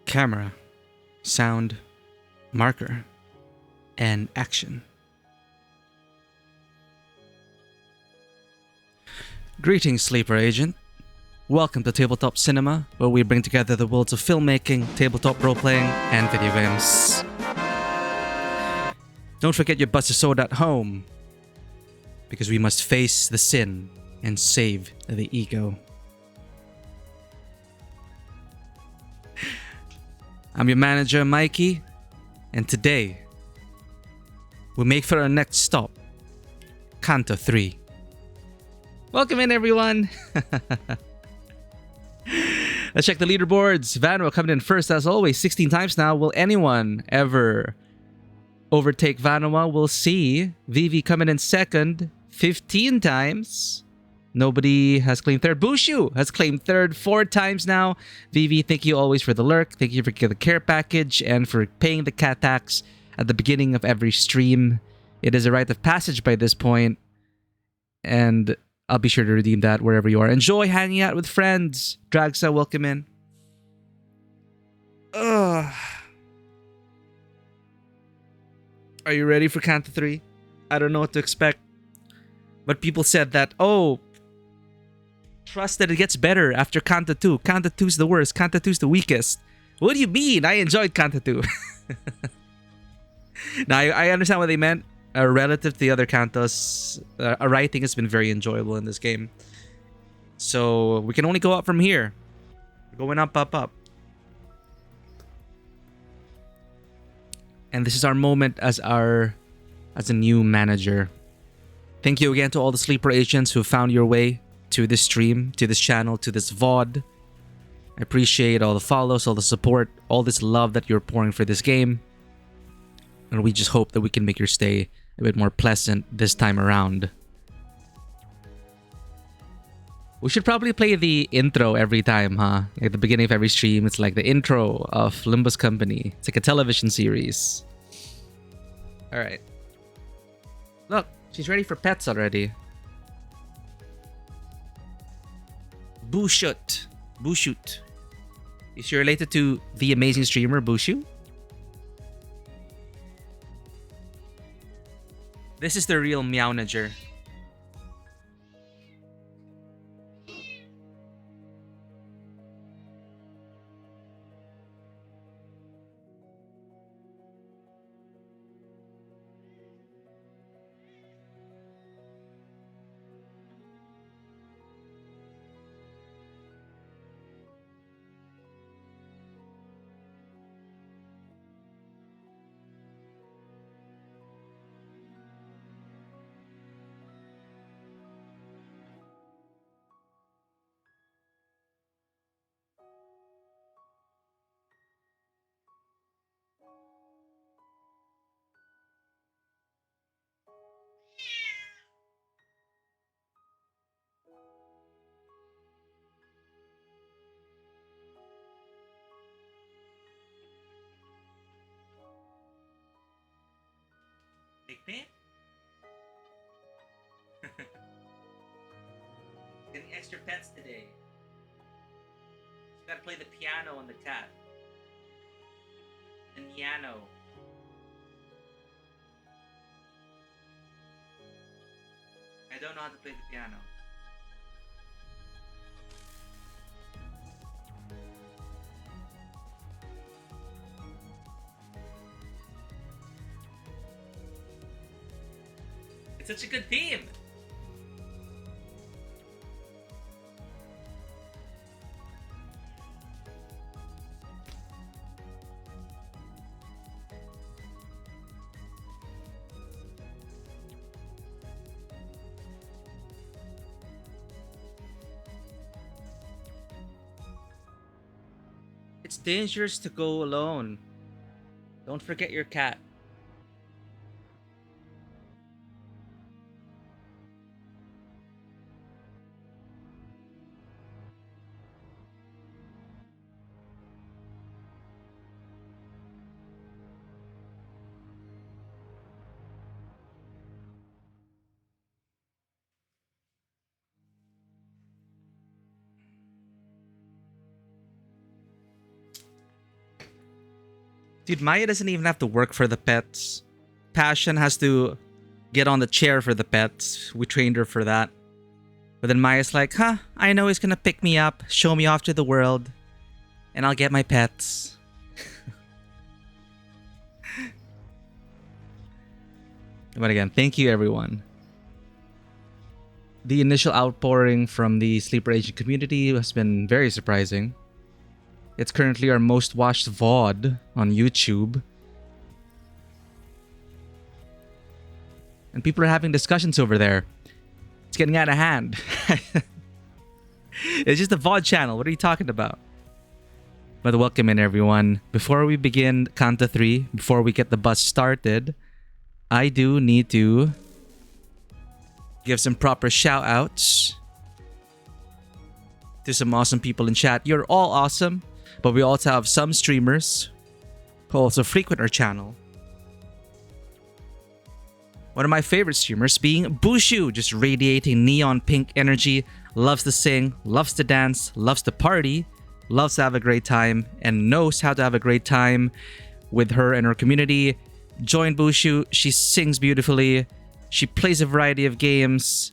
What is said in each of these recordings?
Camera, sound, marker, and action. Greetings, Sleeper Agent. Welcome to Tabletop Cinema, where we bring together the worlds of filmmaking, tabletop role-playing, and video games. Don't forget your buzzer sword at home, because we must face the sin and save the ego. I'm your manager, Mikey, and today we make for our next stop, Canto 3. Welcome in, everyone! Let's check the leaderboards. Vano coming in first as always, 16 times now. Will anyone ever overtake Vanoa? We'll see. Vivi coming in second, 15 times. Nobody has claimed third. Bushu has claimed third 4 times now. Vivi, thank you always for the lurk. Thank you for the care package and for paying the cat tax at the beginning of every stream. It is a rite of passage by this point, and I'll be sure to redeem that wherever you are. Enjoy hanging out with friends. Dragsa, welcome in. Ugh. Are you ready for Canto 3? I don't know what to expect. But people said that, oh, trust that it gets better after Canto 2. Canto 2 is the worst. Canto 2 is the weakest. What do you mean? I enjoyed Canto 2. Now, I understand what they meant. Relative to the other Cantos, writing has been very enjoyable in this game. So we can only go up from here. We're going up, up, up. And this is our moment as a new manager. Thank you again to all the sleeper agents who found your way to this stream, to this channel, to this VOD. I appreciate all the follows, all the support, all this love that you're pouring for this game. And we just hope that we can make your stay a bit more pleasant this time around. We should probably play the intro every time, huh? At the beginning of every stream, it's like the intro of Limbus Company. It's like a television series. Alright. Look, she's ready for pets already. Bushut. Bushut. Is she related to the amazing streamer Bushu? This is the real Meownager. Big fan? Getting extra pets today. Just gotta play the piano on the cat. The piano. I don't know how to play the piano. It's such a good theme! It's dangerous to go alone. Don't forget your cat. Dude, Maya doesn't even have to work for the pets. Passion has to get on the chair for the pets. We trained her for that. But then Maya's like, huh, I know he's gonna pick me up, show me off to the world, and I'll get my pets. But again, thank you everyone. The initial outpouring from the Sleeper Agent community has been very surprising. It's currently our most watched VOD on YouTube. And people are having discussions over there. It's getting out of hand. It's just a VOD channel. What are you talking about? But welcome in everyone. Before we begin Canto 3, before we get the bus started, I do need to give some proper shout outs to some awesome people in chat. You're all awesome, but we also have some streamers who also frequent our channel. One of my favorite streamers being Bushu, just radiating neon pink energy, loves to sing, loves to dance, loves to party, loves to have a great time, and knows how to have a great time with her and her community. Join Bushu. She sings beautifully. She plays a variety of games.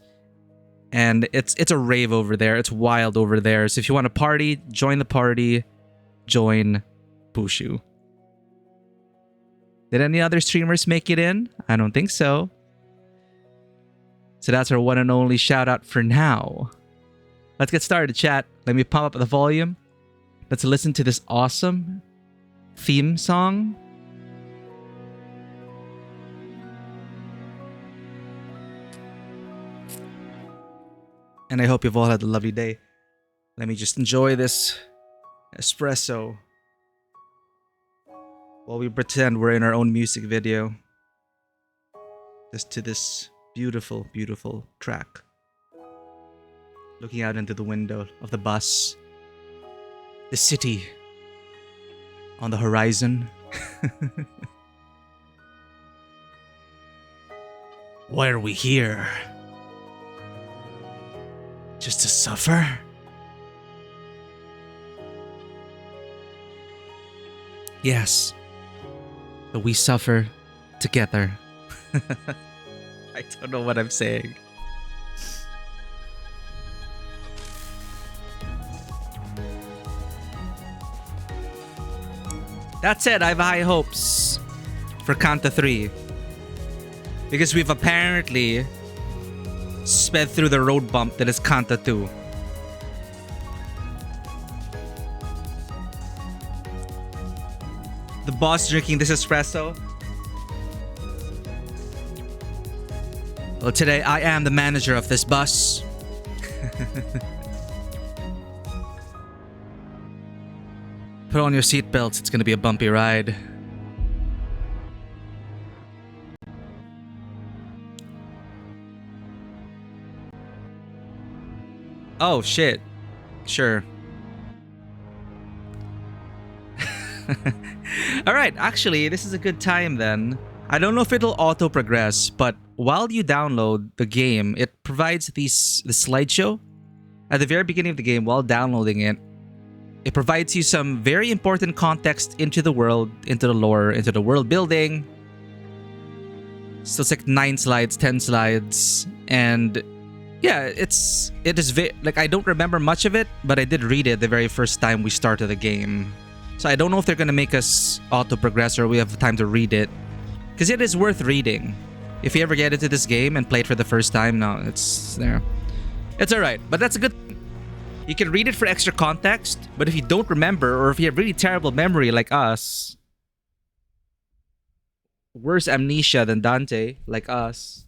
And it's a rave over there. It's wild over there. So if you want to party, join the party. Join Bushu. Did any other streamers make it in? I don't think so. So that's our one and only shout out for now. Let's get started, chat. Let me pump up the volume. Let's listen to this awesome theme song. And I hope you've all had a lovely day. Let me just enjoy this espresso while we pretend we're in our own music video. Just to this beautiful, beautiful track. Looking out into the window of the bus. The city on the horizon. Why are we here? Just to suffer? Yes, but we suffer together. I don't know what I'm saying. That said, I have high hopes for Canto 3. Because we've apparently sped through the road bump that is Canto 2. The boss drinking this espresso. Well, today I am the manager of this bus. Put on your seatbelts, it's gonna be a bumpy ride. Oh shit. Sure. Alright, actually, this is a good time then. I don't know if it'll auto-progress, but while you download the game, it provides the slideshow. At the very beginning of the game, while downloading it, it provides you some very important context into the world, into the lore, into the world building. So it's like 9 slides, 10 slides, and yeah, it is like I don't remember much of it, but I did read it the very first time we started the game. So I don't know if they're gonna make us auto-progress or we have time to read it, because it is worth reading. If you ever get into this game and play it for the first time, no, it's there. It's alright, but that's a good thing. You can read it for extra context, but if you don't remember or if you have really terrible memory like us, worse amnesia than Dante like us,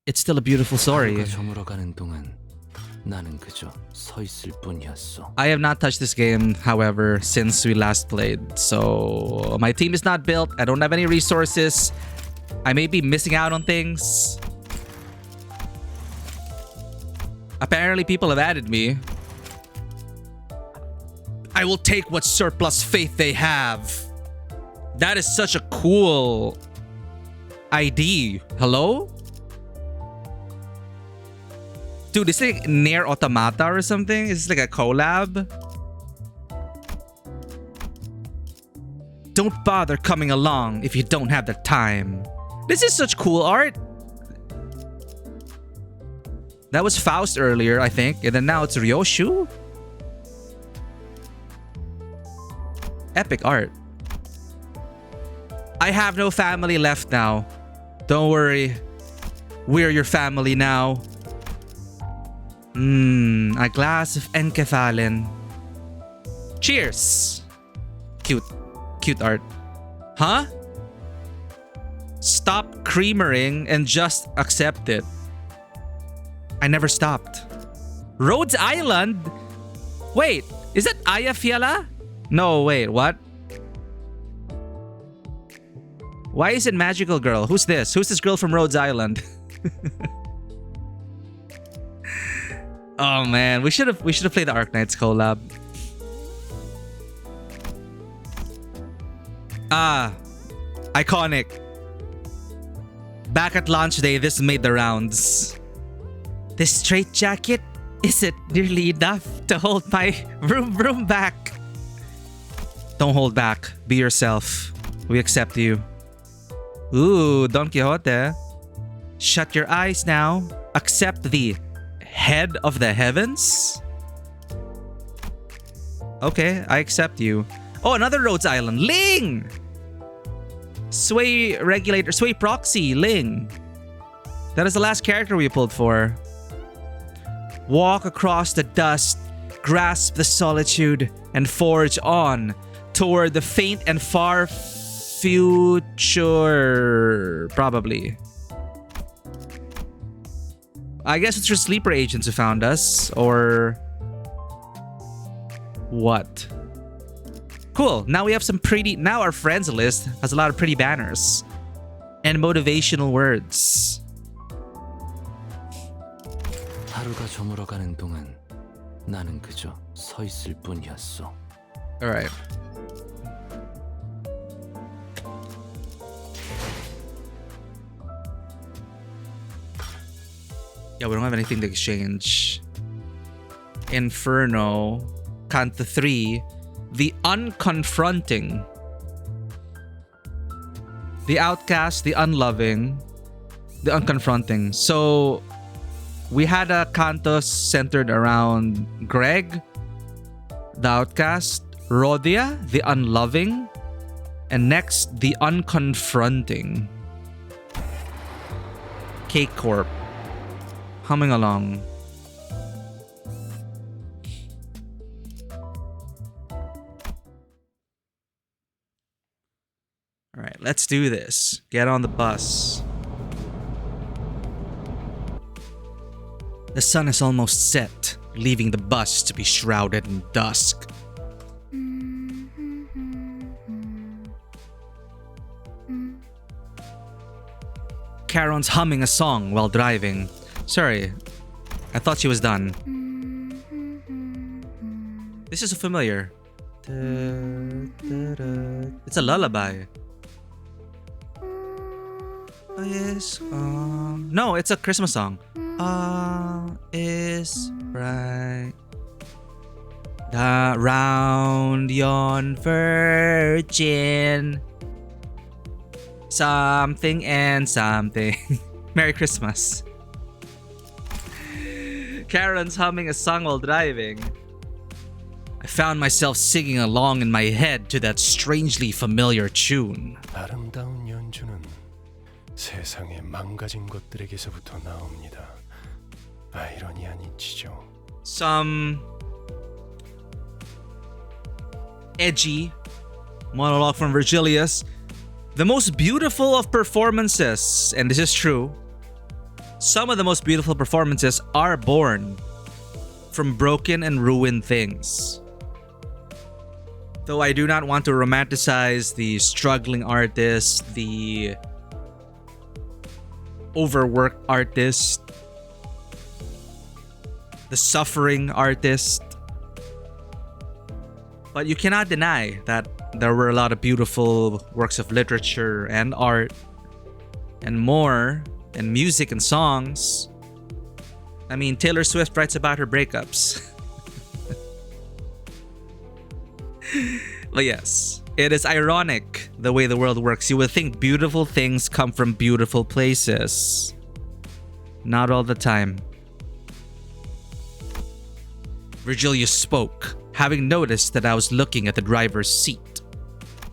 it's still a beautiful story. I have not touched this game, however, since we last played. So my team is not built. I don't have any resources. I may be missing out on things. Apparently people have added me. I will take what surplus faith they have. That is such a cool ID. Hello? Dude, is it like Nier Automata or something? Is this like a collab? Don't bother coming along if you don't have the time. This is such cool art. That was Faust earlier, I think. And then now it's Ryoshu. Epic art. I have no family left now. Don't worry. We're your family now. A glass of enkephalin. Cheers. Cute. Cute art. Huh? Stop creamering and just accept it. I never stopped. Rhodes Island? Wait, is that Ayafiala? No, wait, what? Why is it Magical Girl? Who's this? Who's this girl from Rhodes Island? Oh man, we should have played the Arknights collab. Ah, iconic. Back at launch day, this made the rounds. This straitjacket isn't nearly enough to hold my vroom back. Don't hold back. Be yourself. We accept you. Ooh, Don Quixote. Shut your eyes now. Accept the head of the heavens. Okay, I accept you. Oh, another Rhodes Island. Ling! Sway regulator, sway proxy, Ling. That is the last character we pulled for. Walk across the dust, grasp the solitude, and forge on toward the faint and far future. Probably. I guess it's your sleeper agents who found us, or what? Cool. Now we have some pretty... Now our friends list has a lot of pretty banners and motivational words. 하루가 저물어가는 동안 나는 그저 서 있을 뿐이었어. All right. Yeah, we don't have anything to exchange. Inferno, Canto 3, the unconfronting, the outcast, the unloving, the unconfronting. So we had a Canto centered around Greg, the outcast, Rhodia, the unloving, and next, the unconfronting. Cake Corp. Humming along. All right, let's do this. Get on the bus. The sun is almost set, leaving the bus to be shrouded in dusk. Karon's humming a song while driving. Sorry, I thought she was done. This is familiar. It's a lullaby. Oh, yes. No, it's a Christmas song. All is right. Round yon virgin. Something and something. Merry Christmas. Karen's humming a song while driving. I found myself singing along in my head to that strangely familiar tune. 아름다운 연주는 세상의 망가진 것들에게서부터 나옵니다. 아이러니한 이치죠. Some edgy monologue from Virgilius. The most beautiful of performances, and this is true, some of the most beautiful performances are born from broken and ruined things. Though I do not want to romanticize the struggling artist, the overworked artist, the suffering artist. But you cannot deny that there were a lot of beautiful works of literature and art and more, and music and songs. I mean, Taylor Swift writes about her breakups. But yes. It is ironic the way the world works. You would think beautiful things come from beautiful places. Not all the time. Virgilius spoke, having noticed that I was looking at the driver's seat.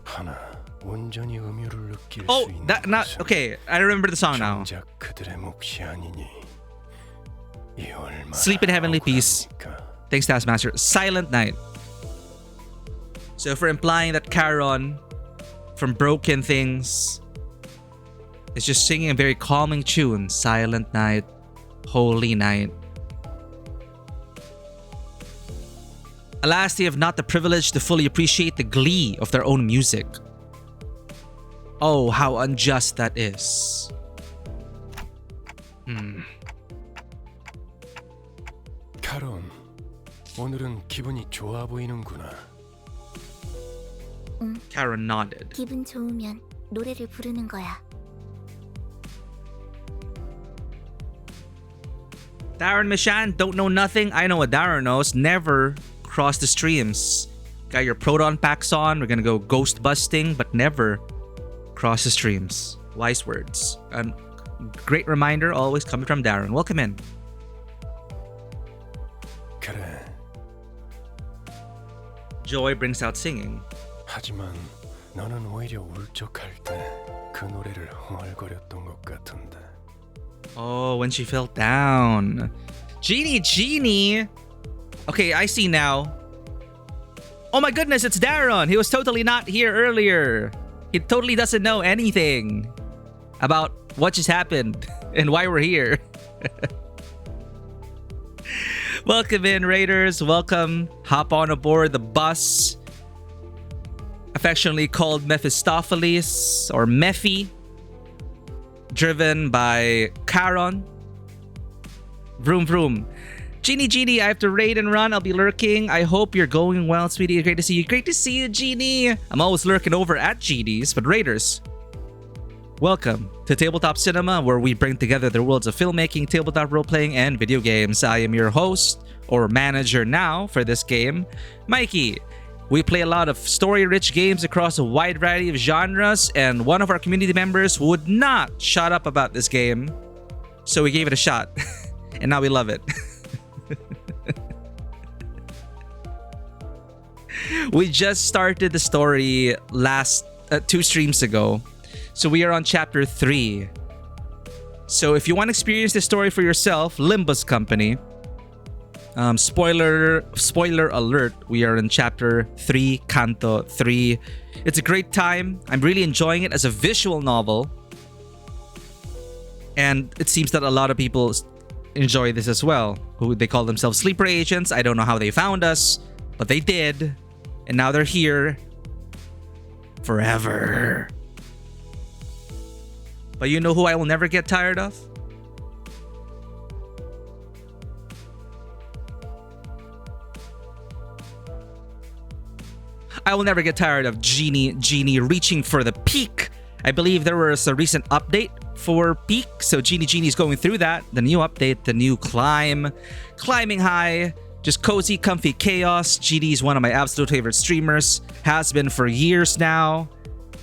하나 온전히 음유를 느낄 Oh, 수 있는 that not 것은 okay. I remember the song now. 정작 그들의 몫이 아니니 이 얼마나 Sleep in heavenly peace. 억울합니까? Thanks, Taskmaster. Silent Night. So if we're implying that Charon from Broken Things is just singing a very calming tune, Silent Night, Holy Night. Alas, they have not the privilege to fully appreciate the glee of their own music. Oh, how unjust that is. 카론, 오늘은 기분이 좋아 보이는구나. Charon nodded. 기분 좋으면 노래를 부르는 거야. Darren Mishan, don't know nothing. I know what Darren knows. Never cross the streams. Got your proton packs on. We're gonna go ghost busting, but never cross the streams. Wise words. And great reminder always coming from Darren. Welcome in. 그래. Joy brings out singing. 하지만 너는 오히려 울적할 때 그 노래를 흥얼거렸던 것 같은데. Oh, when she fell down. Genie! Okay, I see now. Oh my goodness, it's Darren. He was totally not here earlier. He totally doesn't know anything about what just happened and why we're here. Welcome in, Raiders. Welcome. Hop on aboard the bus. Affectionately called Mephistopheles or Mephi. Driven by Charon. Vroom vroom. Genie, I have to raid and run. I'll be lurking. I hope you're going well, sweetie. Great to see you. Great to see you, Genie. I'm always lurking over at Genie's, but Raiders, welcome to Tabletop Cinema, where we bring together the worlds of filmmaking, tabletop role-playing, and video games. I am your host, or manager now for this game, Mikey. We play a lot of story-rich games across a wide variety of genres, and one of our community members would not shut up about this game, so we gave it a shot, and now we love it. We just started the story last 2 streams ago, so we are on chapter 3. So if you want to experience this story for yourself, Limbus Company, spoiler alert, we are in chapter 3, Canto 3. It's a great time. I'm really enjoying it as a visual novel, and it seems that a lot of people enjoy this as well, who they call themselves sleeper agents. I don't know how they found us, but they did, and now they're here forever. But you know who I will never get tired of? I will never get tired of Genie reaching for the peak. I believe there was a recent update for peak, so Genie's going through that. The new update, the new climbing high, just cozy, comfy chaos. Genie's one of my absolute favorite streamers, has been for years now.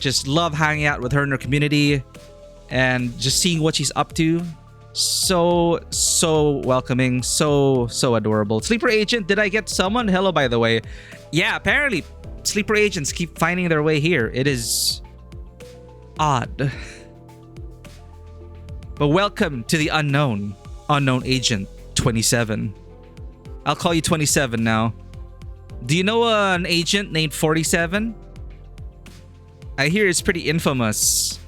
Just love hanging out with her in her community and just seeing what she's up to. So welcoming, so adorable. Sleeper agent, did I get someone? Hello, by the way. Yeah, apparently sleeper agents keep finding their way here. It is odd. But welcome to the unknown agent 27. I'll call you 27 now. Do you know an agent named 47? I hear he's pretty infamous.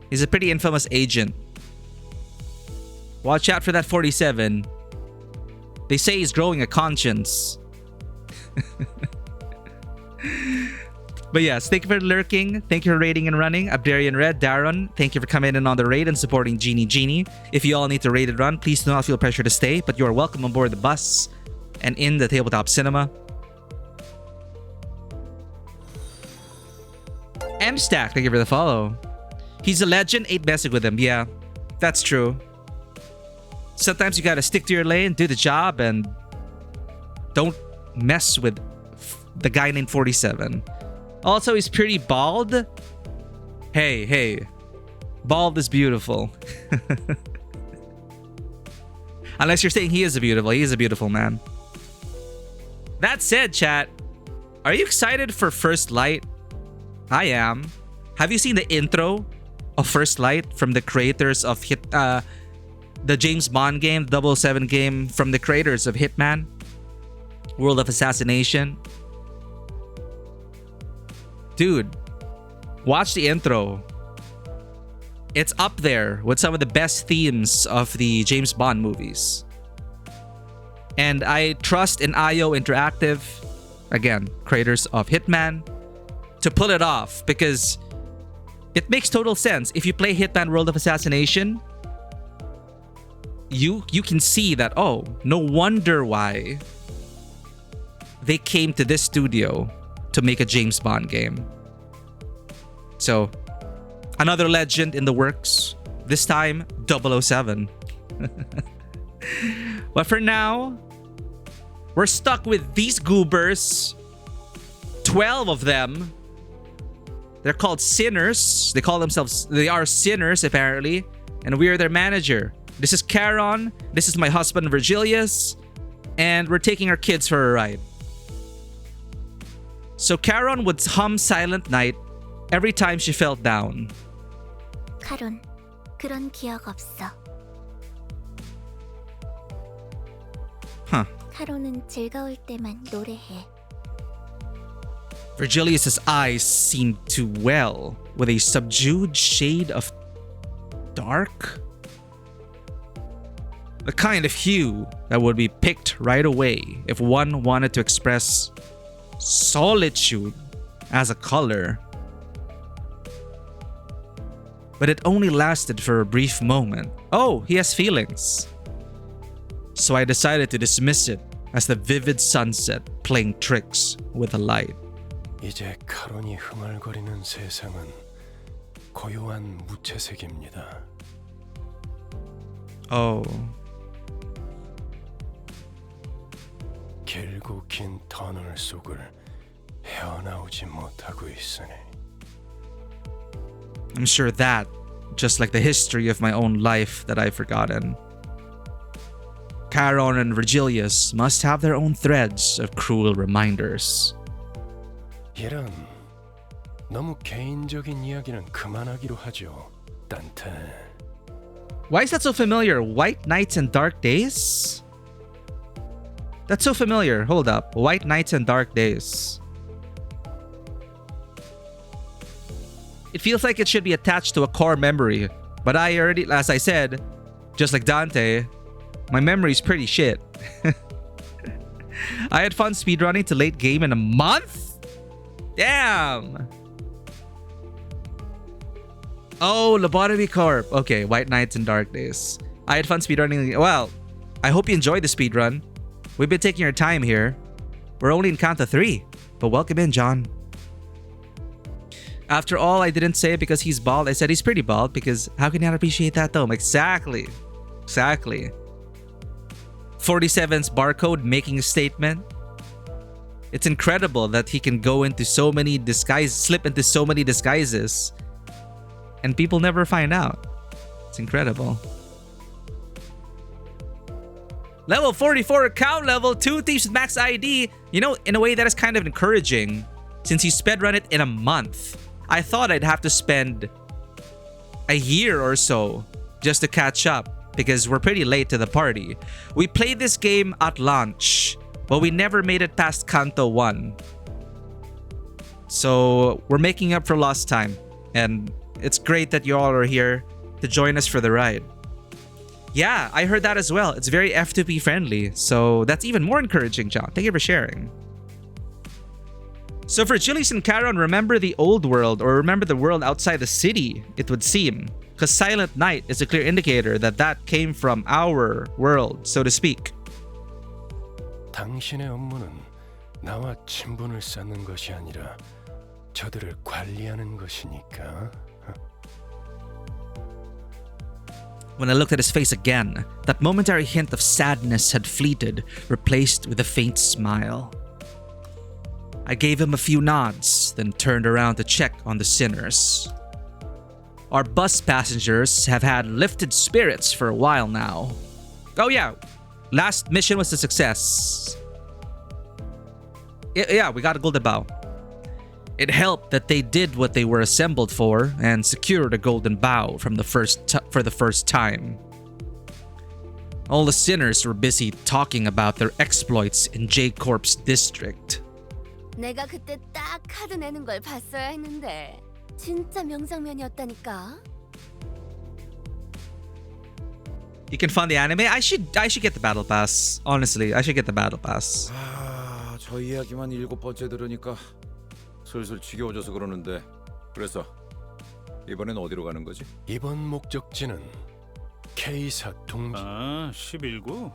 He's a pretty infamous agent. Watch out for that 47. They say he's growing a conscience. But yes, thank you for lurking. Thank you for raiding and running. Abdarian Red, Darren, thank you for coming in on the raid and supporting Genie. If you all need to raid and run, please do not feel pressure to stay, but you are welcome on board the bus and in the Tabletop Cinema. M-Stack, thank you for the follow. He's a legend, ain't messing with him. Yeah, that's true. Sometimes you gotta stick to your lane, do the job, and don't mess with the guy named 47. Also, he's pretty bald. Hey. Bald is beautiful. Unless you're saying he is beautiful. He is a beautiful man. That said, chat, are you excited for First Light? I am. Have you seen the intro of First Light from the creators of the James Bond game, 007 game, from the creators of Hitman, World of Assassination? Dude, watch the intro. It's up there with some of the best themes of the James Bond movies. And I trust in IO Interactive, again, creators of Hitman, to pull it off, because it makes total sense. If you play Hitman World of Assassination, you can see that, oh, no wonder why they came to this studio to make a James Bond game. So, another legend in the works. This time, 007. But for now, we're stuck with these goobers. 12 of them. They're called sinners. They are sinners, apparently. And we are their manager. This is Charon. This is my husband, Virgilius. And we're taking our kids for a ride. So Charon would hum Silent Night every time she felt down. 카론, 그런 기억 없어. Huh. 카론은 즐거울 때만 노래해. Virgilius's eyes seemed to well with a subdued shade of dark. The kind of hue that would be picked right away if one wanted to express solitude as a color. But it only lasted for a brief moment. Oh, he has feelings. So I decided to dismiss it as the vivid sunset playing tricks with the light. 이제 카론이 흥얼거리는 세상은 고요한 무채색입니다. Oh. 길고 긴 터널 속을 헤어나오지 못하고 있으니. I'm sure that, just like the history of my own life that I've forgotten, Charon and Virgilius must have their own threads of cruel reminders. 이런 너무 개인적인 이야기는 그만하기로 하죠, 단테. Why is that so familiar? White Nights and Dark Days? That's so familiar. Hold up. White Nights and Dark Days. It feels like it should be attached to a core memory. But I already, as I said, just like Dante, my memory's pretty shit. I had fun speedrunning to late game in a month? Damn! Oh, Lobotomy Corp. Okay, White Nights and Dark Days. I had fun speedrunning. Well, I hope you enjoyed the speedrun. We've been taking our time here. We're only in Canto 3. But welcome in, John. After all, I didn't say it because he's bald. I said he's pretty bald because how can you not appreciate that though? Exactly. Exactly. 47's barcode making a statement. It's incredible that he can go into so many disguises, slip into so many disguises, and people never find out. It's incredible. Level 44 account level, 2 thieves with max ID. You know, in a way that is kind of encouraging since he speedrun it in a month. I thought I'd have to spend a year or so just to catch up because we're pretty late to the party. We played this game at launch, but we never made it past Canto 1. So we're making up for lost time. And it's great that you all are here to join us for the ride. Yeah, I heard that as well. It's very F2P friendly. So that's even more encouraging, John. Thank you for sharing. So for Julius and Charon, remember the old world or remember the world outside the city, it would seem. Because Silent Night is a clear indicator that that came from our world, so to speak. 당신의 업무는 나와 친분을 쌓는 것이 아니라 저들을 관리하는 것이니까. When I looked at his face again, that momentary hint of sadness had fleeted, replaced with a faint smile. I gave him a few nods, then turned around to check on the sinners. Our bus passengers have had lifted spirits for a while now. Oh yeah, last mission was a success. Yeah, we got a golden bow. It helped that they did what they were assembled for and secured a golden bow for the first time. All the sinners were busy talking about their exploits in J-Corp's district. 내가 그때 딱 카드 내는 걸 봤어야 했는데 진짜 명장면이었다니까. You can fund the anime? I should get the battle pass. Honestly, I should get the battle pass. 아, 저 이야기만 7번째 들으니까 슬슬 지겨워져서 그러는데. 그래서 이번엔 어디로 가는 거지? 이번 목적지는 K사 동지. 아, 11구?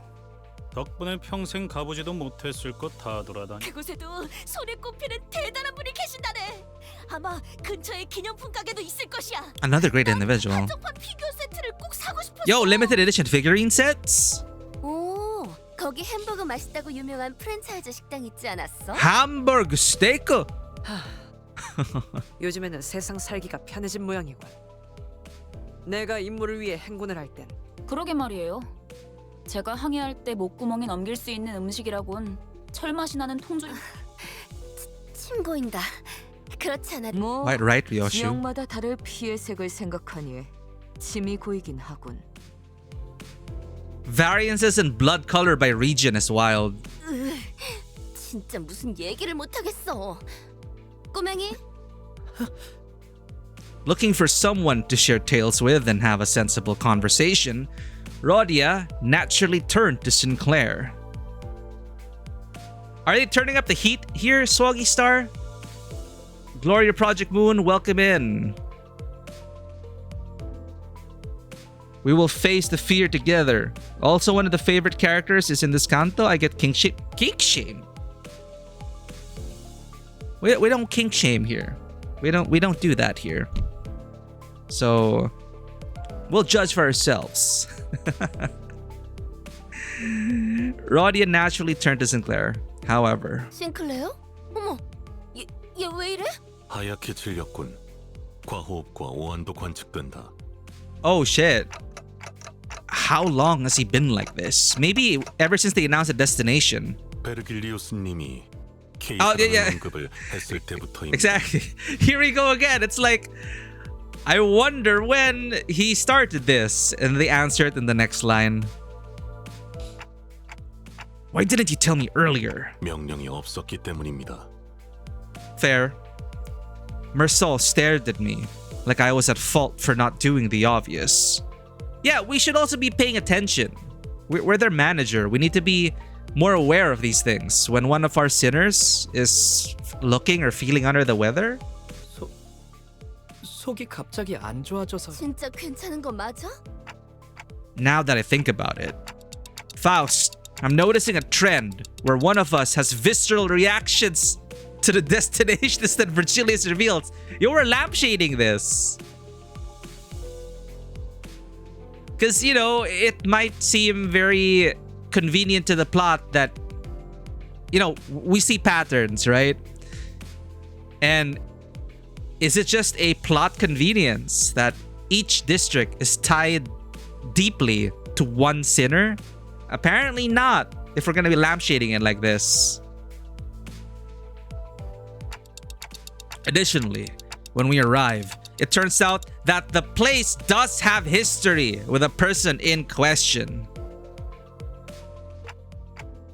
덕분에 평생 가보지도 못했을 것 다 돌아다니. 그곳에도 손에 꼽히는 대단한 분이 계신다네. 아마 근처에 기념품 가게도 있을 것이야. Another great individual. 한정판 피규어 세트를 꼭 사고 싶었어. Yo, limited edition figurine sets? 오, 거기 햄버거 맛있다고 유명한 프랜차이즈 식당 있지 않았어? Hamburg steak? 요즘에는 세상 살기가 편해진 모양이군. 내가 임무를 위해 행군을 할 땐 그러게 말이에요. 제가 항해할 때 목구멍에 넘길 수 있는 음식이라곤 철맛이 나는 통조림. 침 고인다. 그렇지 않아도 뭐 Quite right, Ryoshu. 지역마다 다를 피의 색을 생각하니 침이 고이긴 하군. Variances in blood color by region is wild. 진짜 무슨 얘기를 못 하겠어. 꼬맹이, Looking for someone to share tales with and have a sensible conversation, Rhodia naturally turned to Sinclair. Are they turning up the heat here, Swaggy Star? Gloria Project Moon, welcome in. We will face the fear together. Also, one of the favorite characters is in this Canto. I get kink shame. Kink shame? We don't kink shame here. We don't do that here. So we'll judge for ourselves. Rhodia naturally turned to Sinclair. However, 싱클레어? 어머, 얘 왜 이래? 하얗게 질렸군. 과호흡과 오한도 관측된다. oh shit. How long has he been like this? Maybe ever since they announced the destination. 베르길리우스님이 yeah. 케이스라는 언급을 했을 때부터입니다. Exactly. Here we go again. It's like, I wonder when he started this. And they answer it in the next line. Why didn't you tell me earlier? 명령이 없었기 때문입니다. Fair. Mersol stared at me like I was at fault for not doing the obvious. Yeah, we should also be paying attention. We're their manager. We need to be more aware of these things. When one of our sinners is looking or feeling under the weather. 속이 갑자기 안 좋아져서. 진짜 괜찮은 거 맞아? Now that I think about it. Faust, I'm noticing a trend where one of us has visceral reactions to the destinations that Virgilius reveals. You were lampshading this. Because, you know, it might seem very convenient to the plot that, you know, we see patterns, right? And is it just a plot convenience that each district is tied deeply to one sinner? Apparently not, if we're gonna be lampshading it like this. Additionally, when we arrive, it turns out that the place does have history with the person in question.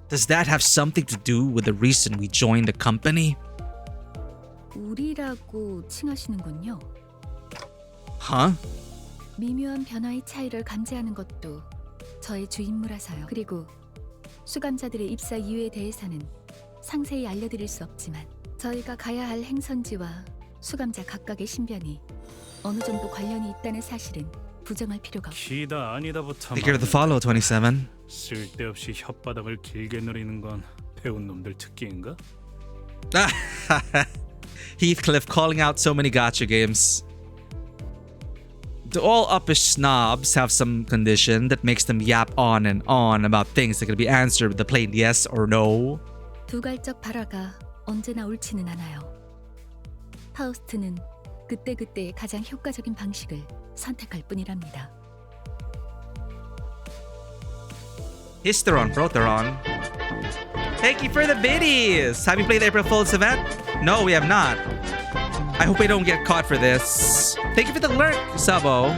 Does that have something to do with the reason we joined the company? 우리라고 칭하시는군요. Huh? 미묘한 변화의 차이를 감지하는 것도 저의 주 임무라서요. 그리고 수감자들의 입사 이유에 대해서는 상세히 알려드릴 수 없지만 저희가 가야 할 행선지와 수감자 각각의 신변이 어느 정도 관련이 있다는 사실은 부정할 필요가 없고. 기다 아니다부터 Take care of the follow, 27. 쓸데없이 혓바닥을 길게 누리는 건 배운 놈들 특기인가? Heathcliff calling out so many gacha games. Do all uppish snobs have some condition that makes them yap on and on about things that can be answered with a plain yes or no? 두갈적 발화가 언제나 옳지는 않아요. 파우스트는 그때그때 가장 효과적인 방식을 선택할 뿐이랍니다. Hysteron, Proteron. Thank you for the biddies! Have you played the April Fool's event? No, we have not. I hope we don't get caught for this. Thank you for the lurk, Sabo.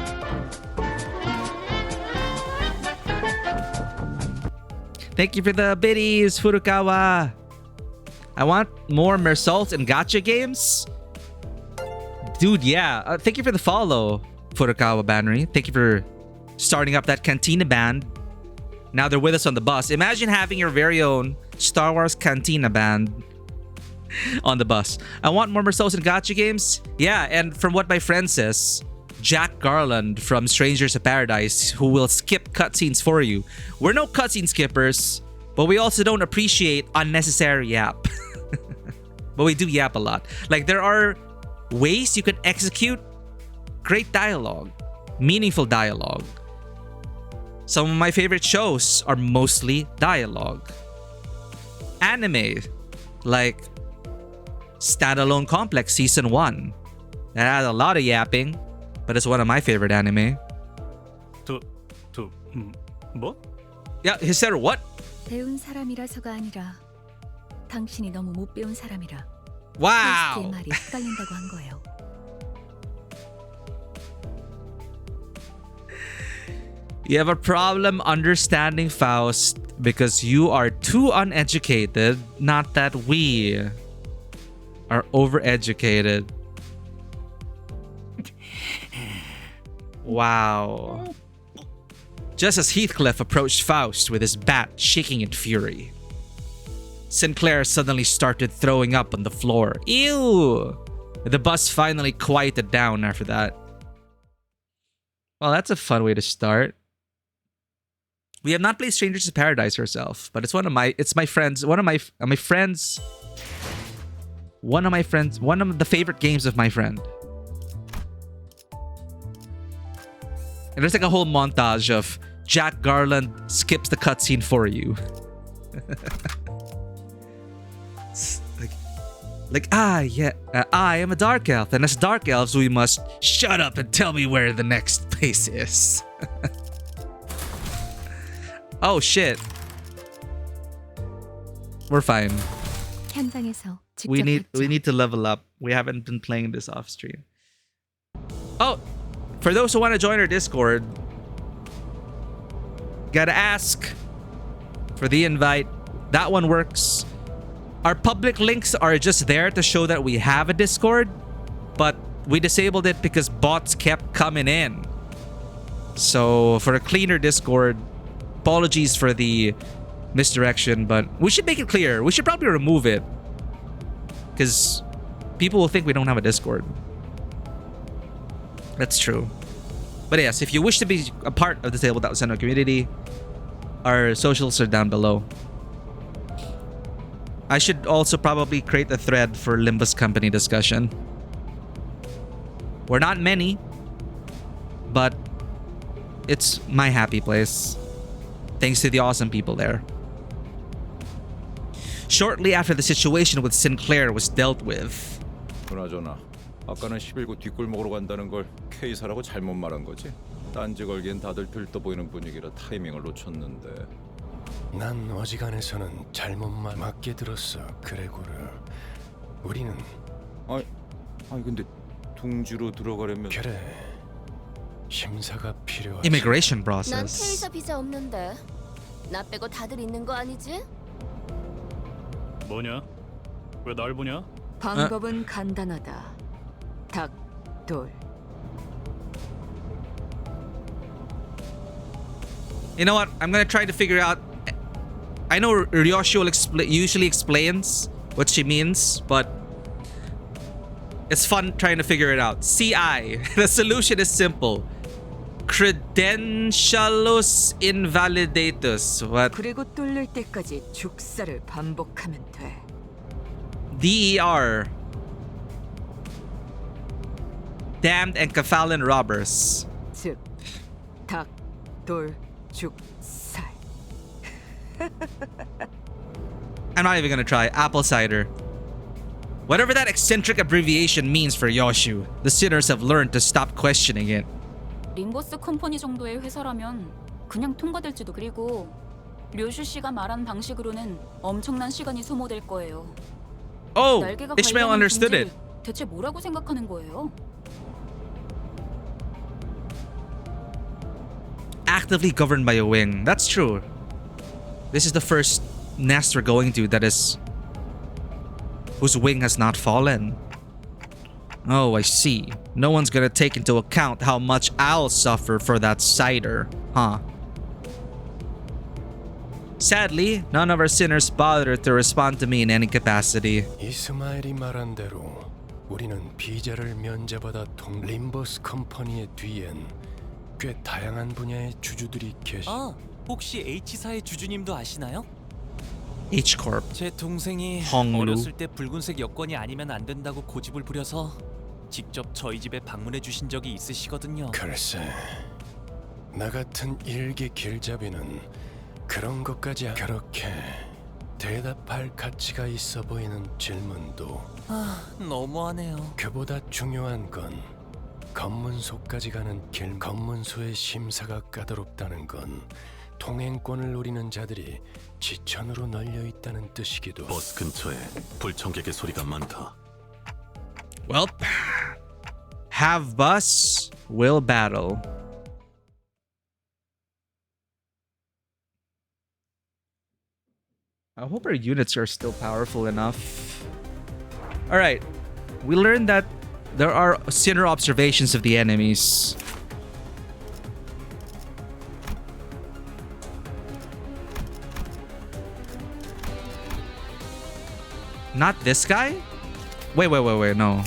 Thank you for the biddies, Furukawa. I want more Mersault and gacha games. Dude, yeah. Thank you for the follow, Furukawa Bannery. Thank you for starting up that Cantina band. Now they're with us on the bus. Imagine having your very own Star Wars Cantina band on the bus. I want more Mersault and gacha games. Yeah, and from what my friend says, Jack Garland from Strangers of Paradise, who will skip cutscenes for you. We're no cutscene skippers, but we also don't appreciate unnecessary yap. But we do yap a lot. Like, there are ways you can execute great dialogue, meaningful dialogue. Some of my favorite shows are mostly dialogue. Anime, like Standalone Complex Season 1. That had a lot of yapping, but it's one of my favorite anime. 뭐? Yeah, he said what? 배운 사람이라서가 아니라 당신이 너무 못 배운 사람이라 Wow! 파우스트의 말이 헷갈린다고 한 거예요. You have a problem understanding Faust because you are too uneducated, not that we are overeducated. Wow. Just as Heathcliff approached Faust with his bat shaking in fury, Sinclair suddenly started throwing up on the floor. Ew! The bus finally quieted down after that. Well, that's a fun way to start. We have not played Strangers of Paradise ourselves, but it's one of my friends, one of the favorite games of my friend. And there's like a whole montage of Jack Garland skips the cutscene for you. I am a dark elf, and as dark elves, we must shut up and tell me where the next place is. Oh shit. We're fine. 현장에서 직접 We 봤죠. need to level up. We haven't been playing this off stream. Oh, for those who want to join our Discord, gotta ask for the invite. That one works. Our public links are just there to show that we have a Discord, but we disabled it because bots kept coming in. So for a cleaner Discord, apologies for the misdirection, but we should make it clear. We should probably remove it because people will think we don't have a Discord. That's true. But yes, if you wish to be a part of the Tabletop Cinema community, our socials are down below. I should also probably create a thread for Limbus company discussion. We're not many, but it's my happy place. Thanks to the awesome people there. Shortly after the situation with Sinclair was dealt with, 그나저나 아까는 11구 뒷골목으로 간다는 걸 K사라고 잘못 말한 거지? 딴지 걸기엔 다들 들떠 보이는 분위기라 타이밍을 놓쳤는데. 난 어지간해서는 잘못만 맞게 들었어, 그레고르. 우리는 아니 근데 둥지로 들어가려면 그래. 심사가 필요하지. immigration 난 process. K사 비자 없는데 나 빼고 다들 있는 거 아니지? 뭐냐? 왜 날 보냐? 방법은 간단하다. 닭, 돌. You know what? I'm gonna try to figure out. I know Ryoshi usually explains what she means, but it's fun trying to figure it out. CI. The solution is simple. Credentialus invalidatus. What? 그리고 뚫릴 때까지 죽사를 반복하면 돼. DER. Damned and Kefalin robbers. 즉, 닭, 돌, 죽, 살. I'm not even gonna try. Apple cider. Whatever that eccentric abbreviation means for Yoshu, the sinners have learned to stop questioning it. 림버스 컴퍼니 정도의 회사라면 그냥 통과될지도. 그리고 료슈 씨가 말한 방식으로는 엄청난 시간이 소모될 거예요. Oh, 날개가 Ishmael 관련한 understood it. 금지를 대체 뭐라고 생각하는 거예요? Actively governed by a wing. That's true. This is the first nest we're going to that is whose wing has not fallen. Oh, I see. No one's gonna take into account how much I'll suffer for that cider, huh? Sadly, none of our sinners bothered to respond to me in any capacity. 이스마엘이 말한 대로 우리는 비자를 면제받아 림버스 컴퍼니의 뒤엔 꽤 다양한 분야의 주주들이 계시. 혹시 H사의 주주님도 아시나요? H-Corp. 제 동생이 헝루. 어렸을 때 붉은색 여권이 아니면 안 된다고 고집을 부려서 직접 저희 집에 방문해 주신 적이 있으시거든요. 글쎄, 나 같은 일기 길잡이는 그런 것까지 그렇게 대답할 가치가 있어 보이는 질문도 너무하네요. 그보다 중요한 건 검문소까지 가는 길. 검문소의 심사가 까다롭다는 건 통행권을 노리는 자들이 지천으로 널려 있다는 뜻이기도. 버스 근처에 불청객의 소리가 많다. Well, have bus, will battle. I hope our units are still powerful enough. Alright, we learned that there are sinner observations of the enemies. Not this guy? Wait, no.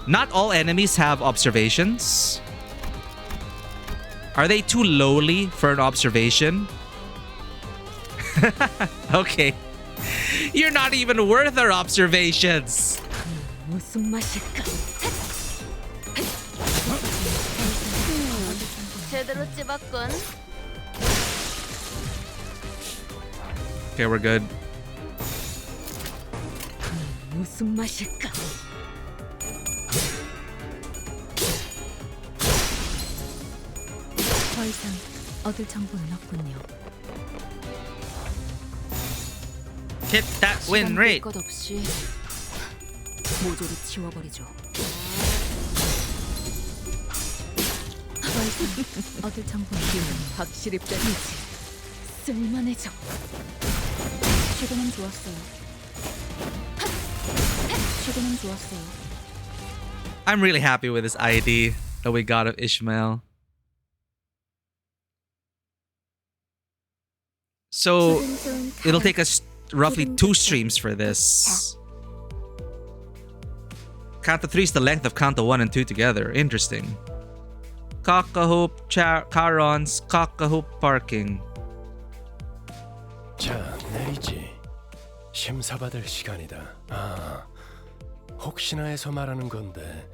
Not all enemies have observations? Are they too lowly for an observation? Okay. You're not even worth our observations. 무슨 맛일까? 제대로 찝었군. Okay, we're good. 무슨 맛일까? 더 이상 얻을 정보는 없군요. Hit that win rate. 것 없이 모조리 지워버리죠. 더 이상 얻을 정보는 확실히 빼내지. 쓸만해져. 최근엔 좋았어요. 최근엔 좋았어요. I'm really happy with this ID that we got of Ishmael. So it'll take us roughly 2 streams for this. Canto 3 is the length of Canto 1 and 2 together. Interesting. Cock-a-hoop, Charon's cock-a-hoop parking. 자, 내리지. 심사받을 시간이다. 혹시나 해서 말하는 건데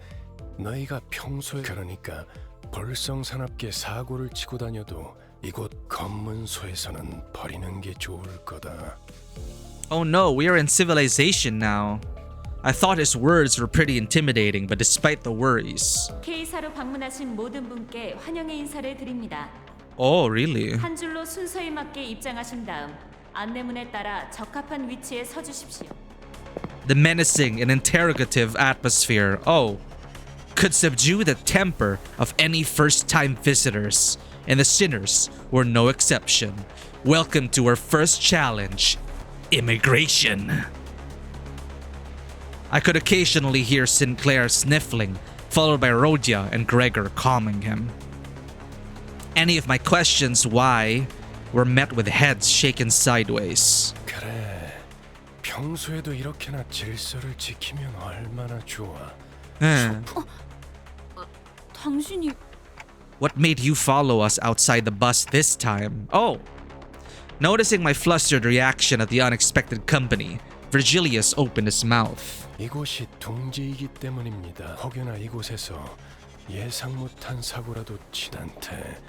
너희가 평소에 그러니까 볼성사납게 사고를 치고 다녀도 이곳 검문소에서는 버리는 게 좋을 거다. Oh no, we are in civilization now. I thought his words were pretty intimidating, but despite the worries. K사로 방문하신 모든 분께 환영의 인사를 드립니다. Oh, really? 한 줄로 순서에 맞게 입장하신 다음 안내문에 따라 적합한 위치에 서 주십시오. The menacing and interrogative atmosphere, could subdue the temper of any first-time visitors, and the sinners were no exception. Welcome to our first challenge, immigration. I could occasionally hear Sinclair sniffling, followed by Rhodia and Gregor calming him. Any of my questions why were met with heads shaken sideways. 그래, 평소에도 이렇게나 질서를 지키면 얼마나 좋아. 당신이 What made you follow us outside the bus this time? Noticing my flustered reaction at the unexpected company, Virgilius opened his mouth. 이곳이 둥지이기 때문입니다. 혹여나 이곳에서 예상 못한 사고라도 치단테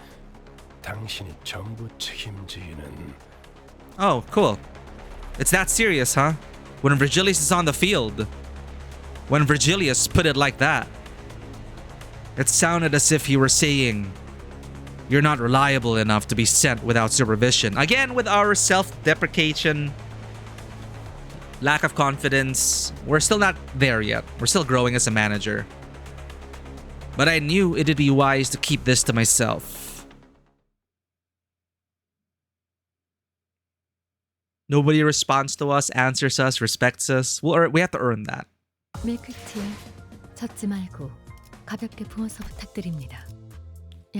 당신이 전부 책임지기는. Oh, cool. It's that serious, huh? when Virgilius is on the field. When Virgilius put it like that, it sounded as if he were saying, "You're not reliable enough to be sent without supervision." Again, with our self-deprecation, lack of confidence, we're still not there yet. We're still growing as a manager. But I knew it'd be wise to keep this to myself. Nobody responds to us, answers us, respects us. We have to earn that. 밀크티에 젖지 말고 가볍게 부어서 부탁드립니다.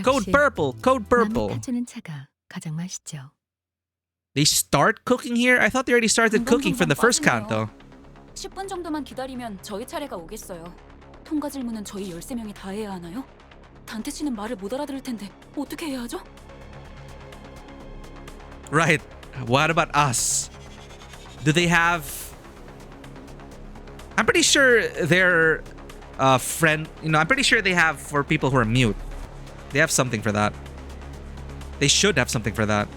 Code purple, code purple. 남이 타주는 차가 가장 맛있죠. They start cooking here? I thought they already started cooking from the first Canto. 10분 정도만 기다리면 저희 차례가 오겠어요. 통과 질문은 저희 13명이 다 해야 하나요? 단테 씨는 말을 못 알아들을 텐데 어떻게 해야 하죠? Right. What about us? Do they have... I'm pretty sure they're friend... I'm pretty sure they have for people who are mute. They have something for that. They should have something for that.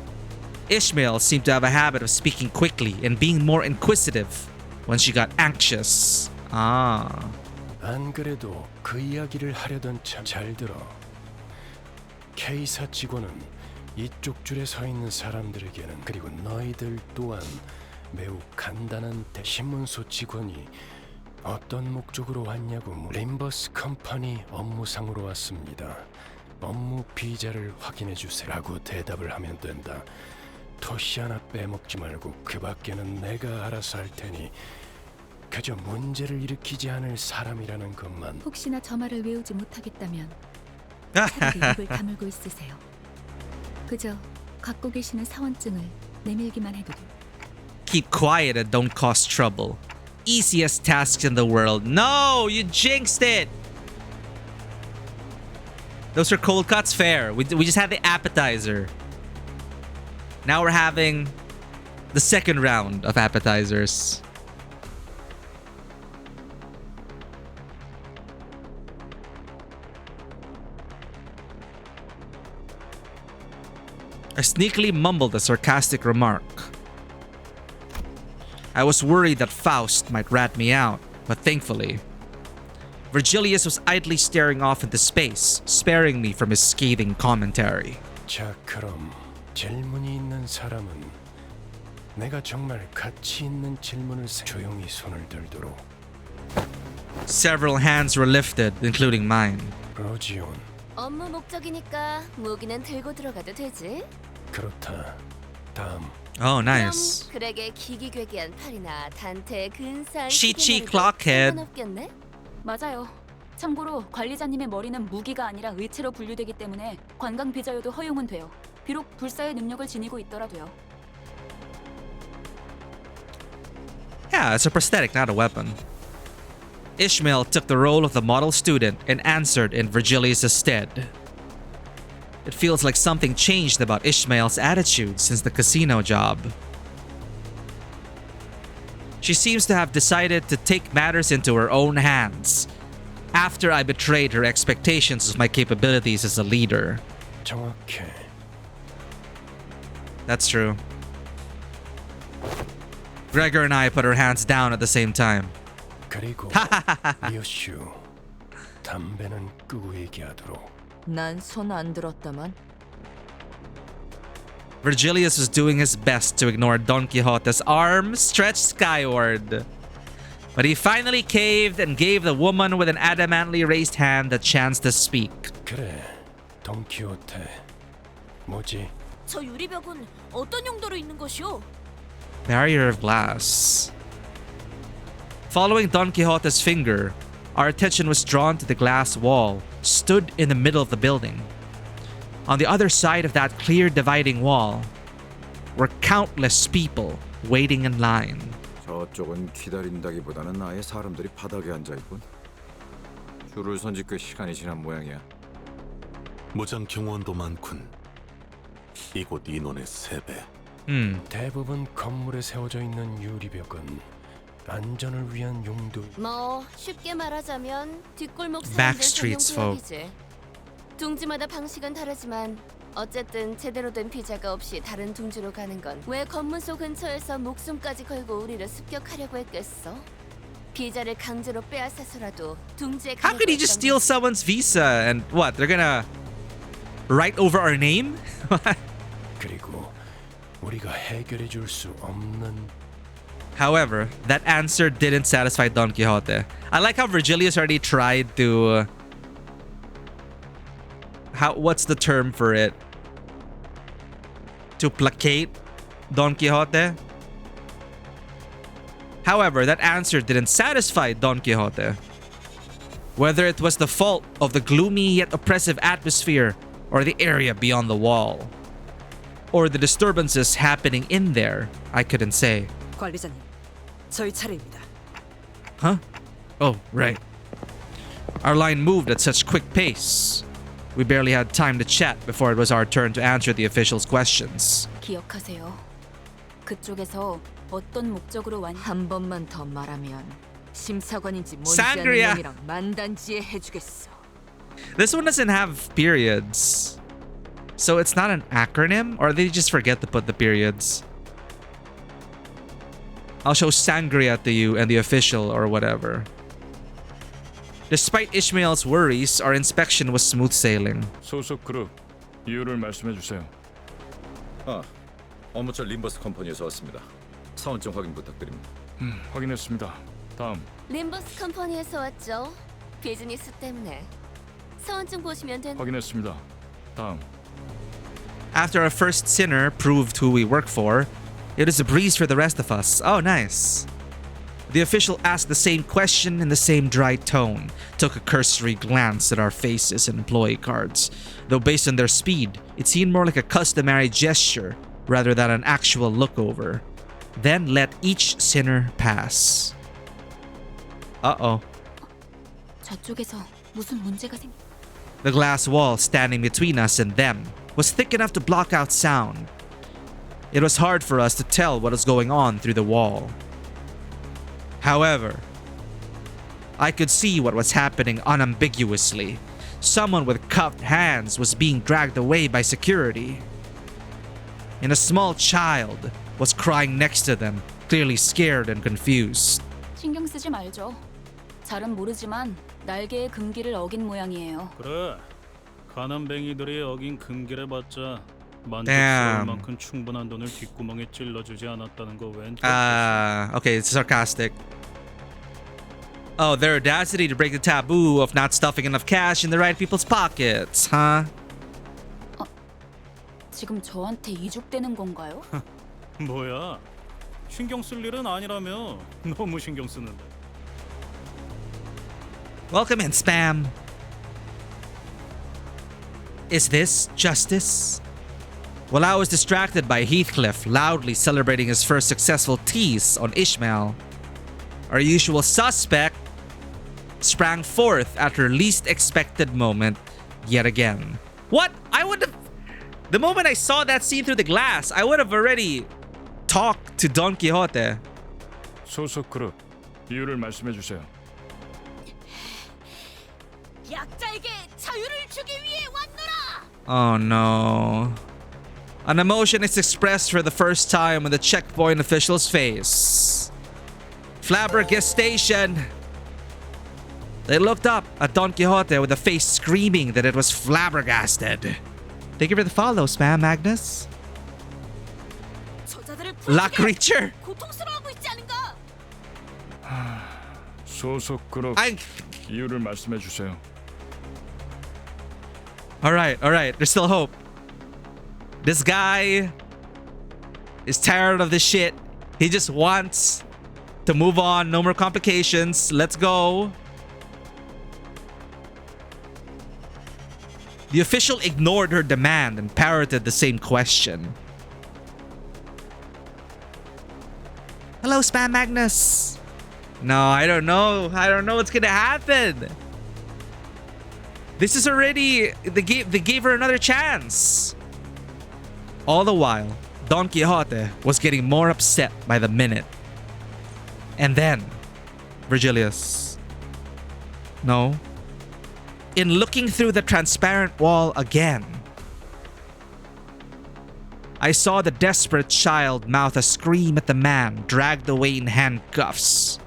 Ishmael seemed to have a habit of speaking quickly and being more inquisitive when she got anxious. Ah. 안 그래도 그 이야기를 하려던 참 잘 들어. K사 직원은 이쪽 줄에 서 있는 사람들에게는 그리고 너희들 또한 매우 간단한 신문소 직원이 어떤 목적으로 왔냐고 림버스 컴퍼니 업무상으로 왔습니다. 업무 비자를 확인해 주세요라고 대답을 하면 된다. 토시 하나 빼먹지 말고 그 밖에는 내가 알아서 할 테니 그저 문제를 일으키지 않을 사람이라는 것만. 혹시나 저 말을 외우지 못하겠다면 차라리 입을 다물고 있으세요. 그저 갖고 계시는 사원증을 내밀기만 해도. Keep quiet and don't cause trouble. Easiest tasks in the world. No, you jinxed it. Those are cold cuts, fair. We just had the appetizer. Now we're having the second round of appetizers. I sneakily mumbled a sarcastic remark. I was worried that Faust might rat me out, but thankfully, Virgilius was idly staring off into space, sparing me from his scathing commentary. 자, 그럼 질문이 있는 사람은 내가 정말 가치 있는 질문을 조용히 손을 들도록. Several hands were lifted, including mine. 로지온. 업무 목적이니까 무기는 들고 들어가도 되지? 그렇다. 다음. Oh, nice. 그럼 그에게 기기괴기한 팔이나 단테의 근사한 Chi-chi clockhead. 상관없겠네? 맞아요. 참고로 관리자님의 머리는 무기가 아니라 의체로 분류되기 때문에 관광 비자여도 허용은 돼요. 비록 불사의 능력을 지니고 있더라도요. Yeah, it's a prosthetic, not a weapon. Ishmael took the role of the model student and answered in Virgilius' stead. It feels like something changed about Ishmael's attitude since the casino job. She seems to have decided to take matters into her own hands after I betrayed her expectations of my capabilities as a leader. 정확해. That's true. Gregor and I put our hands down at the same time. 그리고 리오슈 담배는 끄고 얘기하도록. 난 손 안 들었다만. Virgilius was doing his best to ignore Don Quixote's arm stretched skyward. But he finally caved and gave the woman with an adamantly raised hand the chance to speak. 그래, 돈키호테. 뭐지? 저 유리벽은 어떤 용도로 있는 것이오? Barrier of glass. Following Don Quixote's finger, our attention was drawn to the glass wall, stood in the middle of the building. On the other side of that clear dividing wall were countless people waiting in line. 저쪽은 기다린다기보다는 아예 사람들이 바닥에 앉아 있군. 줄을 선지 꽤 시간이 지난 모양이야. 무장 경호원도 많군. 이곳 인원의 3배. 대부분 건물에 세워져 있는 유리벽은 안전을 위한 용도. 뭐 쉽게 말하자면 뒷골목 Backstreets 사람들 전용 구역이지. 둥지마다 방식은 다르지만 어쨌든 제대로 된 비자가 없이 다른 둥지로 가는 건 왜 검문소 근처에서 목숨까지 걸고 우리를 습격하려고 했겠어? 비자를 강제로 빼앗아서라도 둥지에 How could he just steal someone's visa and what? They're gonna write over our name? 그리고 우리가 해결해 줄 수 없는 However, that answer didn't satisfy Don Quixote. I like how Virgilius already tried to... what's the term for it? To placate Don Quixote? However, that answer didn't satisfy Don Quixote. Whether it was the fault of the gloomy yet oppressive atmosphere or the area beyond the wall, or the disturbances happening in there, I couldn't say. 관리자님, 저희 차례입니다. Huh? Oh, right. Our line moved at such quick pace. We barely had time to chat before it was our turn to answer the officials' questions. 기억하세요. 그쪽에서 어떤 목적으로 한 번만 더 말하면 심사관인지 뭔지 Sangria. 아는 놈이랑 만단지에 해주겠어. This one doesn't have periods. So it's not an acronym, or they just forget to put the periods? I'll show Sangria to you and the official or whatever. Despite Ishmael's worries, our inspection was smooth sailing. 소속 그룹 이유를 말씀해 주세요. 업무처 림버스 컴퍼니에서 왔습니다. 사원증 확인 부탁드립니다. 확인했습니다. 다음. 림버스 컴퍼니에서 왔죠. 비즈니스 때문에. 사원증 보시면 되는. 확인했습니다. 다음. After our first sinner proved who we work for, it was a breeze for the rest of us. Oh, nice. The official asked the same question in the same dry tone, took a cursory glance at our faces and employee cards. Though based on their speed, it seemed more like a customary gesture rather than an actual lookover. Then let each sinner pass. Uh-oh. 저쪽에서 무슨 문제가 생... The glass wall standing between us and them was thick enough to block out sound. It was hard for us to tell what was going on through the wall. However, I could see what was happening unambiguously. Someone with cuffed hands was being dragged away by security. And a small child was crying next to them, clearly scared and confused. 신경 쓰지 말죠. 잘은 모르지만 날개의 금기를 어긴 모양이에요. 그래. 가난뱅이들이 어긴 금기를 받자 만족스러울 Damn. 만큼 충분한 돈을 뒷구멍에 찔러주지 않았다는 거 왠? Okay, it's sarcastic. Oh, their audacity to break the taboo of not stuffing enough cash in the right people's pockets, huh? 지금 저한테 이죽되는 건가요? 뭐야? 신경 쓸 일은 아니라며. 너무 신경 쓰는데. Welcome in, spam. Is this justice? While I was distracted by Heathcliff loudly celebrating his first successful tease on Ishmael, our usual suspect sprang forth at her least expected moment yet again. What? I would have... The moment I saw that scene through the glass, I would have already talked to Don Quixote. 소속 그룹 이유를 말씀해 주세요. 약자에게 자유를 주기 위해 왔노라. Oh no. An emotion is expressed for the first time on the checkpoint official's face. Flabbergastation. They looked up at Don Quixote with a face screaming that it was flabbergasted. Thank you for the follow, Spam Magnus. La creature. 고통스러워하고 있지 않은가? 소속 그룹 이유를 말씀해 주세요. All right. There's still hope. This guy is tired of this shit. He just wants to move on. No more complications. Let's go. The official ignored her demand and parroted the same question. Hello, Spam Magnus. No, I don't know. I don't know what's gonna happen. This is already... They gave her another chance. All the while, Don Quixote was getting more upset by the minute. And then, Virgilius. No. In looking through the transparent wall again, I saw the desperate child mouth a scream at the man dragged away in handcuffs.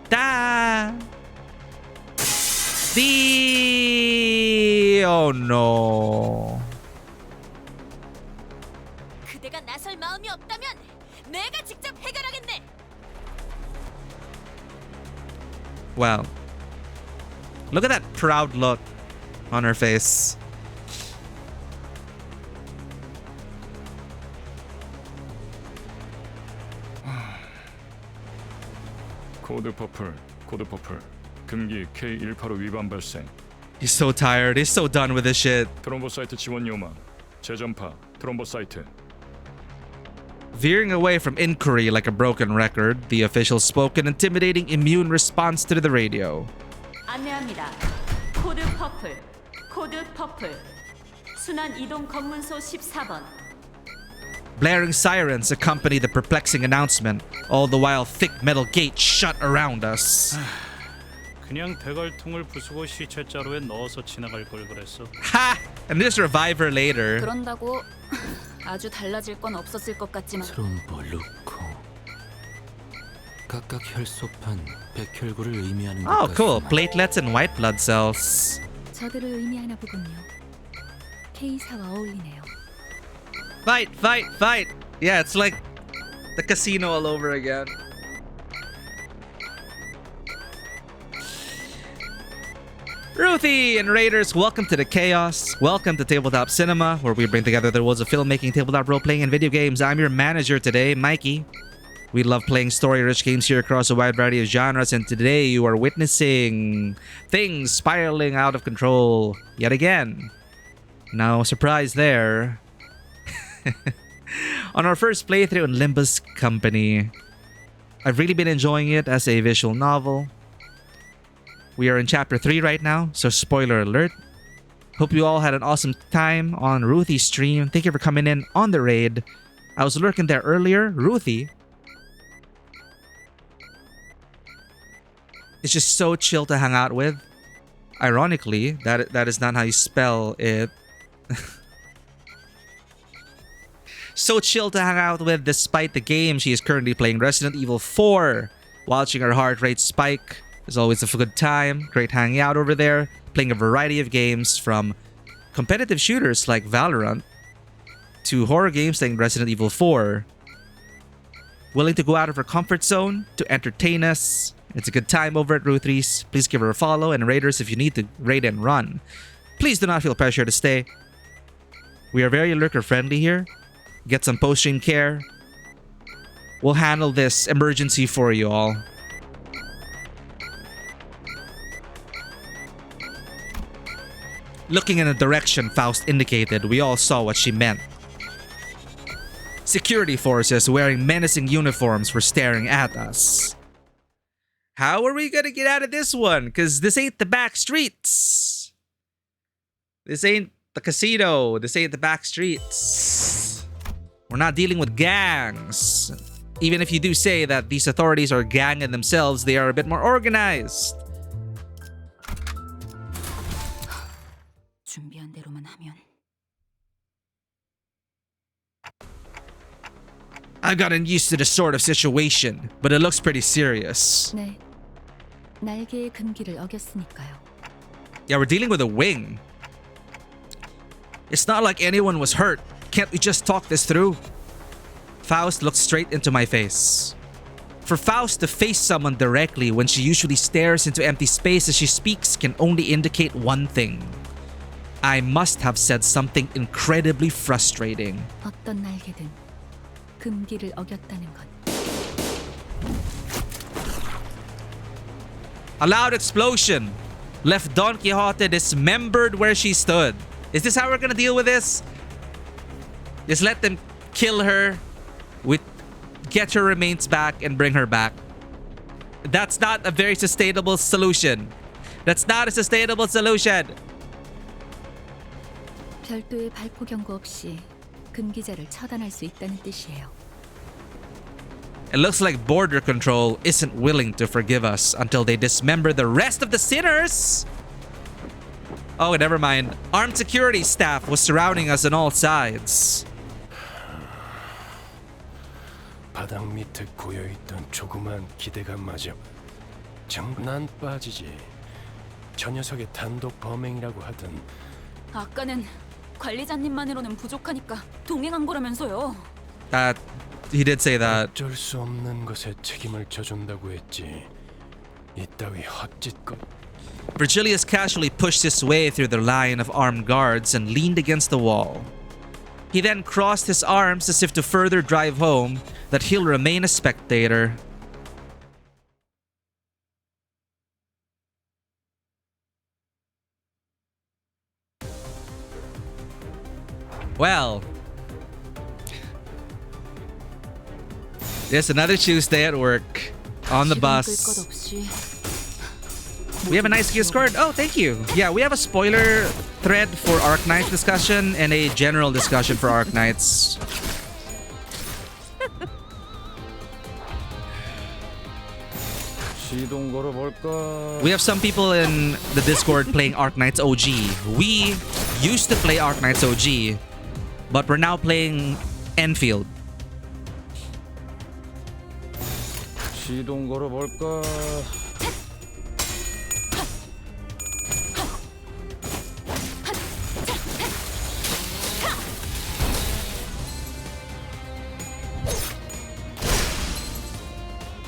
Da! Oh no. 그대가 나설 마음이 없다면 내가 직접 해결하겠네. Wow. Look at that proud look on her face. 코드 퍼플. 금기 K185 위반 발생. He's so tired. He's so done with this shit. 트롬보사이트 지원 요망. 재전파. 트롬보사이트. Veering away from inquiry like a broken record, the official spoke an intimidating immune response to the radio. 안내합니다. 코드 퍼플. 순환 이동 검문소 14번. Blaring sirens accompany the perplexing announcement, all the while thick metal gates shut around us. 그냥 대갈통을 부수고 시체자루에 넣어서 지나갈 걸 그랬어. Ha! And just revive her later. 그런다고 아주 달라질 건 없었을 것 같지만. 트롬보 루코. 각각 혈소판 백혈구를 의미하는 것 Oh, cool. 같구만. Platelets and white blood cells. 저들을 의미하나 보군요. K사와 어울리네요. Fight! Yeah, it's like the casino all over again. Ruthie and Raiders, welcome to the chaos. Welcome to Tabletop Cinema, where we bring together the worlds of filmmaking, tabletop role-playing, and video games. I'm your manager today, Mikey. We love playing story-rich games here across a wide variety of genres, and today you are witnessing things spiraling out of control yet again. No surprise there. On our first playthrough in Limbus Company, I've really been enjoying it as a visual novel. We are in chapter 3 right now, so spoiler alert. Hope you all had an awesome time on Ruthie's stream. Thank you for coming in on the raid. I was lurking there earlier. Ruthie is just so chill to hang out with. Ironically, that is not how you spell it. So chill to hang out with despite the game. She is currently playing Resident Evil 4. Watching her heart rate spike is always a good time. Great hanging out over there. Playing a variety of games from competitive shooters like Valorant to horror games like Resident Evil 4. Willing to go out of her comfort zone to entertain us. It's a good time over at Ruthie's. Please give her a follow, and Raiders, if you need to raid and run, please do not feel pressure to stay. We are very lurker friendly here. Get some post-stream care. We'll handle this emergency for you all. Looking in the direction Faust indicated, we all saw what she meant. Security forces wearing menacing uniforms were staring at us. How are we gonna get out of this one? Because this ain't the back streets. This ain't the casino. This ain't the back streets. We're not dealing with gangs. Even if you do say that these authorities are gang in themselves, they are a bit more organized. 준비한 대로만 하면. I've gotten used to this sort of situation, but it looks pretty serious. 네, 날개의 금기를 어겼으니까요. Yeah, we're dealing with a wing. It's not like anyone was hurt. Can't we just talk this through? Faust looked straight into my face. For Faust to face someone directly when she usually stares into empty space as she speaks can only indicate one thing. I must have said something incredibly frustrating. 어떤 날개든 금기를 어겼다는 것. A loud explosion left Don Quixote dismembered where she stood. Is this how we're gonna deal with this? Just let them kill her, get her remains back, and bring her back. That's not a very sustainable solution. That's not a sustainable solution. 별도의 발포 경고 없이 금기자를 처단할 수 있다는 뜻이에요. It looks like border control isn't willing to forgive us until they dismember the rest of the sinners. Oh, never mind. Armed security staff was surrounding us on all sides. 바닥 밑에 고여있던 조그만 기대감마저 난 빠지지. 저 녀석의 단독 범행이라고 하든 아까는 관리자님만으로는 부족하니까 동행한 거라면서요. That he did say that. 어쩔 수 없는 것에 책임을 져준다고 했지. 이따위 헛짓것. Virgilius casually pushed his way through the line of armed guards and leaned against the wall. He then crossed his arms as if to further drive home that he'll remain a spectator. Well, it's another Tuesday at work on the bus. We have a nice Discord. Oh, thank you. Yeah, we have a spoiler thread for Arknights discussion and a general discussion for Arknights. We have some people in the Discord playing Arknights OG. We used to play Arknights OG, but we're now playing Enfield. 시동 걸어볼까?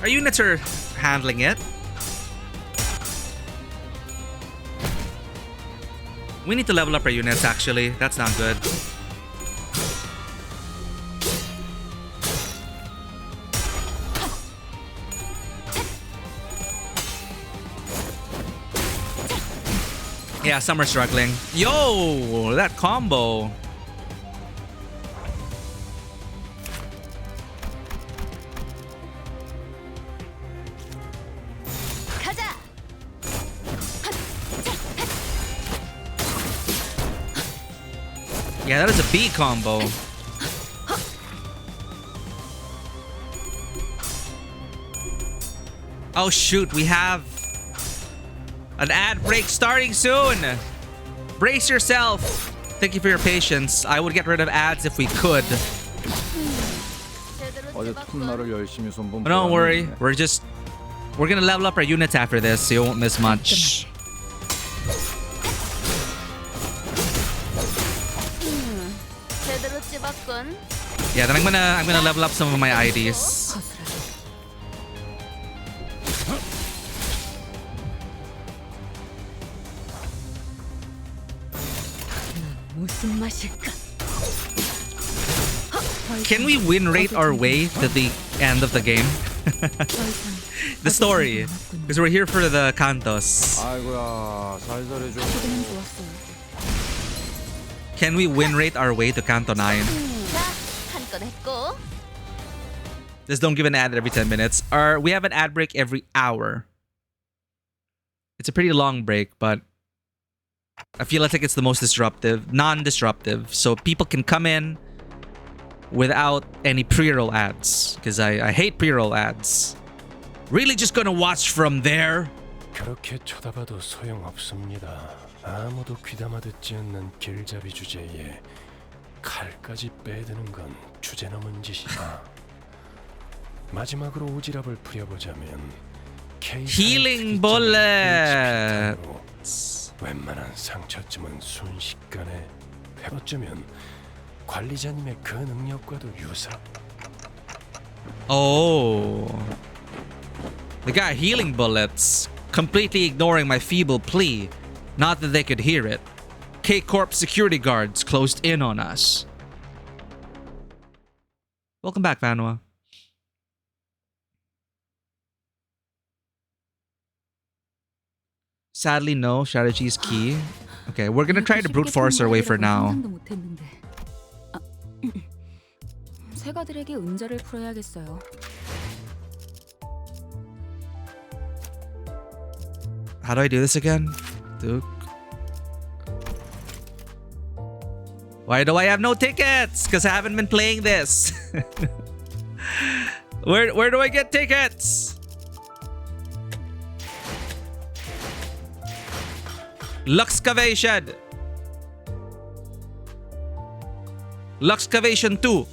Our units are handling it. We need to level up our units actually. That's not good. Yeah, some are struggling. Yo, that combo. Yeah, that is a B combo. Oh shoot, we have an ad break starting soon. Brace yourself. Thank you for your patience. I would get rid of ads if we could. But don't worry, we're gonna level up our units after this, so you won't miss much. Yeah, then I'm gonna level up some of my IDs. Can we win rate our way to the end of the game? The story, because we're here for the Cantos. Can we win rate our way to Canto 9? Just don't give an ad every 10 minutes. We have an ad break every hour. It's a pretty long break, but I feel like it's the most disruptive, non-disruptive, so people can come in without any pre-roll ads, because I hate pre-roll ads. Really just gonna watch from there? 그렇게 쳐다봐도 소용없습니다. 아무도 귀담아 듣지 않는 길잡이 주제에 칼까지 빼드는 건 주제넘은 짓이다. 마지막으로 오지랖을 부려보자면 Healing bullet. 웬만한 상처쯤은 순식간에 회복되면 관리자님의 그 능력과도 유사. Oh, they got healing bullets, completely ignoring my feeble plea. Not that they could hear it. K-Corp security guards closed in on us. Welcome back, Vanua. Sadly, no. Strategy is key. Okay, we're gonna try to brute force our way for now. 세가들에게 은자를 풀어야겠어요. How do I do this again? Duke. Why do I have no tickets? Because I haven't been playing this. Where do I get tickets? Luxcavation. Luxcavation 2.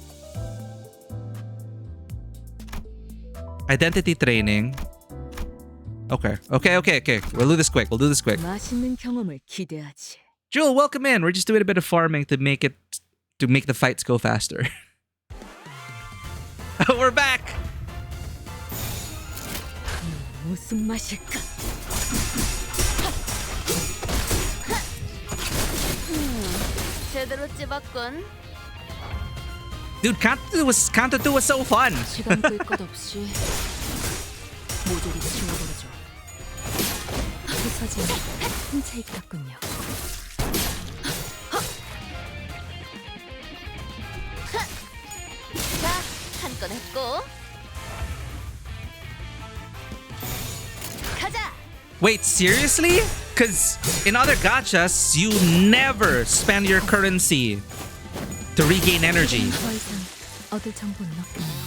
Identity training. Okay. We'll do this quick. 맛있는 경험을 기대하지. Jewel, welcome in. We're just doing a bit of farming to make the fights go faster. We're back. 무슨 맛일까? 제대로 찝었군. Dude, Canto 2 was so fun. 시간 끌 것 없이 모조리 치워버리죠. 부서진 흠차익 같군요. 자, 한 건 했고. 가자. Wait, seriously? Because in other gachas, you never spend your currency to regain energy. 더 이상 얻을 정보는 없군요.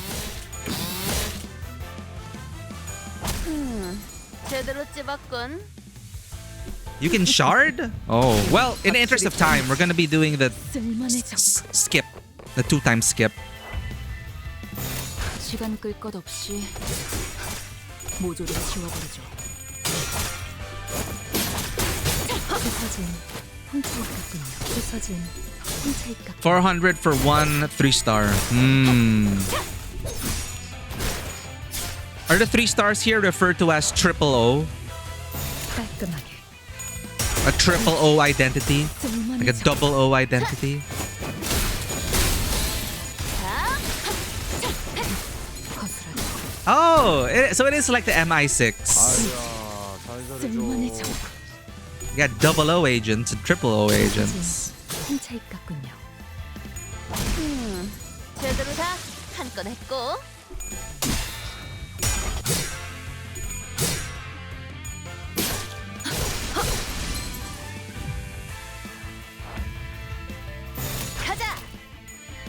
제대로 찝었군. You can shard? Oh, well, in the interest of time, we're gonna be doing the skip. The 2-time skip. 시간 끌 것 없이 모조리 치워버리죠. 부서진 흠차익 같군요. 부서진 흠차익 같군요. 400 for one 3-star. Are the 3 stars here referred to as triple O? 깔끔하게. A triple O identity? Like a double O identity? Oh, so it is like the MI6. You got double O agents and triple O agents. 흠차익 같군요. 제대로 다 한 건 했고. 가자.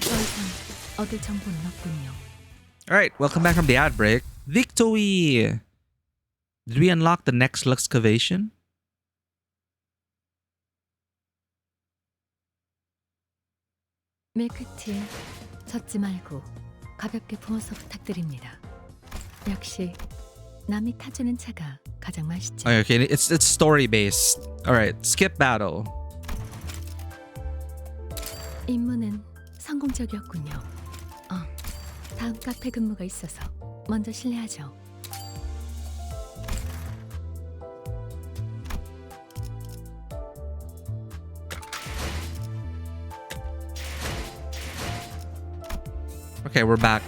더 이상 얻을 정보는 없군요. Alright, welcome back from the ad break. Victory! Did we unlock the next Luxcavation? 밀크티 젖지 말고 가볍게 부어서 부탁드립니다. 역시 남이 타주는 차가 가장 맛있죠. Okay, it's story based. Alright, skip battle. 임무는 성공적이었군요. 다음 카페 근무가 있어서 먼저 실례하죠. Okay, we're back.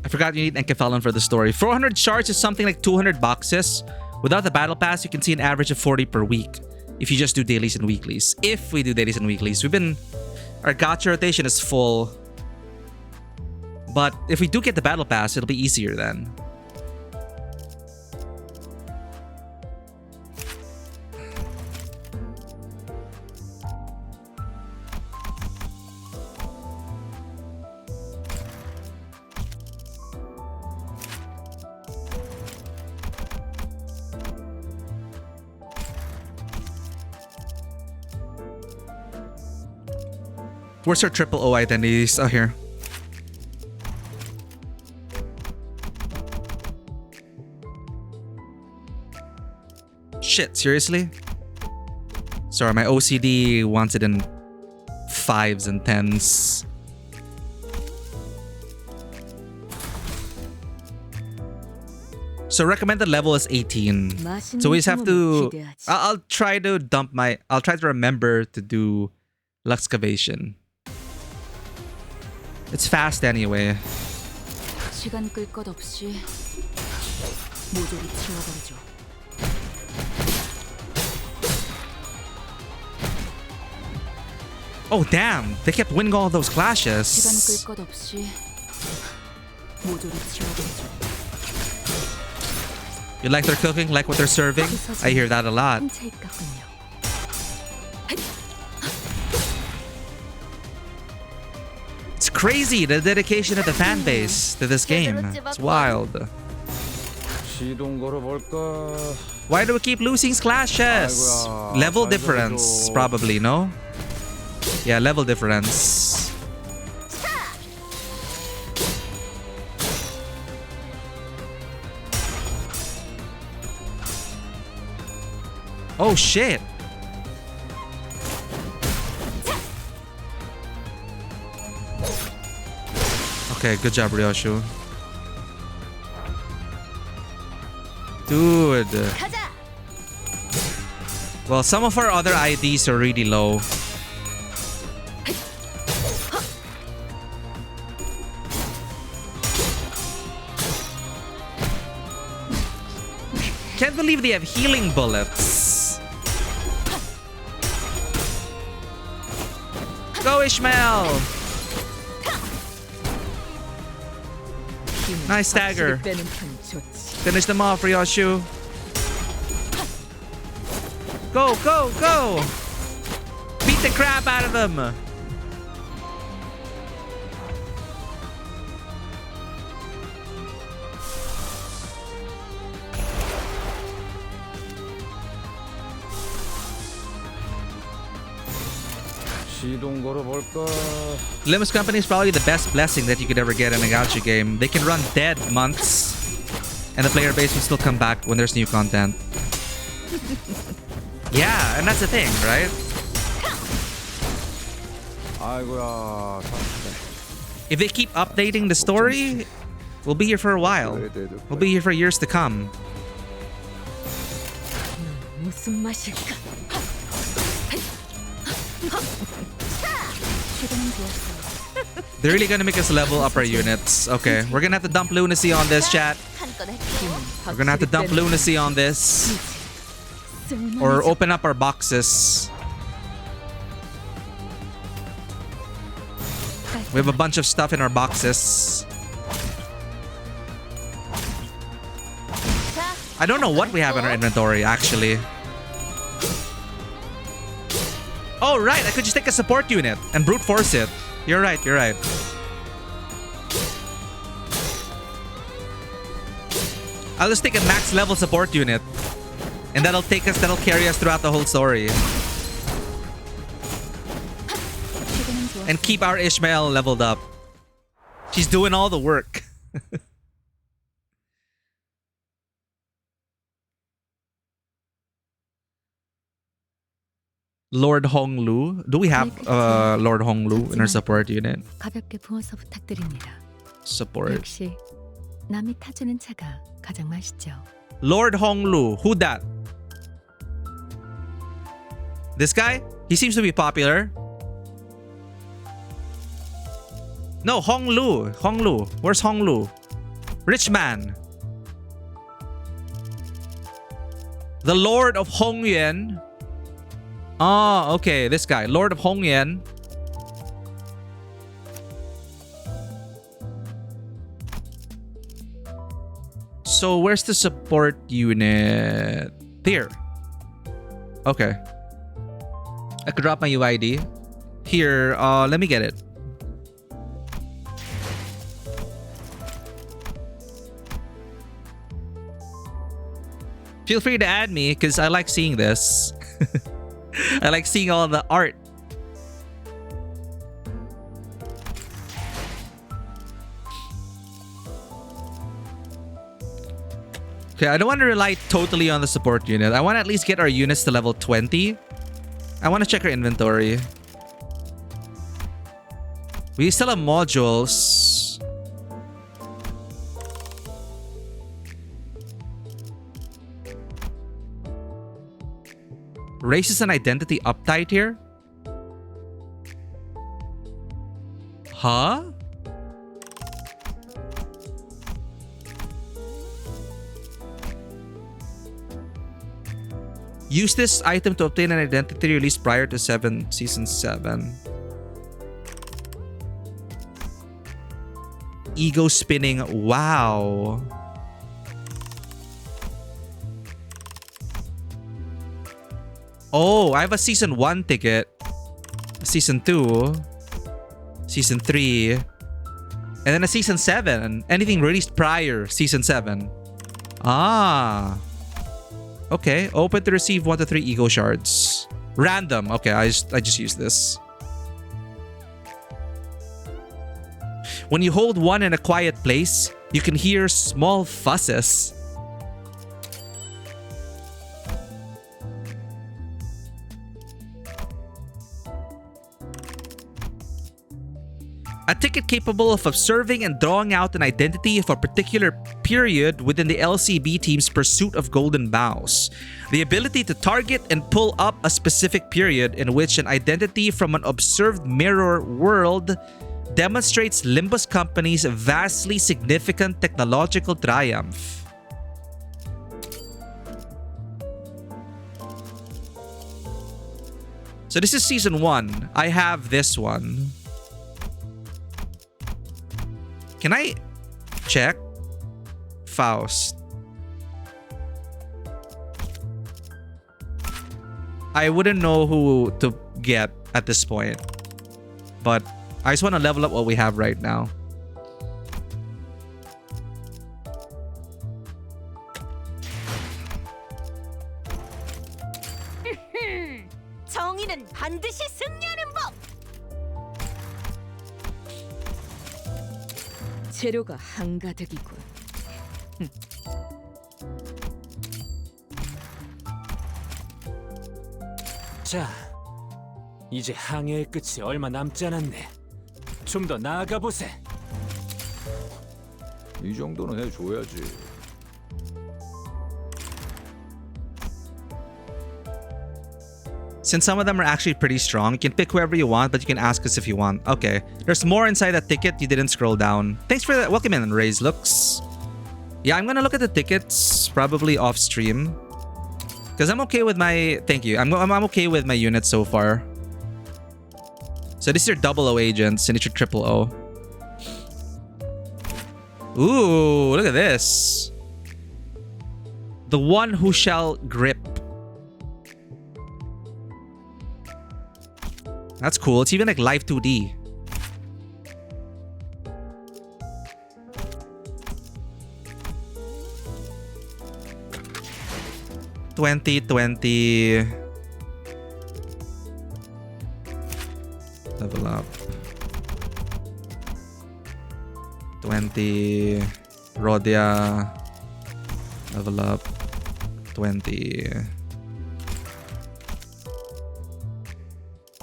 I forgot you need Encephalon for the story. 400 shards is something like 200 boxes. Without the battle pass, you can see an average of 40 per week if you just do dailies and weeklies. If we do dailies and weeklies, our gacha rotation is full. But if we do get the battle pass, it'll be easier then. Where's our triple O identities? Oh, here. Shit, seriously? Sorry, my OCD wants it in 5s and 10s. So recommended level is 18. So we just have to... I'll try to remember to do Luxcavation. It's fast anyway. 시간 끌 것 없이 모조리 치워버리죠. Oh damn! They kept winning all those clashes. 시간 끌 것 없이 모조리 치워버리죠. You like their cooking? Like what they're serving? I hear that a lot. It's crazy, the dedication of the fan base to this game. It's wild. 시동 걸어볼까? Why do we keep losing clashes? Level difference, probably, no? Yeah, level difference. Oh shit! Okay, good job, Ryoshu. Dude. Well, some of our other IDs are really low. Can't believe they have healing bullets. Go, Ishmael! Nice stagger. Finish them off, Ryoshu. Go, go, go! Beat the crap out of them! Limbus Company is probably the best blessing that you could ever get in a gacha game. They can run dead months, and the player base will still come back when there's new content. Yeah, and that's the thing, right? If they keep updating the story, we'll be here for a while. We'll be here for years to come. They're really gonna make us level up our units. Okay, we're gonna have to dump lunacy on this, chat. We're gonna have to dump lunacy on this. Or open up our boxes. We have a bunch of stuff in our boxes. I don't know what we have in our inventory, actually. Oh, right. I could just take a support unit and brute force it. You're right. You're right. I'll just take a max level support unit. And that'll carry us throughout the whole story. And keep our Ishmael leveled up. She's doing all the work. Lord Honglu. Do we have Lord Honglu in our support unit? 가볍게 부어서 부탁드립니다. Support. 역시 남이 타주는 차가 가장 맛있죠. Lord Honglu. Who that? This guy? He seems to be popular. No, Honglu. Honglu. Where's Honglu? Rich man. The Lord of Hongyuan. Oh, okay. This guy. Lord of Hongyuan. So where's the support unit? Here. Okay. I could drop my UID. Here, let me get it. Feel free to add me because I like seeing this. I like seeing all the art. Okay, I don't want to rely totally on the support unit. I want to at least get our units to level 20. I want to check our inventory. We still have modules. Races and identity uptight here? Huh? Use this item to obtain an identity released prior to season 7. Ego spinning. Wow. Oh, I have a season 1 ticket. Season 2. Season 3. And then a season 7. Anything released prior season 7. Ah. Okay. Open to receive 1 to 3 ego shards. Random. Okay, I just use this. When you hold one in a quiet place, you can hear small fusses. A ticket capable of observing and drawing out an identity of a particular period within the LCB team's pursuit of golden bows. The ability to target and pull up a specific period in which an identity from an observed mirror world demonstrates Limbus Company's vastly significant technological triumph. So this is season 1. I have this one. Can I check? Faust. I wouldn't know who to get at this point. But I just want to level up what we have right now. 정의는 반드시 승리하는 법. 재료가 한가득이군. 자, 이제 항해의 끝이 얼마 남지 않았네. 좀 더 나아가 보세. 이 정도는 해줘야지. Since some of them are actually pretty strong, you can pick whoever you want, but you can ask us if you want. Okay. There's more inside that ticket. You didn't scroll down. Thanks for that. Welcome in, Raise Looks. Yeah, I'm gonna look at the tickets probably off stream. Because I'm okay with my... Thank you. I'm okay with my unit so far. So this is your 00 agents and it's your 000. Ooh, look at this. The one who shall grip. That's cool. It's even like live 2D. $20. Level up. 20. Rodia. Level up. 20.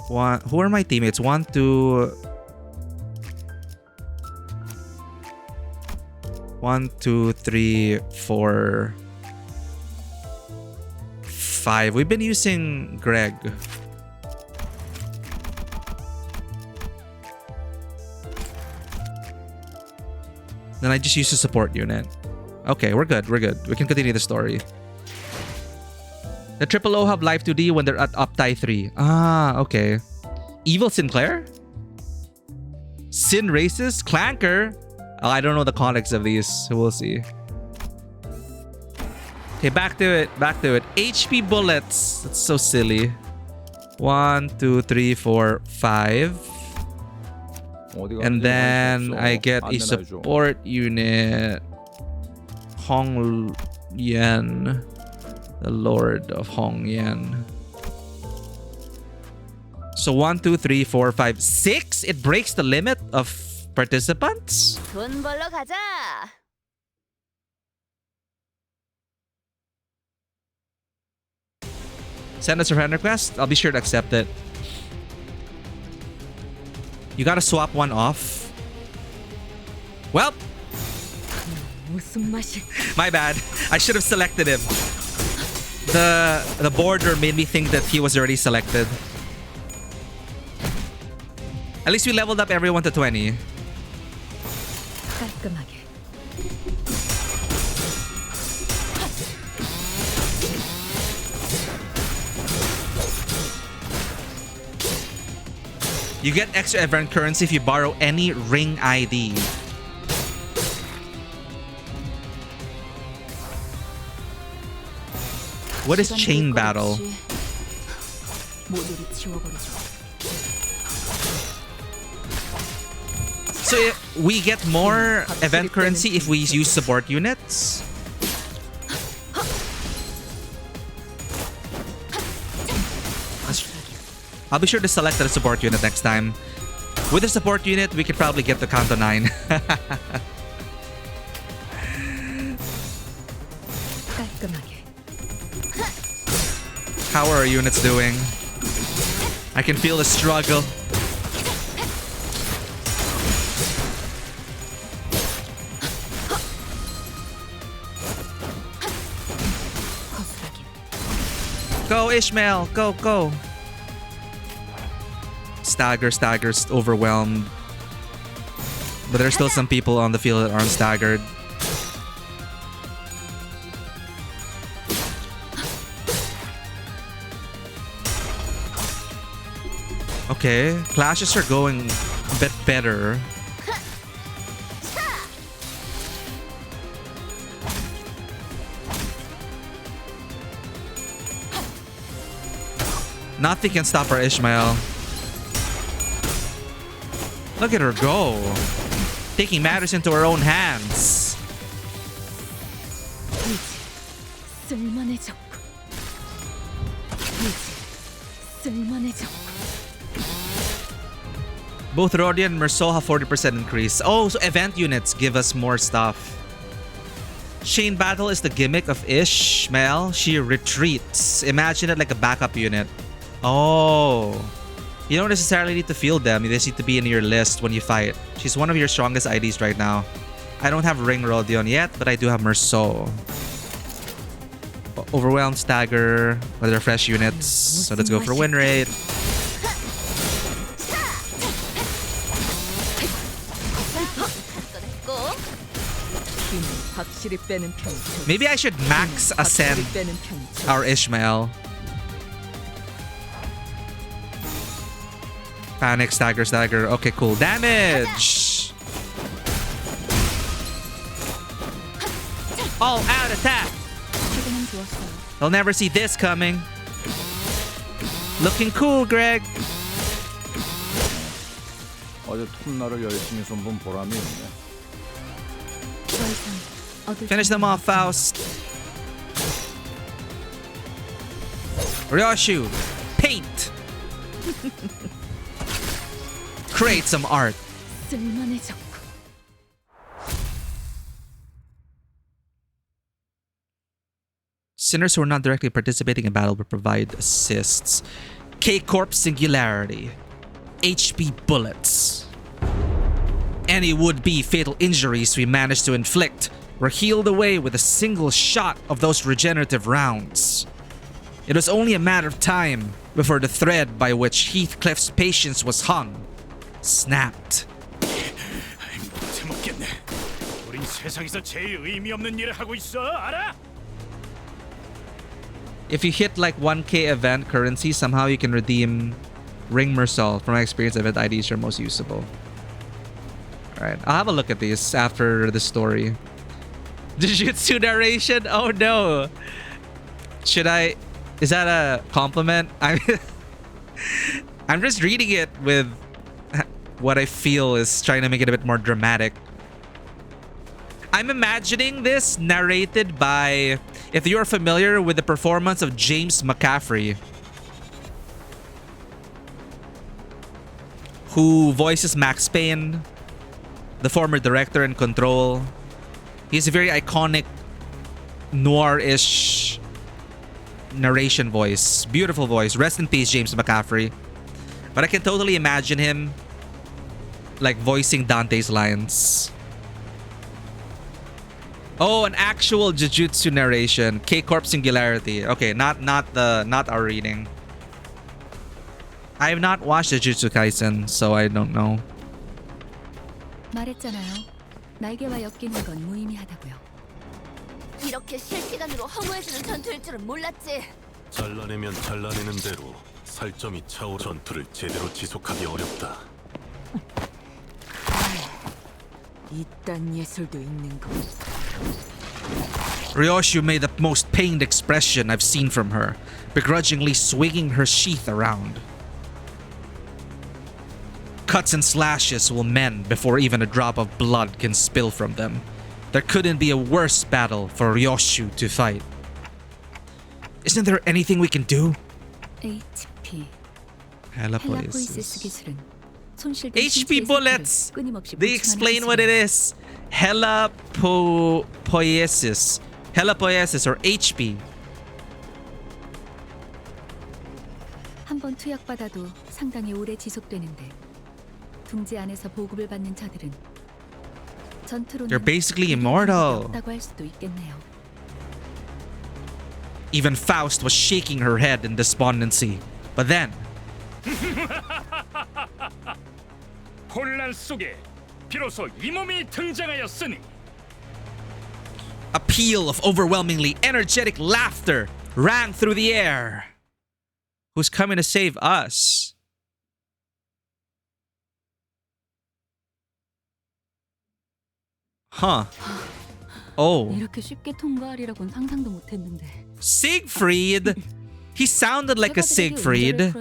One. Who are my teammates? 1, 2. 1, 2, 3, 4, 5. We've been using Greg. Then I just used a support unit. Okay, we're good. We're good. We can continue the story. The 000 have live 2D when they're at Uptie 3. Ah, okay. Evil Sinclair? Sin Racist? Clanker? Oh, I don't know the context of these, so we'll see. Okay, back to it. Back to it. HP bullets. That's so silly. 1, 2, 3, 4, 5. And then I get a support unit. Hong Yan. The Lord of Hong Yan. So 1, 2, 3, 4, 5, 6? It breaks the limit of participants? 돈 벌러 가자. Send us a friend request. I'll be sure to accept it. You gotta swap one off. Well, my bad. I should have selected him. The border made me think that he was already selected. At least we leveled up everyone to 20. You get extra event currency if you borrow any ring ID. What is chain battle? So we get more event currency if we use support units? I'll be sure to select the support unit next time. With the support unit, we could probably get to Canto 9. How are our units doing? I can feel the struggle. Go, Ishmael! Go, go! Stagger's overwhelmed. But there's still some people on the field that aren't staggered. Okay, clashes are going a bit better. Nothing can stop our Ishmael. Look at her go. Taking matters into her own hands. Both Rodian and Merceau have 40% increase. Oh, so event units give us more stuff. Shane Battle is the gimmick of Ishmael. She retreats. Imagine it like a backup unit. Oh. You don't necessarily need to field them. You just need to be in your list when you fight. She's one of your strongest IDs right now. I don't have Ring Rodion yet, but I do have Merceau. Overwhelmed Stagger with their fresh units. So let's go for win rate. Maybe I should max ascend our Ishmael. Panic, stagger. Okay, cool. Damage! All out attack! They'll never see this coming. Looking cool, Greg. 어제 톱날을 열심히 손본 보람이 있네. Finish them off, Faust. Ryoshu, paint. Create some art. Sinners who are not directly participating in battle will provide assists. K-Corp Singularity. HP bullets. Any would-be fatal injuries we manage to inflict were healed away with a single shot of those regenerative rounds. It was only a matter of time before the thread by which Heathcliff's patience was hung snapped. 못해먹겠네. 우린 세상에서 제일 의미 없는 일을 하고 있어. 알아? If you hit like 1k event currency, somehow you can redeem Ring Merceau. From my experience, event IDs are most usable. Alright, I'll have a look at these after the story. Jujutsu narration? Oh no! Should I... Is that a compliment? I'm just reading it with what I feel is trying to make it a bit more dramatic. I'm imagining this narrated by... If you're familiar with the performance of James McCaffrey, who voices Max Payne, the former director in Control. He's a very iconic noir-ish narration voice. Beautiful voice. Rest in peace, James McCaffrey. But I can totally imagine him like voicing Dante's lines. Oh, an actual Jujutsu narration. K-Corp Singularity. Okay, not our reading. I have not watched the Jujutsu Kaisen, so I don't know. 말했잖아요. 날개와 엮이는 건 무의미하다고요. 이렇게 실시간으로 허무해지는 전투일 줄은 몰랐지. 잘라내면 잘라내는 대로 살점이 차오르 전투를 제대로 지속하기 어렵다. 이딴 예술도 있는 거. Ryoshu made the most pained expression I've seen from her, begrudgingly swinging her sheath around. Cuts and slashes will mend before even a drop of blood can spill from them. There couldn't be a worse battle for Ryoshu to fight. Isn't there anything we can do? HP. 헬라포이시스 기술은 손실된 HP 신체의 bullets. 세포를 끊임없이 They 보충하는 explain what it is. Helapoiesis. Helapoiesis or HP. 한번 투약받아도 상당히 오래 지속되는데 둥지 안에서 보급을 받는 자들은 전투로는 They're basically immortal. 없다고 할 수도 있겠네요. Even Faust was shaking her head in despondency. But then, 혼란 속에 비로소 이 몸이 등장하였으니 a peal of overwhelmingly energetic laughter rang through the air. Who's coming to save us? Huh. Oh. 이렇게 쉽게 통과하리라고는 상상도 못했는데. Siegfried? He sounded like a Siegfried.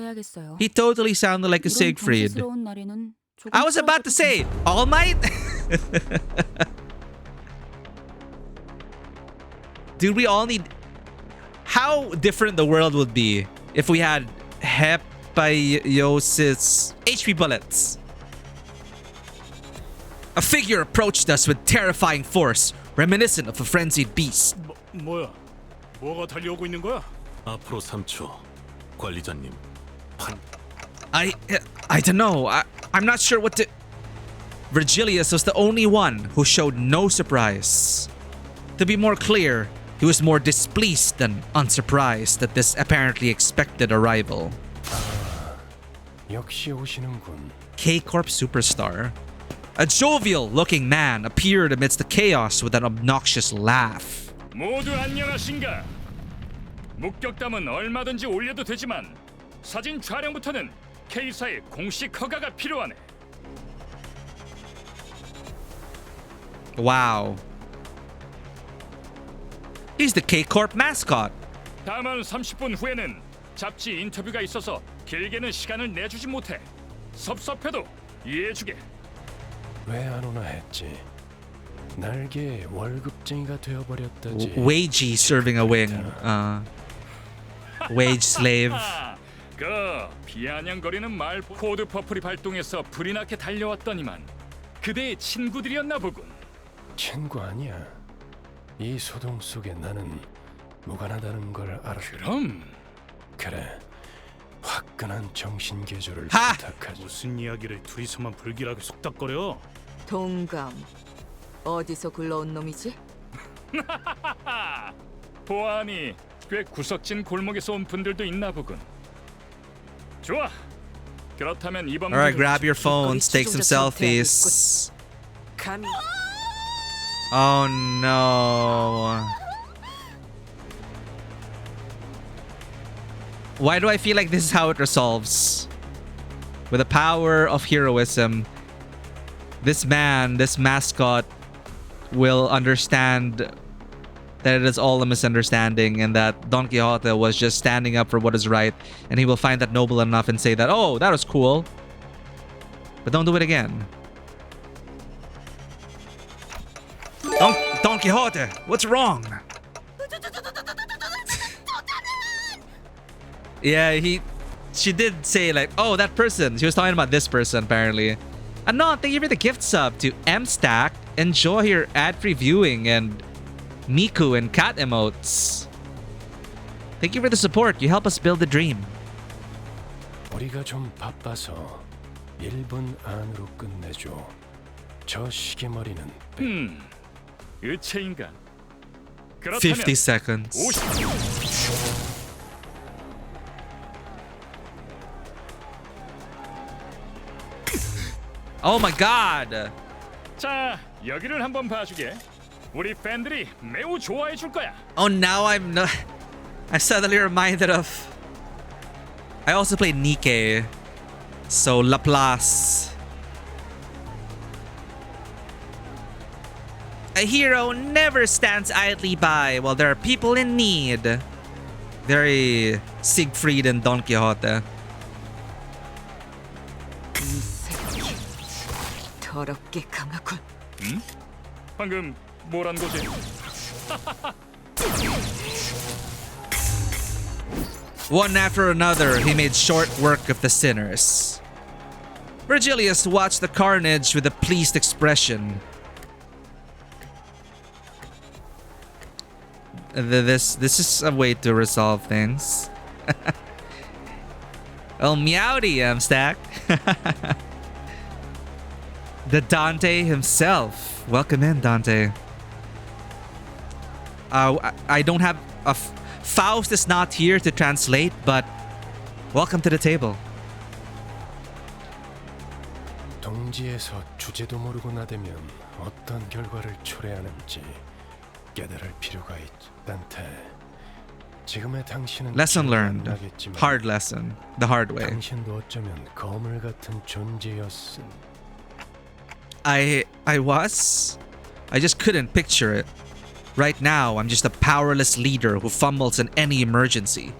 He totally sounded like a Siegfried. I was about to say, All Might? Dude, we all need... How different the world would be if we had Hepiosis HP bullets. A figure approached us with terrifying force, reminiscent of a frenzied beast. 뭐야? 뭐가 달려오고 있는 거야? 앞으로 3초. 관리자님. I don't know. I'm not sure what to... Virgilius was the only one who showed no surprise. To be more clear, he was more displeased than unsurprised at this apparently expected arrival. 역시 오시는군. K-Corp superstar. A jovial-looking man appeared amidst the chaos with an obnoxious laugh. 모두 안녕하신가? 목격담은 얼마든지 올려도 되지만 사진 촬영부터는 K사의 공식 허가가 필요하네. Wow. He's the K-Corp mascot. 다만 30분 후에는 잡지 인터뷰가 있어서 길게는 시간을 내주지 못해. 섭섭해도 이해해주게. 왜 안 오나 했지. 날개 월급쟁이가 되어버렸다지. Wagey serving a wing. Wage slave. 그 비아냥거리는 말 코드 퍼플이 발동해서 불이 나게 달려왔더니만 그대의 친구들이었나 보군. 친구 아니야. 이 소동 속에 나는 무관하다는 걸 알아. 그럼 그래. 화끈한 정신 개조를 부탁하지. 무슨 이야기를 둘이서만 불길하게 속닥거려? 동감. 어디서 굴러온 놈이지? 보아하니 꽤 구석진 골목에서 온 분들도 있나 보군. 좋아. 그렇다면 이번 Alright, grab your phones, take some selfies. Oh no. Why do I feel like this is how it resolves? With the power of heroism, this man, this mascot, will understand that it is all a misunderstanding and that Don Quixote was just standing up for what is right, and he will find that noble enough and say that, oh, that was cool, but don't do it again. Don Quixote, what's wrong? Yeah, she did say like, oh, that person. She was talking about this person apparently. Anon, thank you for the gift sub to MStack. Enjoy your ad-free viewing and Miku and cat emotes. Thank you for the support. You help us build the dream. 우리가 좀 바빠서 1분 안으로 끝내줘. 저 시계머리는 의체인가? 50 seconds. Oh my god. 자, 여기를 한번 봐주게. 우리 팬들이 매우 좋아해 줄 거야. Oh, now I'm suddenly reminded of... I also played Nikkei. So, Laplace. A hero never stands idly by while there are people in need. Very Siegfried and Don Quixote. 더럽게 강하군. 응? 방금 뭐란 거지? One after another, he made short work of the sinners. Virgilius watched the carnage with a pleased expression. This is a way to resolve things. Oh, meowdy, Stack. The Dante himself. Welcome in, Dante. I don't have a... Faust is not here to translate, but welcome to the table. 동지에서 주제도 모르고 나대면 어떤 결과를 초래하는지 깨달을 필요가 있지. 단테, 지금의 당신은 Lesson learned. Hard lesson. The hard way. 당신도 어쩌면 거물 같은 존재였음. I was. I just couldn't picture it. Right now, I'm just a powerless leader who fumbles in any emergency,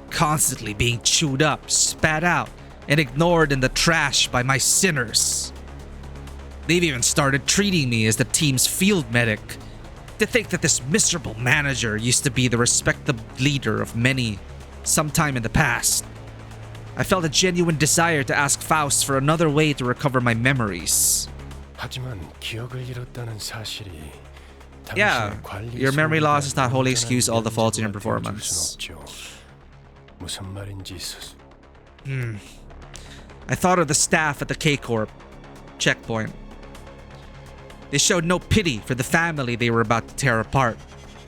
constantly being chewed up, spat out, and ignored in the trash by my sinners. They've even started treating me as the team's field medic. To think that this miserable manager used to be the respected leader of many sometime in the past. I felt a genuine desire to ask Faust for another way to recover my memories. 하지만 기억을 잃었다는 사실이 Yeah, your memory loss does not wholly excuse all the faults in your performance. 무슨 말인지 I thought of the staff at the K-Corp checkpoint. They showed no pity for the family they were about to tear apart,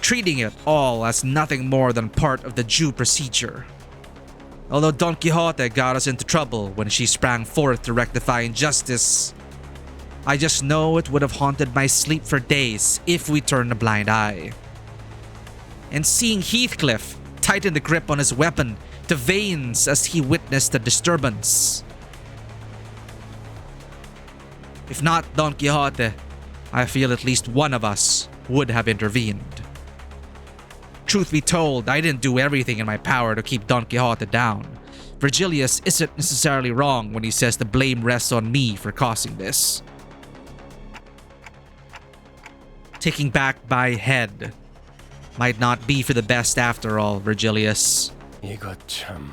treating it all as nothing more than part of the due procedure. Although Don Quixote got us into trouble when she sprang forth to rectify injustice, I just know it would have haunted my sleep for days if we turned a blind eye. And seeing Heathcliff tighten the grip on his weapon to veins as he witnessed the disturbance. If not Don Quixote, I feel at least one of us would have intervened. Truth be told, I didn't do everything in my power to keep Don Quixote down. Virgilius isn't necessarily wrong when he says the blame rests on me for causing this. Taking back my head might not be for the best after all, Virgilius. 이거 참.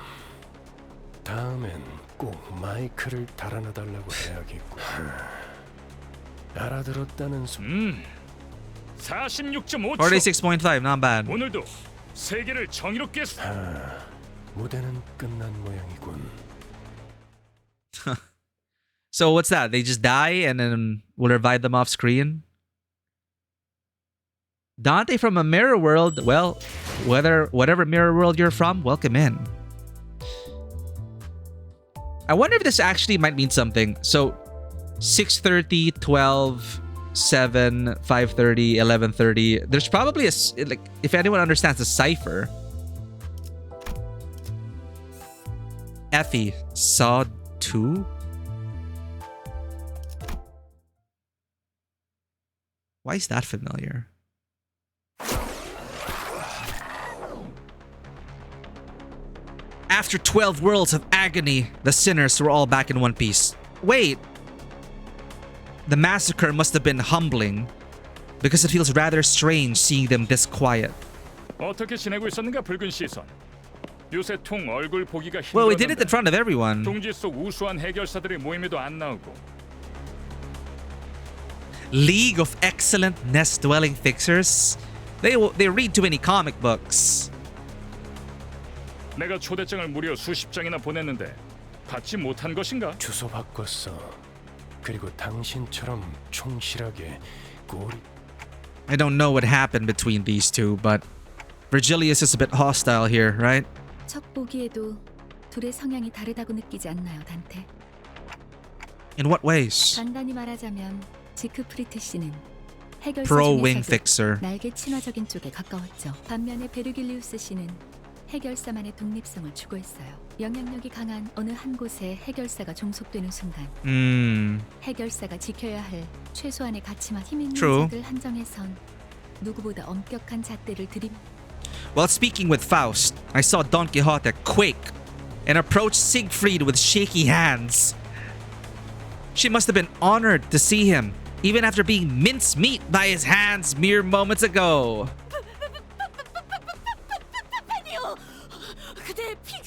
다음엔 꼭 마이크를 달아놔달라고 해야겠고. 알아들었다는 소. 46.5초. 46.5, not bad. 오늘도 세계를 정의롭게. 무대는 끝난 모양이군. So what's that? They just die and then we'll revive them off screen? Dante from a mirror world. Well, whatever mirror world you're from, welcome in. I wonder if this actually might mean something. So 6:30, 12, 7, 5:30, 11:30. There's probably like, if anyone understands the cipher. Effie saw 2. Why is that familiar? After 12 worlds of agony, the sinners were all back in one piece. Wait. The massacre must have been humbling because it feels rather strange seeing them this quiet. 어떻게 지내고 있었는가 붉은 시선. 요새 통 얼굴 보기가 힘들었는데. Well, we did it in front of everyone. 동지 속 우수한 해결사들의 모임에도 안 나오고. League of Excellent Nest-Dwelling Fixers? They read too many comic books. 내가 초대장을 무려 수십 장이나 보냈는데 받지 못한 것인가? 주소 바꿨어. 그리고 당신처럼 충실하게 꼬리. I don't know what happened between these two, but Virgilius is a bit hostile here, right? 첫 보기에도 둘의 성향이 다르다고 느끼지 않나요, 단테? In what ways? 간단히 말하자면 지크프리트 씨는 해결사 Pro wing 중에서도 fixer. 날개 친화적인 쪽에 가까웠죠. 반면에 베르길리우스 씨는 해결사만의 독립성을 추구했어요. 영향력이 강한 어느 한 곳에 해결사가 종속되는 순간 해결사가 지켜야 할 최소한의 가치만 힘 있는 자들 한정에선 누구보다 엄격한 잣대를 들임. While speaking with Faust, I saw Don Quixote quake and approach Siegfried with shaky hands. She must have been honored to see him, even after being mincemeat by his hands mere moments ago. 그대의 피가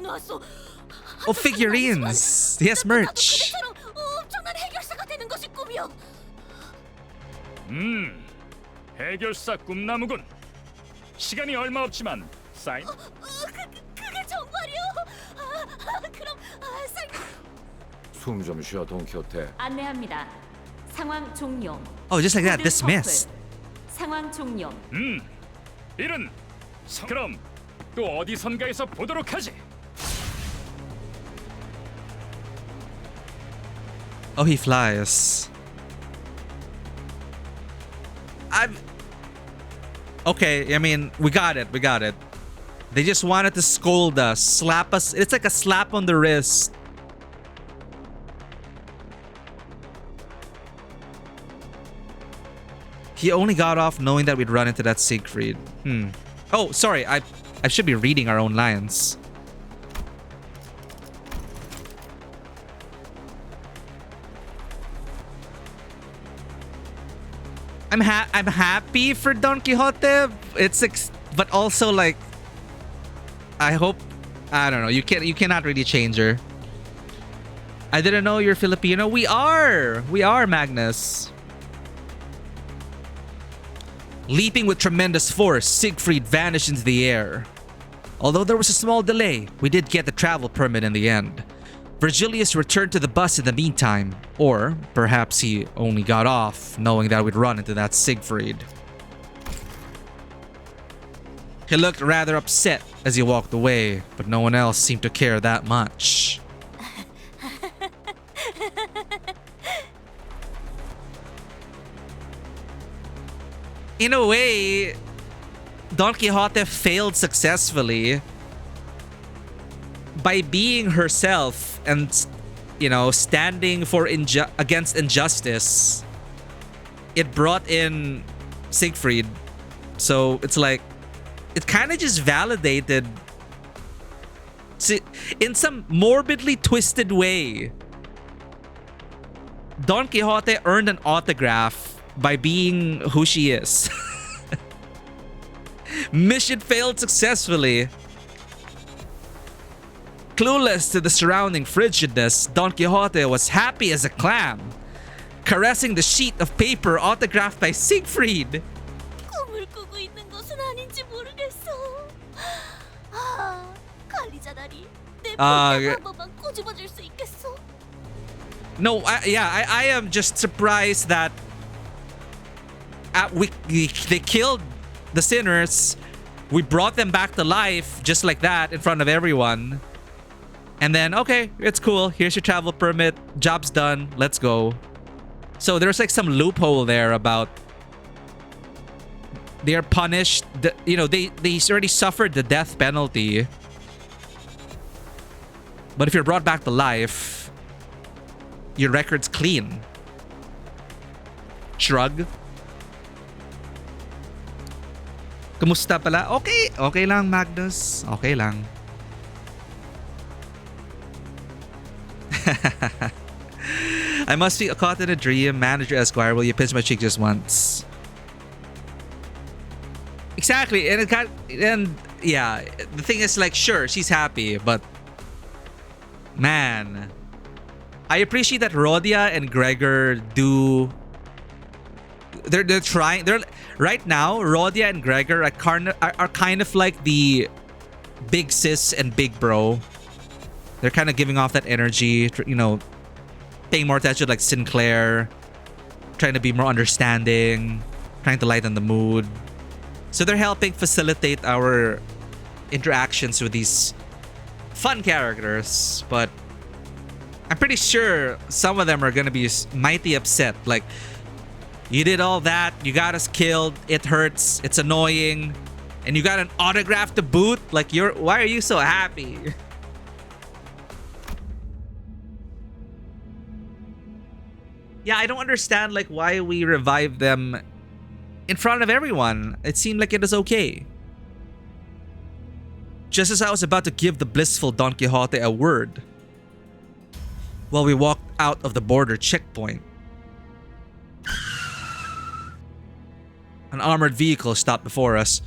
나왔어. Oh, figurines. He has merch. 그대처럼 엄청난 해결사가 되는 것이 꿈이야. 해결사 꿈나무군. 시간이 얼마 없지만 사인. 그게 정말이요? 그럼 사인. 숨 좀 쉬어 돈키호테. 안내합니다. 상황 종료. Oh, just like that. 코드 Dismissed. 퍼플. 상황 종료. 이른. 그럼 또 어디선가에서 보도록 하지. Oh, he flies. Okay, I mean, we got it. They just wanted to scold us, slap us. It's like a slap on the wrist. He only got off knowing that we'd run into that Siegfried. Oh, sorry. I should be reading our own lines. I'm happy for Don Quixote. But also like, I hope, I don't know. You cannot really change her. I didn't know you're Filipino. We are, Magnus. Leaping with tremendous force, Siegfried vanished into the air. Although there was a small delay, we did get the travel permit in the end. Virgilius returned to the bus in the meantime, or perhaps he only got off knowing that we'd run into that Siegfried. He looked rather upset as he walked away, but no one else seemed to care that much. In a way, Don Quixote failed successfully by being herself and, you know, standing for against injustice. It brought in Siegfried, so it's like it kind of just validated, in some morbidly twisted way, Don Quixote earned an autograph by being who she is. Mission failed successfully. Clueless to the surrounding frigidness, Don Quixote was happy as a clam, caressing the sheet of paper autographed by Siegfried. 꿈을 꾸고 있는 것은 아닌지 모르겠어. 관리자다리, 내 한 번만 꼬집어줄 수 있겠어? No, I am just surprised that they killed the sinners. We brought them back to life just like that in front of everyone. And then, okay, it's cool. Here's your travel permit. Job's done. Let's go. So there's like some loophole there about they are punished. You know, they already suffered the death penalty. But if you're brought back to life, your record's clean. Shrug. Kumusta pala? Okay lang, Magnus. Okay lang. I must be caught in a dream. Manager Esquire, will you pinch my cheek just once? Exactly. And yeah, the thing is, like, sure, she's happy, but man, I appreciate that Rhodia and Gregor do. They're trying. They're right now. Rhodia and Gregor are kind of like the big sis and big bro. They're kind of giving off that energy, you know, paying more attention to like Sinclair, trying to be more understanding, trying to lighten the mood. So they're helping facilitate our interactions with these fun characters. But I'm pretty sure some of them are going to be mighty upset. Like, you did all that, you got us killed, it hurts, it's annoying, and you got an autograph to boot? Like, why are you so happy? Yeah, I don't understand like why we revived them in front of everyone. It seemed like it was okay. Just as I was about to give the blissful Don Quixote a word, while we walked out of the border checkpoint, an armored vehicle stopped before us,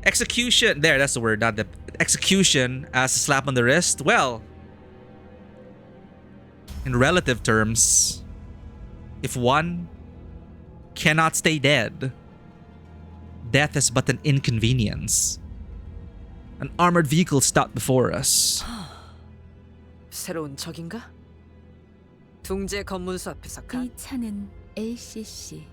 Execution. There, that's the word, not the execution as a slap on the wrist. Well, in relative terms, if one cannot stay dead, death is but an inconvenience. An armored vehicle stopped before us. 새로운 적인가? 둥지 검문소 앞에서 이 차는 LCC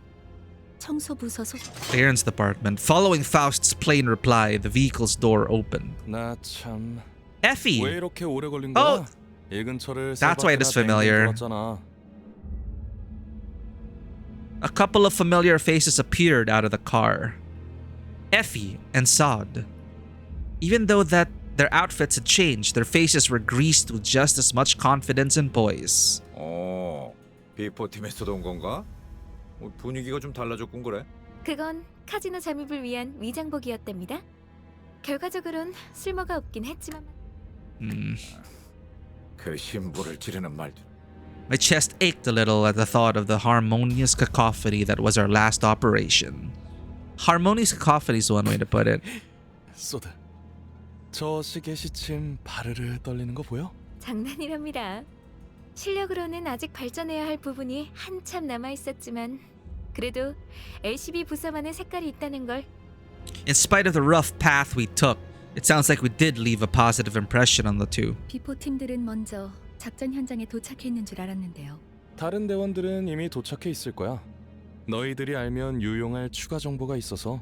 청소부서 소. Clearance department. Following Faust's plain reply, the vehicle's door opened. 나 참. Effie. 왜 이렇게 오래 걸린 거야? 이 근처를 That's why it is familiar. A couple of familiar faces appeared out of the car. Effie and Sod. Even though that their outfits had changed, their faces were greased with just as much confidence and poise. 비포 팀에서도 온 건가? 분위기가 좀 달라졌군 그래. 그건 카지노 잠입을 위한 위장복이었답니다. 결과적으론 쓸모가 없긴 했지만. 그 신부를 지르는 말도. My chest ached a little at the thought of the harmonious cacophony that was our last operation. Harmonious cacophony is one way to put it. 소드, 저 시계 시침 바르르 떨리는 거 보여? 장난이랍니다. 실력으로는 아직 발전해야 할 부분이 한참 남아 있었지만 그래도 LCB 부서만의 색깔이 있다는 걸. In spite of the rough path we took, it sounds like we did leave a positive impression on the two. 비포 팀들은 먼저 작전 현장에 도착했는 줄 알았는데요. 다른 대원들은 이미 도착해 있을 거야. 너희들이 알면 유용할 추가 정보가 있어서.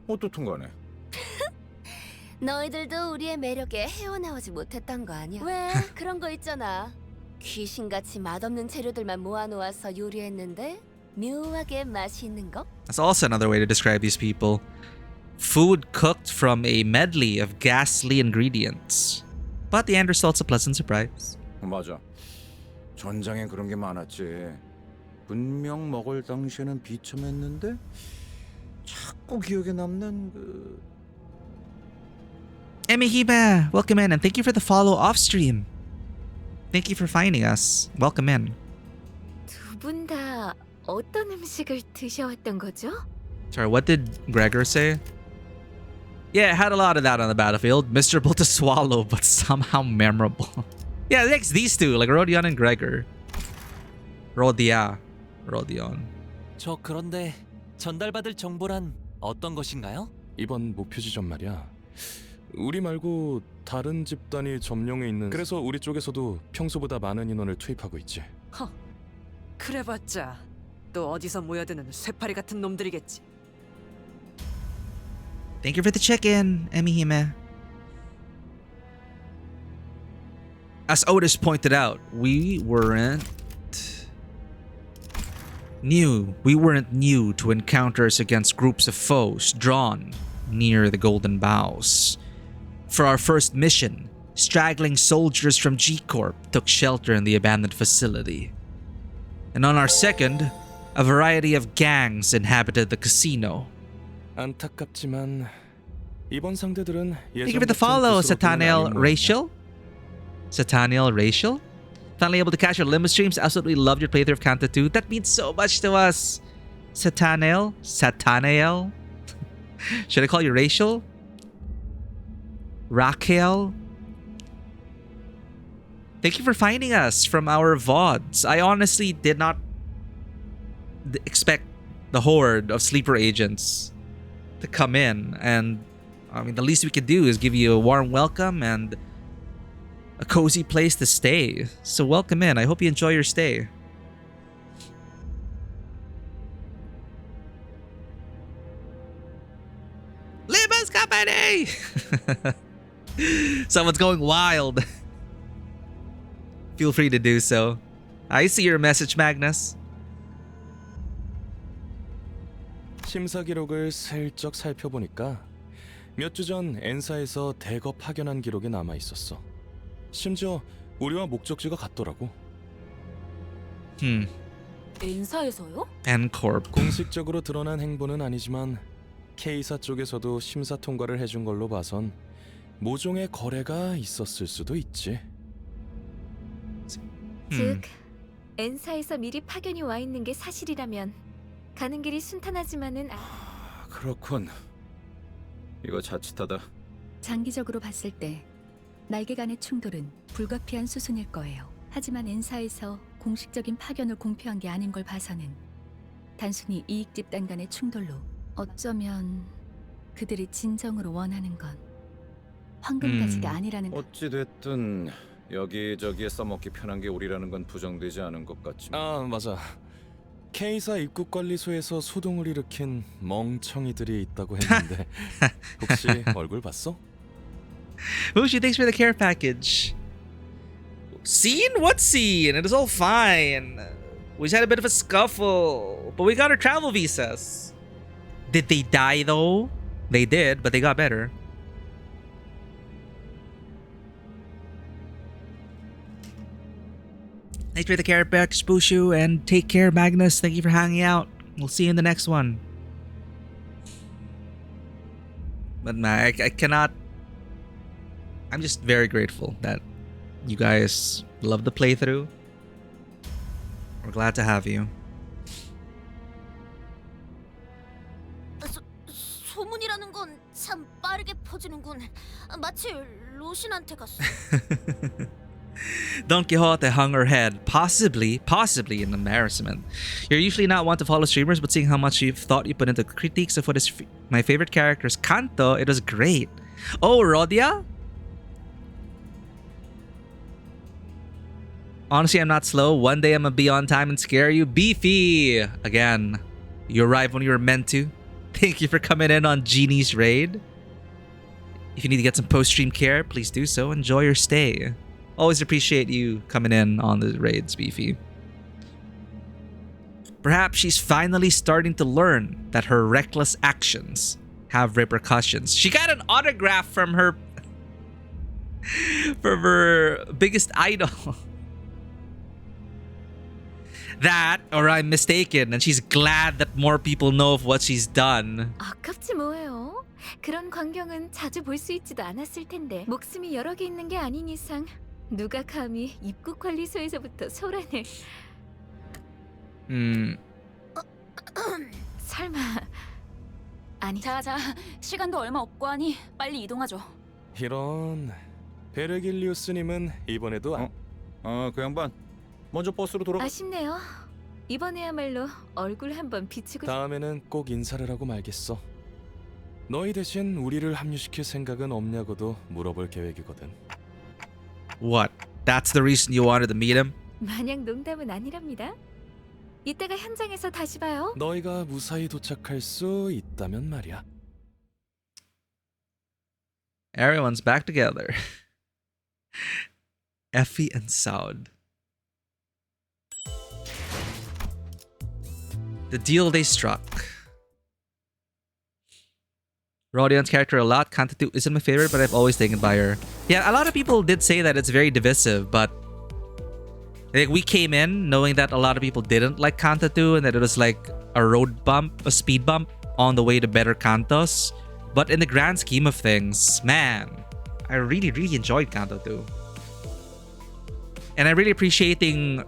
어떻든 간에. 너희들도 우리의 매력에 헤어나오지 못했던 거 아니야? 왜? 그런 거 있잖아. 귀신같이 맛없는 재료들만 모아놓아서 요리했는데 묘하게 맛이 있는 거? That's also another way to describe these people. Food cooked from a medley of ghastly ingredients. But the end result's a pleasant surprise. 맞아. 전장엔 그런 게 많았지. 분명 먹을 당시에는 비참했는데 자꾸 기억에 남는 그... Emihiba, welcome in and thank you for the follow off stream. Thank you for finding us. Welcome in. 두 분 다 어떤 음식을 드셔왔던 거죠? Sorry, what did Gregor say? Yeah, it had a lot of that on the battlefield. Miserable to swallow, but somehow memorable. Yeah, like these two, like Rodion and Gregor. Rodion. 저 그런데 전달받을 정보란 어떤 것인가요? 이번 목표 지점 말이야. 우리 말고 다른 집단이 점령해 있는. 그래서 우리 쪽에서도 평소보다 많은 인원을 투입하고 있지. 허, 그래봤자 또 어디서 모여드는 쇠파리 같은 놈들이겠지. Thank you for the check-in, Emihime. As Otis pointed out, we weren't new to encounters against groups of foes drawn near the Golden Bows. For our first mission, straggling soldiers from G-Corp took shelter in the abandoned facility. And on our second, a variety of gangs inhabited the casino. 안타깝지만 이번 상대들은 Thank you for the follow, Sataniel Racial. Finally able to catch your Limbus streams. Absolutely loved your playthrough of Canto 2. That means so much to us. Sataniel? Should I call you Racial? Raquel? Thank you for finding us from our VODs. I honestly did not expect the horde of sleeper agents to come in, and I mean the least we could do is give you a warm welcome and a cozy place to stay. So welcome in. I hope you enjoy your stay. Limbus Company! Someone's going wild. Feel free to do so. I see your message, Magnus. 심사 기록을 슬쩍 살펴보니까 몇 주 전 엔사에서 대거 파견한 기록이 남아 있었어. 심지어 우리와 목적지가 같더라고. 엔사에서요? N-Corp. 공식적으로 드러난 행보는 아니지만 K사 쪽에서도 심사 통과를 해준 걸로 봐선 모종의 거래가 있었을 수도 있지. 즉, N사에서 미리 파견이 와 있는 게 사실이라면 가는 길이 순탄하지만은 그렇군. 이거 자칫하다. 장기적으로 봤을 때 날개 간의 충돌은 불가피한 수순일 거예요. 하지만 엔사에서 공식적인 파견을 공표한 게 아닌 걸 봐서는 단순히 이익 집단 간의 충돌로 어쩌면 그들이 진정으로 원하는 건 황금가지가 아니라는 거. 어찌 됐든 여기저기에 써먹기 편한 게 우리라는 건 부정되지 않은 것 같지만. 아 맞아. K사 입국관리소에서 소동을 일으킨 멍청이들이 있다고 했는데 혹시 얼굴 봤어? Mushi, thanks for the care package. Scene? What scene? It was all fine. We just had a bit of a scuffle, but we got our travel visas. Did they die though? They did, but they got better. Thanks for the care package, Bushu, and take care, Magnus. Thank you for hanging out. We'll see you in the next one. But man, I cannot. I'm just very grateful that you guys love the playthrough. We're glad to have you. 소문이라는 건 참 빠르게 퍼지는군. 마치 로신한테 갔어. Don Quixote hung her head, possibly in embarrassment. You're usually not one to follow streamers, but seeing how much you've thought you put into critiques of what is my favorite characters, Canto, it was great. Oh, Rodia? Honestly, I'm not slow. One day I'm gonna be on time and scare you. Beefy! Again, you arrived when you were meant to. Thank you for coming in on Genie's raid. If you need to get some post-stream care, please do so. Enjoy your stay. Always appreciate you coming in on the raids, Beefy. Perhaps she's finally starting to learn that her reckless actions have repercussions. She got an autograph from her biggest idol. That, or I'm mistaken, and she's glad that more people know of what she's done. 아깝지 뭐예요. 그런 광경은 자주 볼 수 있지도 않았을 텐데 목숨이 여러 개 있는 게 아닌 이상 누가 감히 입국관리소에서부터 소란을... 설마... 아니... 자자, 시간도 얼마 없고 하니 빨리 이동하죠. 이런... 베르길리우스님은 이번에도 그 양반 먼저 버스로 돌아가. 아쉽네요. 이번에야말로 얼굴 한번 비추고... 다음에는 꼭 인사를 하고 말겠어. 너희 대신 우리를 합류시킬 생각은 없냐고도 물어볼 계획이거든. What? That's the reason you wanted to meet him? 마냥 농담은 아니랍니다. 이따가 현장에서 다시 봐요. 너희가 무사히 도착할 수 있다면 말이야. Everyone's back together. Effie and Saud. The deal they struck. Rodion's character a lot. Canto 2 isn't my favorite, but I've always taken by her. Yeah, a lot of people did say that it's very divisive, but like we came in knowing that a lot of people didn't like Canto 2 and that it was like a road bump, a speed bump on the way to better Cantos. But in the grand scheme of things, man, I really enjoyed Canto 2. And I'm really appreciating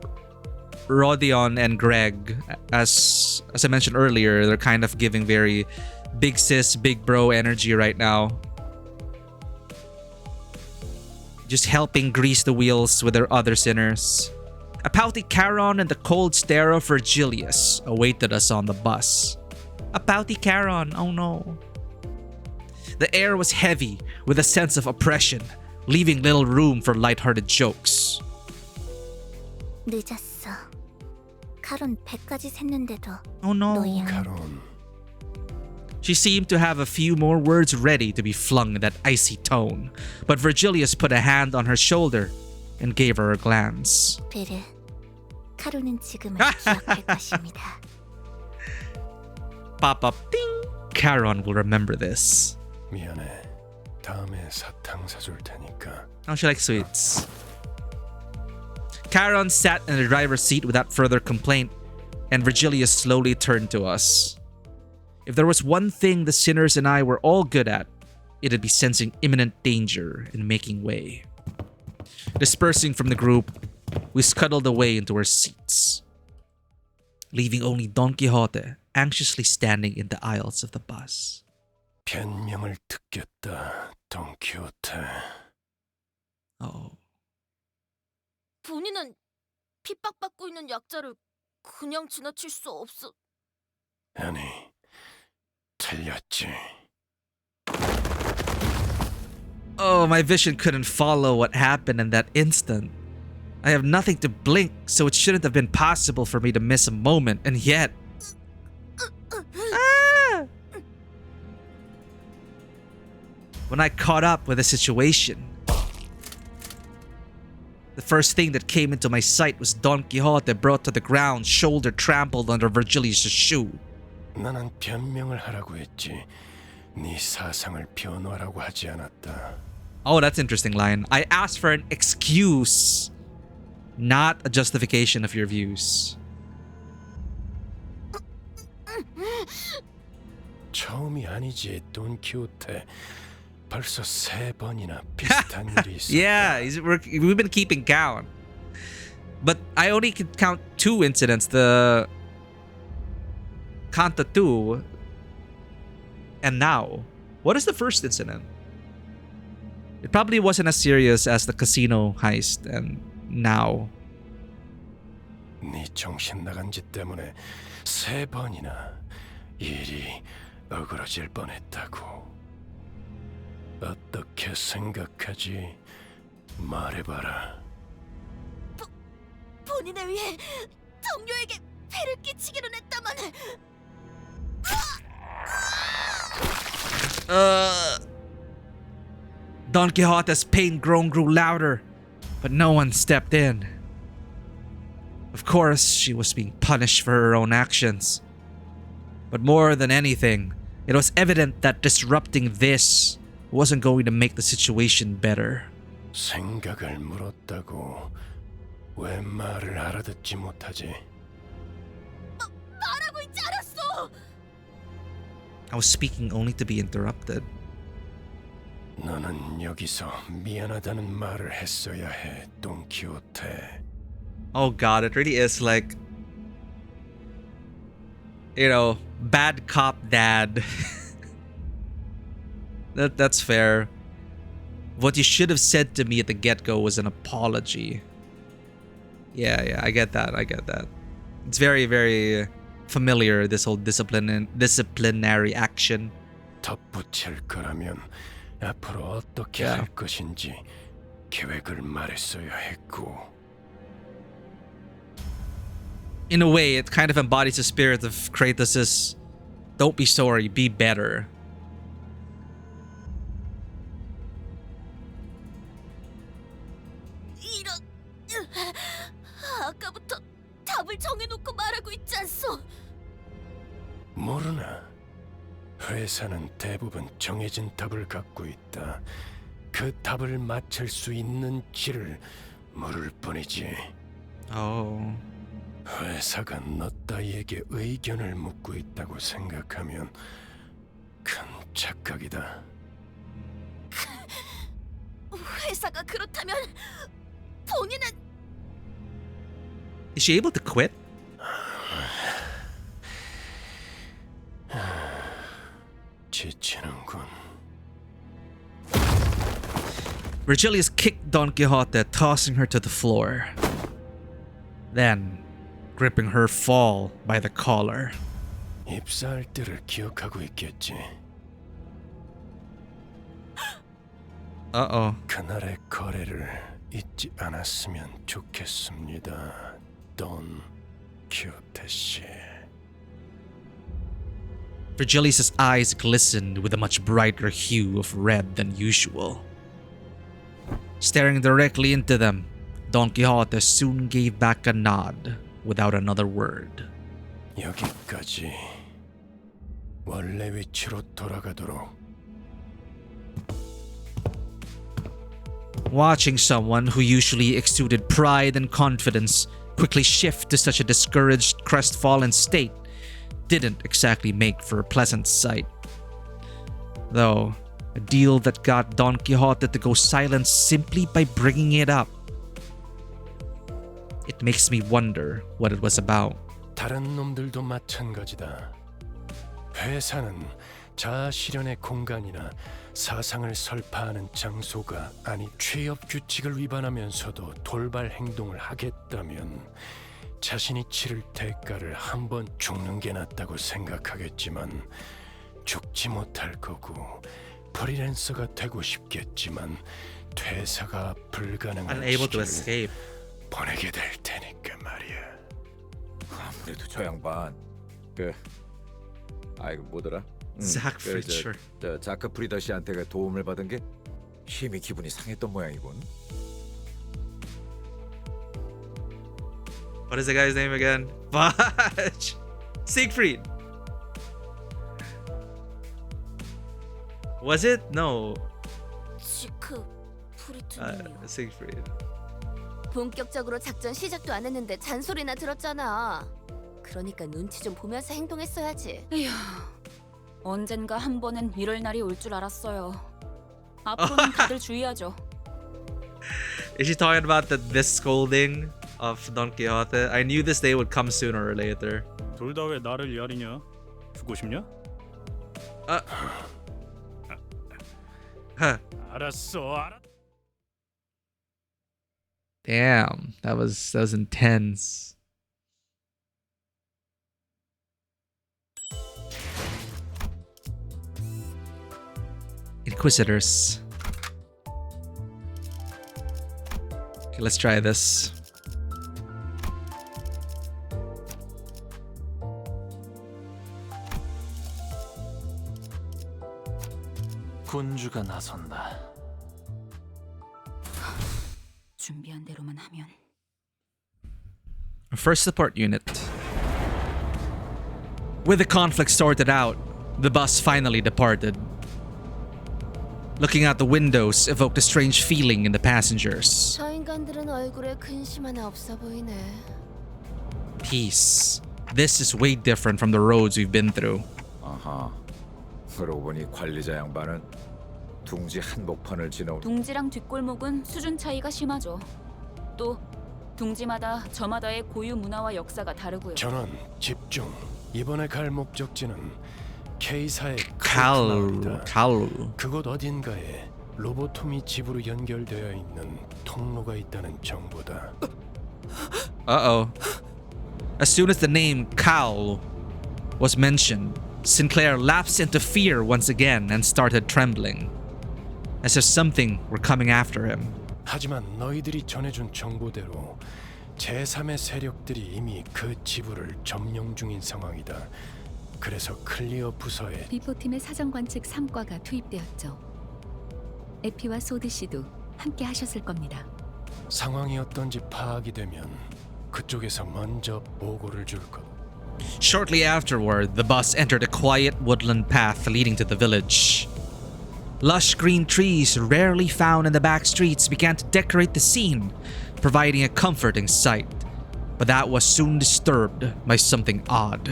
Rodion and Greg. As I mentioned earlier, they're kind of giving very big sis, big bro energy right now. Just helping grease the wheels with their other sinners. A pouty Charon and the cold stare of Virgilius awaited us on the bus. A pouty Charon, oh no. The air was heavy with a sense of oppression, leaving little room for lighthearted jokes. 늦었어. 카론 100까지 샜는데도 Oh no. 카론. She seemed to have a few more words ready to be flung in that icy tone, but Virgilius put a hand on her shoulder and gave her a glance. 베르, 카론은 지금을 기억할 것입니다. Pop up, ding! Charon will remember this. 미안해. 다음에 사탕 사줄 테니까. How she likes sweets. Charon sat in the driver's seat without further complaint, and Virgilius slowly turned to us. If there was one thing the sinners and I were all good at, it'd be sensing imminent danger and making way. Dispersing from the group, we scuttled away into our seats, leaving only Don Quixote anxiously standing in the aisles of the bus. 변명을 듣겠다, 돈키호테. Oh. 본인은 핍박받고 있는 약자를 그냥 지나칠 수 없어. 아니, 틀렸지. Oh, my vision couldn't follow what happened in that instant. I have nothing to blink, so it shouldn't have been possible for me to miss a moment, and yet... Ah! When I caught up with the situation, the first thing that came into my sight was Don Quixote brought to the ground, shoulder trampled under Virgilius' shoe. 나는 변명을 하라고 했지. 네 사상을 변호하라고 하지 않았다. Oh, that's an interesting line. I asked for an excuse, not a justification of your views. 처음이 아니지, 돈키호테. 벌써 3번이나 비슷한 일이 있었다. Yeah, we've been keeping count. But I only could count 2 incidents. The Canto 2 and now. What is the first incident? It probably wasn't as serious as the casino heist and now. 네 정신 나간 짓 때문에 3번이나 일이 어그러질 뻔했다고. 어떻게 생각하지? 말해봐라. 본인을 위해 동료에게 패를 끼치기는 했다만. Don Quixote's pain groan grew louder, but no one stepped in. Of course, she was being punished for her own actions. But more than anything, it was evident that disrupting this wasn't going to make the situation better. 생각을 물었다고 왜 말을 알아듣지 못하지? 말하고 있지 않았어. I was speaking only to be interrupted. 너는 여기서 미안하다는 말을 했어야 해, 돈키호테. Oh god, it really is like, you know, bad cop dad. That's fair. What you should have said to me at the get-go was an apology. Yeah, I get that. It's very, very familiar, this whole disciplinary action. 덧붙일 거라면 앞으로 어떻게 할 것인지 계획을 말했어야 했고. In a way, it kind of embodies the spirit of Kratos' "Don't be sorry, be better." 이런, 아까부터 답을 정해놓고 말하고 있지 않소? 모르나? 회사는 대부분 정해진 답을 갖고 있다. 그 답을 맞출 수 있는 길을 물을 뿐이지. Oh. 회사가 너 따위에게 의견을 묻고 있다고 생각하면 큰 착각이다. 회사가 그렇다면 본인은 Is she able to quit? 지치는군. Virgilius kicked Don Quixote, tossing her to the floor. Then, gripping her fall by the collar. 입사할 때를 기억하고 있겠지. Uh-oh. 그날의 거래를 잊지 않았으면 좋겠습니다, 돈 키호테 씨. Virgilius' eyes glistened with a much brighter hue of red than usual. Staring directly into them, Don Quixote soon gave back a nod without another word. 여기까지. 원래 위치로 돌아가도록. Watching someone who usually exuded pride and confidence quickly shift to such a discouraged, crestfallen state didn't exactly make for a pleasant sight. Though, a deal that got Don Quixote to go silent simply by bringing it up. It makes me wonder what it was about. 다른 놈들도 마찬가지다. 퇴사는 자아 실현의 공간이나 사상을 설파하는 장소가 아니 취업 규칙을 위반하면서도 돌발 행동을 하겠다면 자신이 치를 대가를 한 번 죽는 게 낫다고 생각하겠지만 죽지 못할 거고 프리랜서가 되고 싶겠지만 퇴사가 불가능한 Unable to 시기를 escape. 보내게 될 테니까 말이야. 아무래도 저 양반 이거 뭐더라? Zack Fisher. 저 자크 프리더 씨한테 도움을 받은 게 힘이 기분이 상했던 모양이군. What is the guy's name again? Fudge! Siegfried! Was it? No. 지크 프리트님이요. Siegfried. 본격적으로 작전 시작도 안 했는데 잔소리나 들었잖아. 그러니까 눈치 좀 보면서 행동했어야지. 에휴, 언젠가 한 번은 이럴 날이 올 줄 알았어요. 앞으로는 다들 주의하죠. Is she talking about this scolding of Don Quixote? I knew this day would come sooner or later. 둘 다 왜 나를 야리냐? 죽고 싶냐? Huh. 알았어. Damn, that was intense. Inquisitors. Okay, let's try this. 군주가 나선다. 준비한 대로만 하면. First support unit. With the conflict sorted out, the bus finally departed. Looking out the windows evoked a strange feeling in the passengers. 저 인간들은 얼굴에 근심 하나 없어 보이네. Peace. This is way different from the roads we've been through. 아하. 그러고 보니 관리자 양반은 둥지 한복판을 지나온 둥지랑 뒷골목은 수준 차이가 심하죠. 또 둥지마다 저마다의 고유 문화와 역사가 다르고요. 전원 집중. 이번에 갈 목적지는 K사의 칼. 그곳 어딘가에 로보토미 집으로 연결되어 있는 통로가 있다는 정보다. Uh-oh. As soon as the name Cal was mentioned, Sinclair lapsed into fear once again and started trembling, as if something were coming after him. 하지만 너희들이 전해준 정보대로 제3의 세력들이 이미 그 지부를 점령 중인 상황이다. 그래서 클리어 부서에 비포팀의 사정관 측 3과가 투입되었죠. 에피와 소드 씨도 함께 하셨을 겁니다. 상황이 어떤지 파악이 되면 그쪽에서 먼저 보고를 줄 것. Shortly afterward, the bus entered a quiet woodland path leading to the village. Lush green trees rarely found in the back streets began to decorate the scene, providing a comforting sight. But that was soon disturbed by something odd.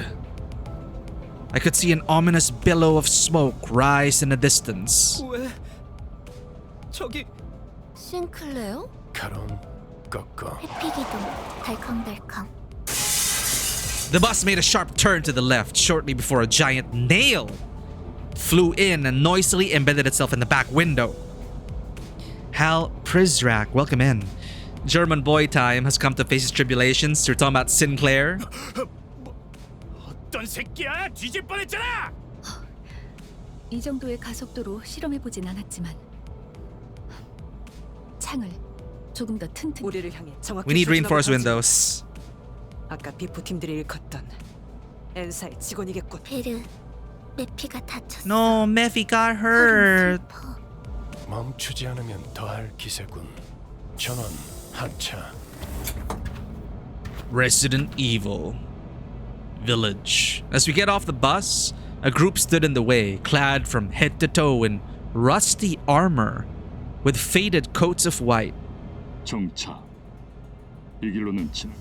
I could see an ominous billow of smoke rise in the distance. 왜? 저기 싱클레어? 카론 꺾어. 회피기동 덜컹덜컹. The bus made a sharp turn to the left shortly before a giant nail flew in and noisily embedded itself in the back window. Hal Prizrak, welcome in. German boy time has come to face his tribulations. You're talking about Sinclair? 어떤 새끼야? 뒤질 뻔했잖아. 이 정도의 가속도로 실험해보진 않았지만 창을 조금 더 튼튼. 우리를 향해 정확히 We need reinforced 수준으로 windows. 아까 비포팀들이 일컫던 엔사의 직원이겠군. 베르, 메피가 다쳤어. No, Mephi got hurt. 멈추지 않으면 더할 기세군. 전원 하차. Resident Evil Village. As we get off the bus, a group stood in the way, clad from head to toe in rusty armor with faded coats of white. 정차. 이 길로는 진.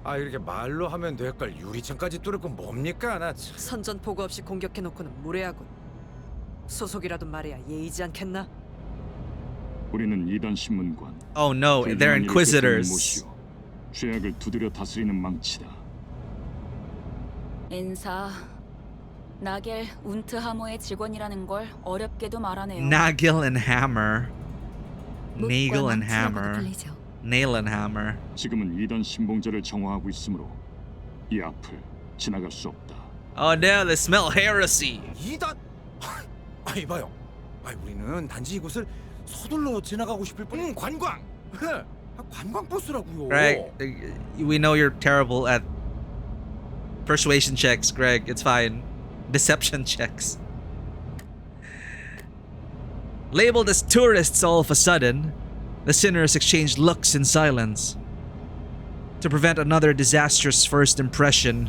아 이렇게 말로 하면 될 걸 유리창까지 뚫을 건 뭡니까? 나 참. 선전 보고 없이 공격해놓고는 무례하군. 소속이라도 말해야 예의지 않겠나? 우리는 이단 신문관. Oh no, they're inquisitors. 죄악을 두드려 다스리는 망치다. 엔사, 나겔 운트 하모의 직원이라는 걸 어렵게도 말하네요. Nagel and Hammer. Nagel and 망치라고도 Hammer. 불리죠. Nail and Hammer. 지금은 2단 신봉자를 정화하고 있으므로 이 앞을 지나갈 수 없다. Oh no, they smell heresy. 2단? 이봐요. 우리는 단지 이곳을 서둘러 지나가고 싶을 뿐. 관광! 관광 버스라고요. Greg, we know you're terrible at persuasion checks, Greg. It's fine. Deception checks. Labeled as tourists all of a sudden, the sinners exchanged looks in silence. To prevent another disastrous first impression,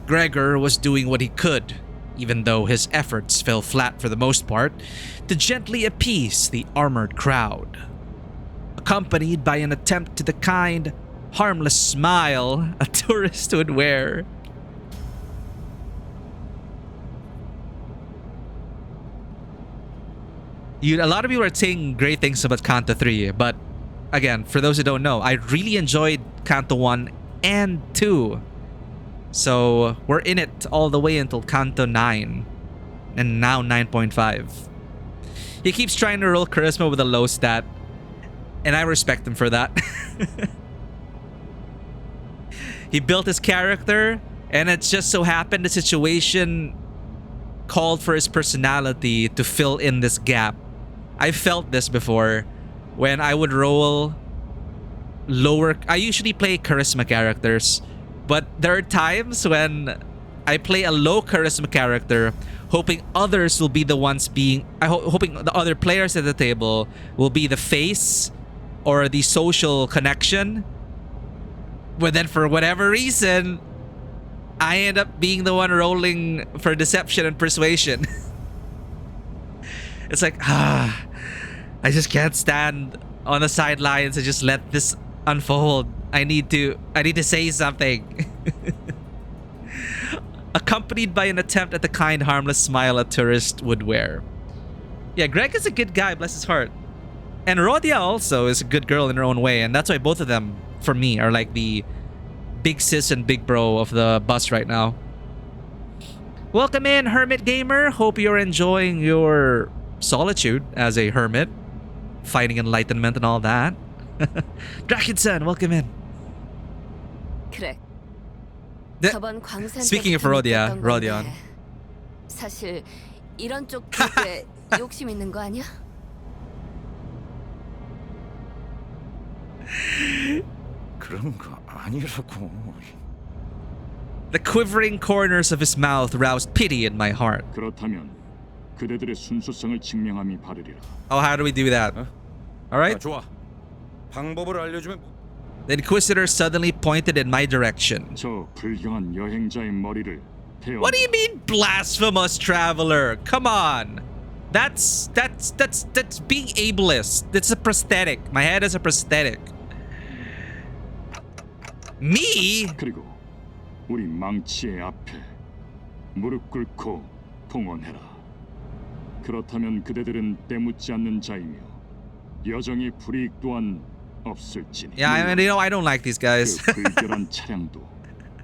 Gregor was doing what he could, even though his efforts fell flat for the most part, to gently appease the armored crowd. Accompanied by an attempt to the kind, harmless smile a tourist would wear. A lot of people are saying great things about Canto 3, but again, for those who don't know, I really enjoyed Canto 1 and 2. So we're in it all the way until Canto 9, and now 9.5. He keeps trying to roll charisma with a low stat, and I respect him for that. He built his character, and it just so happened the situation called for his personality to fill in this gap. I felt this before when I would roll lower. I usually play charisma characters, but there are times when I play a low charisma character, hoping others will be the ones being. Hoping the other players at the table will be the face or the social connection. But then for whatever reason, I end up being the one rolling for deception and persuasion. It's like, I just can't stand on the sidelines and just let this unfold. I need to say something. Accompanied by an attempt at the kind, harmless smile a tourist would wear. Yeah, Greg is a good guy, bless his heart. And Rodia also is a good girl in her own way, and that's why both of them, for me, are like the big sis and big bro of the bus right now. Welcome in, Hermit Gamer. Hope you're enjoying your solitude as a hermit, finding enlightenment and all that. Drakenson, welcome in. 그래. 저번 광산 Speaking of Rodia, Rodion. 사실 이런 쪽 기획에 욕심 있는 거 아니야? 그런 거 아니라고. The quivering corners of his mouth roused pity in my heart. 그렇다면 그대들의 순수성을 증명함이 바르리라. Oh, how do we do that? All right. 좋아. 방법을 알려주면. The Inquisitor suddenly pointed in my direction. 저 불경한 여행자의 머리를 태워. What do you mean, blasphemous traveler? Come on. That's being ableist. It's a prosthetic. My head is a prosthetic. Me? 그리고 우리 망치의 앞에 무릎 꿇고 봉헌해라. 그렇다면 그대들은 때묻지 않는 자이며 여정의 불이익 또한 없을지니. Yeah, I mean, I don't like these guys. 그 불결한 차량도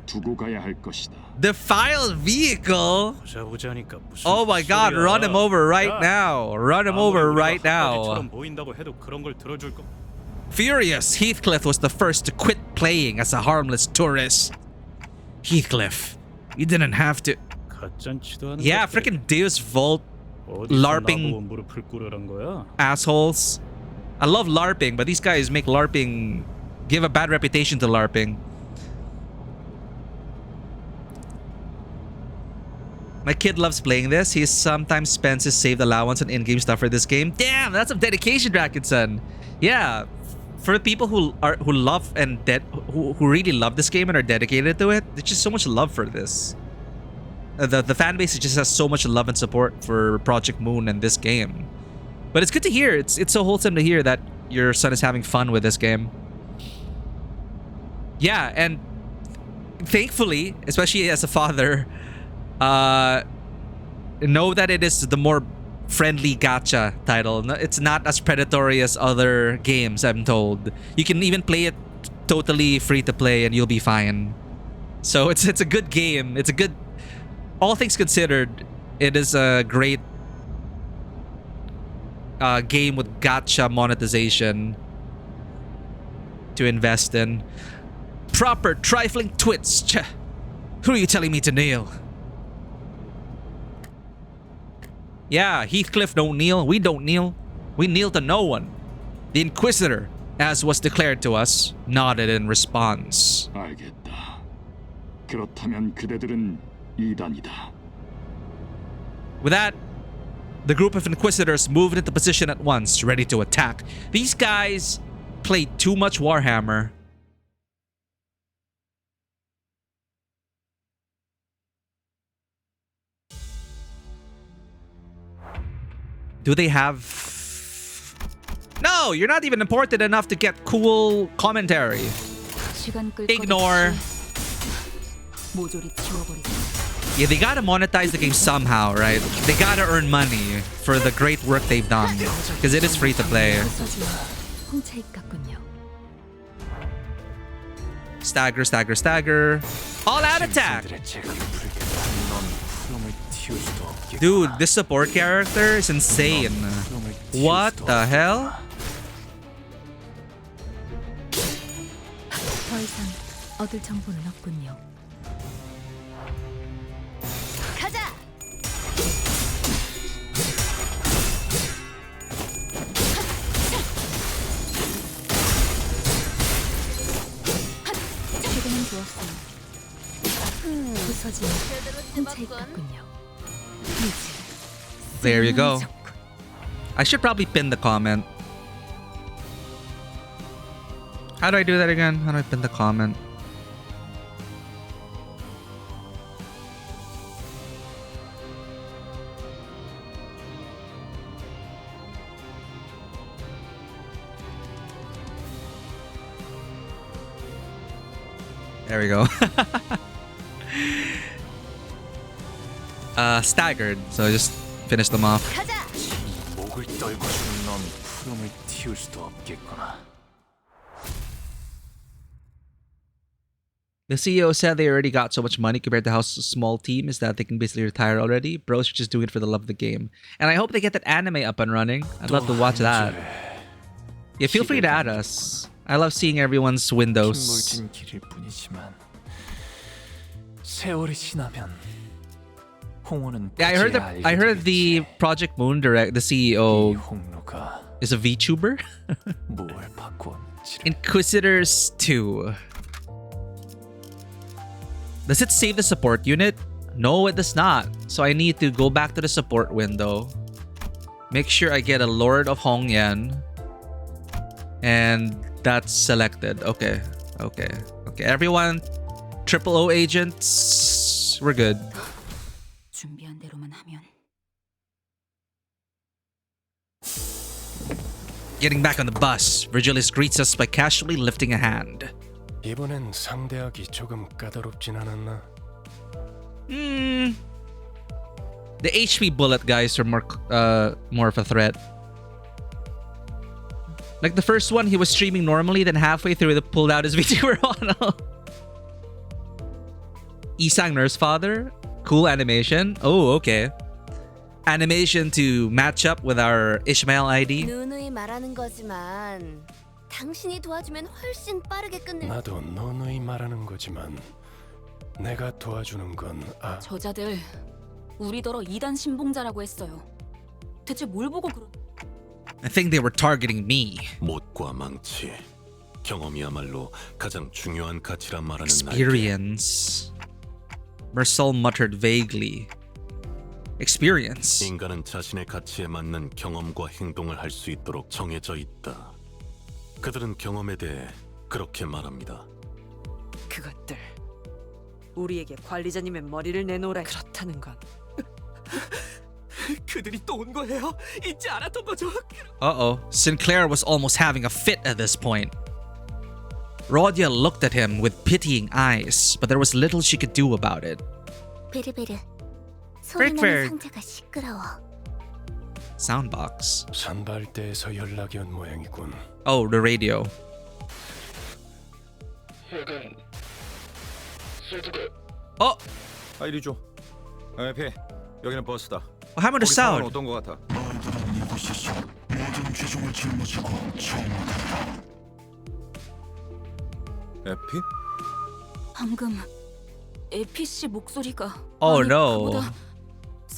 두고 가야 할 것이다. Defiled vehicle? Oh my god, run him over right now. Run him over right now. Furious, Heathcliff was the first to quit playing as a harmless tourist. Heathcliff, you didn't have to. Yeah, freaking Deus Volt LARPing assholes. I love LARPing, but these guys make LARPing, give a bad reputation to LARPing. My kid loves playing this. He sometimes spends his saved allowance on in-game stuff for this game. Damn, that's some dedication, Drakenson. Yeah, for people who love and who really love this game and are dedicated to it, there's just so much love for this. The fan base just has so much love and support for Project Moon and this game. But it's good to hear. It's so wholesome to hear that your son is having fun with this game. Yeah, and thankfully, especially as a father, know that it is the more friendly gacha title. It's not as predatory as other games, I'm told. You can even play it totally free to play and you'll be fine. So it's a good game. It's a good all things considered, it is a great game with gacha monetization to invest in. Proper trifling twits. Ch. Who are you telling me to kneel? Yeah, Heathcliff don't kneel. We don't kneel. We kneel to no one. The Inquisitor, as was declared to us, nodded in response. 알겠다. 그렇다면 그대들은 이단이다. With that, the group of Inquisitors moved into position at once, ready to attack. These guys played too much Warhammer. Do they have... No, you're not even important enough to get cool commentary. Ignore. Yeah, they gotta monetize the game somehow, right? They gotta earn money for the great work they've done, because it is free to play. Stagger, stagger, stagger. All out attack! Dude, this support character is insane. What the hell? 더 이상 얻을 정보는 없군요. 가자. 지금은 좋았어요. 부서진 홍차익 같군요. There you go. I should probably pin the comment. How do I do that again? How do I pin the comment? There we go. Staggered, so just finish them off. 목을 떨고 죽는 놈이 푸름을 틔울 수도 없겠구나. The CEO said they already got so much money compared to how small team is that they can basically retire already. Bros are just doing it for the love of the game. And I hope they get that anime up and running. I'd love to watch that. Yeah, feel free to add us. I love seeing everyone's windows. 긴 길일 뿐이지만 세월이 지나면 홍호는 Yeah, I heard the Project Moon direct, the CEO is a VTuber. 뭘 바꿨는지. Inquisitors 2. Does it save the support unit? No, it does not. So I need to go back to the support window. Make sure I get a Lord of Hongyan. And that's selected. Okay. Okay. Okay. Everyone, O agents. We're good. 준비한 대로만 하면. Getting back on the bus, Virgilius greets us by casually lifting a hand. 이번엔 상대하기 조금 까다롭진 않았나? The HP bullet guys are more of a threat. Like the first one, he was streaming normally, then halfway through, he pulled out his VTuber model. Isang Nurse Father, cool animation. Oh, okay. Animation to match up with our Ishmael ID. 누누이 말하는 거지만 당신이 도와주면 훨씬 빠르게 끝낼. 나도 누누이 말하는 거지만 내가 도와주는 건 저자들 우리더러 2단 신봉자라고 했어요. 대체 뭘 보고 그런? I think they were targeting me. 못과 망치, 경험이야말로 가장 중요한 가치란 말하는 Experience. Marcel muttered vaguely. Experience. 인간은 자신의 가치에 맞는 경험과 행동을 할 수 있도록 정해져 있다. 그들은 경험에 대해 그렇게 말합니다. 그것들 우리에게 관리자님의 머리를 내놓으라. 그렇다는 건 그들이 또 온 거예요? 잊지 않았던 거죠? Uh-oh. Sinclair was almost having a fit at this point. Rodia looked at him with pitying eyes, but there was little she could do about it. 베르베르, 소리나는 상자가 시끄러워. Soundbox. 산발대에서 연락이 온 모양이군. Oh, the radio. Oh! 이리 줘. 에피, 여기는 버스다. What happened to 거기 상황은 sound? 어떤 것 같아? 에피? 방금 에피 씨 목소리가 Oh 아니, no. 그보다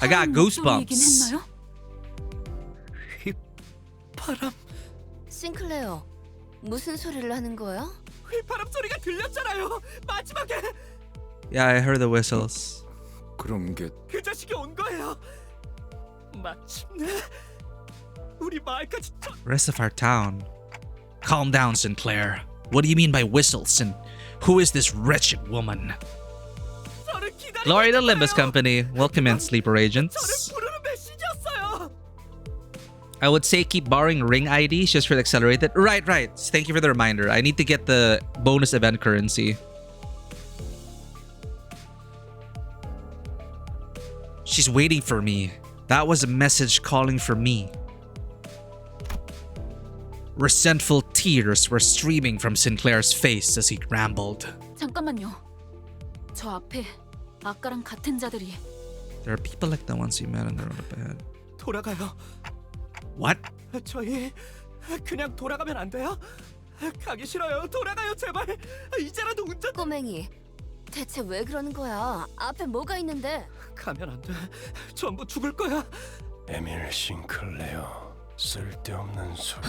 I got 사람 목소리이긴 goosebumps. 했나요? 바람. 싱클레어, 무슨 소리를 하는 거야? 휘파람 소리가 들렸잖아요. 마지막에 Yeah, I heard the whistles. 그런 게 그 자식이 온 거예요. 마침내 우리 마을까지 Rest of our town. Calm down, Sinclair. What do you mean by whistles? And who is this wretched woman? Glory to Limbus Company. Welcome in, sleeper agents. I would say keep borrowing ring IDs just for the accelerated. Right. Thank you for the reminder. I need to get the bonus event currency. She's waiting for me. That was a message calling for me. Resentful tears were streaming from Sinclair's face as he rambled. 잠깐만요. 저 앞에 아까랑 같은 자들이. There are people like the ones you met on the road up ahead. 돌아가요. What? 저희 그냥 돌아가면 안 돼요? 가기 싫어요. 돌아가요, 제발. 이제라도 운전. 꼬맹이, 대체 왜 그러는 거야? 앞에 뭐가 있는데? 가면 안 돼. 전부 죽을 거야. 에밀 싱클레어, 쓸데없는 소리.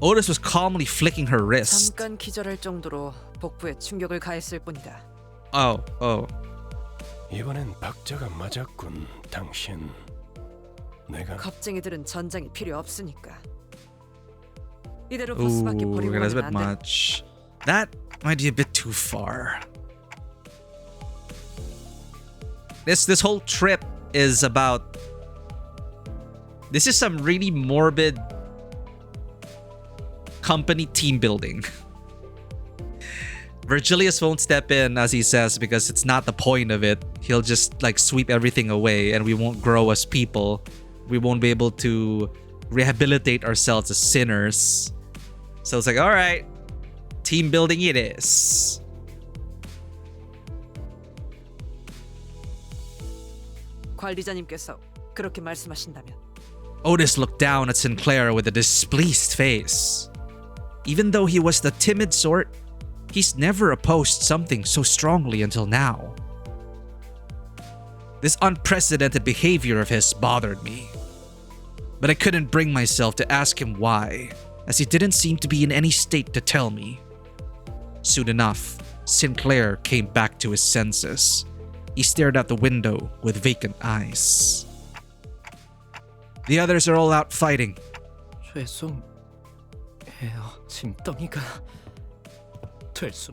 Otis was calmly flicking her wrist. 잠깐 기절할 정도로 복부에 충격을 가했을 뿐이다. Oh. 이번엔 박자가 맞았군. 당신. 내가 겁쟁이들은 전장이 필요 없으니까. 이대로 Ooh, 버스밖에 버리고 that's a 가면 bit 안 돼. much. That might be a bit too far. This whole trip is about. This is some really morbid company team building. Virgilius won't step in, as he says, because it's not the point of it. He'll just like sweep everything away and we won't grow as people. We won't be able to rehabilitate ourselves as sinners. So it's like, all right, team building it is. 관리자님께서 그렇게 말씀하신다면. Otis looked down at Sinclair with a displeased face. Even though he was the timid sort, he's never opposed something so strongly until now. This unprecedented behavior of his bothered me. But I couldn't bring myself to ask him why, as he didn't seem to be in any state to tell me. Soon enough, Sinclair came back to his senses. He stared out the window with vacant eyes. The others are all out fighting. 죄송해요. 짐덩이가 될 수.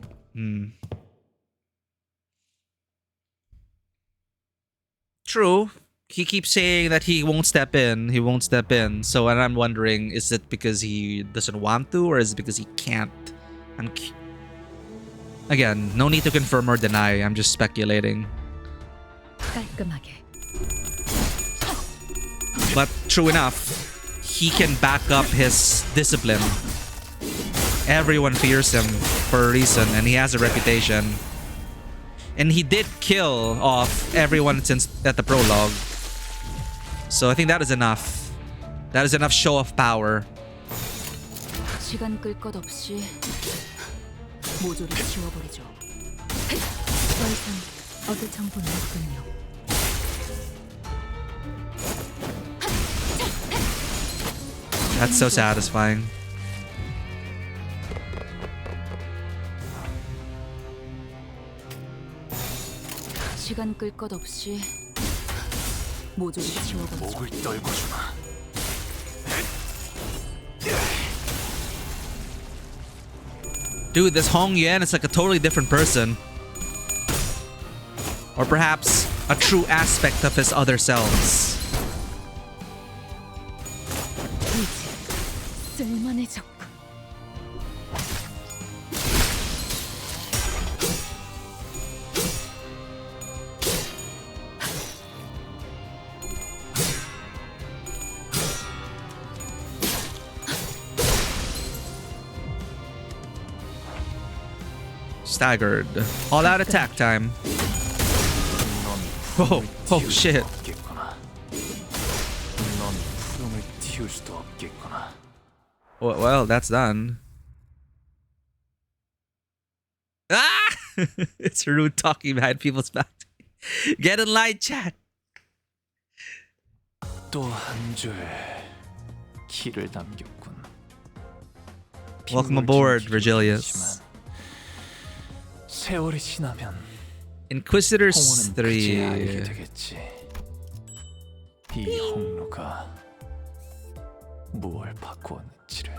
True. He keeps saying that he won't step in. He won't step in. So, and I'm wondering, is it because he doesn't want to, or is it because he can't? Again, no need to confirm or deny. I'm just speculating. 깔끔하게. But true enough, he can back up his discipline. Everyone fears him for a reason, and he has a reputation. And he did kill off everyone since at the prologue. So I think that is enough. That is enough show of power. 시간 끌 것 없이 모조리 지워버리죠. 더 이상 얻을 정보는 없군요. That's so satisfying. 시간 끌 것 없이 모조리 지워버리죠. 목을 떨궈주마. Dude, this Hong Yuan is like a totally different person. Or perhaps a true aspect of his other selves. 쓸만해져. Staggered. All out attack time. Oh, oh shit. 넌 푸름을 틔울 수도 없겠구나. Well, that's done. Ah! It's rude talking behind people's back. Get in line, chat. 또 한 줄 길을 남겼군. Welcome aboard, Virgilius. 세월이 지나면 Inquisitors 홍어는 그제야 알게 3. 되겠지. 이 홍로가 무엇을 바꾸었는지를.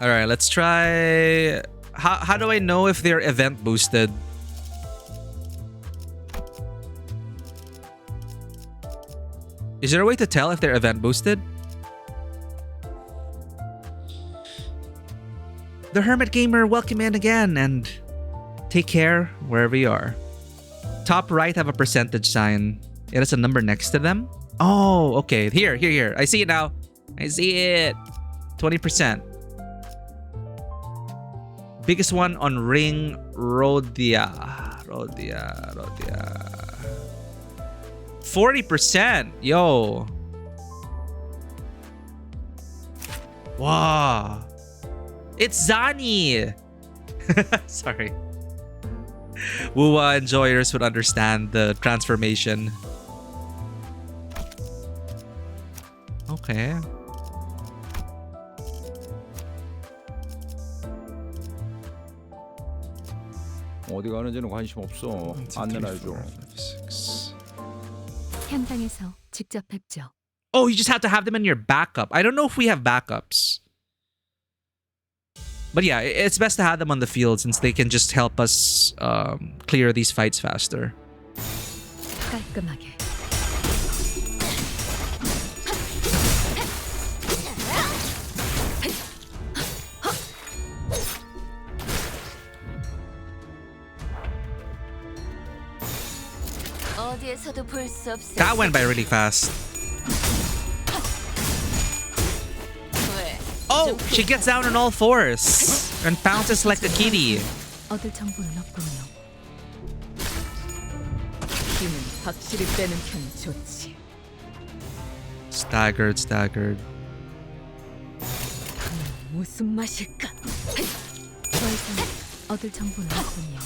Alright, let's try. How do I know if they're event boosted? Is there a way to tell if they're event boosted? The Hermit Gamer, welcome in again and take care wherever you are. Top right have a percentage sign. It has a number next to them. Oh, okay. Here. I see it now. I see it. 20%. Biggest one on Ring Rodia. 40%. Yo. Wow. It's Zani. Sorry. Wuwa enjoyers would understand the transformation. Okay. 어디 가는지는 관심 없어. 안내나 해줘. 현장에서 직접 뵙죠. Oh, you just have to have them in your backup. I don't know if we have backups. But yeah, it's best to have them on the field since they can just help us clear these fights faster. 깔끔하게. 어디에서도 볼 수 없어. That went by really fast. Oh, she gets down on all fours and bounces like a kitty. 얻을 정보는 없군요. 힘은 확실히 빼는 편이 좋지. Staggered. 무슨 맛일까? 더 이상 얻을 정보는 없군요.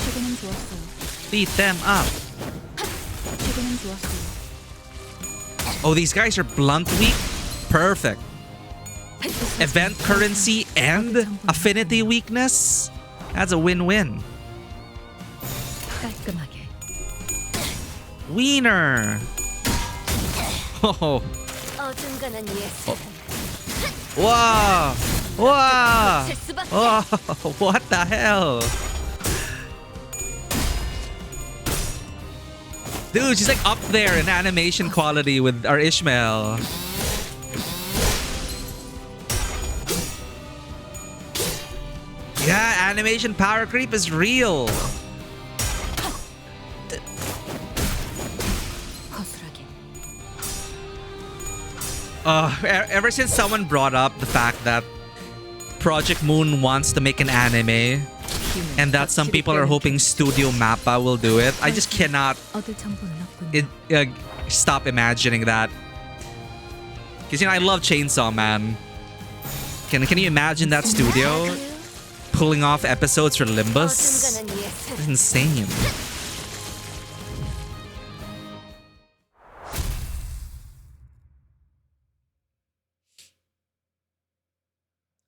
최근엔 좋았어요. Beat them up. 최근엔 좋았어요. Oh, these guys are blunt weak? Perfect. Event currency and affinity weakness? That's a win-win. 깔끔하게. Wiener. Oh. 어중간한 예술. Wow. Oh, what the hell? Dude, she's like up there in animation quality with our Ishmael. Yeah, animation power creep is real. Ever since someone brought up the fact that Project Moon wants to make an anime and that some people are hoping Studio Mappa will do it, I just cannot stop imagining that. Because, you know, I love Chainsaw Man. Can you imagine that studio pulling off episodes for Limbus? It's insane.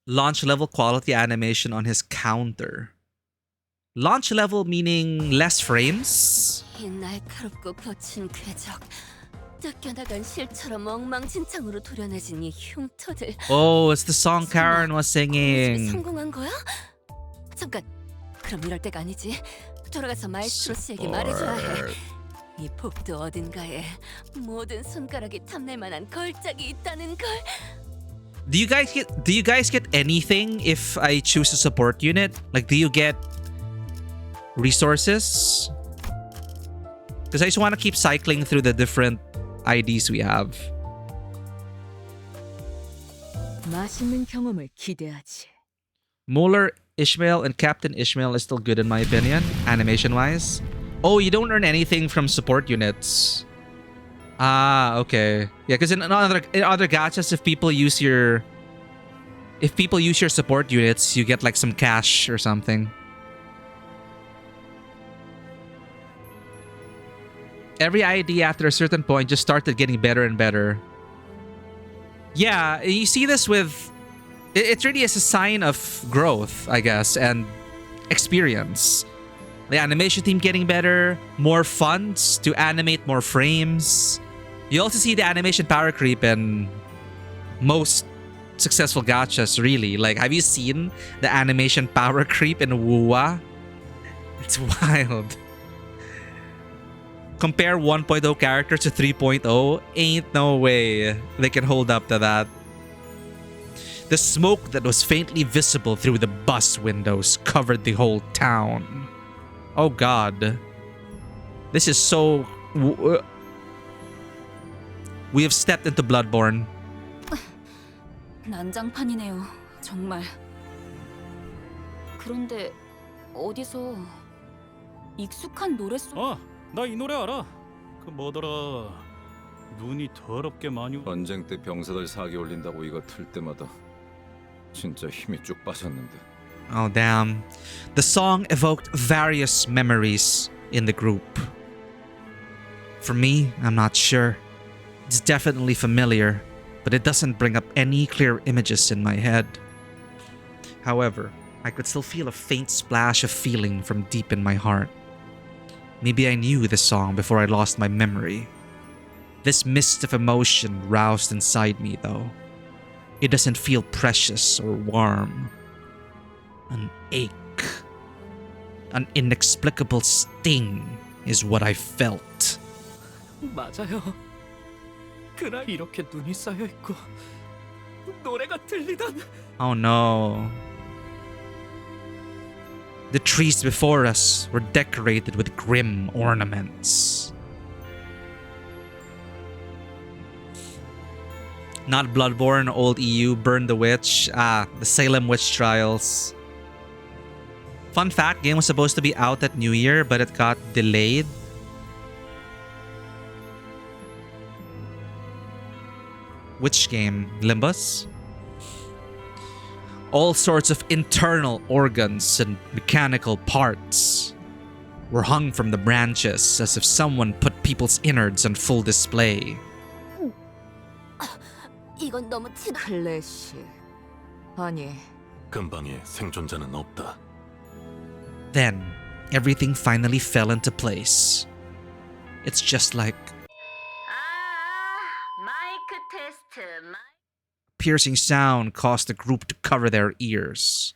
Launch level quality animation on his counter. Launch level meaning less frames? 이 날카롭고 거친 궤적, 뜯겨나간 실처럼 엉망진창으로 도려내진 이 흉터들. Oh, it's the song Karen was singing. 성공한 거야? 잠깐, 그럼 이럴 때가 아니지. 돌아가서 마에스트로 씨에게 말해줘야 해. 이 복도 어딘가에 모든 손가락이 탐낼 만한 걸작이 있다는 걸. Do you guys get anything if I choose a support unit? Like, do you get resources? Because I just want to keep cycling through the different IDs we have. 맛있는 경험을 기대하지. Molar Ishmael and Captain Ishmael is still good in my opinion, animation-wise. Oh, you don't earn anything from support units. Ah, okay. Yeah, because in other gachas, if people use your support units, you get like some cash or something. Every ID after a certain point just started getting better and better. Yeah, you see this with... It really is a sign of growth, I guess, and experience. The animation team getting better, more funds to animate more frames. You also see the animation power creep in most successful gachas, really. Like, have you seen the animation power creep in Wuwa? It's wild. Compare 1.0 characters to 3.0, ain't no way they can hold up to that. The smoke that was faintly visible through the bus windows covered the whole town. Oh god. This is so... We have stepped into Bloodborne. 난장판이네요, 정말. 그런데 어디서 익숙한 노랫소리... 나 이 노래 알아. 그 뭐더라. 눈이 더럽게 많이... 전쟁 때 병사들 사기 올린다고 이거 틀 때마다 진짜 힘이 쭉 빠졌는데. Oh damn. The song evoked various memories in the group. For me, I'm not sure. It's definitely familiar, but it doesn't bring up any clear images in my head. However, I could still feel a faint splash of feeling from deep in my heart. Maybe I knew the song before I lost my memory. This mist of emotion roused inside me, though. It doesn't feel precious or warm. An ache. An inexplicable sting is what I felt. 맞아요. 그날 이렇게 눈이 쌓여 있고 노래가 들리던. Oh no. The trees before us were decorated with grim ornaments. Not Bloodborne, old EU, Burn the Witch. Ah, the Salem Witch Trials. Fun fact, game was supposed to be out at New Year, but it got delayed. Which game? Limbus? All sorts of internal organs and mechanical parts were hung from the branches as if someone put people's innards on full display. 이건 너무 클래시. 아니. 근방에 생존자는 없다. Then, everything finally fell into place. It's just like... 마이크 테스트. Piercing sound caused the group to cover their ears.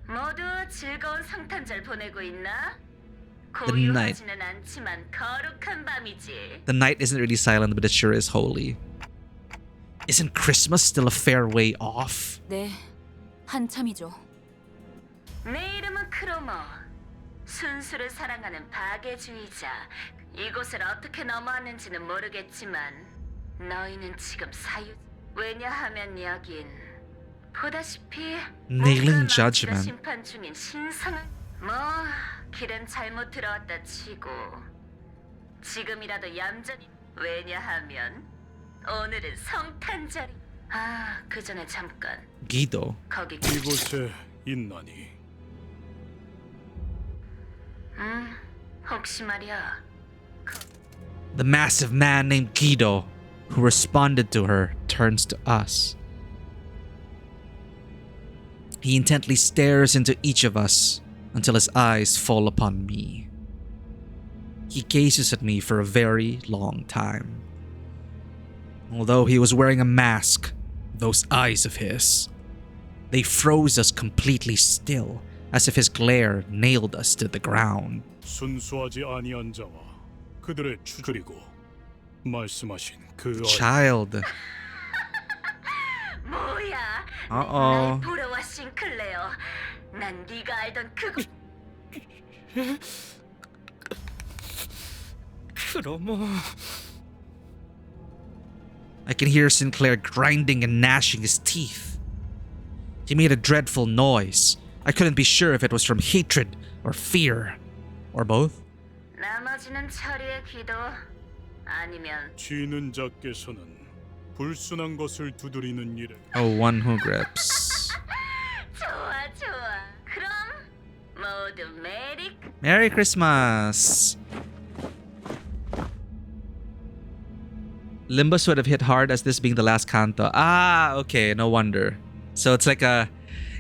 모두 즐거운 성탄절 보내고 있나? The night. 고요하지는 않지만 거룩한 밤이지. The night isn't really silent, but it sure is holy. Isn't Christmas still a fair way off? 네, 한참이죠. 내 이름은 크로모. 순수를 사랑하는 파괴주의자. 이곳을 어떻게 넘어왔는지는 모르겠지만 너희는 지금 사유. 왜냐하면 여긴 보다시피 Nailing judgment. 심판 중인 신성한 뭐 길은 잘못 들어왔다 치고 지금이라도 얌전히 왜냐하면 오늘은 성탄절이 그 전에 잠깐 Guido. 거기 이곳에 있나니 혹시 말이야 The massive man named Guido, who responded to her, turns to us. He intently stares into each of us until his eyes fall upon me. He gazes at me for a very long time. Although he was wearing a mask, those eyes of his, they froze us completely still, as if his glare nailed us to the ground. 순수하지 아니한 자와 그들의 그리고 말씀하신 그 Child. 뭐야? Uh-oh. 날 보러 와 싱클레어. 난 네가 알던 그곳. 크로모. I can hear Sinclair grinding and gnashing his teeth. He made a dreadful noise, I couldn't be sure if it was from hatred or fear, or both. 나머지는 처리의 기도 아니면 쥐는 자께서는 불순한 것을 두드리는 일에 Oh, one who grips. 좋아 좋아. 그럼 모두 메리 Merry Christmas! Limbus would have hit hard as this being the last Canto. Ah, okay, no wonder. So it's like a...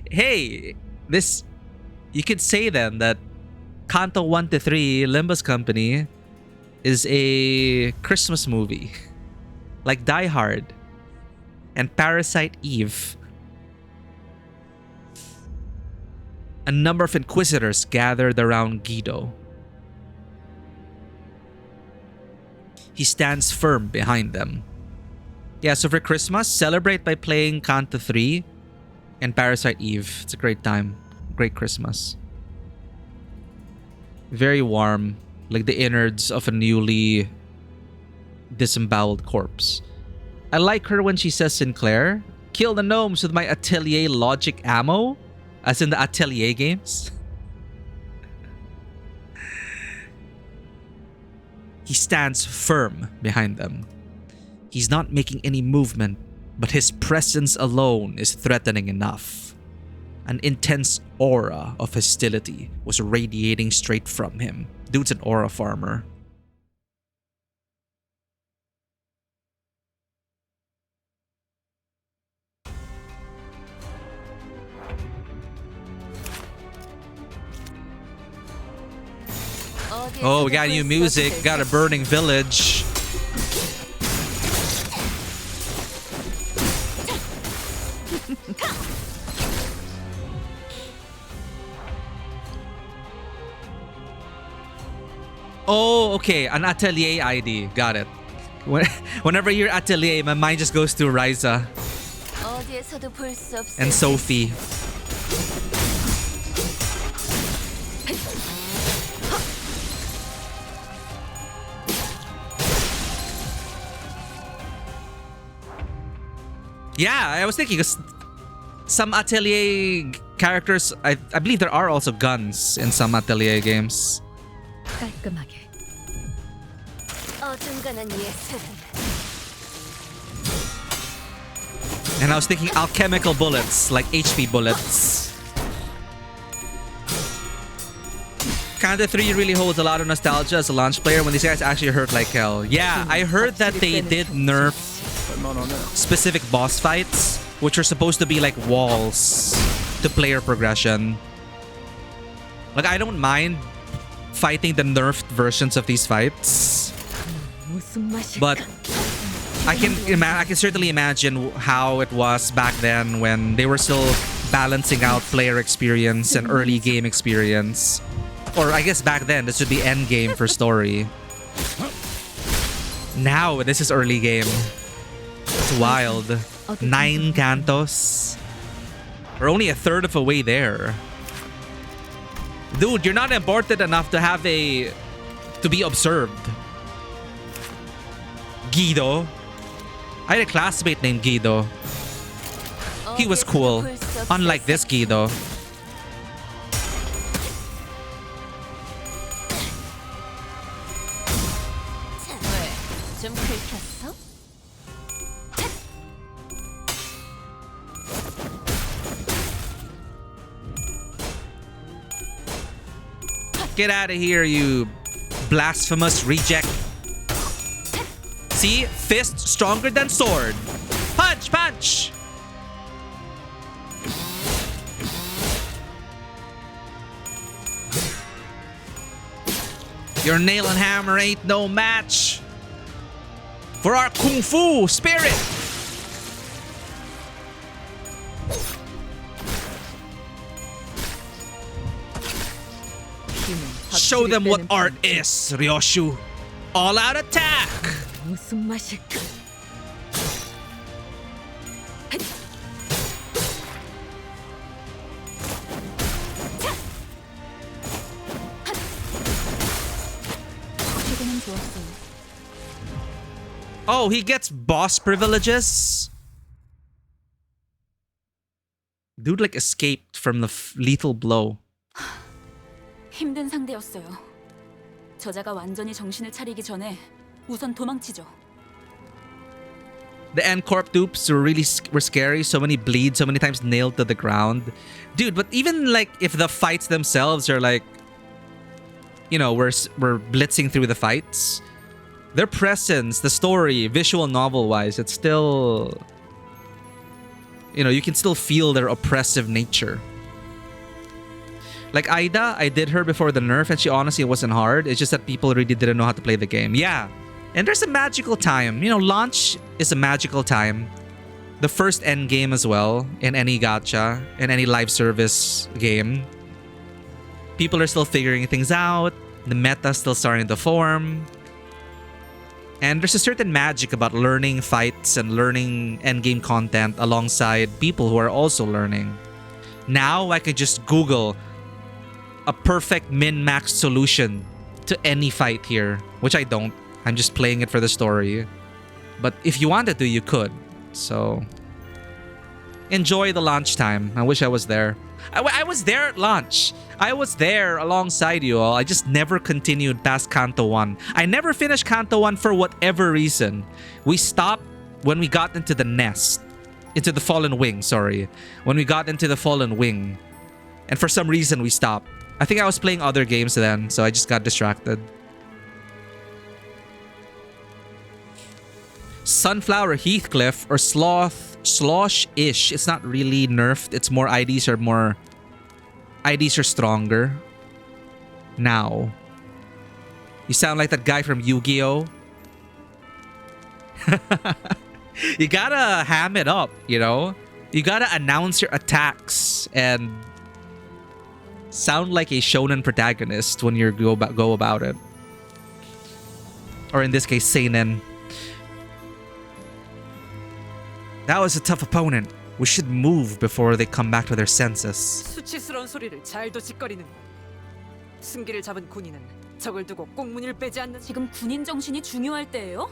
Hey, this... You could say then that Canto 1 to 3, Limbus Company, is a Christmas movie. Like Die Hard and Parasite Eve. A number of inquisitors gathered around Guido. He stands firm behind them. Yeah, so for Christmas, celebrate by playing Canto 3 and Parasite Eve. It's a great time. Great Christmas. Very warm, like the innards of a newly disemboweled corpse. I like her when she says Sinclair, kill the gnomes with my Atelier logic ammo, as in the Atelier games. He stands firm behind them. He's not making any movement, but his presence alone is threatening enough. An intense aura of hostility was radiating straight from him. Dude's an aura farmer. Oh, we got new music. Got a burning village. Oh, okay. An Atelier ID. Got it. Whenever you're Atelier, my mind just goes to Ryza and Sophie. Yeah, I was thinking, because some Atelier characters, I believe there are also guns in some Atelier games. 깔끔하게. And I was thinking alchemical bullets, like HP bullets. Canto 3 really holds a lot of nostalgia as a launch player when these guys actually hurt like hell. Yeah, I heard that they did nerf specific boss fights, which are supposed to be like walls to player progression. Like, I don't mind fighting the nerfed versions of these fights, but I can certainly imagine how it was back then when they were still balancing out player experience and early game experience. Or I guess back then this would be end game for story. Now this is early game. It's wild. 9 cantos. We're only a third of a way there. Dude, you're not important enough to have to be observed. Guido. I had a classmate named Guido. He was cool. Unlike this Guido. Get out of here, you blasphemous reject. See? Fist stronger than sword. Punch, punch! Your nail and hammer ain't no match for our kung fu spirit. Show them what art is, Ryoshu. All out attack. Oh, he gets boss privileges? Dude like escaped from the lethal blow. 힘든 상대였어요. 저자가 완전히 정신을 차리기 전에 우선 도망치죠. The N-Corp dupes were scary. So many bleeds, so many times nailed to the ground. Dude, but even like if the fights themselves are like, you know, we're blitzing through the fights, their presence, the story, visual novel-wise, it's still, you know, you can still feel their oppressive nature. Like Aida, I did her before the nerf and she honestly wasn't hard. It's just that people really didn't know how to play the game. Yeah. And there's a magical time. You know, launch is a magical time. The first end game as well in any gacha, in any live service game. People are still figuring things out. The meta's still starting to form. And there's a certain magic about learning fights and learning endgame content alongside people who are also learning. Now I can just Google a perfect min-max solution to any fight here, which I don't. I'm just playing it for the story. But if you wanted to, you could. So enjoy the launch time. I wish I was there. I was there at launch. I was there alongside you all. I just never continued past Canto 1. I never finished Canto 1 for whatever reason. We stopped when we got into the nest. Into the Fallen Wing, sorry. When we got into the Fallen Wing. And for some reason, we stopped. I think I was playing other games then, so I just got distracted. Sunflower Heathcliff or Slosh-ish. It's not really nerfed. It's more IDs are stronger. Now. You sound like that guy from Yu-Gi-Oh! You gotta ham it up, you know? You gotta announce your attacks and sound like a shonen protagonist when you go about it. Or in this case, seinen. That was a tough opponent. We should move before they come back to their senses. 수치스러운 소리를 잘도 짓거리는. 승기를 잡은 군인은 적을 두고 꽁무니를 빼지 않는. 지금 군인 정신이 중요할 때예요?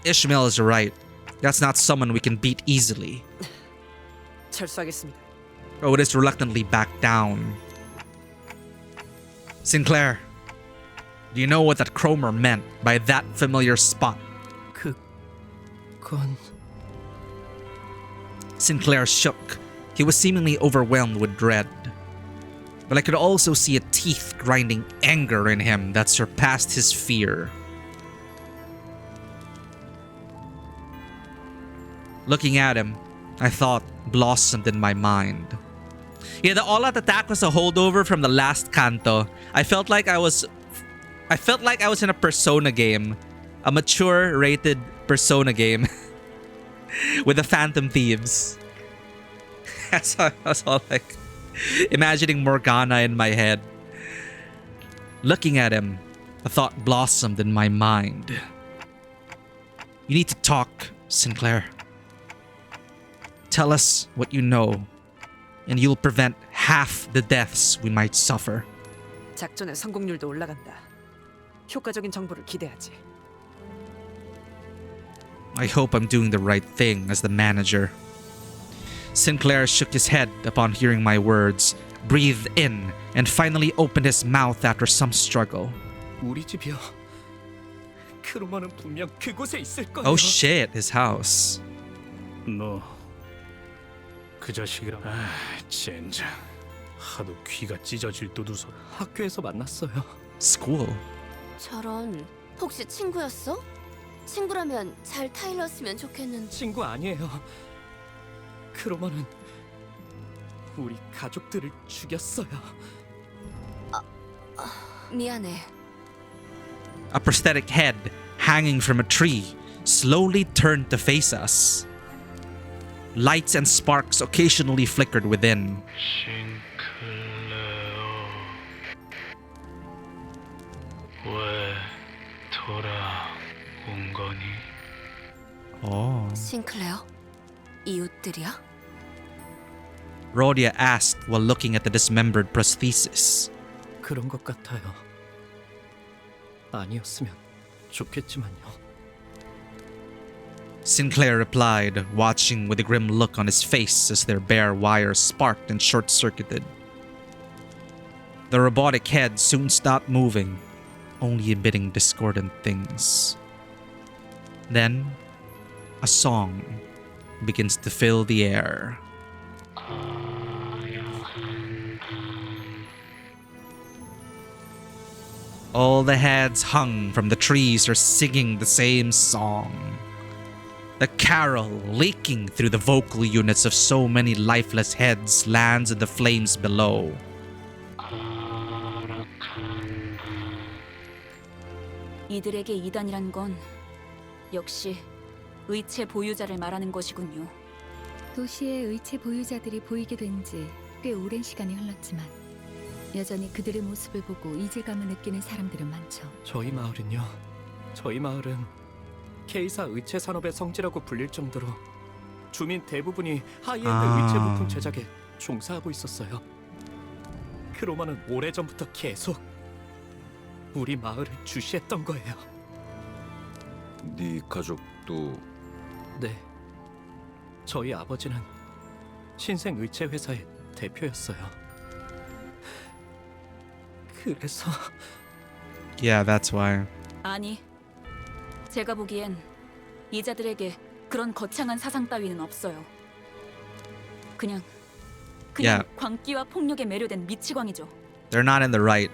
Ishmael is right. That's not someone we can beat easily. 철수하겠습니다. Otis reluctantly backed down. Sinclair, do you know what that Cromer meant by that familiar spot? Sinclair shook. He was seemingly overwhelmed with dread. But I could also see a teeth-grinding anger in him that surpassed his fear. Looking at him, I thought blossomed in my mind. Yeah, the all-out attack was a holdover from the last Canto. I felt like I was in a Persona game. A mature rated Persona game. With the Phantom Thieves. I was all like imagining Morgana in my head. Looking at him, a thought blossomed in my mind. You need to talk, Sinclair. Tell us what you know, and you'll prevent half the deaths we might suffer. 작전의 성공률도 올라간다. 효과적인 정보를 기대하지. I hope I'm doing the right thing as the manager. Sinclair shook his head upon hearing my words, breathed in, and finally opened his mouth after some struggle. 우리 집이요. 크로머는 분명 그곳에 있을 거예요. Oh shit, his house. 너 그 자식이랑 젠장 하도 귀가 찢어질 듯 웃어. 학교에서 만났어요. School. 저런 혹시 친구였어? 친구라면 잘 타일렀으면 좋겠는데. 친구 아니에요. 크로머는 우리 가족들을 죽였어요. 미안해. A prosthetic head hanging from a tree slowly turned to face us. Lights and sparks occasionally flickered within. 왜 돌아온 거니? Oh. 싱클레어? 이웃들이야? Rhodia asked while looking at the dismembered prosthesis. 그런 것 같아요. 아니었으면 좋겠지만요. Sinclair replied, watching with a grim look on his face as their bare wires sparked and short-circuited. The robotic head soon stopped moving, only emitting discordant things. Then, a song begins to fill the air. All the heads hung from the trees are singing the same song. The carol, leaking through the vocal units of so many lifeless heads, lands in the flames below. 이들에게 이단이란 건 역시 의체 보유자를 말하는 것이군요. 도시의 의체 보유자들이 보이게 된 지 꽤 오랜 시간이 흘렀지만 여전히 그들의 모습을 보고 이질감을 느끼는 사람들은 많죠. 저희 마을은요. 저희 마을은 K사 의체 산업의 성지라고 불릴 정도로 주민 대부분이 하이엔드 의체 부품 제작에 종사하고 있었어요. 크로마는 오래전부터 계속 우리 마을을 주시했던 거예요. 네 가족도... 네. 저희 아버지는 신생 의체 회사의 대표였어요. 그래서... Yeah, that's why. 아니, 제가 보기엔 이자들에게 그런 거창한 사상 따위는 없어요. 그냥 Yeah. 광기와 폭력에 매료된 미치광이죠. They're not in the right,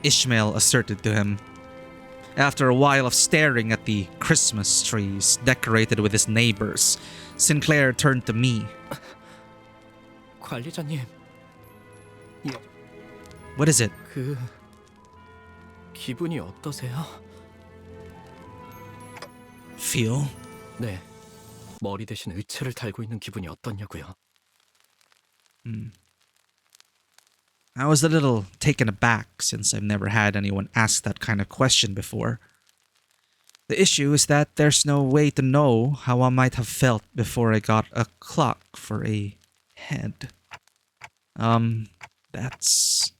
Ishmael asserted to him. After a while of staring at the Christmas trees decorated with his neighbors, Sinclair turned to me. 관리자님. What is it? 기분이 어떠세요? Feel? 네. 머리 대신 의체를 달고 있는 기분이 어떠냐고요. I was a little taken aback since I've never had anyone ask that kind of question before. The issue is that there's no way to know how I might have felt before I got a clock for a head. That's...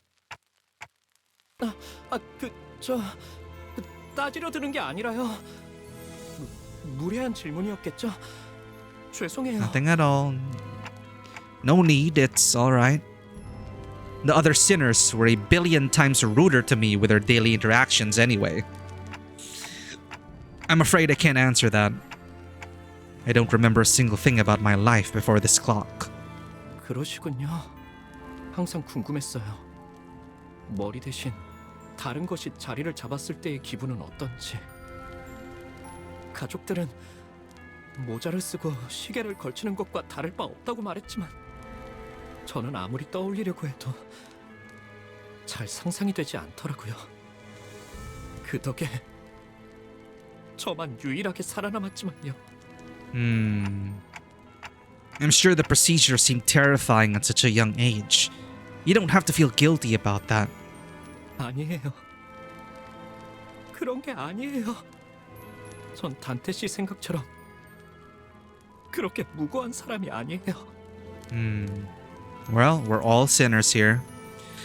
따지려 드는 게 아니라요. 무례한 질문이었겠죠? 죄송해요. Nothing at all. No need, it's alright. The other sinners were a billion times ruder to me with their daily interactions anyway. I'm afraid I can't answer that. I don't remember a single thing about my life before this clock. 그러시군요. 항상 궁금했어요. 머리 대신 다른 것이 자리를 잡았을 때의 기분은 어떤지. 가족들은 모자를 쓰고 시계를 걸치는 것과 다를 바 없다고 말했지만 저는 아무리 떠올리려고 해도 잘 상상이 되지 않더라고요. 그 덕에 저만 유일하게 살아남았지만요. I'm sure the procedure seemed terrifying at such a young age. You don't have to feel guilty about that. 아니에요. 그런 게 아니에요. 전 단테 씨 생각처럼 그렇게 무고한 사람이 아니에요. Well, we're all sinners here.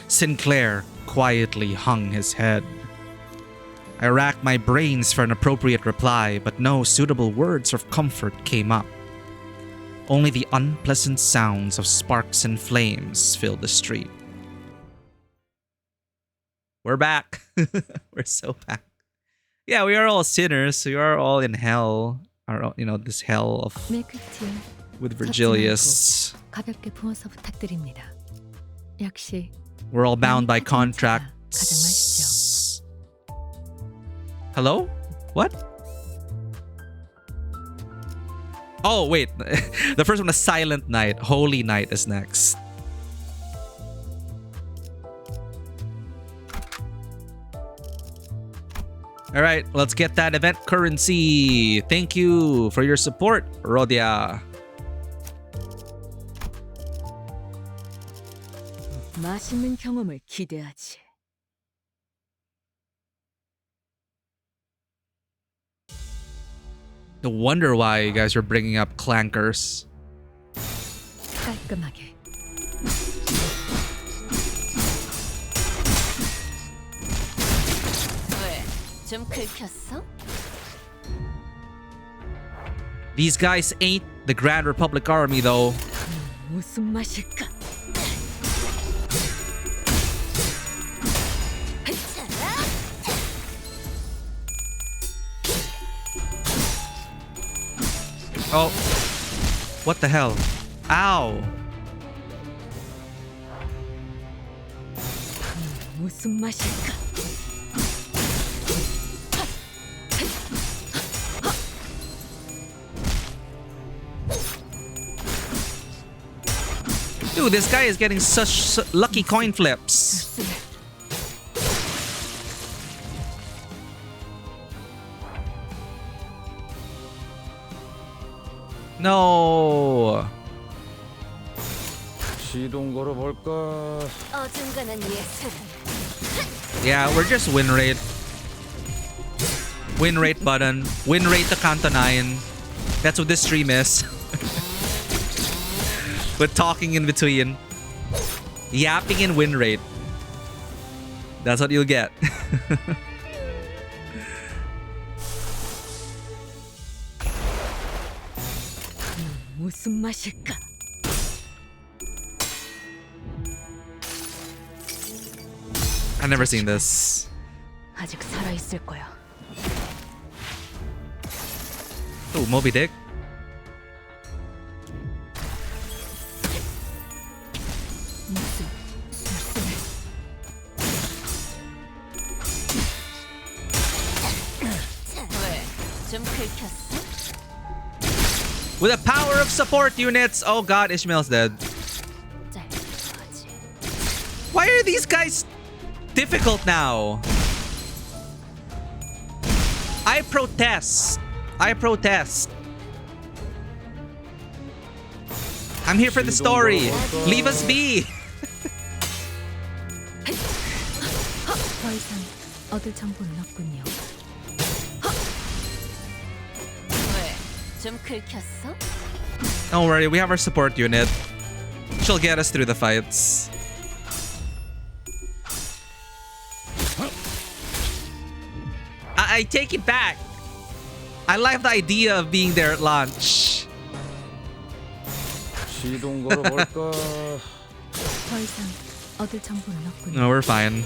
Sinclair quietly hung his head. I racked my brains for an appropriate reply, but no suitable words of comfort came up. Only the unpleasant sounds of sparks and flames filled the street. We're back. We're so back. Yeah, we are all sinners. We are all in hell. Or, you know, this hell of... with Virgilius. 가볍게 부어서 부탁드립니다. 역시 We're all bound by contracts. Hello? What? Oh, wait. The first one is Silent Night. Holy Night is next. All right, let's get that event currency. Thank you for your support, Rodia. 맛있는 경험을 기대하지. No wonder why you guys are bringing up clankers. 깔끔하게. 왜? 좀 긁혔어? These guys ain't the Grand Republic Army though. 무슨 맛일까? Oh. What the hell? Ow. 무슨 맛일까? Dude, this guy is getting such lucky coin flips. No. 시동 걸어볼까? 어중간한 예술은 Yeah, we're just win rate. Win rate button. Win rate to Canto 9. That's what this stream is. With talking in between. Yapping and win rate. That's what you'll get. 무슨 맛일까? I've never seen this. 아직 살아 있을 거야. Oh, Moby Dick. 왜? 좀 긁혔어? With the power of support units. Oh god, Ishmael's dead. Why are these guys difficult now? I protest. I protest. I'm here for the story. Leave us be. 더 이상 얻을 정보는 없군요. 왜? 좀 긁혔어? Don't worry, we have our support unit. She'll get us through the fights. I take it back. I like the idea of being there at launch. 시동 걸어볼까? 더 이상 얻을 정보는 없군요. No, we're fine.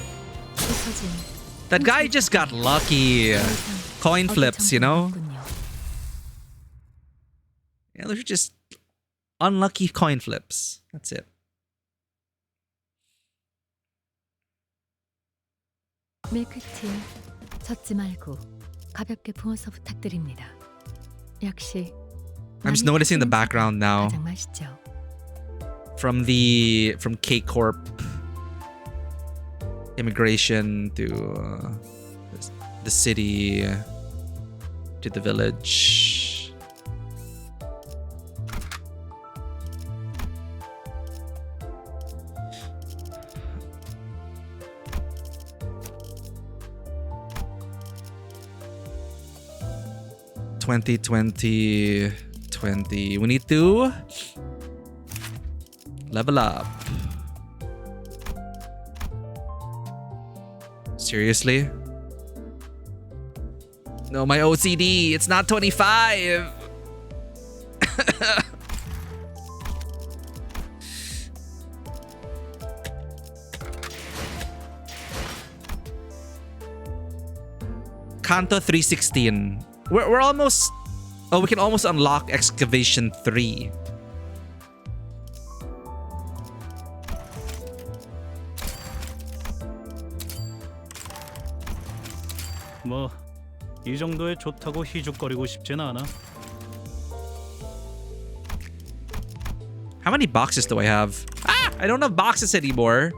부서진 That guy just got lucky. Coin flips, you know? Yeah, those are just unlucky coin flips. That's it. 밀크티 젓지 말고 가볍게 부어서 부탁드립니다. 역시 I'm just noticing the background now. 가장 맛있죠. From K Corp immigration to the city to the village. $20. We need to level up. Seriously? No, my OCD. It's not 25. Canto 316. We're almost... Oh, we can almost unlock Excavation 3. 뭐 이 정도에 좋다고 희죽거리고 싶진 않아. How many boxes do I have? Ah! I don't have boxes anymore.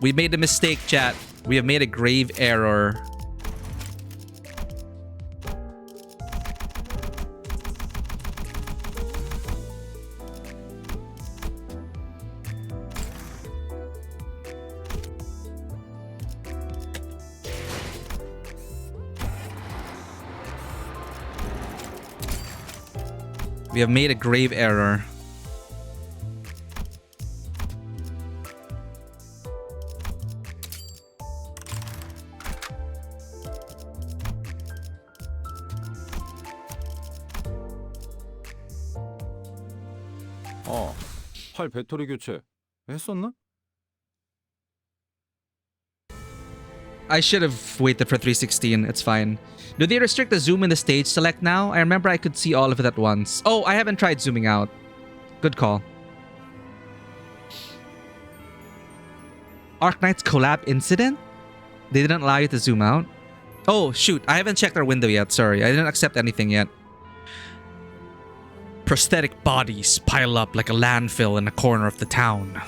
We made a mistake, chat. We have made a grave error. We have made a grave error. 활 배터리 교체 했었나? I should have waited for 316. It's fine. Do they restrict the zoom in the stage select now? I remember I could see all of it at once. Oh, I haven't tried zooming out. Good call. Arknight's collab incident? They didn't allow you to zoom out? Oh, shoot. I haven't checked our window yet. Sorry. I didn't accept anything yet. Prosthetic bodies pile up like a landfill in a corner of the town.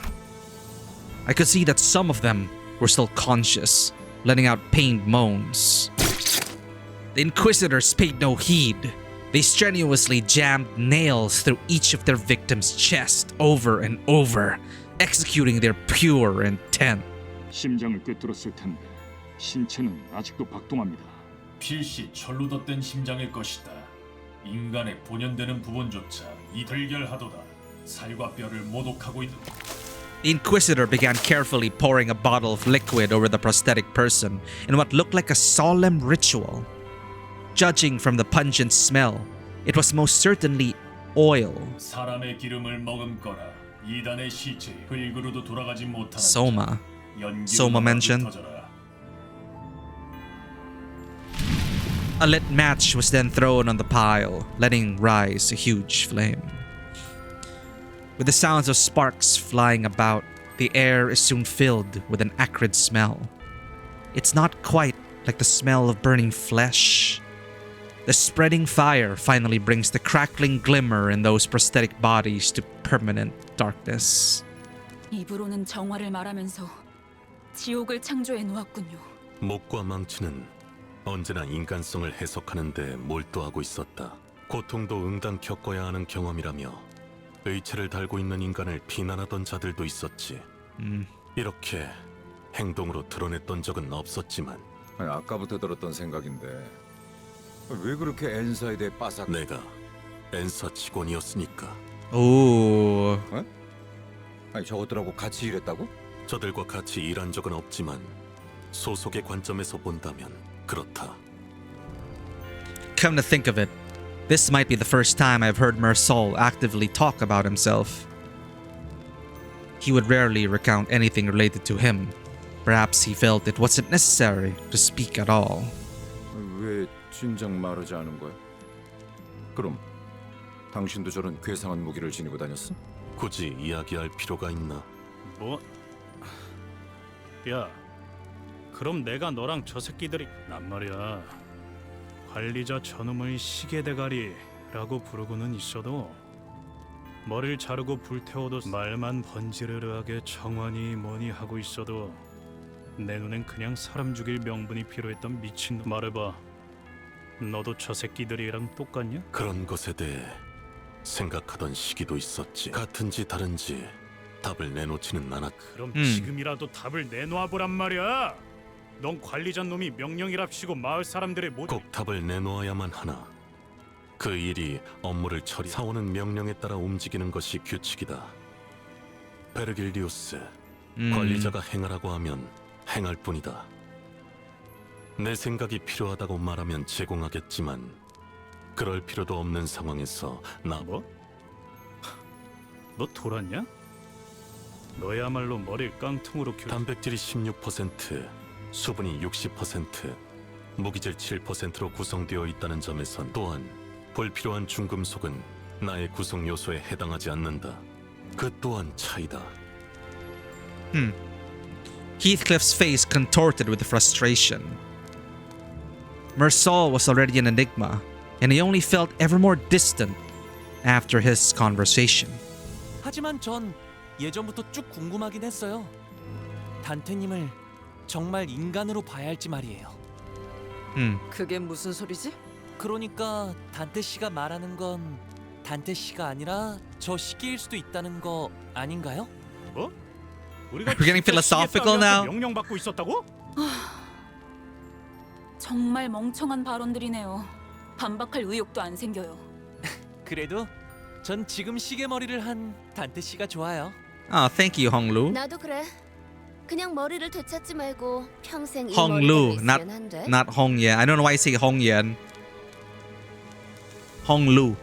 I could see that some of them were still conscious, letting out pained moans. The Inquisitors paid no heed. They strenuously jammed nails through each of their victims' chest over and over, executing their pure intent. 심장을 꿰뚫었을 텐데 신체는 아직도 박동합니다. 필시 철로 덧댄 심장일 것이다. 인간의 본연되는 부분조차 이들결하도다. 살과 뼈를 모독하고 있는. The Inquisitor began carefully pouring a bottle of liquid over the prosthetic person in what looked like a solemn ritual. Judging from the pungent smell, it was most certainly oil. 사람의 기름을 머금거라. 이단의 시체 흙으로도 돌아가지 못하는 Soma. Soma mentioned. A lit match was then thrown on the pile, letting rise a huge flame. With the sounds of sparks flying about, the air is soon filled with an acrid smell. It's not quite like the smell of burning flesh. The spreading fire finally brings the crackling glimmer in those prosthetic bodies to permanent darkness. 입으로는 정화를 말하면서 지옥을 창조해 놓았군요. 목과 망치는 언제나 인간성을 해석하는 데 몰두하고 있었다. 고통도 응당 겪어야 하는 경험이라며 의체를 달고 있는 인간을 비난하던 자들도 있었지. 이렇게 행동으로 드러냈던 적은 없었지만 아니, 아까부터 들었던 생각인데 왜 그렇게 엔사에 대해 빠삭... 내가 엔사 직원이었으니까. 오. 어? 아니 저것들하고 같이 일했다고? 저들과 같이 일한 적은 없지만 소속의 관점에서 본다면 그렇다. Come to think of it, this might be the first time I've heard Mersol actively talk about himself. He would rarely recount anything related to him. Perhaps he felt it wasn't necessary to speak at all. 왜 진작 말하지 않은 거야? 그럼 당신도 저런 괴상한 무기를 지니고 다녔어? 굳이 이야기할 필요가 있나? 뭐? 야, 그럼 내가 너랑 저 새끼들이 난 말이야. 관리자 저놈의 시계대가리라고 부르고는 있어도 머리를 자르고 불태워도 말만 번지르르하게 정환이 뭐니 하고 있어도 내 눈엔 그냥 사람 죽일 명분이 필요했던 미친놈. 말해봐. 너도 저 새끼들이랑 똑같냐? 그런 것에 대해 생각하던 시기도 있었지. 같은지 다른지 답을 내놓지는 않았. 그럼 지금이라도 답을 내놓아보란 말이야. 넌 관리자 놈이 명령이랍시고 마을 사람들의 꼭 답을 내놓아야만 하나. 그 일이 업무를 사오는 명령에 따라 움직이는 것이 규칙이다. 베르길리우스, 관리자가 행하라고 하면 행할 뿐이다. 내 생각이 필요하다고 말하면 제공하겠지만 그럴 필요도 없는 상황에서 나 뭐? 너 돌았냐? 너야말로 머리를 깡통으로 단백질이 16%, 수분이 60%, 무기질 7%로 구성되어 있다는 점에선 또한 불필요한 중금속은 나의 구성 요소에 해당하지 않는다. 그 또한 차이다. Heathcliff's face contorted with frustration. Mersol was already an enigma, and he only felt ever more distant after his conversation. 하지만 전 예전부터 쭉 궁금하긴 했어요. 단테님을 정말 인간으로 봐야 할지 말이에요. 그게 무슨 소리지? 그러니까 단테 씨가 말하는 건 단테 씨가 아니라 저 시기일 수도 있다는 거 아닌가요? 뭐? 우리가 We're getting philosophical now. 명령받고 있었다고? 정말 멍청한 발언들이네요. 반박할 의욕도 안 생겨요. 그래도 전 지금 시계머리를 한 단테 씨가 좋아요. Oh, thank you, Honglu. 나도 그래. 그냥 머리를 되찾지 말고 평생 이 Honglu, 머리가 not 있으면 안 돼? not Hongyan. I don't know why I say Hongyan. Honglu.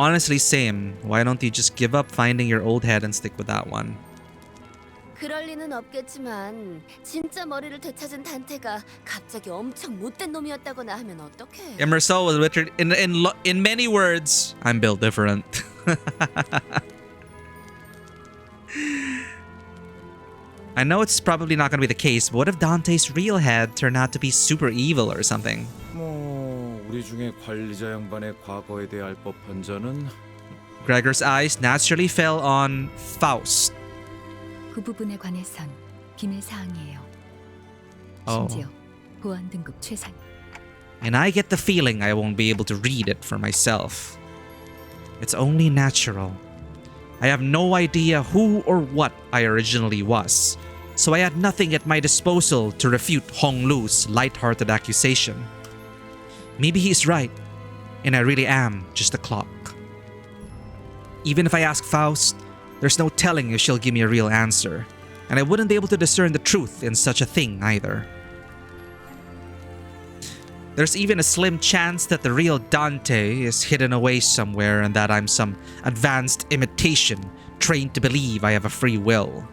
Honestly, same. Why don't you just give up finding your old head and stick with that one? 그럴 리는 없겠지만 진짜 머리를 되찾은 단테가 갑자기 엄청 못된 놈이었다거나 하면 어떡해? Emerson was literally in many words, I'm built different. I know it's probably not gonna be the case, but what if Dante's real head turned out to be super evil or something? 뭐 우리 중에 관리자 양반의 과거에 대해 알 법한 자는 Gregor's eyes naturally fell on Faust. 그 부분에 관해선 비밀 사항이에요. Oh. 심지어 보안 등급 최상. And I get the feeling I won't be able to read it for myself. It's only natural. I have no idea who or what I originally was, so I had nothing at my disposal to refute Hong Lu's light-hearted accusation. Maybe he's right, and I really am just a clock. Even if I ask Faust, there's no telling if she'll give me a real answer, and I wouldn't be able to discern the truth in such a thing either. There's even a slim chance that the real Dante is hidden away somewhere and that I'm some advanced imitation trained to believe I have a free will.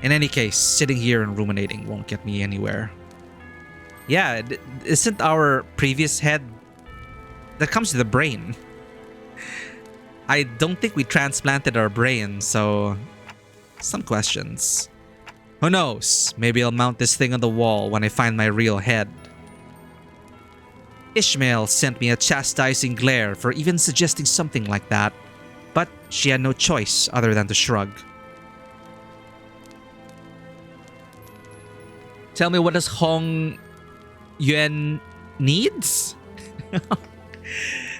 In any case, sitting here and ruminating won't get me anywhere. Yeah, isn't our previous head... That comes to the brain. I don't think we transplanted our brain, so... Some questions. Who knows? Maybe I'll mount this thing on the wall when I find my real head. Ishmael sent me a chastising glare for even suggesting something like that, but she had no choice other than to shrug. Tell me, what does Hong Yuan needs?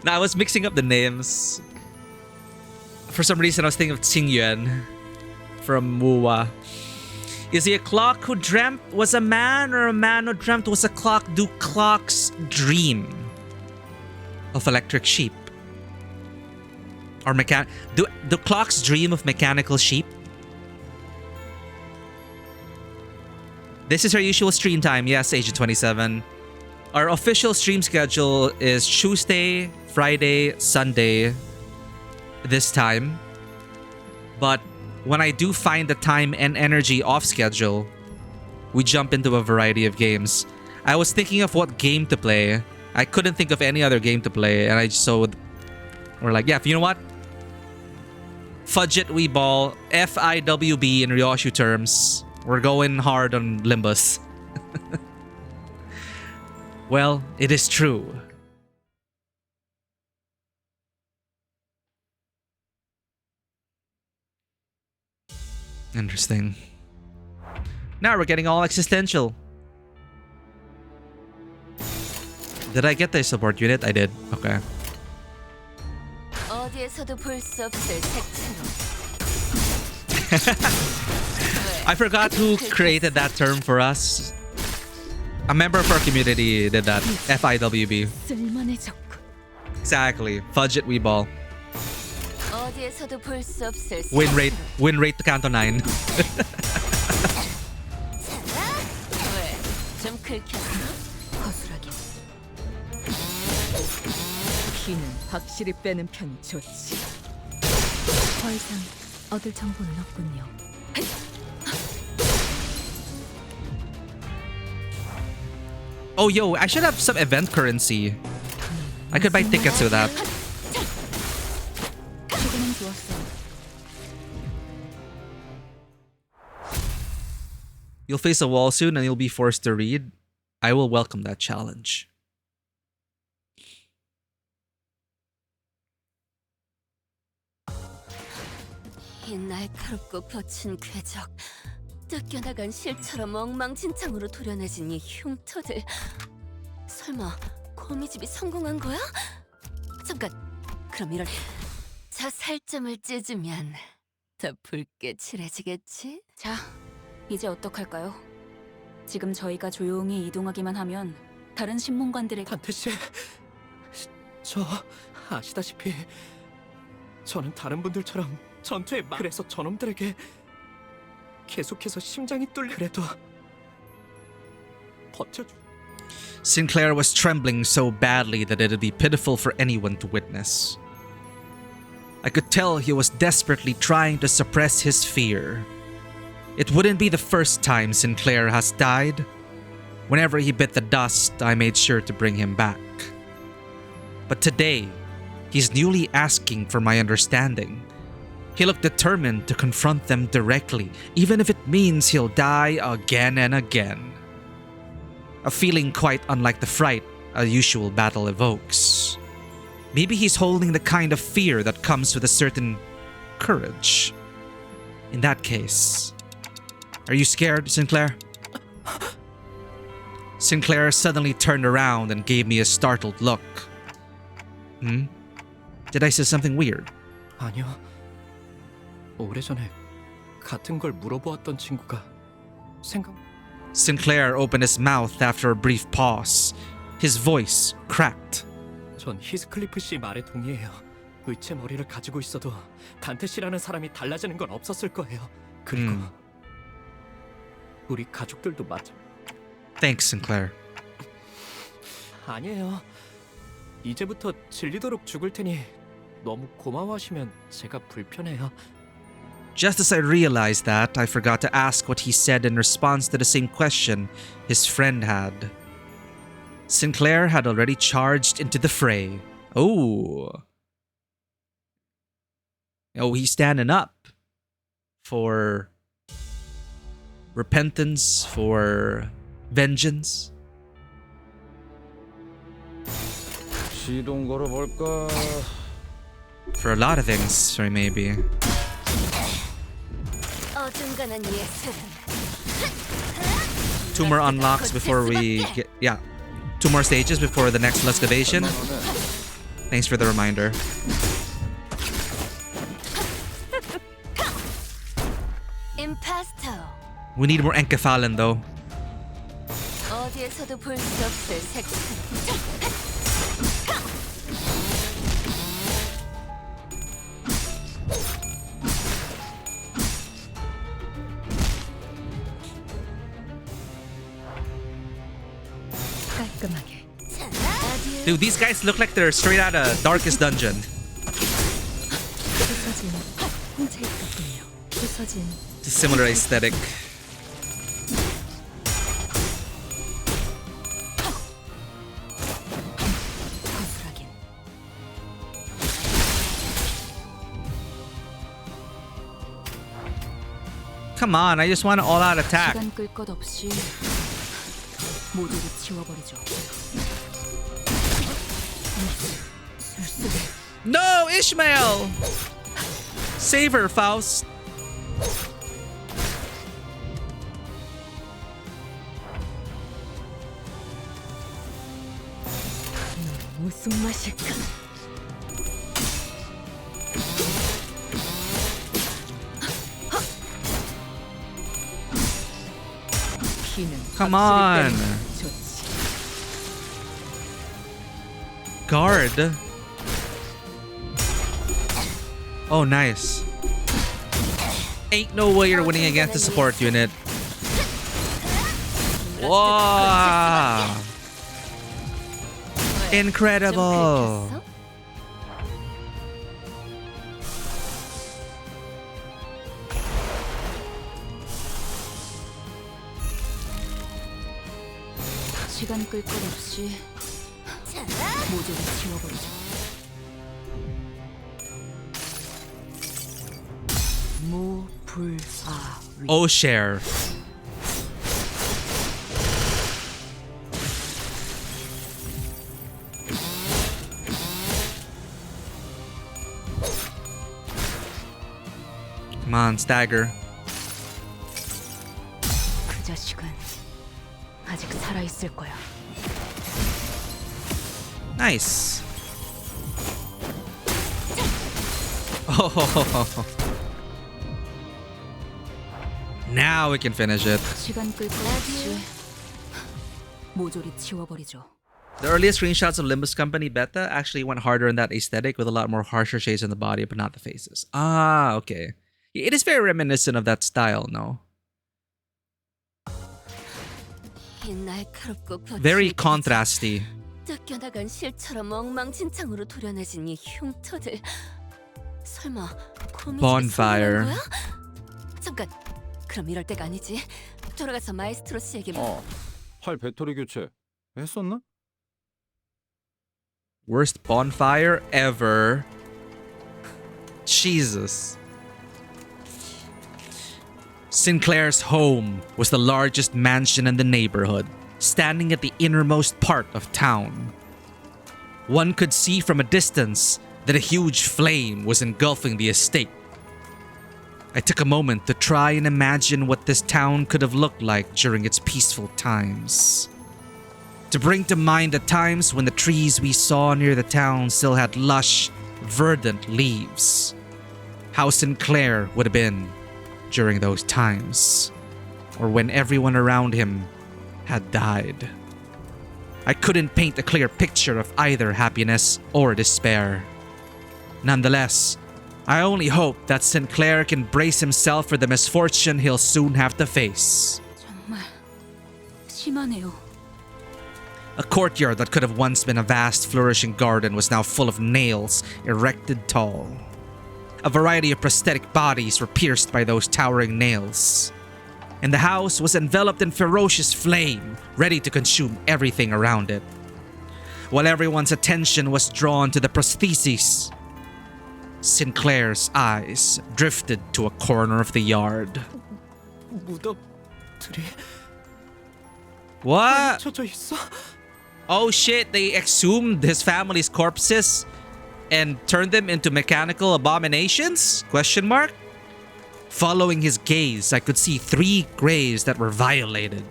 Now, I was mixing up the names. For some reason, I was thinking of Qing Yuan from Wuwa. Is he a clock who dreamt was a man, or a man who dreamt was a clock? Do clocks dream of electric sheep? Or do clocks dream of mechanical sheep? This is our usual stream time. Yes, Agent 27. Our official stream schedule is Tuesday, Friday, Sunday this time. But when I do find the time and energy off schedule, we jump into a variety of games. I was thinking of what game to play. I couldn't think of any other game to play, and we're like, yeah, you know what? Fudge it, we ball. FIWB in Ryoshu terms. We're going hard on Limbus. Well, it is true. Interesting. Now we're getting all existential. Did I get the support unit? I did. Okay. 어디에서도 볼 수 없을 색채로. I forgot who created that term for us. A member of our community did that. FIWB. Exactly. Fudge it, we ball. 어디에서도 볼 수 없을 Win rate to Canto 9. 왜? 좀 긁혔어? 허술하게. 피는 확실히 빼는 편이 좋지. 더 이상 얻을 정보는 없군요. Oh, yo, I should have some event currency. I could buy tickets with that. 최근엔 좋았어. You'll face a wall soon and you'll be forced to read. I will welcome that challenge. 이 날카롭고 거친 궤적, 뜯겨나간 실처럼 엉망진창으로 도려내진 이 흉터들. 설마 거미집이 성공한 거야? 잠깐, 그럼 이럴 저 살점을 찢으면 더 붉게 칠해지겠지? 자, 이제 어떡할까요? 지금 저희가 조용히 이동하기만 하면 다른 신문관들의 단테 씨, 저 아시다시피 저는 다른 분들처럼 전투에 그래서 저놈들에게 계속해서 심장이 뚫리. 그래도 버텨주. Sinclair was trembling so badly that it'd be pitiful for anyone to witness. I could tell he was desperately trying to suppress his fear. It wouldn't be the first time Sinclair has died. Whenever he bit the dust, I made sure to bring him back. But today, he's newly asking for my understanding. He looked determined to confront them directly, even if it means he'll die again and again. A feeling quite unlike the fright a usual battle evokes. Maybe he's holding the kind of fear that comes with a certain courage. In that case, are you scared, Sinclair? Sinclair suddenly turned around and gave me a startled look. Did I say something weird? 아니요. 오래전에 같은 걸 물어보았던 친구가 Sinclair opened his mouth after a brief pause. His voice cracked. 전 히스클리프 씨 말에 동의해요. 의체 머리를 가지고 있어도 단테 씨라는 사람이 달라지는 건 없었을 거예요. 그리고 우리 가족들도 마찬. Thanks, Sinclair. 아니에요. 이제부터 질리도록 죽을 테니 너무 고마워하시면 제가 불편해요. Just as I realized that, I forgot to ask what he said in response to the same question his friend had. Sinclair had already charged into the fray. Oh, he's standing up for repentance, for vengeance. 시동 걸어볼까? For a lot of things, or maybe. 어중간한 예술은 Two more unlocks before we get... Yeah. 2 more stages before the next excavation. Thanks for the reminder. 임파스터. We need more encephalon though. 어디에서도 볼 수 없을 색채. Dude, these guys look like they're straight out of Darkest Dungeon. It's a similar aesthetic. Come on, I just want an all-out attack. 시간 끌 것 없이 모두를 지워버리죠. No, Ishmael! Save her, Faust. 무슨 맛일까? Come on. Guard. Oh, nice. Ain't no way you're winning against the support unit. Wow. Incredible. 시간 끌 것 없이 모조리 지워버리죠. 무불사위. O'Share. Come on, stagger. 그 자식은 아직 살아 있을 거야. Nice. Oh. Now we can finish it. 시간 끌 것 없이 모조리 지워버리죠. The earliest screenshots of Limbus Company beta actually went harder in that aesthetic with a lot more harsher shades on the body, but not the faces. Ah, okay. It is very reminiscent of that style, no? 이 날카롭고 Very contrasty. 뜯겨나간 실처럼 엉망진창으로 도려내진 이 흉터들. 설마 Bonfire. 거야? 잠깐. 그럼 이럴 때가 아니지. 돌아가서 마에스트로 씨에게 활 배터리 교체 했었나? Worst bonfire ever. Jesus. Sinclair's home was the largest mansion in the neighborhood, standing at the innermost part of town. One could see from a distance that a huge flame was engulfing the estate. I took a moment to try and imagine what this town could have looked like during its peaceful times. To bring to mind the times when the trees we saw near the town still had lush, verdant leaves. How Sinclair would have been during those times, or when everyone around him had died. I couldn't paint a clear picture of either happiness or despair. Nonetheless, I only hope that Sinclair can brace himself for the misfortune he'll soon have to face. 정말 심하네요. A courtyard that could have once been a vast, flourishing garden was now full of nails erected tall. A variety of prosthetic bodies were pierced by those towering nails. And the house was enveloped in ferocious flame, ready to consume everything around it. While everyone's attention was drawn to the prostheses, Sinclair's eyes drifted to a corner of the yard. 무덤들이 What? 쳐져 있어? Oh shit, they exhumed his family's corpses and turned them into mechanical abominations? Question mark? Following his gaze, I could see 3 graves that were violated.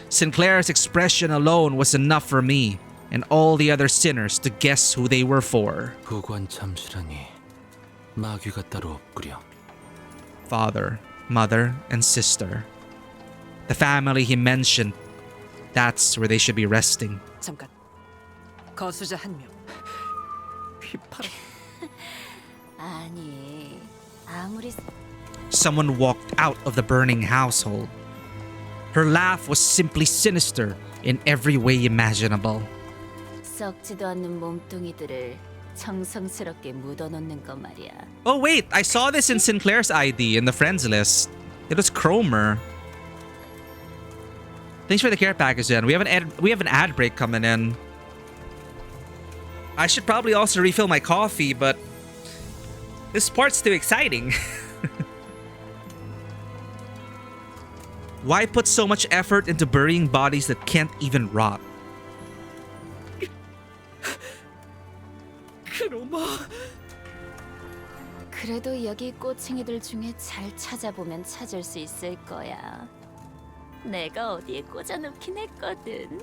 Sinclair's expression alone was enough for me and all the other sinners to guess who they were for. 부관 참시라니 마귀가 따로 없구려. Father, mother, and sister. The family he mentioned, that's where they should be resting. 잠깐. 거수자 한 명. 휘파람. 아니, 아무리 Someone walked out of the burning household. Her laugh was simply sinister in every way imaginable. 썩지도 않는 몸뚱이들을 정성스럽게 묻어놓는 거 말이야. Oh wait, I saw this in Sinclair's ID in the friends list. It was Cromer. Thanks for the care package, Jen. We have an ad break coming in. I should probably also refill my coffee, but this part's too exciting. Why put so much effort into burying bodies that can't even rot? 그놈아. 그래도 여기 꼬챙이들 중에 잘 찾아보면 찾을 수 있을 거야. 내가 어디에 꽂아놓긴 했거든.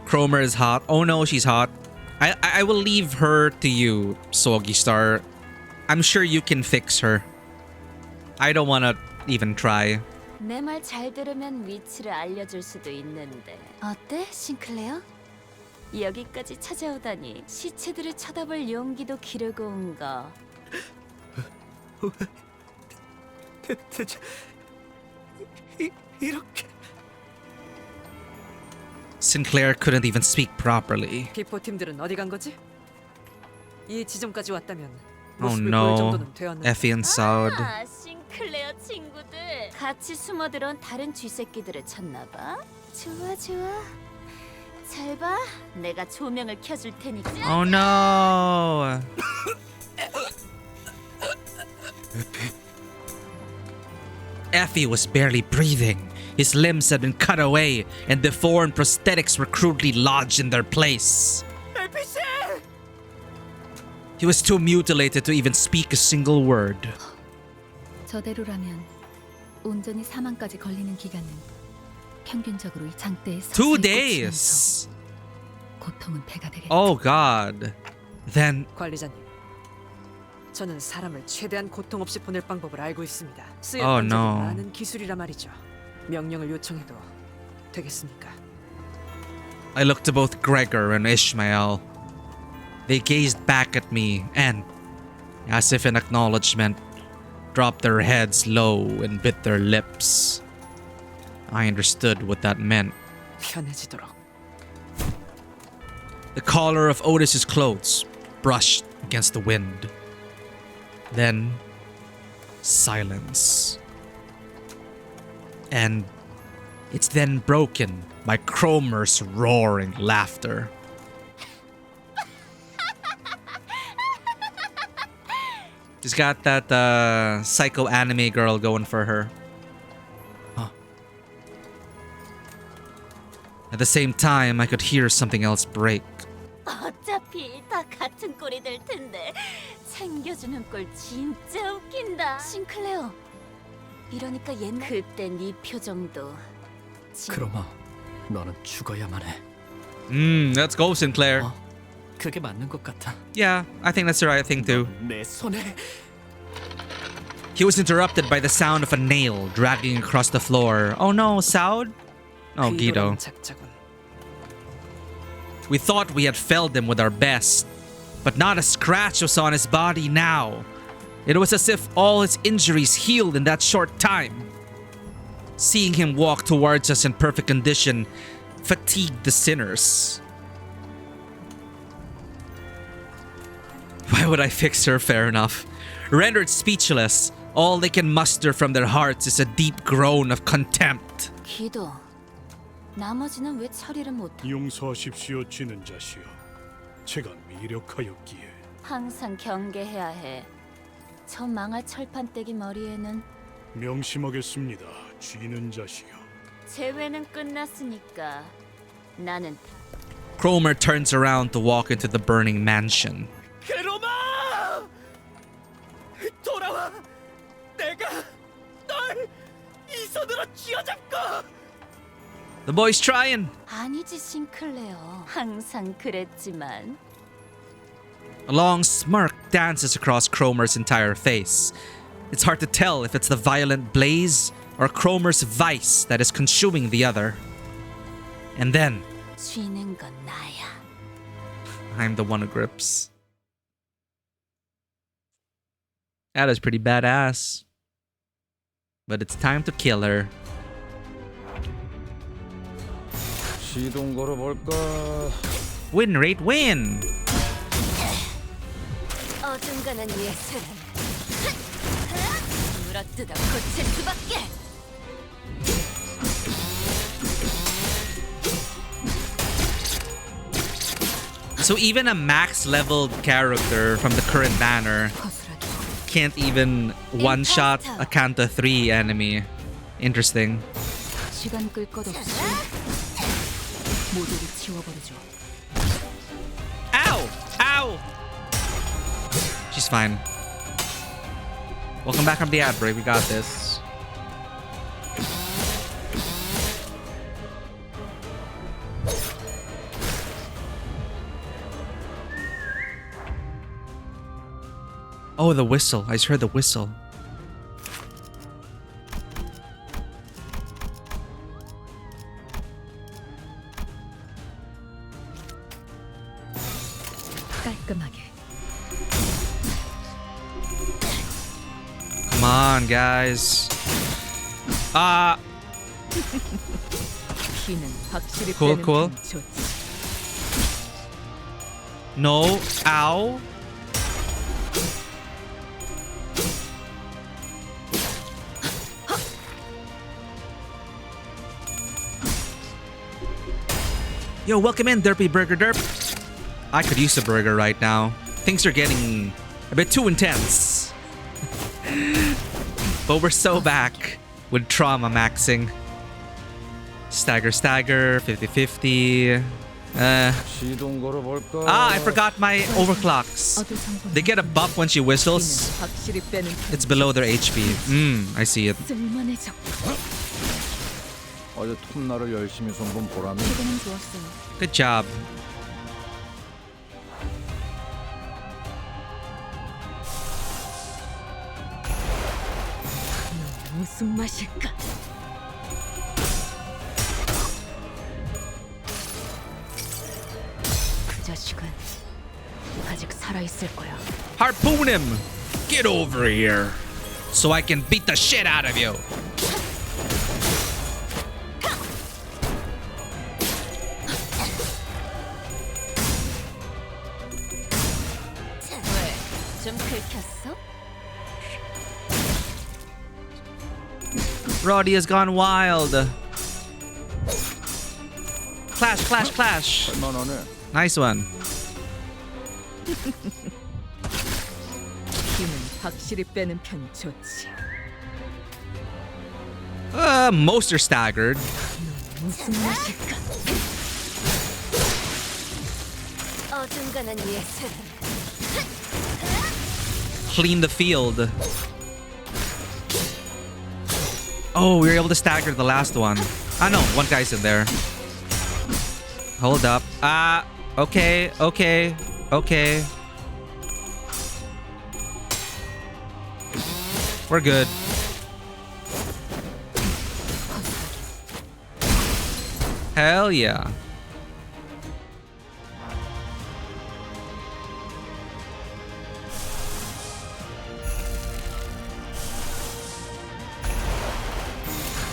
Cromer is hot. Oh no, she's hot. I will leave her to you, Soggy Star. I'm sure you can fix her. I don't want to even try. 내 말 잘 들으면 위치를 알려줄 수도 있는데. 어때, 싱클레어? 여기까지 찾아오다니 시체들을 쳐다볼 용기도 기르고 온 거. 대체 이렇게 Sinclair couldn't even speak properly. 비포 팀들은 어디 간 거지? 이 지점까지 왔다면 Oh 모습을 보일 no. 정도는 되었는데. Effie and Saud. 아, 싱클레어 친구들 같이 숨어들어온 다른 쥐새끼들을 찾나 봐. 좋아 좋아. 잘 봐. 내가 조명을 켜줄 테니까. Oh no. Effie was barely breathing. His limbs had been cut away, and deformed prosthetics were crudely lodged in their place. He was too mutilated to even speak a single word. 저대로라면 온전히 사망까지 걸리는 기간은 평균적으로 이 장대에 2 days. 고통은 배가 되겠다. Oh God. Then 관리자님, 저는 사람을 최대한 고통 없이 보낼 방법을 알고 있습니다. Oh, 쓰였던 적이 no. 많은 기술이라 말이죠. 명령을 요청해도 되겠습니까? I looked to both Gregor and Ishmael. They gazed back at me and, as if in acknowledgement, dropped their heads low and bit their lips. I understood what that meant. 편해지도록. The collar of Otis's clothes brushed against the wind. Then, silence. And it's then broken by Cromer's roaring laughter. She's got that psycho anime girl going for her. Huh. At the same time, I could hear something else break. 어차피 다 같은 꼴이 될 텐데 챙겨주는 꼴 진짜 웃긴다. 싱클레어. 이러니까 옛날 그때 네 표정도. 크로마, 너는 죽어야만 해. Let's go, Sinclair. 그게 맞는 것 같아. Yeah, I think that's the right thing too. 내 손에. He was interrupted by the sound of a nail dragging across the floor. Oh no, Saud? Oh, Guido. We thought we had felled him with our best, but not a scratch was on his body now. It was as if all his injuries healed in that short time. Seeing him walk towards us in perfect condition fatigued the sinners. Why would I fix her? Fair enough. Rendered speechless, all they can muster from their hearts is a deep groan of contempt. 기도. 나머지는 왜 처리를 못? 용서하십시오, 쥐는 자시여. 제가 미력하였기에. 항상 경계해야 해. 저 망할 철판떼기 머리에는 명심하겠습니다, 쥐는 자시여. 재회는 끝났으니까 나는. Cromer turns around to walk into the burning mansion. 크로마! 돌아와! 내가 널 이 손으로 쥐어잡고! The boy's trying. 아니지, 싱클레어. 항상 그랬지만. A long smirk dances across Cromer's entire face. It's hard to tell if it's the violent blaze or Cromer's vice that is consuming the other. And then, 쥐는 건 나야. I'm the one who grips. That is pretty badass. But it's time to kill her. 시동 걸어볼까? Win rate win! 어중간한 예술은 물어뜯어 고칠 수밖에. So even a max leveled character from the current banner can't even one-shot a Canto 3 enemy. Interesting. 시간 끌 것 없이 모두를 지워버리죠. Ow! Ow! She's fine. Welcome back from the ad break. We got this. Oh, the whistle. I just heard the whistle. 깔끔하게. Come on, guys. 피는 확실히 Cool, 빼는 cool. 건 좋지. No. Ow. Yo, welcome in, Derpy Burger Derp. I could use a burger right now. Things are getting a bit too intense. But we're so back with trauma maxing. Stagger, stagger, 50-50. 시동 걸어볼까? I forgot my overclocks. They get a buff when she whistles. 확실히 빼는 It's below their HP. I see it. 쓸만해져. 어제 톱날을 열심히 손본 보람이. 지금은 좋았어요. Good job. 무슨 맛일까? 그 자식은 아직 살아 있을 거야. Harpoon him! Get over here! So I can beat the shit out of you! 긁혔어? Roddy has gone wild. Clash, clash, clash. Nice one. 힘은 확실히 빼는 편 좋지. Most are staggered. 무슨 맛일까? 어중간한 예술. Clean the field. Oh, we were able to stagger the last one. Ah, no, one guy's in there. Hold up. Okay, okay, okay. We're good. Hell yeah.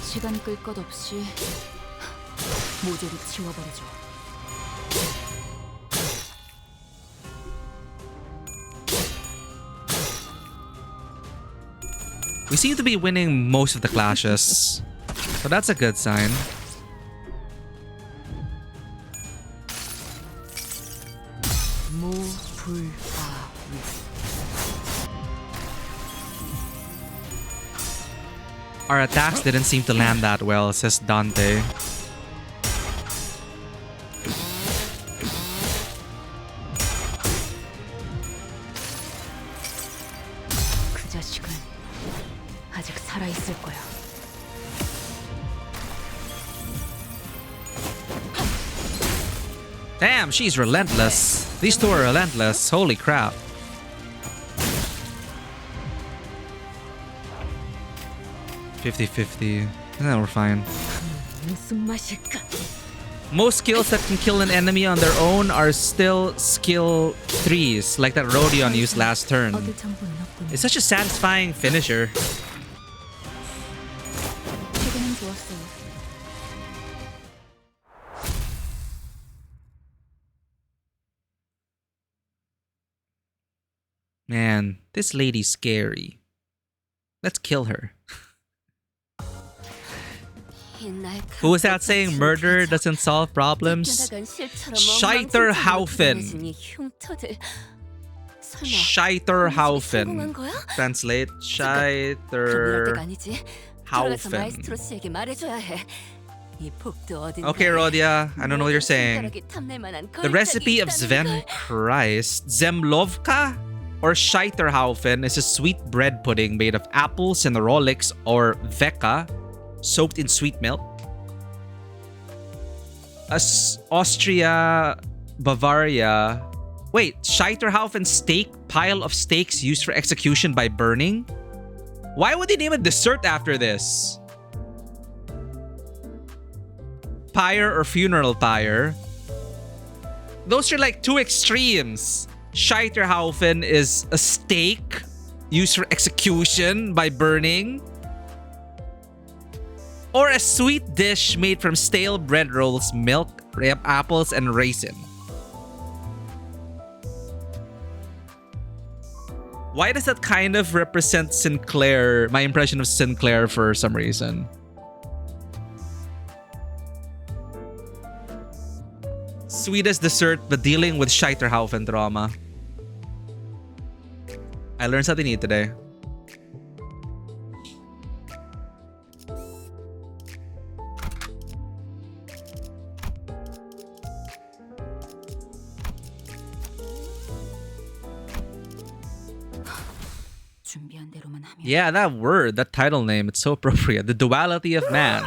시간 끌 것 없이 모조리 지워버리죠. We seem to be winning most of the clashes, so that's a good sign. Our attacks didn't seem to land that well, says Dante. 그 자식은 아직 살아 있을 거야. Damn, she's relentless. These two are relentless. Holy crap. (50-50) No, we're fine. 무슨 맛일까? Most skills that can kill an enemy on their own are still skill 3s, like that Rodion used last turn. It's such a satisfying finisher. 최근엔 좋았어요. Man, this lady's scary. Let's kill her. Who was that saying murder doesn't solve problems? Scheiterhaufen. Scheiterhaufen. Translate. Scheiterhaufen. Okay, Rodia, I don't know what you're saying. The recipe of Sven Christ, Zemlovka or Scheiterhaufen is a sweet bread pudding made of apples and Rolex or Veka, soaked in sweet milk. Austria, Bavaria. Wait, Scheiterhaufen steak, pile of steaks used for execution by burning? Why would they name a dessert after this? Pyre or funeral pyre? Those are like two extremes. Scheiterhaufen is a steak used for execution by burning, or a sweet dish made from stale bread rolls, milk, apples, and raisin. Why does that kind of represent Sinclair, my impression of Sinclair for some reason? Sweetest dessert, but dealing with Scheiterhaufen drama. I learned something new today. Yeah, that word, that title name, it's so appropriate. The duality of man.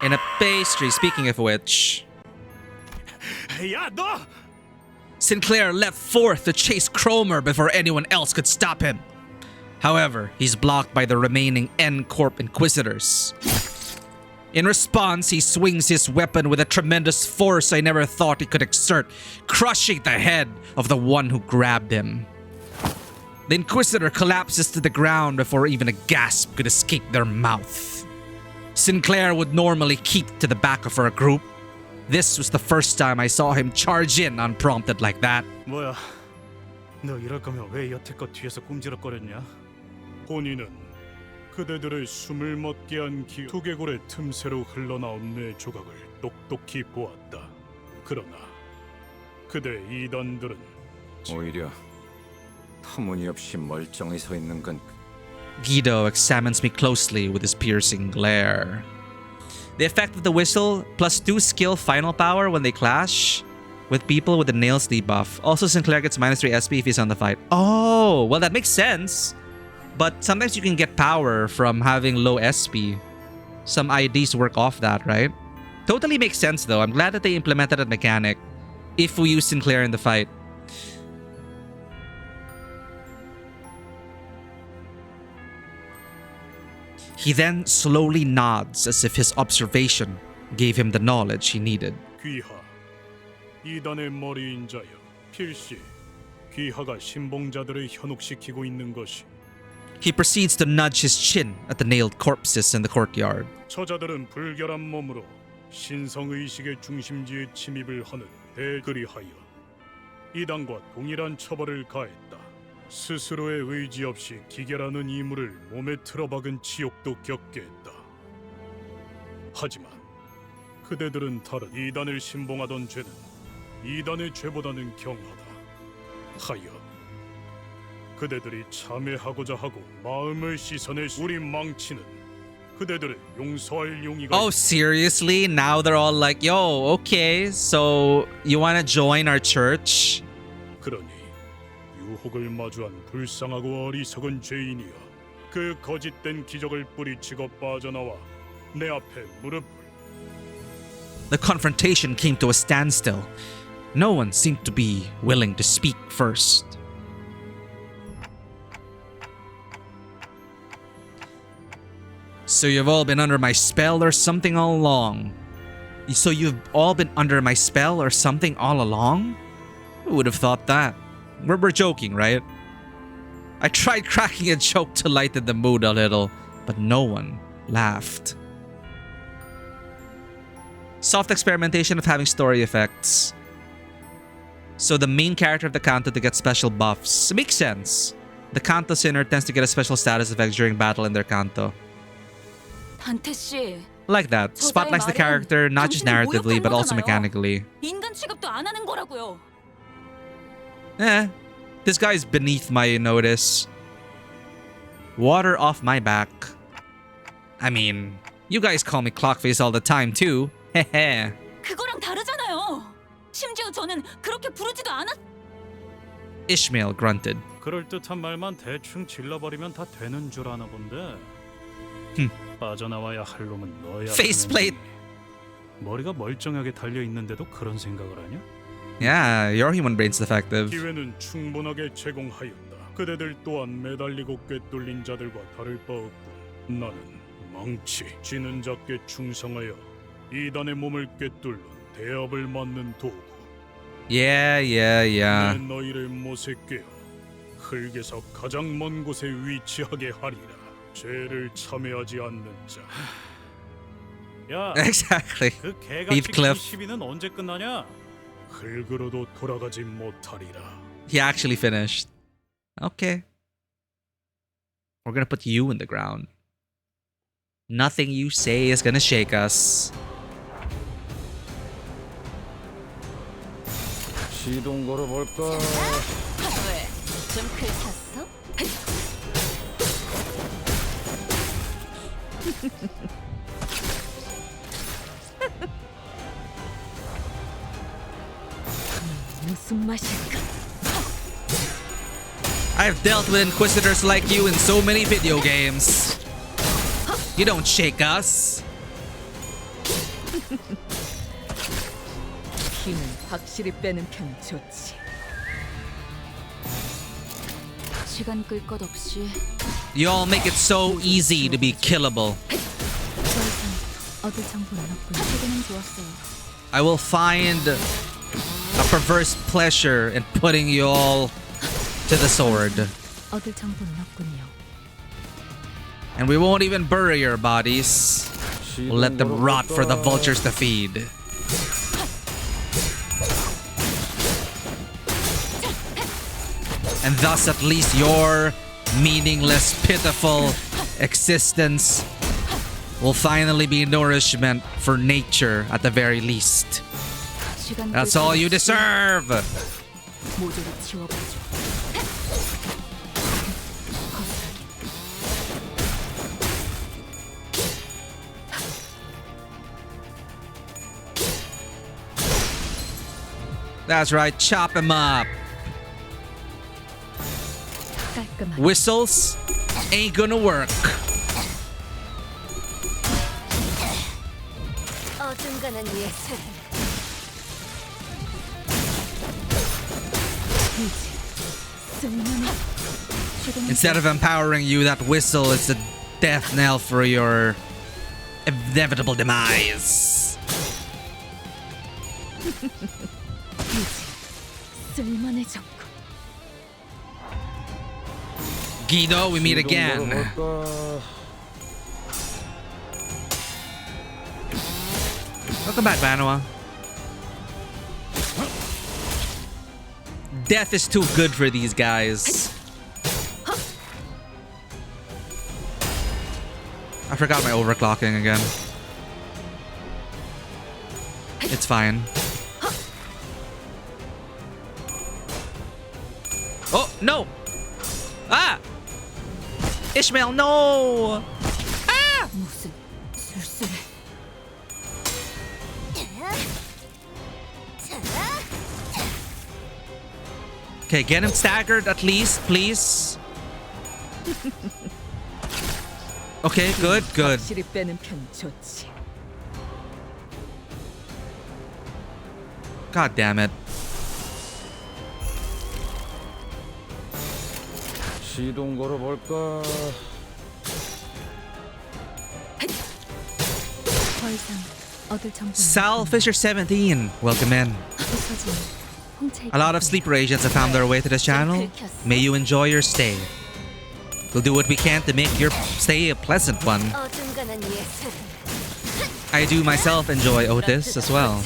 In a pastry, speaking of which. Sinclair leapt forth to chase Cromer before anyone else could stop him. However, he's blocked by the remaining N-Corp Inquisitors. In response, he swings his weapon with a tremendous force I never thought he could exert, crushing the head of the one who grabbed him. The Inquisitor collapses to the ground before even a gasp could escape their mouth. Sinclair would normally keep to the back of our group. This was the first time I saw him charge in unprompted like that. 뭐야? 너 이럴 거면 왜 여태껏 뒤에서 꿈지럭거렸냐? 본인은 그대들의 숨을 멎게 한 두개골의 틈새로 흘러나온 내 조각을 똑똑히 보았다. 그러나 그대 이단들은 오히려 터무니없이 멀쩡히 서 있는 건 Guido examines me closely with his piercing glare. The effect of the whistle +2 skill final power when they clash with people with the nails debuff. Also, Sinclair gets -3 SP if he's on the fight. Oh, well, that makes sense. But sometimes you can get power from having low SP. Some IDs work off that, right? Totally makes sense, though. I'm glad that they implemented that mechanic if we use Sinclair in the fight. He then slowly nods as if his observation gave him the knowledge he needed. 귀하, 이단의 머리인 자여, 필시 귀하가 신봉자들을 현혹시키고 있는 것이. He proceeds to nudge his chin at the nailed corpses in the courtyard. 저자들은 불결한 몸으로 신성의식의 중심지에 침입을 하는 그리하여 이단과 동일한 처벌을 가했다. 스스로의 의지 없이 기결하는 이물을 몸에 틀어박은 지옥도 겪게 했다. 하지만 그대들은 다른 이단을 신봉하던 죄는 이단의 죄보다는 경하다. 하여 그대들이 참회하고자 하고 마음을 씻어낼 우리 망치는 그대들을 용서할 용의가 Oh, seriously? Now they're all like, yo, okay, so you want to join our church? 그러니 유혹을 마주한 불쌍하고 어리석은 죄인이여, 그 거짓된 기적을 뿌리치고 빠져나와 내 앞에 무릎을. The confrontation came to a standstill. No one seemed to be willing to speak first. So you've all been under my spell or something all along? So you've all been under my spell or something all along? Who would have thought that? We're joking, right? I tried cracking a joke to lighten the mood a little, but no one laughed. Soft experimentation of having story effects. So the main character of the Canto to get special buffs. It makes sense. The Canto Sinner tends to get a special status effect during battle in their Canto. 단테 씨. Like that. Spotlights the character not just narratively but also mechanically. 인간 취급도 안 하는 거라고요. This guy's beneath my notice. Water off my back. I mean, you guys call me Clockface all the time too. Hehe. 그거랑 다르잖아요. 심지어 저는 그렇게 부르지도 않았. Ishmael grunted. 그럴듯한 말만 대충 질러버리면 다 되는 줄 아나 본데. 빠져나와야 할 놈은 너야. Faceplate. 머리가 멀쩡하게 달려 있는데도 그런 생각을 하냐? Yeah, your human brain's defective. 기회는 충분하게 제공하였다. 그대들 또한 매달리고 꿰뚫린 자들과 다를 바 없고 나는 망치 쥐는 자께 충성하여 이단의 몸을 꿰뚫는 대업을 맞는 도구. Yeah. 내 너희를 못에 깨어 흙에서 가장 먼 곳에 위치하게 하리라. 죄를 참회하지 않는 자. 야, Exactly. 그 개같이 Heathcliff. 시비는 언제 끝나냐? 흙으로도 돌아가지 못하리라. He actually finished. Okay. We're gonna put you in the ground. Nothing you say is gonna shake us. 시동 걸어볼까? 왜? 좀 긁혔어? 무슨 맛일까? I've dealt with inquisitors like you in so many video games. You don't shake us. 피는 확실히 빼는 편이 좋지. 시간 끌 것 없이. You all make it so easy to be killable. 얻을 정보는 없군요. 최근엔 좋았어요. I will find a perverse pleasure in putting you all to the sword. 얻을 정보는 없군요. And we won't even bury your bodies. We'll let them rot for the vultures to feed. And thus at least your meaningless, pitiful existence will finally be nourishment for nature at the very least. That's all you deserve! 모조리 지워버리죠. That's right, chop him up. Whistles ain't gonna work. 어중간한 예술. Instead of empowering you, that whistle is the death knell for your inevitable demise. Guido, we meet again. Welcome back, Vanua. Death is too good for these guys. I forgot my overclocking again. It's fine. Oh, no! Ah! Ishmael, no! Ah! Okay, get him staggered at least, please. Okay, good, good. God damn it. 시동 걸어볼까? Sal Fisher 17, welcome in. A lot of sleeper agents have found their way to this channel. May you enjoy your stay. We'll do what we can to make your stay a pleasant one. I do myself enjoy Otis as well.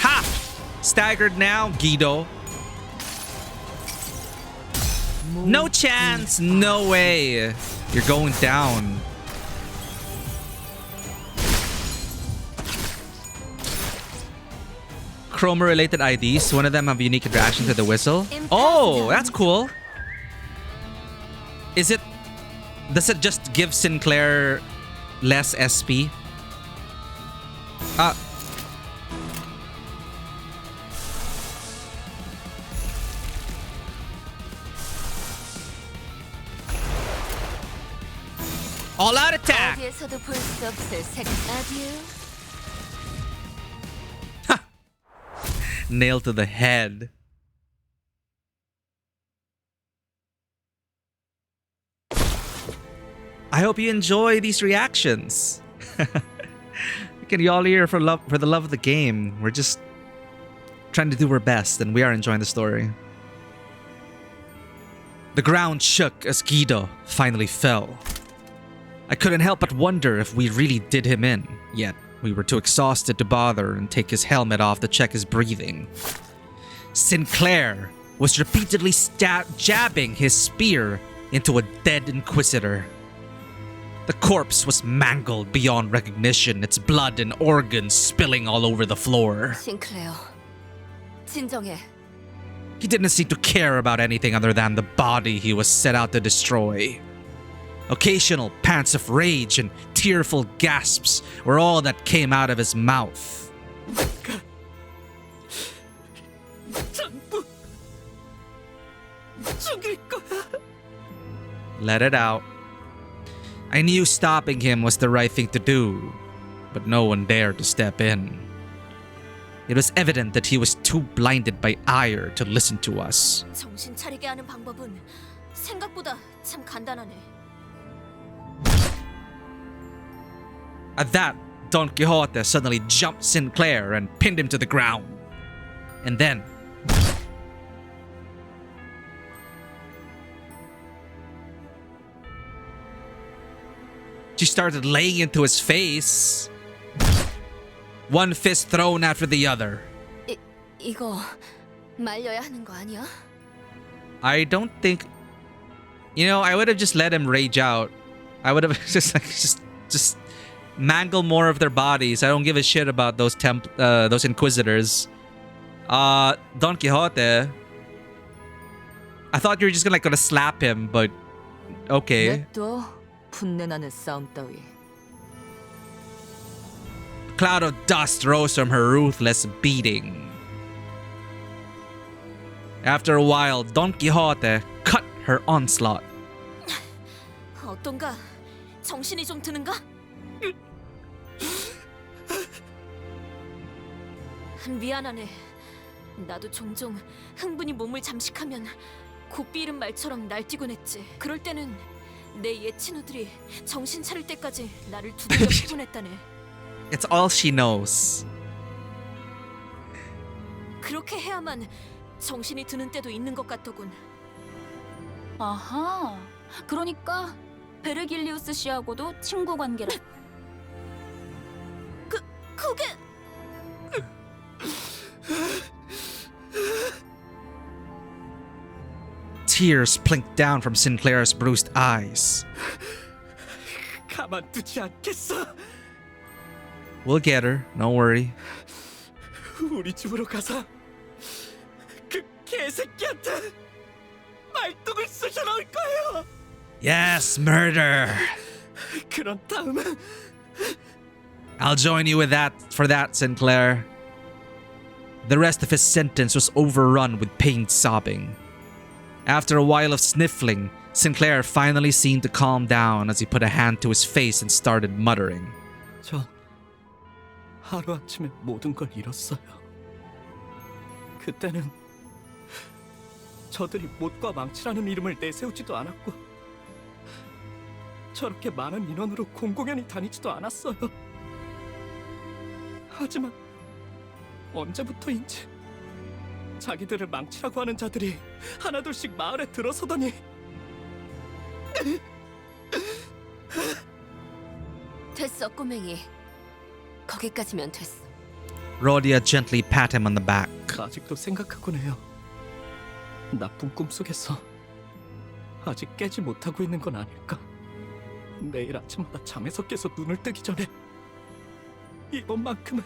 Ha! Staggered now, Guido. No chance! No way! You're going down. Chroma-related IDs. One of them have unique interaction to the whistle. Oh, that's cool. Is it... Does it just give Sinclair less SP? All out attack! Nail to the head. I hope you enjoy these reactions. We can y'all here for the love of the game. We're just trying to do our best, and we are enjoying the story. The ground shook as Guido finally fell. I couldn't help but wonder if we really did him in, yet we were too exhausted to bother and take his helmet off to check his breathing. Sinclair was repeatedly jabbing his spear into a dead Inquisitor. The corpse was mangled beyond recognition, its blood and organs spilling all over the floor. Sinclair, 진정해. He didn't seem to care about anything other than the body he was set out to destroy. Occasional pants of rage and tearful gasps were all that came out of his mouth. Let it out. I knew stopping him was the right thing to do, but no one dared to step in. It was evident that he was too blinded by ire to listen to us. 정신 차리게 하는 방법은 생각보다 참 간단하네. At that, Don Quixote suddenly jumped Sinclair and pinned him to the ground. And then... she started laying into his face. One fist thrown after the other. 이거 말려야 하는 거 아니야? I don't think... You know, I would have just let him rage out. I would have just mangle more of their bodies. I don't give a shit about those inquisitors. Don Quixote. I thought you were just gonna slap him, but okay. 또 분내나는 싸움 따위. A cloud of dust rose from her ruthless beating. After a while, Don Quixote cut her onslaught. 어떤가? 정신이 좀 드는가? 미안하네. 나도 종종 흥분이 몸을 잠식하면 곱비 잃은 말처럼 날뛰곤 했지. 그럴 때는 내 옛 친구들이 정신 차릴 때까지 나를 두들겨 패곤 했다네. It's all she knows. 그렇게 해야만 정신이 드는 때도 있는 것 같더군. 아하. 그러니까 베르길리우스 씨하고도 친구 관계라. 그게... Tears plinked down from Sinclair's bruised eyes. 가만두지 않겠어. We'll get her, don't worry. 우리 집으로 가서 그 개새끼한테 말뚝을 쑤셔 넣을 거예요. Yes, murder. 그런 다음에 I'll join you with that for that, Sinclair. The rest of his sentence was overrun with pained sobbing. After a while of sniffling, Sinclair finally seemed to calm down as he put a hand to his face and started muttering. 저 하루아침에 모든 걸 잃었어요. 그때는 저들이 못과 망치라는 이름을 내세우지도 않았고 저렇게 많은 인원으로 공공연히 다니지도 않았어요. 하지만 언제부터인지 자기들을 망치라고 하는 자들이 하나둘씩 마을에 들어서더니 됐어, 꼬맹이. 거기까지면 됐어. Rhodia gently pat him on the back. 아직도 생각하곤 해요. 나쁜 꿈 속에서 아직 깨지 못하고 있는 건 아닐까? 매일 아침마다 잠에서 깨서 눈을 뜨기 전에 이번만큼은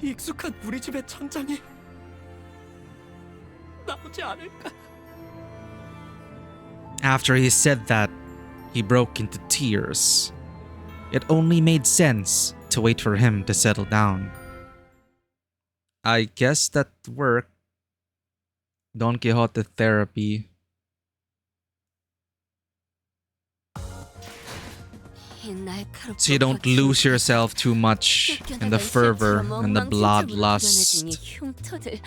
익숙한 우리 집의 천장이 나오지 않을까? After he said that, he broke into tears. It only made sense to wait for him to settle down. I guess that worked. Don Quixote therapy. So you don't lose yourself too much in the fervor and the bloodlust. 흉터들.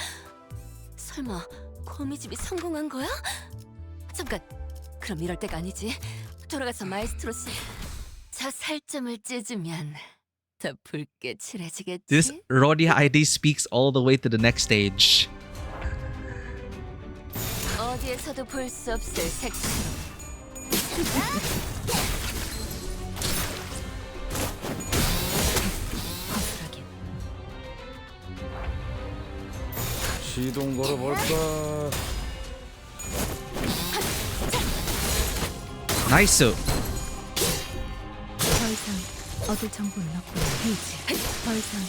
설마 거미집이 성공한 거야? 잠깐. 그럼 이럴 때가 아니지. 돌아가서 마에스트로 씨. 저 살점을 찢으면 더 붉게 칠해지겠지. This Rhodia ID speaks all the way to the next stage. 어디에서도 볼 수 없을 색채로. 시동 걸어볼까? Nice. 더 이상 얻을 정보는 없군요. 헤이즈. 더 이상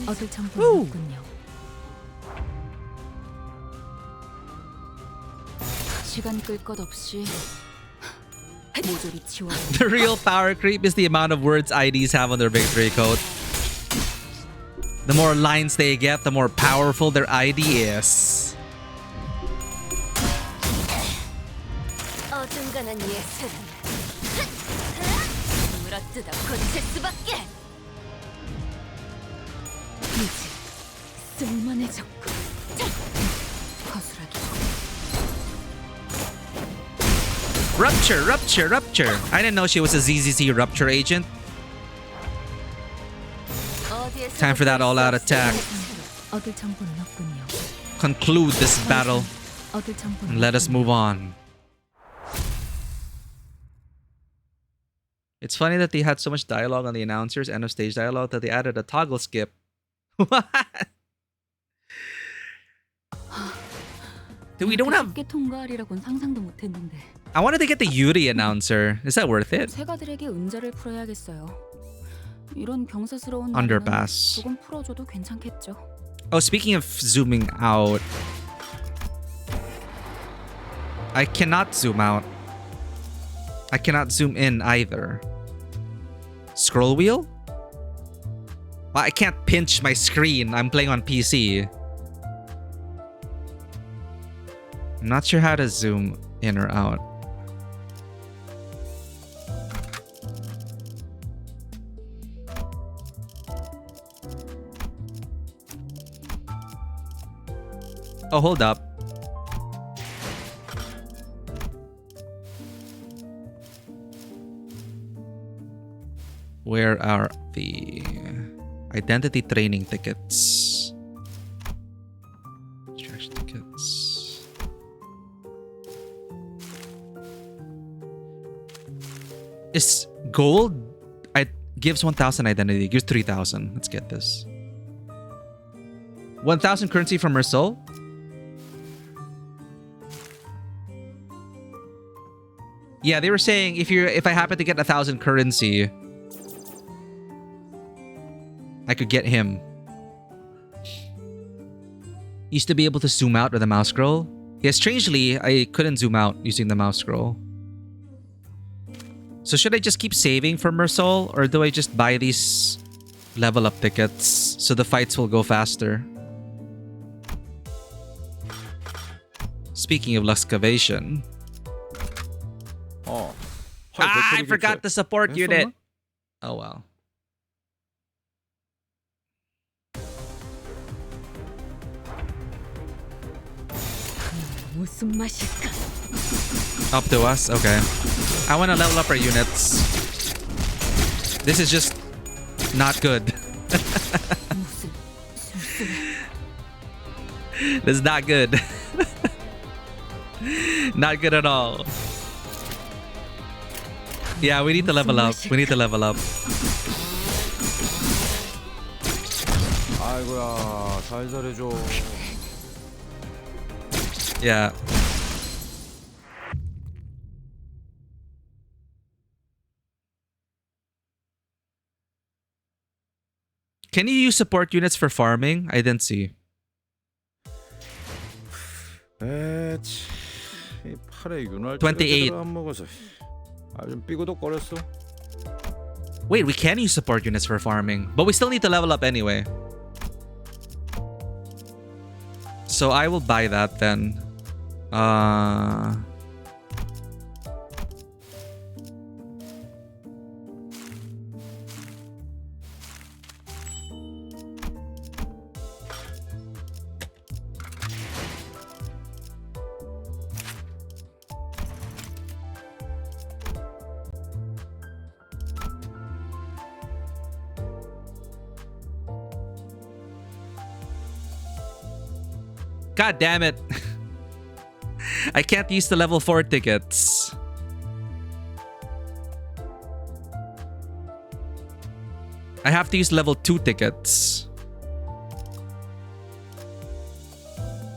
얻을 정보는 없군요. 시간 끌 것 없이 모조리 치워. The real power creep is the amount of words IDs have on their victory code. The more lines they get, the more powerful their ID is. 어중간한 예술은 물어뜯어 고칠 수밖에. 이제 쓸만해졌고 거스라기. Rupture, rupture, rupture. I didn't know she was a ZZZ rupture agent. Time for that all-out attack. 얻을 정보는 없군요. Conclude this battle 얻을 정보는 and let us move on. It's funny that they had so much dialogue on the announcers, end of stage dialogue, that they added a toggle skip. What? Dude, we don't have... 쉽게 통과하리라고는 상상도 못했는데. I wanted to get the Yuri announcer. Is that worth it? 세가들에게 은자를 풀어야겠어요. 이런 경사스러운 Underpass. 조금 풀어줘도 괜찮겠죠. Oh, speaking of zooming out, I cannot zoom out. I cannot zoom in either. Scroll wheel? Well, I can't pinch my screen. I'm playing on PC. I'm not sure how to zoom in or out. Oh, hold up. Where are the identity training tickets? Trash tickets. Is gold? I gives 1,000 identity. Gives 3,000. Let's get this. 1,000 currency from her soul. Yeah, they were saying if I happen to get 1,000 currency, I could get him. Used to be able to zoom out with a mouse scroll. Yeah, strangely, I couldn't zoom out using the mouse scroll. So should I just keep saving for Mersol, or do I just buy these level up tickets so the fights will go faster? Speaking of Luxcavation. Oh. I forgot the support unit. Oh well. Up to us? Okay. I want to level up our units. This is just not good. This is not good. Not good at all. Yeah, we need to level up. We need to level up. 아이고야, 잘 잘해줘. Yeah. Can you use support units for farming? I didn't see. 이 팔에 윤활 28. 안 먹어서 좀 삐그덕거렸어. Wait, we can use support units for farming, but we still need to level up anyway. So I will buy that then. God damn it. I can't use the level 4 tickets. I have to use level 2 tickets.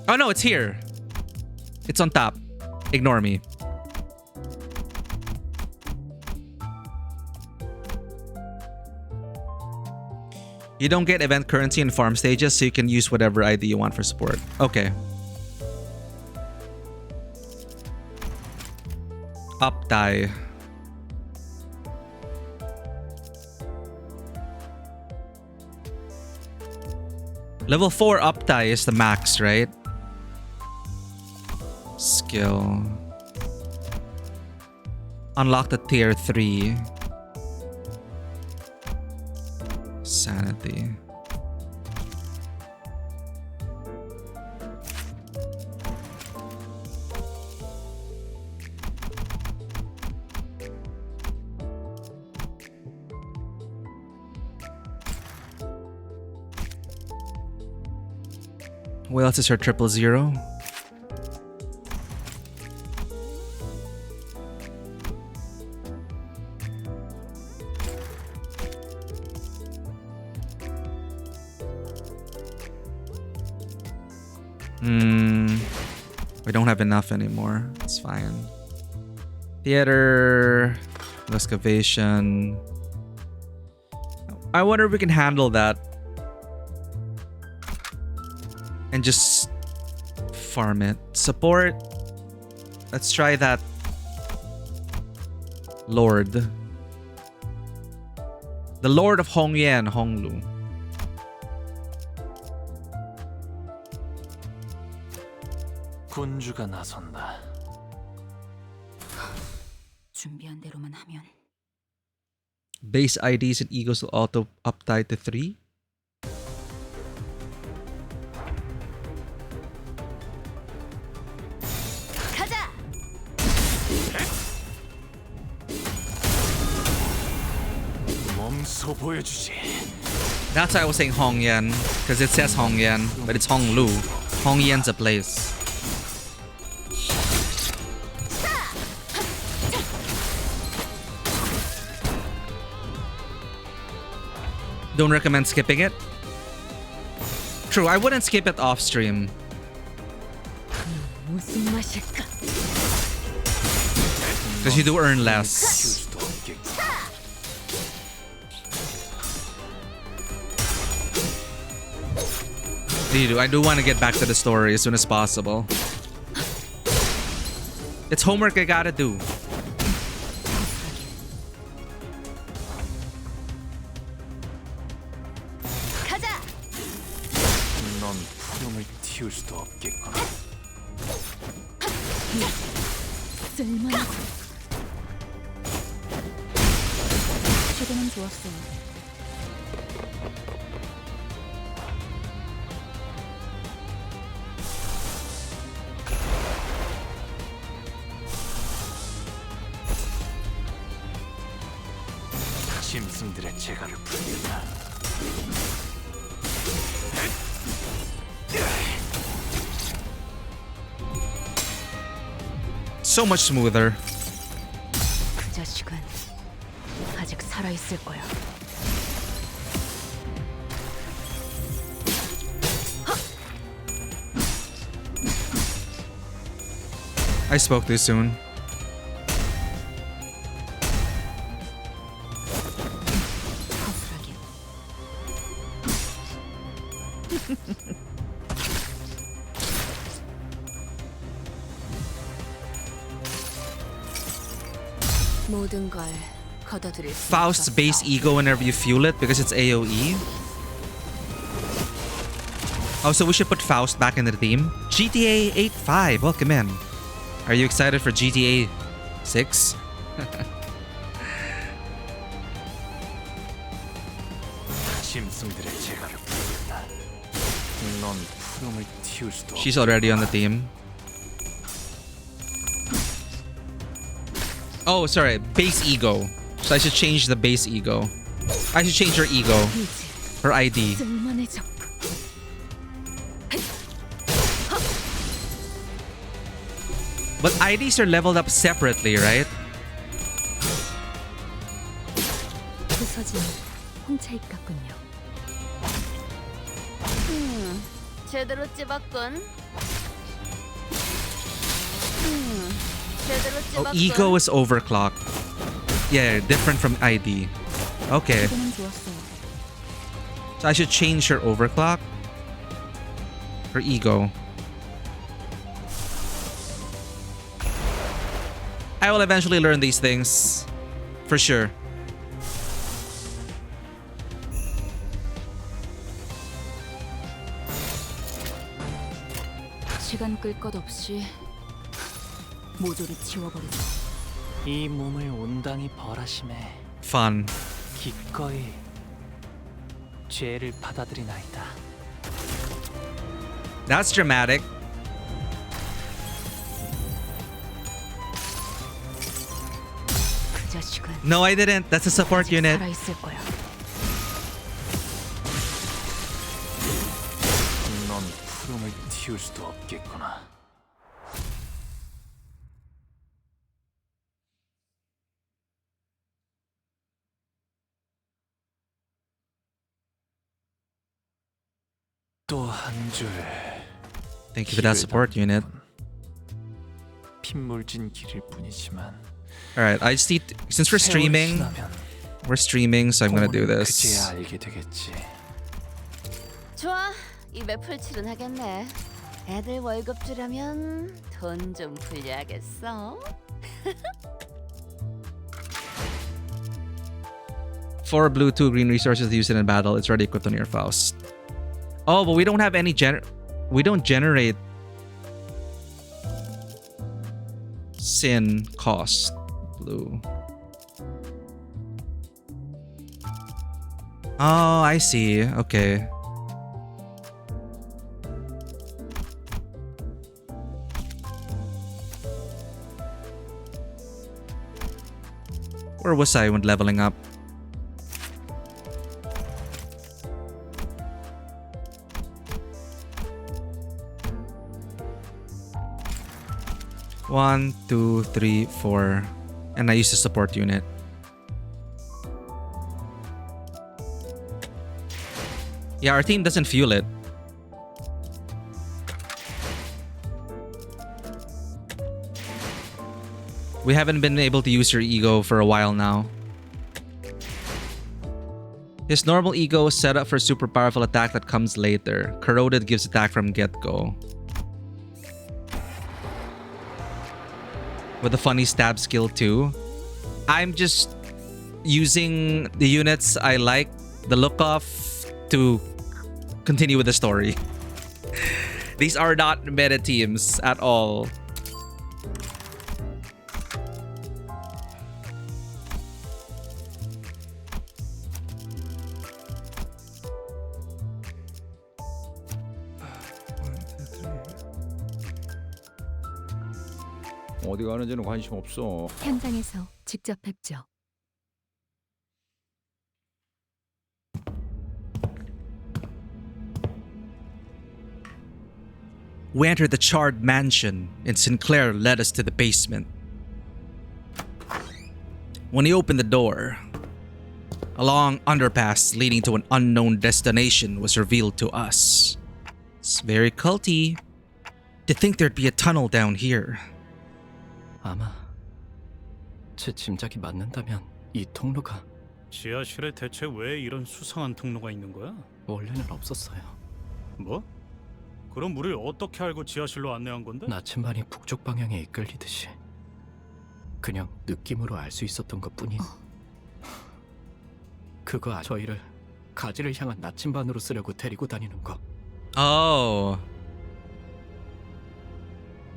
Oh no, it's here. It's on top. Ignore me. You don't get event currency in farm stages, so you can use whatever ID you want for support. Okay. Up die. Level 4 up die is the max, right? Skill. Unlock the tier 3. Sanity. What else is her 000? We don't have enough anymore. It's fine. Theater, excavation. I wonder if we can handle that and just farm it. Support. Let's try that. Lord. The Lord of Hongyan, Honglu. 군주가 나선다. 준비한 대로만 하면. Base IDs and egos will auto update to 3. 가자. 몸소 보여주지. That's why I was saying Hongyan, because it says Hongyan, but it's Honglu. Hongyan's a place. Don't recommend skipping it. True, I wouldn't skip it off stream. 무슨 맛일까? Because you do earn less. I do want to get back to the story as soon as possible. It's homework I gotta do. 가자. 넌 푸름을 틔울 수도 없겠구나. 쓸만하고. 최근은 좋았어요. 짐승들의 재갈을 풀겠다. So much smoother. 그 자식은 아직 살아 있을 거야. I spoke too soon. 모든 걸 걷어들일 수 Faust's base ego whenever you fuel it because it's AoE. Oh, so we should put Faust back in the team. GTA 8.5, welcome in. Are you excited for GTA 6? 짐승들의 재갈을 풀겠다. 넌 푸름을 틔울 수도 없겠구나. She's already on the team. Oh, sorry. Base ego. So I should change the base ego. I should change her ego. Her ID. 쓸만해져. But IDs are leveled up separately, right? 부서진 홍차잎 같군요. 제대로 찝었군. 제대로 Oh, 찝었군. ego is overclocked. Yeah, different from ID. Okay. 최근은 좋았어요. So I should change her overclock. Her ego. I will eventually learn these things. For sure. 시간 끌 것 없이 모조리 지워버리자. 이 몸을 온당히 벌하심에 Fun. 기꺼이 죄를 받아들이나이다. That's dramatic. 그 자식은 No, I didn't. That's a support unit. 살아 있을 거야. 넌 푸름을 틔울 수도 없겠구나. 또 한 줄. Thank you for that support unit. 핏물진 길일 뿐이지만. Alright, I just need since we're streaming, so I'm gonna do this. 그제야 알게 되겠지. 좋아, 입에 풀칠은 하겠네. 애들 월급 주려면 돈 좀 불려야겠어. 4 blue, 2 green resources to use it in battle. It's already equipped on your Faust. Oh, but we don't have any we don't generate sin cost. Blue. Oh, I see. Okay. Where was I when leveling up? One, two, three, 4. And I used the support unit. Yeah, our team doesn't fuel it. We haven't been able to use your ego for a while now. His normal ego is set up for super powerful attack that comes later. Corroded gives attack from get-go. With a funny stab skill too. I'm just using the units I like the look of to continue with the story. These are not meta teams at all. 어디 가는지는 관심 없어. 현장에서 직접 뵙죠. We entered the charred mansion, and Sinclair led us to the basement. When he opened the door, a long underpass leading to an unknown destination was revealed to us. It's very culty. To think there'd be a tunnel down here. 아마 제 짐작이 맞는다면 이 통로가 지하실에 대체 왜 이런 수상한 통로가 있는 거야? 원래는 없었어요. 뭐? 그럼 우릴 어떻게 알고 지하실로 안내한 건데? 나침반이 북쪽 방향에 이끌리듯이 그냥 느낌으로 알 수 있었던 것뿐이. 그거 저희를 가지를 향한 나침반으로 쓰려고 데리고 다니는 거. Oh.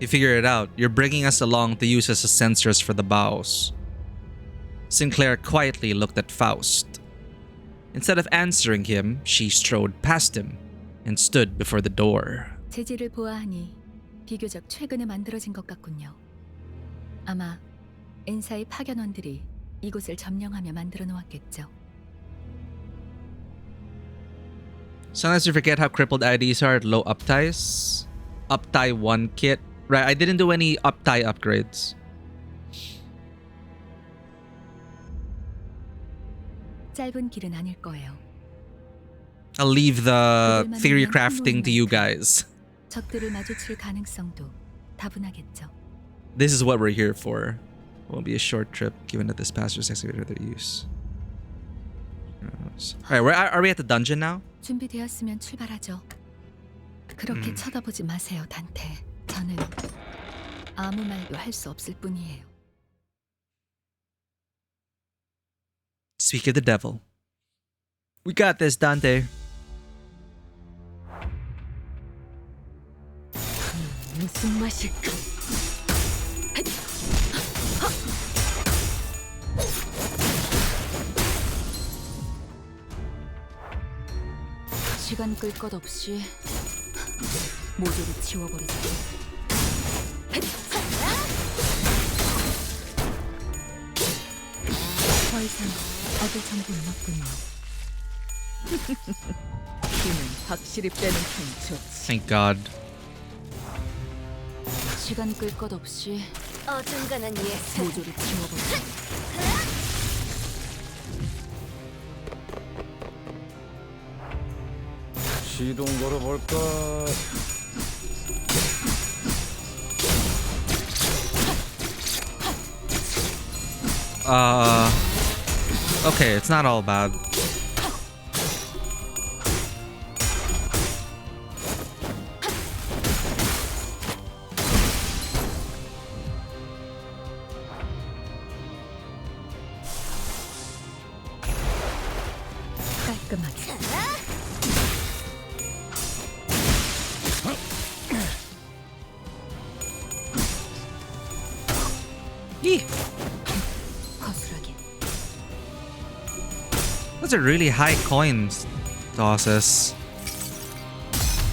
You figure it out. You're bringing us along to use as sensors for the bows. Sinclair quietly looked at Faust. Instead of answering him, she strode past him and stood before the door. 재질을 보아하니 비교적 최근에 만들어진 것 같군요. 아마 엔사의 파견원들이 이곳을 점령하며 만들어 놓았겠죠. Sometimes you forget how crippled IDs are at low upties. Uptie 1 kit. Right, I didn't do any uptie upgrades. 짧은 길은 아닐 거예요. I'll leave the theory crafting to you guys. 적들을 마주칠 가능성도 다분하겠죠. This is what we're here for. It won't be a short trip, given that this pastor's excavator their use. Alright, are we at the dungeon now? 준비되었으면 출발하죠. 그렇게 쳐다보지 마세요, 단테. 저는 아무 말도 할 수 없을 뿐이에요. Speak of the devil. We got this, Dante. 무슨 맛일까? 시간 끌 것 없이 모조리 지워버리자. 더 이상 얻을 정보는 없군요. 힘은 확실히 빼는 편 좋지. Thank God. 시간 끌 것 없이 어중간한 예술 모조리 지워버리자. 시동 걸어볼까? Okay, it's not all bad. 깔끔하게. 거슬하게. Those are really high coins tosses.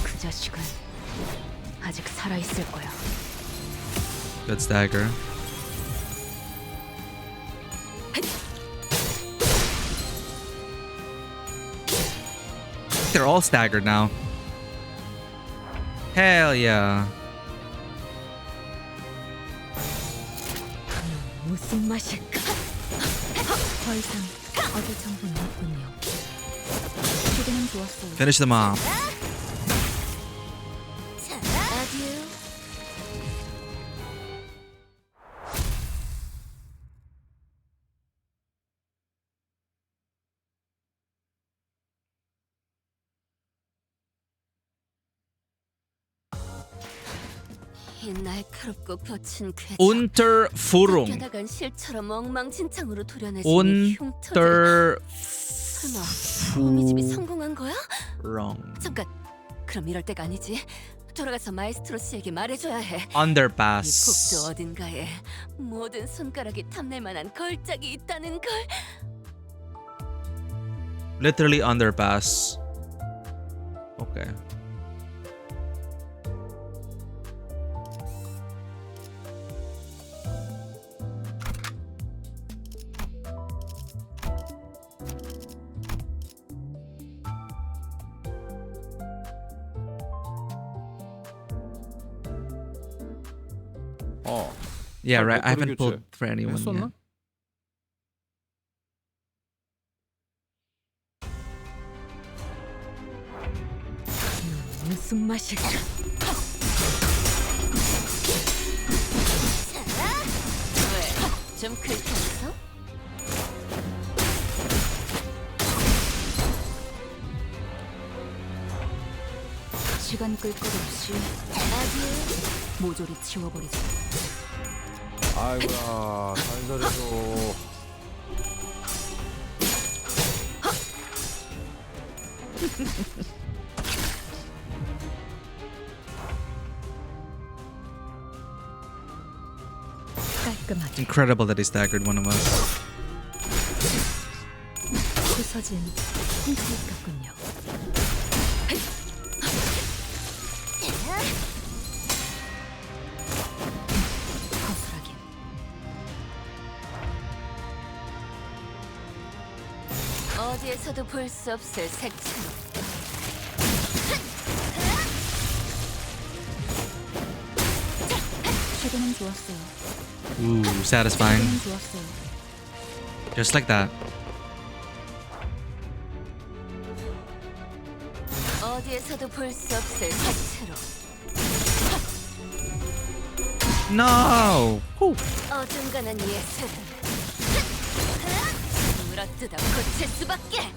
그 자식은 아직 살아 있을 거야. Good stagger. They're all staggered now. Hell yeah. 무슨 맛일까? 더 이상 얻을 정보는 없군요. 시도는 좋았어요. Finish them off. 이 날카롭고 거친 궤적. Unterführung. 쫓겨나간 실처럼 엉망진창으로 도려내진 이 흉터들. 설마 호미집이 성공한 거야? Wrong. 잠깐. 그럼 이럴 때가 아니지. 돌아가서 마에스트로 씨에게 말해줘야 해. Underpass. 이 복도 어딘가에 모든 손가락이 탐낼 만한 걸작이 있다는 걸. Literally underpass. Okay. Yeah, right. I haven't pulled for anyone yet. 무슨 맛일까? 왜? 좀 긁혔어? 시간 끌 것 없이 모조리 치워버리자. 아이고야, 살살해줘. 깔끔하게. Incredible that he staggered one of us. 부서진 콘크리트 같군요. 거슬하게. 어디에서도 볼 수 없을 색채로. 시도는 좋았어요. Ooh, satisfying. 시도는 좋았어요. Just like that. 어디에서도 볼 수 없을 색채로. No! 어중간한 예술은 물어뜯어 고칠 수밖에.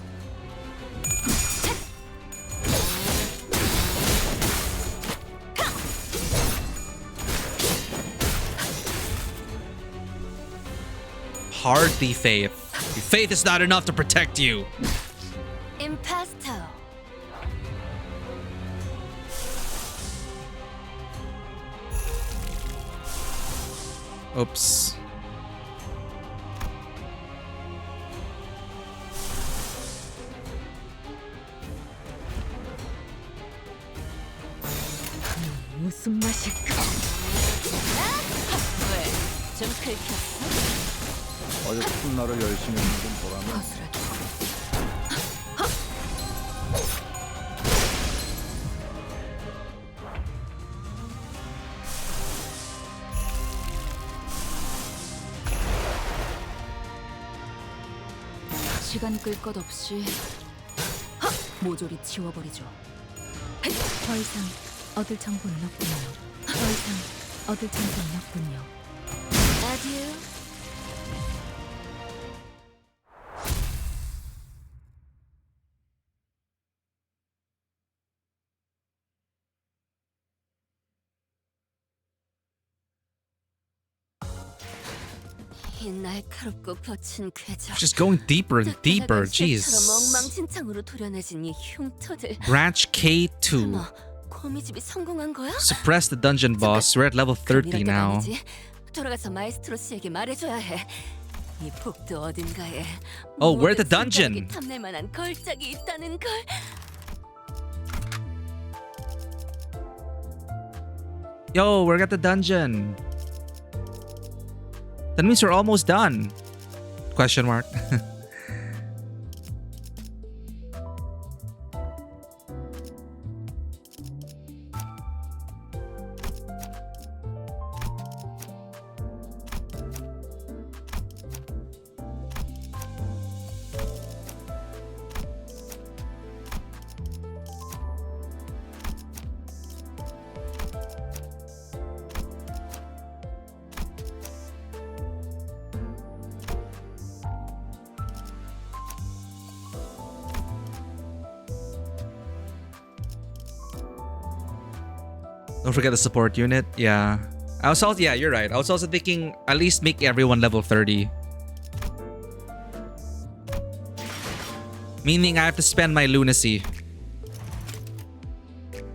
Hardly faith. Faith is not enough to protect you. 임파스터. Oops. 무슨 맛일까? 왜? 좀 긁혔어? 어제 풋날을 열심히 했는 좀 보라면. 시간 끌 것 없이 모조리 치워버리죠. 더 이상 얻을 정보는 없군요. 더 이상 얻을 정보는 없군요. 아듀. 이 날카롭고 거친 궤적. Just going deeper and deeper. Jeez. 엉망진창으로 도려내진 이 흉터들. Branch K2. 거미집이 성공한 거야? Suppress the dungeon boss. We're at level 30 now. 돌아가서 마에스트로스에게 말해줘야 해. 이 복도 어딘가에. Oh, we're at the dungeon. 탐낼 만한 걸작이 있다는 걸. Yo, we're at the dungeon. That means we're almost done. Question mark. Don't forget the support unit. Yeah. Yeah, you're right. I was also thinking at least make everyone level 30. Meaning I have to spend my lunacy.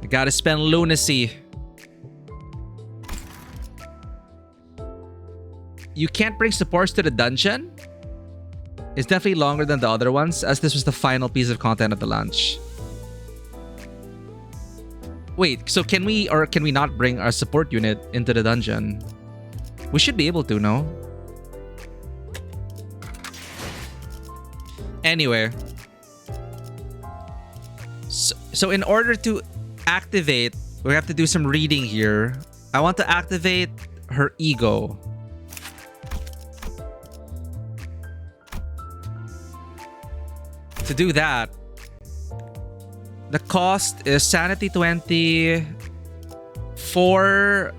I gotta spend lunacy. You can't bring supports to the dungeon? It's definitely longer than the other ones, as this was the final piece of content at the launch. Wait, so can we or can we not bring our support unit into the dungeon? We should be able to, no? Anyway. So in order to activate, we have to do some reading here. I want to activate her ego. To do that, the cost is sanity 20, 4,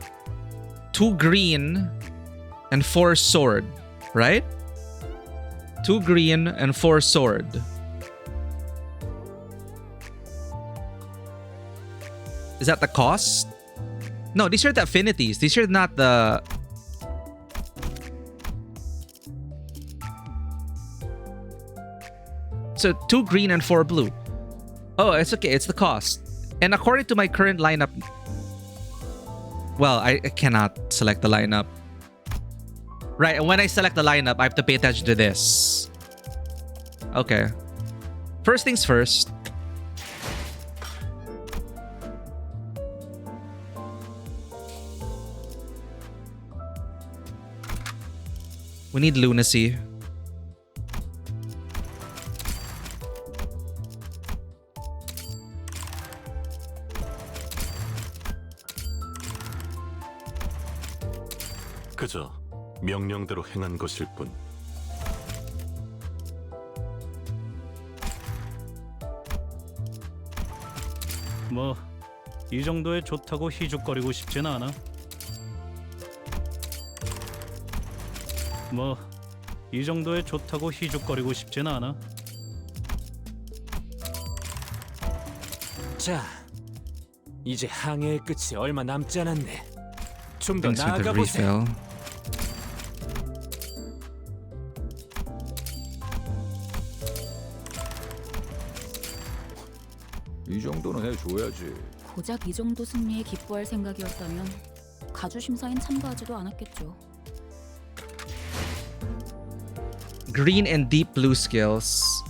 2 green, and 4 sword, right? 2 green and 4 sword. Is that the cost? No, these are the affinities. These are not the... So 2 green and 4 blue. Oh, it's okay. It's the cost. And according to my current lineup... Well, I cannot select the lineup. Right, and when I select the lineup, I have to pay attention to this. Okay. First things first. We need lunacy. 그저 명령대로 행한 것일 뿐. 뭐 이 정도에 좋다고 희죽거리고 싶진 않아. 뭐 이 정도에 좋다고 희죽거리고 싶진 않아. 자, 이제 항해의 끝이 얼마 남지 않았네. 좀 더 Thanks for the 나아가 보세. refill. 이 정도는 해줘야지. 고작 이 정도 승리에 기뻐할 생각이었다면 가주 심사엔 참가하지도 않았겠죠. Green and deep blue skills.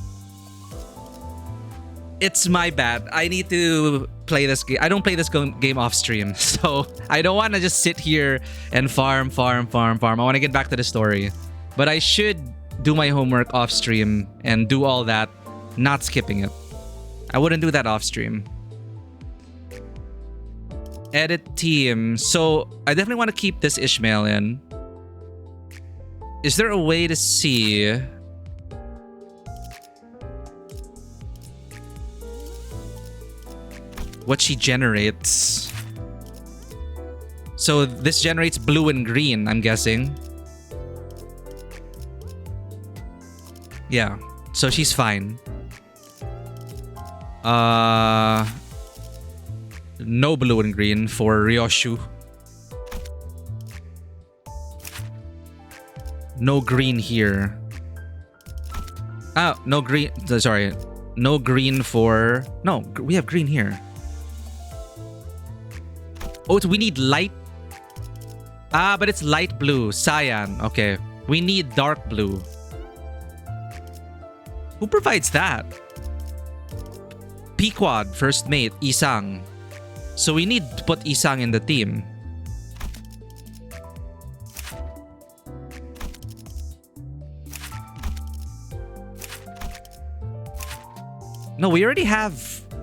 It's my bad. I need to play this game. I don't play this game off stream. So I don't want to just sit here and farm. I want to get back to the story. But I should do my homework off stream and do all that, not skipping it. I wouldn't do that off stream. Edit team. So I definitely want to keep this Ishmael in. Is there a way to see what she generates? So this generates blue and green, I'm guessing. Yeah, so she's fine. No blue and green for Ryoshu. No green here. Oh, no green. Sorry. No green for... No, we have green here. Oh, so we need light... Ah, but it's light blue. Cyan. Okay. We need dark blue. Who provides that? Pequod, first mate, Isang. So we need to put Isang in the team. No, we already have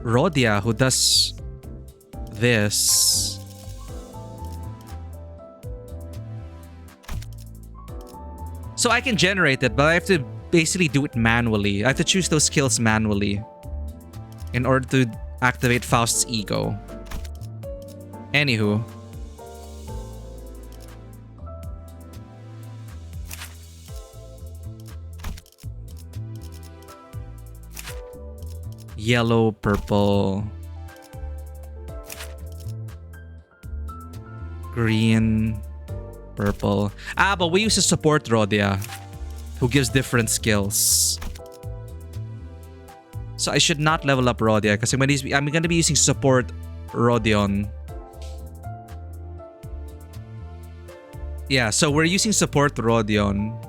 Rodia who does this. So I can generate it, but I have to basically do it manually. I have to choose those skills manually in order to activate Faust's ego. Anywho. Yellow, purple, green, purple. Ah, but we use a support Rodia who gives different skills. So I should not level up Rodia because I'm going to be using support Rodion. Yeah, so we're using support Rodion.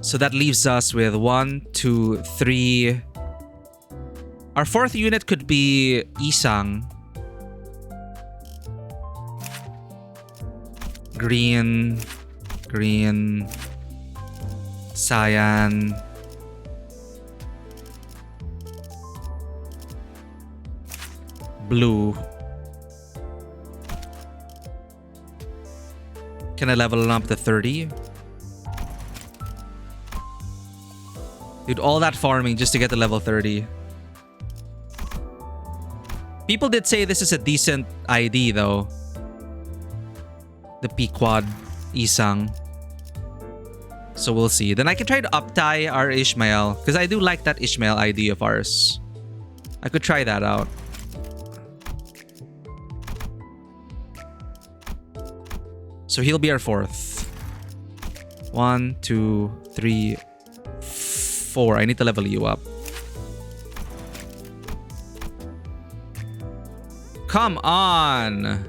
So that leaves us with 1, 2, 3. Our fourth unit could be Isang. Green, green, cyan, blue. Can I level it up to 30? Dude, all that farming just to get to level 30. People did say this is a decent ID though. The Pequod Isang. So we'll see. Then I can try to up-tie our Ishmael. Because I do like that Ishmael ID of ours. I could try that out. So he'll be our fourth. 1, 2, 3, 4. I need to level you up. Come on!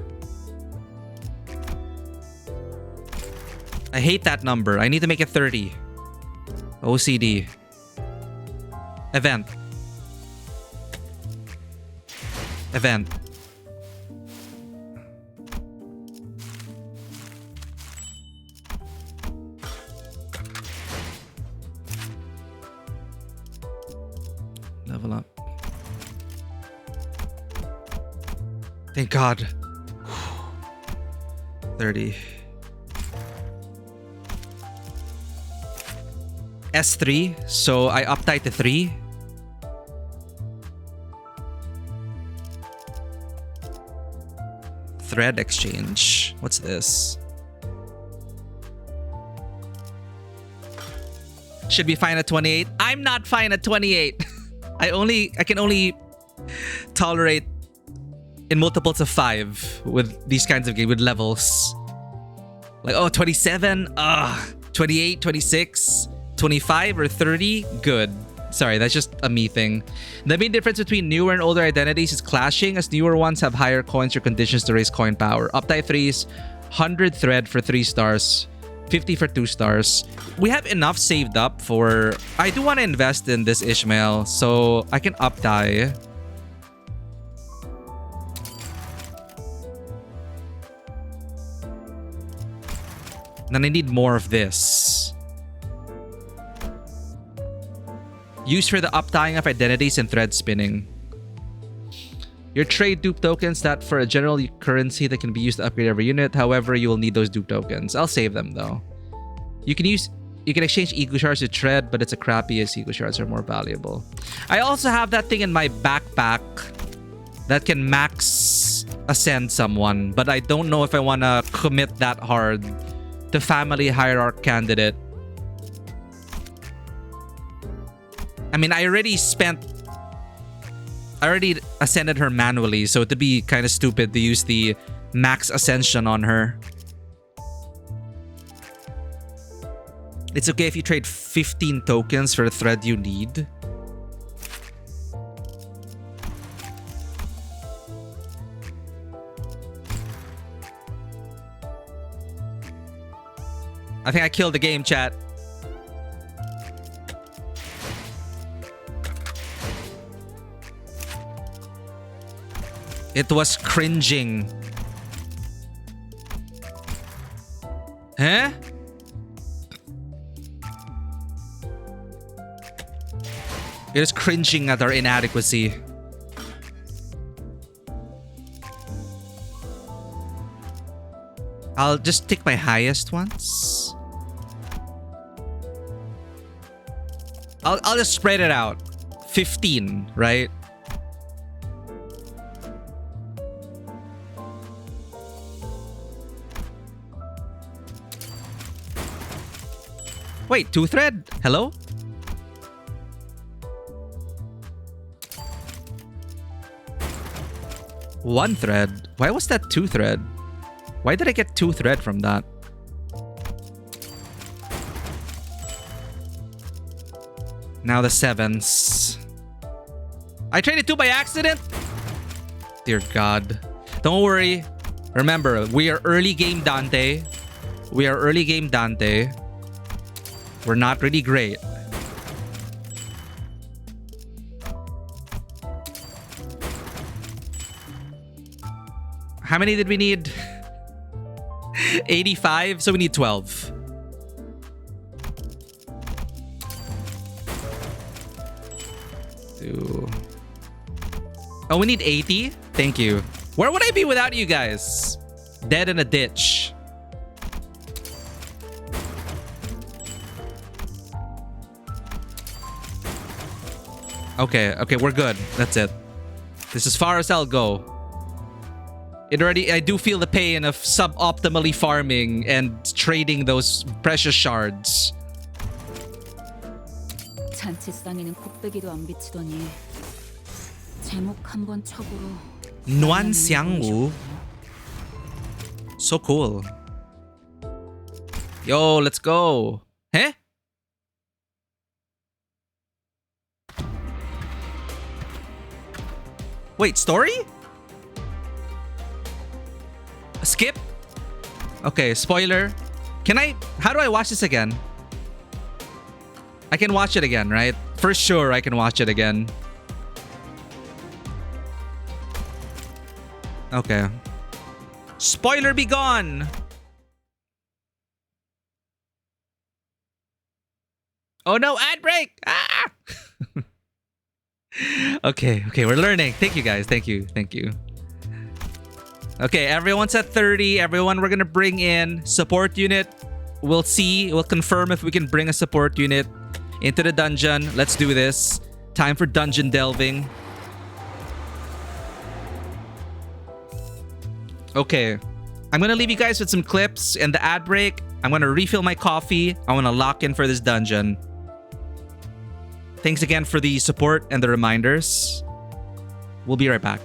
I hate that number. I need to make it 30. OCD. Event. Event. Level up. Thank God. 30. S3, so I up-tie to 3. Thread exchange. What's this? Should be fine at 28. I'm not fine at 28. I can only tolerate in multiples of 5 with these kinds of games, with levels. Like, oh, 27? 28, 26, 25 or 30? Good. Sorry, that's just a me thing. The main difference between newer and older identities is clashing, as newer ones have higher coins or conditions to raise coin power. Up-tie 3s, 100 thread for 3 stars, 50 for 2 stars. We have enough saved up for... I do want to invest in this Ishmael, so I can up-tie. Then I need more of this. Used for the up-tying of identities and thread spinning. Your trade dupe tokens that for a general currency that can be used to upgrade every unit. However, you will need those dupe tokens. I'll save them though. You can exchange ego shards to tread, but it's a crappy as ego shards are more valuable. I also have that thing in my backpack that can max ascend someone, but I don't know if I want to commit that hard to family hierarch candidate. I mean, I already ascended her manually, so it'd be kind of stupid to use the max ascension on her. It's okay if you trade 15 tokens for the thread you need. I think I killed the game, chat. It was cringing. Huh? It is cringing at our inadequacy. I'll just take my highest ones. I'll just spread it out. 15, right? Wait, 2 thread? Hello? One thread? Why was that 2 thread? Why did I get 2 thread from that? Now the 7s. I traded 2 by accident? Dear God. Don't worry. Remember, we are early game Dante. We are early game Dante. We're not really great. How many did we need? 85, so we need 12. Oh, we need 80? Thank you. Where would I be without you guys? Dead in a ditch. Okay, we're good. That's it. This is as far as I'll go. I do feel the pain of suboptimally farming and trading those precious shards. 잔치상에는 곱빼기도 안 비치더니 제목 한번 척으로 Nuanxiangwu. So cool. Yo, let's go. Huh? Wait, story? Skip? Okay, spoiler. How do I watch this again? I can watch it again, right? For sure, I can watch it again. Okay. Spoiler be gone! Oh no, ad break! Ah! Okay, we're learning. Thank you guys. Thank you. Okay, everyone's at 30. Everyone, we're gonna bring in support unit. We'll confirm if we can bring a support unit into the dungeon. Let's do this. Time for dungeon delving. Okay, I'm gonna leave you guys with some clips and the ad break. I'm gonna refill my coffee. I wanna lock in for this dungeon. Thanks again for the support and the reminders. We'll be right back.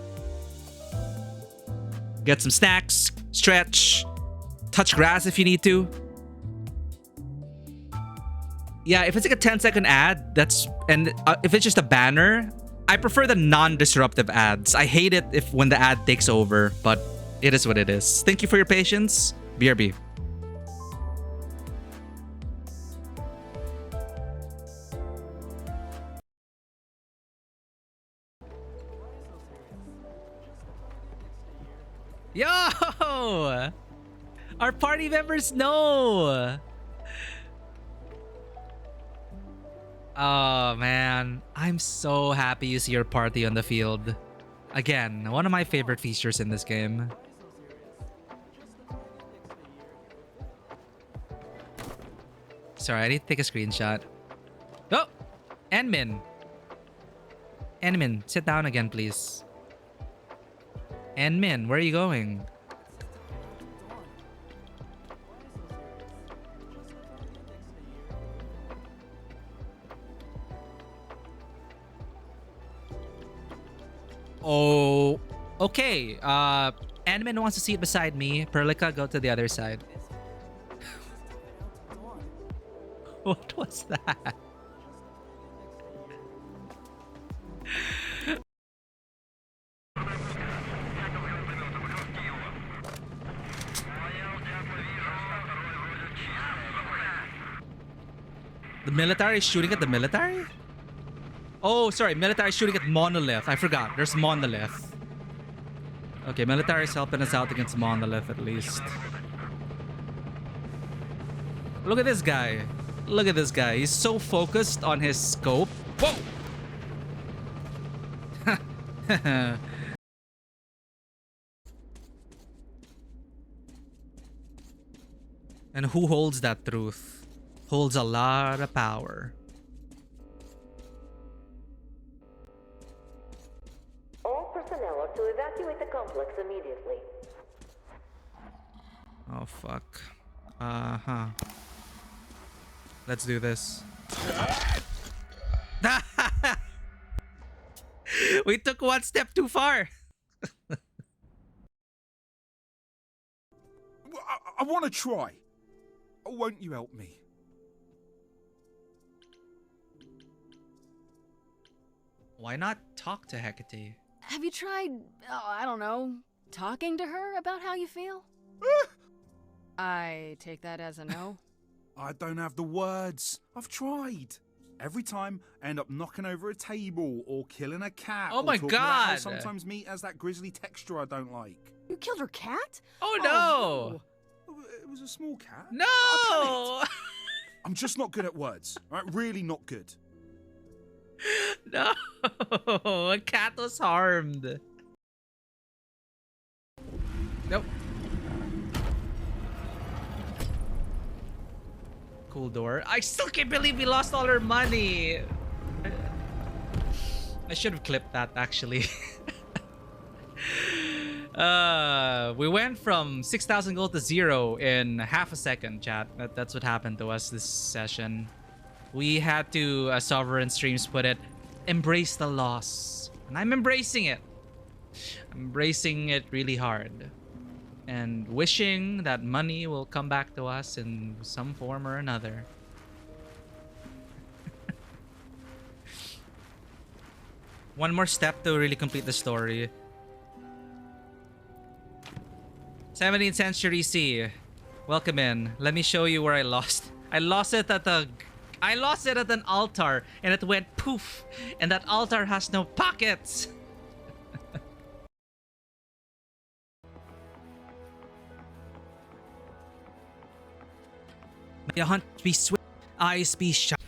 Get some snacks, stretch, touch grass if you need to. Yeah, if it's like a 10-second ad, if it's just a banner, I prefer the non-disruptive ads. I hate it when the ad takes over, but it is what it is. Thank you for your patience. BRB. Yo! Our party members know! Oh man, I'm so happy you see your party on the field. Again, one of my favorite features in this game. Sorry, I need to take a screenshot. Oh! Enmin! Enmin, sit down again, please. Enmin, where are you going? Oh, okay. Enmin wants to sit beside me. Perlica, go to the other side. What was that? The military is shooting at the military? Oh, sorry. Military is shooting at Monolith. I forgot. There's Monolith. Okay, military is helping us out against Monolith at least. Look at this guy. Look at this guy. He's so focused on his scope. Whoa! And who holds that truth? Holds a lot of power. All personnel are to evacuate the complex immediately. Oh, fuck. Uh-huh. Let's do this. We took one step too far. I want to try. Won't you help me? Why not talk to Hecate? Have you tried, I don't know, talking to her about how you feel? I take that as a no. I don't have the words. I've tried. Every time, I end up knocking over a table or killing a cat. Oh or my talking about how God. sometimes meat has that grisly texture I don't like. You killed her cat? Oh no! It was a small cat. No! I'm just not good at words. Right? Really not good. No! A cat was harmed. Nope. Cool door. I still can't believe we lost all our money. I should have clipped that actually. We went from 6,000 gold to 0 in half a second, chat. That's what happened to us this session. We had to, as Sovereign Streams put it, embrace the loss. And I'm embracing it. I'm embracing it really hard. And wishing that money will come back to us in some form or another. One more step to really complete the story. 17th century C. Welcome in. Let me show you where I lost. I lost it at an altar and it went poof. And that altar has no pockets. May a hunt be swift, eyes be sharp.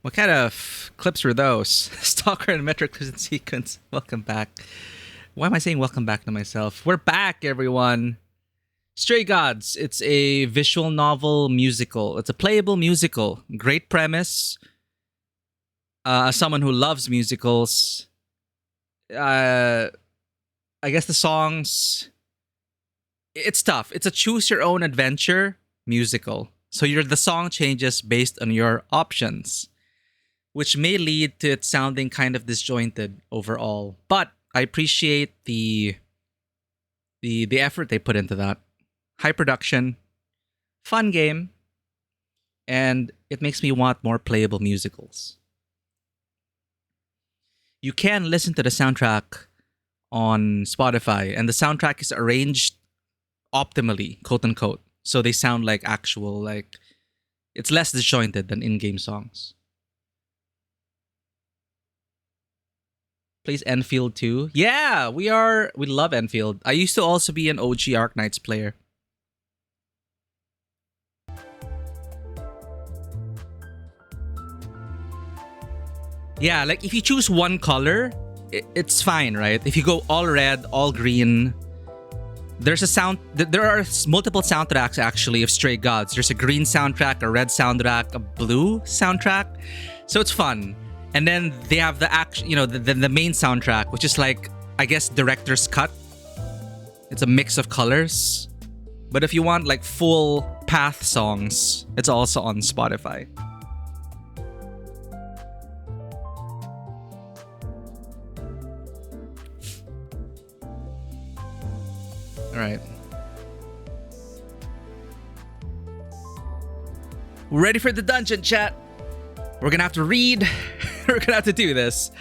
What kind of clips were those? Stalker and Metric Prison Sequence. Welcome back. Why am I saying welcome back to myself? We're back, everyone. Stray Gods. It's a visual novel musical. It's a playable musical. Great premise. As someone who loves musicals, I guess the songs... It's tough. It's a choose-your-own-adventure musical. So the song changes based on your options, which may lead to it sounding kind of disjointed overall. But I appreciate the effort they put into that. High production, fun game, and it makes me want more playable musicals. You can listen to the soundtrack on Spotify, and the soundtrack is arranged optimally, quote unquote. So they sound like actual, like, it's less disjointed than in-game songs. Plays Enfield too. Yeah, we love Enfield. I used to also be an OG Arknights player. Yeah, like if you choose one color, it's fine, right? If you go all red, all green, there are multiple soundtracks actually of Stray Gods. There's a green soundtrack, a red soundtrack, a blue soundtrack. So it's fun. And then they have the main soundtrack, which is like, I guess, director's cut. It's a mix of colors. But if you want like full path songs, it's also on Spotify. All right. Ready for the dungeon, chat? We're gonna have to read. We're gonna have to do this.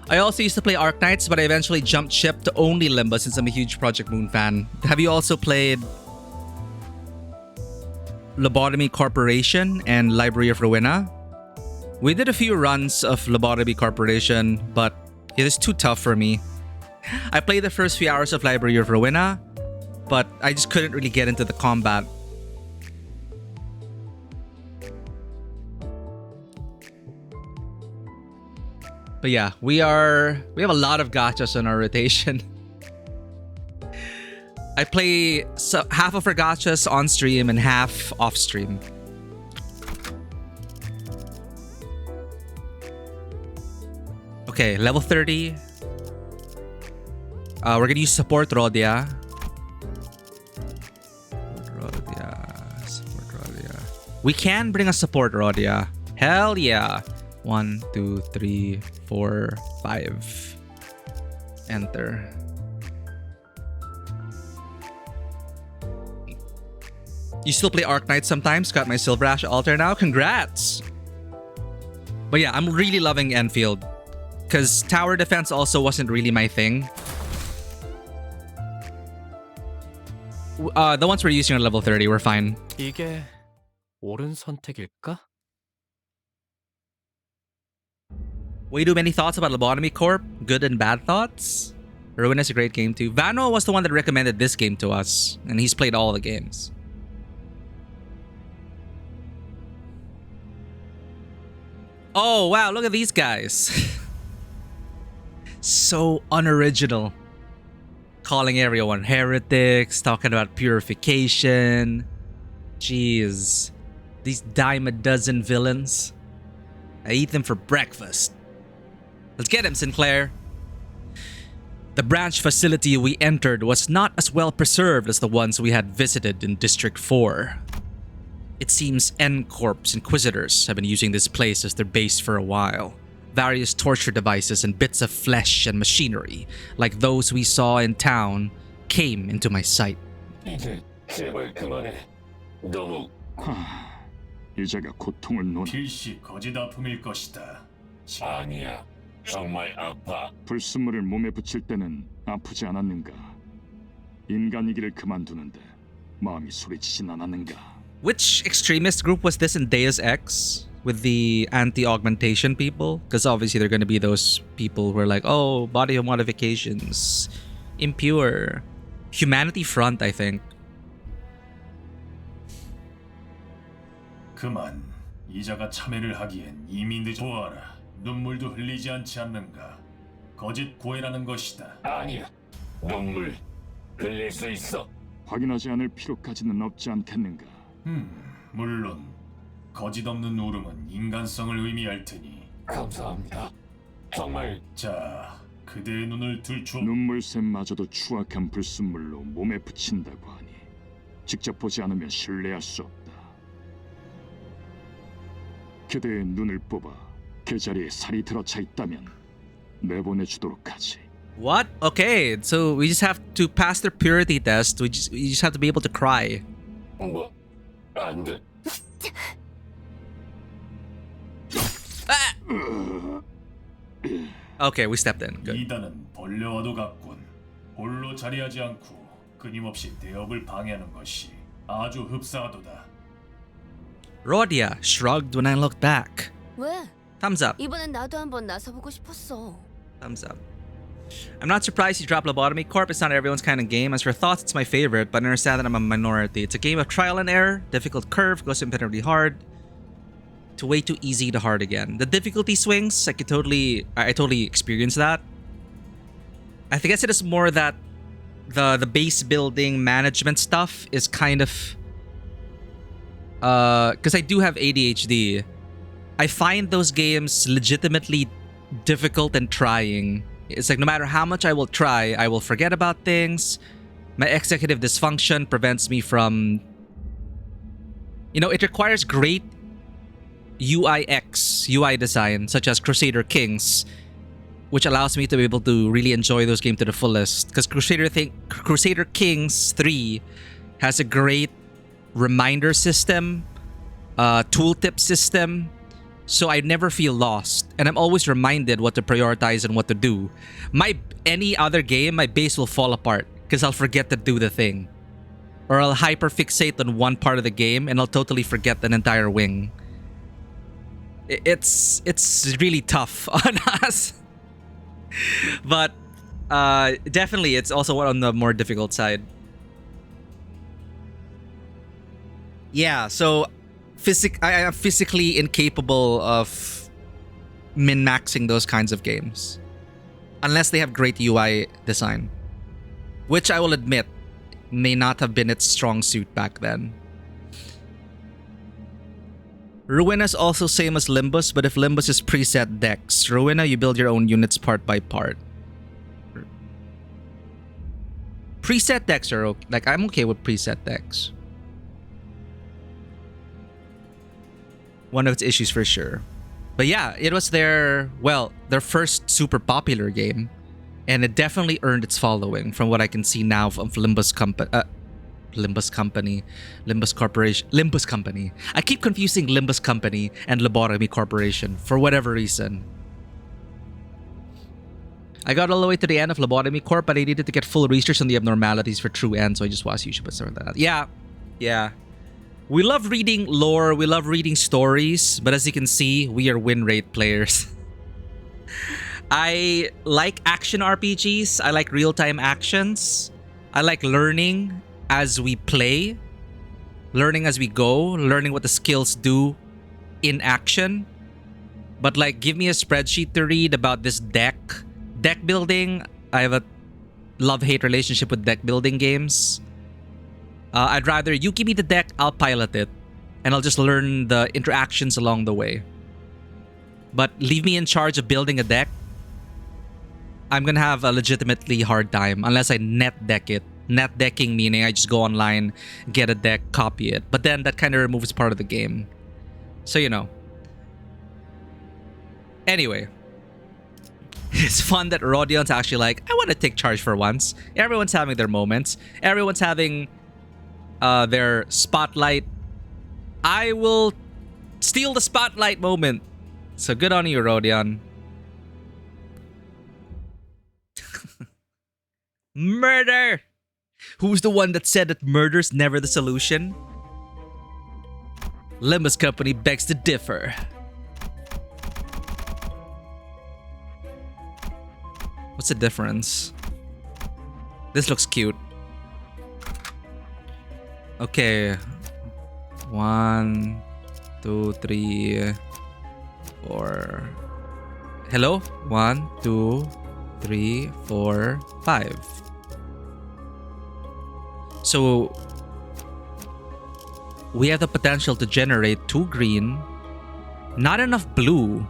I also used to play Arknights, but I eventually jumped ship to only Limbus since I'm a huge Project Moon fan. Have you also played Lobotomy Corporation and Library of Rowena? We did a few runs of Lobotomy Corporation, but it is too tough for me. I played the first few hours of Library of Rowena, but I just couldn't really get into the combat. But yeah, we have a lot of gachas on our rotation. I play half of our gachas on stream and half off stream. Okay, level 30. We're gonna use support Rodia. Support Rodia. We can bring a support Rodia. Hell yeah. 1, 2, 3, 4, 5. Enter. You still play Arknight sometimes? Got my Silver Ash altar now? Congrats! But yeah, I'm really loving Enfield. Because tower defense also wasn't really my thing. The ones we're using are level 30, we're fine. 이게 옳은 선택일까? Way too many thoughts about Lobotomy Corp? Good and bad thoughts? Ruin is a great game too. Vano was the one that recommended this game to us, and he's played all the games. Oh wow, look at these guys. So unoriginal. Calling everyone heretics, talking about purification. Jeez. These dime a dozen villains. I eat them for breakfast. Let's get him, Sinclair. The branch facility we entered was not as well preserved as the ones we had visited in District 4. It seems N-Corp's Inquisitors have been using this place as their base for a while. Various torture devices and bits of flesh and machinery, like those we saw in town, came into my sight. 이제가 고통을 논. 필시 거짓 아픔일 것이다. 아니야, 정말 아파. 불순물을 몸에 붙일 때는 아프지 않았는가? 인간이기를 그만두는데 마음이 소리치진 않았는가? Which extremist group was this in Deus Ex? With the anti-augmentation people? Because obviously they're going to be those people who are like, oh, body modifications, impure. Humanity Front, I think. 그만, 이자가 참회를 하기엔 이미 늦어와라. 눈물도 흘리지 않지 않는가? 거짓 구애라는 것이다. 아니야, 눈물 흘릴 수 있어. 확인하지 않을 필요까지는 없지 않겠는가? 물론 거짓 없는 울음은 인간성을 의미할 테니. 감사합니다. 정말. 자, 그대의 눈을 들추어. 눈물샘마저도 추악한 불순물로 몸에 붙인다고 하니 직접 보지 않으면 신뢰할 수 없다. 그대의 눈을 뽑아 그 자리에 살이 들어차 있다면 내보내주도록 하지. What? Okay, so we just have to pass their purity test. We just have to be able to cry. 뭐? 안 돼. Okay, we stepped in. Good. 이단은 벌레와도 같군. 홀로 자리하지 않고 끊임없이 대업을 방해하는 것이 아주 흡사하도다. Rodia shrugged when I looked back. 왜? Thumbs up. 이번엔 나도 한번 나서보고 싶었어. Thumbs up. I'm not surprised you dropped Lobotomy Corp. It's not everyone's kind of game. As for thoughts, it's my favorite, but I understand that I'm a minority. It's a game of trial and error. Difficult curve, goes imperatively hard to way too easy to hard again. The difficulty swings, I totally experienced that. I guess it is more that the base building management stuff is kind of because I do have ADHD. I find those games legitimately difficult and trying. It's like no matter how much I will try, I will forget about things. My executive dysfunction prevents me from... You know, it requires great UI design, such as Crusader Kings, which allows me to be able to really enjoy those games to the fullest. Because Crusader Kings 3 has a great reminder system tooltip system, so I never feel lost, and I'm always reminded what to prioritize and what to do. Any other game, my base will fall apart because I'll forget to do the thing, or I'll hyperfixate on one part of the game and I'll totally forget an entire wing. It's really tough on us, but definitely it's also on the more difficult side. Yeah, so I am physically incapable of min-maxing those kinds of games unless they have great UI design, which I will admit may not have been its strong suit back then. Ruina is also same as Limbus, but if Limbus is preset decks, Ruina you build your own units part by part. Preset decks are okay. Like, I'm okay with preset decks. One of its issues for sure. But yeah, it was their first super popular game, and it definitely earned its following from what I can see now of Limbus Company. I keep confusing Limbus Company and Lobotomy Corporation for whatever reason. I got all the way to the end of Lobotomy Corp, but I needed to get full research on the abnormalities for true end, so I just watched YouTube and stuff like that. Yeah. We love reading lore, we love reading stories, but as you can see, we are win rate players. I like action RPGs, I like real-time actions, I like learning as we play, learning as we go, learning what the skills do in action. But like, give me a spreadsheet to read about this deck building. I have a love-hate relationship with deck building games. I'd rather you give me the deck, I'll pilot it, and I'll just learn the interactions along the way. But leave me in charge of building a deck, I'm gonna have a legitimately hard time unless I net deck it. Net decking meaning I just go online, get a deck, copy it. But then that kind of removes part of the game. So, you know. Anyway. It's fun that Rodion's actually like, I want to take charge for once. Everyone's having their moments. Everyone's having their spotlight. I will steal the spotlight moment. So good on you, Rodion. Murder! Who's the one that said that murder's never the solution? Limbus Company begs to differ. What's the difference? This looks cute. Okay. 1, 2, 3, 4. Hello? 1, 2, 3, 4, 5. So we have the potential to generate 2 green, not enough blue.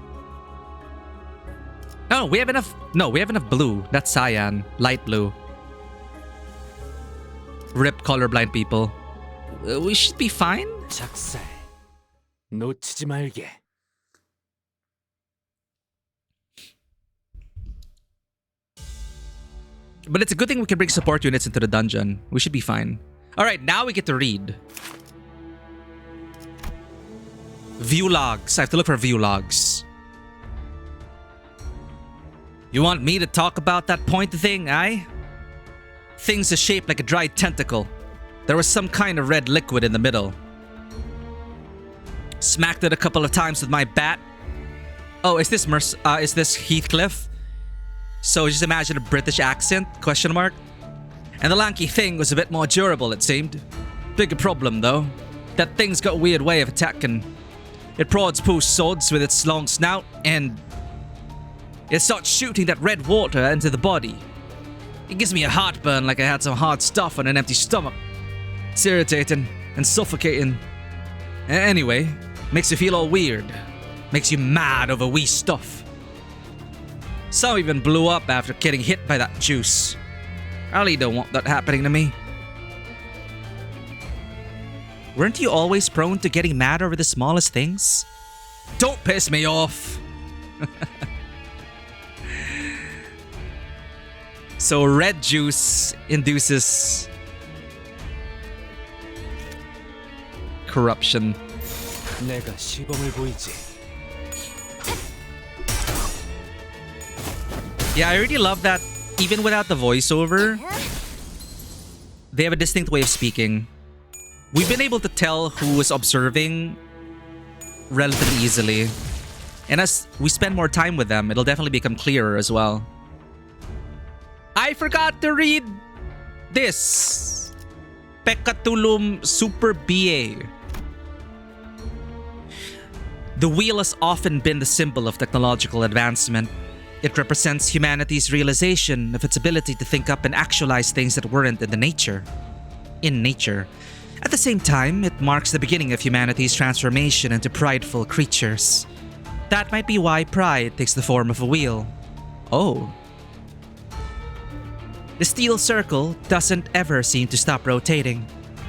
No, we have enough. No, we have enough blue. That's cyan, light blue. Rip colorblind people. We should be fine. 작살 놓치지 말게. But it's a good thing we can bring support units into the dungeon. We should be fine. Alright, now we get to read. View logs. I have to look for view logs. You want me to talk about that pointy thing, eh? Thing's a shape like a dried tentacle. There was some kind of red liquid in the middle. Smacked it a couple of times with my bat. Oh, is this Heathcliff? So just imagine a British accent, question mark. And the lanky thing was a bit more durable, it seemed. Bigger problem, though. That thing's got a weird way of attacking. It prods Pooh's swords with its long snout, and it starts shooting that red water into the body. It gives me a heartburn like I had some hard stuff on an empty stomach. It's irritating and suffocating. Anyway, makes you feel all weird. Makes you mad over wee stuff. Some even blew up after getting hit by that juice. I really don't want that happening to me. Weren't you always prone to getting mad over the smallest things? Don't piss me off! So red juice induces corruption. 내가 시범을 보이지. Yeah, I really love that even without the voiceover, they have a distinct way of speaking. We've been able to tell who is observing relatively easily. And as we spend more time with them, it'll definitely become clearer as well. I forgot to read this. Pekatulum Super BA. The wheel has often been the symbol of technological advancement. It represents humanity's realization of its ability to think up and actualize things that weren't in nature. At the same time, it marks the beginning of humanity's transformation into prideful creatures. That might be why pride takes the form of a wheel. Oh. The steel circle doesn't ever seem to stop rotating.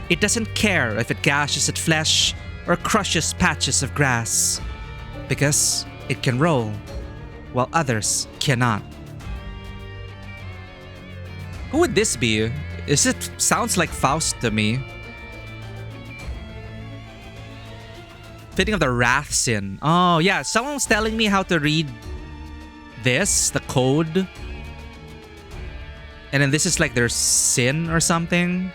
It doesn't care if it gashes at flesh or crushes patches of grass, because it can roll, while others cannot. Who would this be? Sounds like Faust to me. Fitting of the Wrath Sin. Oh yeah, someone was telling me how to read this, the code. And then this is like their sin or something.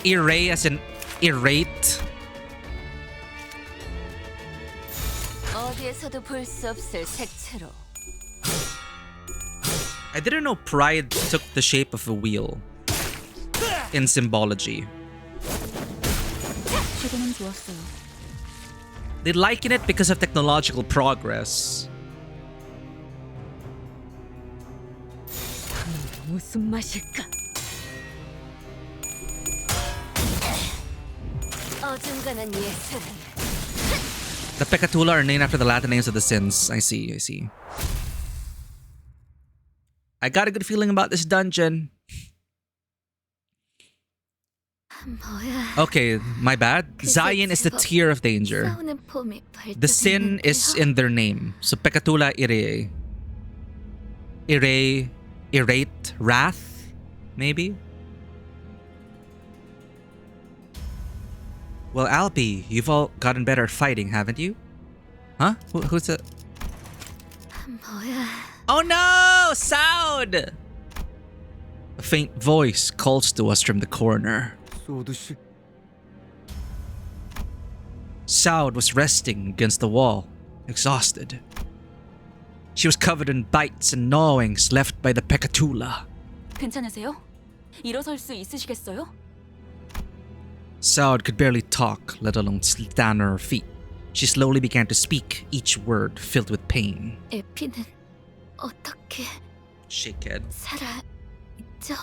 Irate as in irate. 어디에서도 볼 수 없을 색채로. I didn't know pride took the shape of a wheel in symbology. 최근엔 좋았어요. They liken it because of technological progress. 무슨 맛일까? 어중간한 예술. The Pekatula are named after the Latin names of the sins. I see. I got a good feeling about this dungeon. Okay, my bad. Zion is the tier of danger. The sin is in their name. So Pekatula Iree. Irate, wrath, maybe? Well, Alpi, you've all gotten better at fighting, haven't you? Huh? Who's that? Oh no! Sound! A faint voice calls to us from the corner. Saud was resting against the wall, exhausted. She was covered in bites and gnawings left by the Pekatula. 괜찮으세요? 일어설 수 있으시겠어요? Saud could barely talk, let alone stand on her feet. She slowly began to speak, each word filled with pain. 에피는 어떻게 Shakehead. 살아있죠?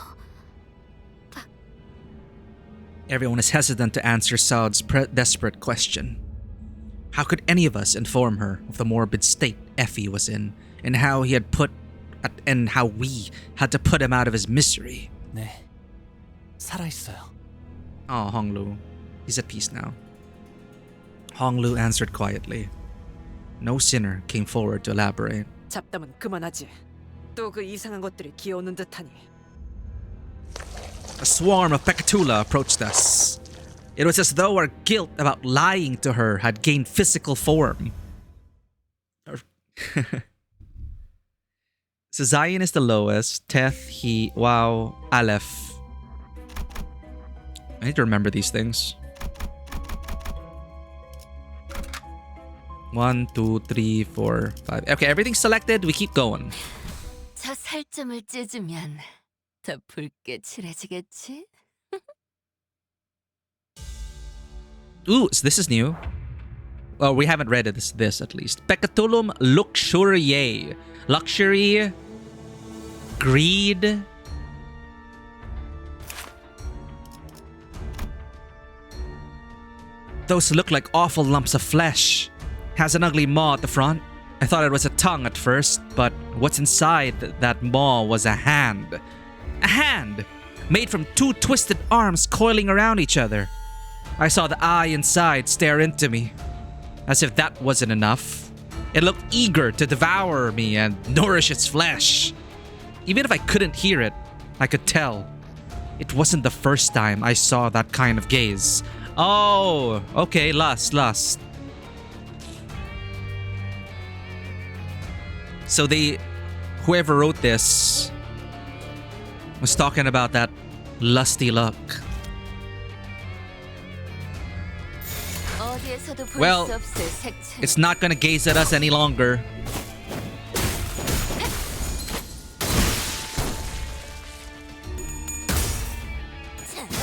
Everyone is hesitant to answer Saud's desperate question. How could any of us inform her of the morbid state Effie was in, and how we had to put him out of his misery? 네, 살아있어요. Oh, Honglu. He's at peace now. Honglu answered quietly. No sinner came forward to elaborate. 잡담은 그만하지. 또 그 이상한 것들이 기어오는 듯하니. A swarm of Pekatula approached us. It was as though our guilt about lying to her had gained physical form. So Zion is the lowest. Teth, He, Wow, Aleph. I need to remember these things. 1, 2, 3, 4, 5. Okay, everything's selected. We keep going. 저 살점을 찢으면 더 붉게 칠해지겠지? Ooh, so this is new. Well, we haven't read it, this at least. Pekatulum luxuriae. Luxury. Greed. Those look like awful lumps of flesh. Has an ugly maw at the front. I thought it was a tongue at first, but what's inside that maw was a hand. A hand! Made from two twisted arms coiling around each other. I saw the eye inside stare into me. As if that wasn't enough. It looked eager to devour me and nourish its flesh. Even if I couldn't hear it, I could tell. It wasn't the first time I saw that kind of gaze. Oh, okay, lust. So whoever wrote this was talking about that lusty look. Well, it's not gonna gaze at us any longer.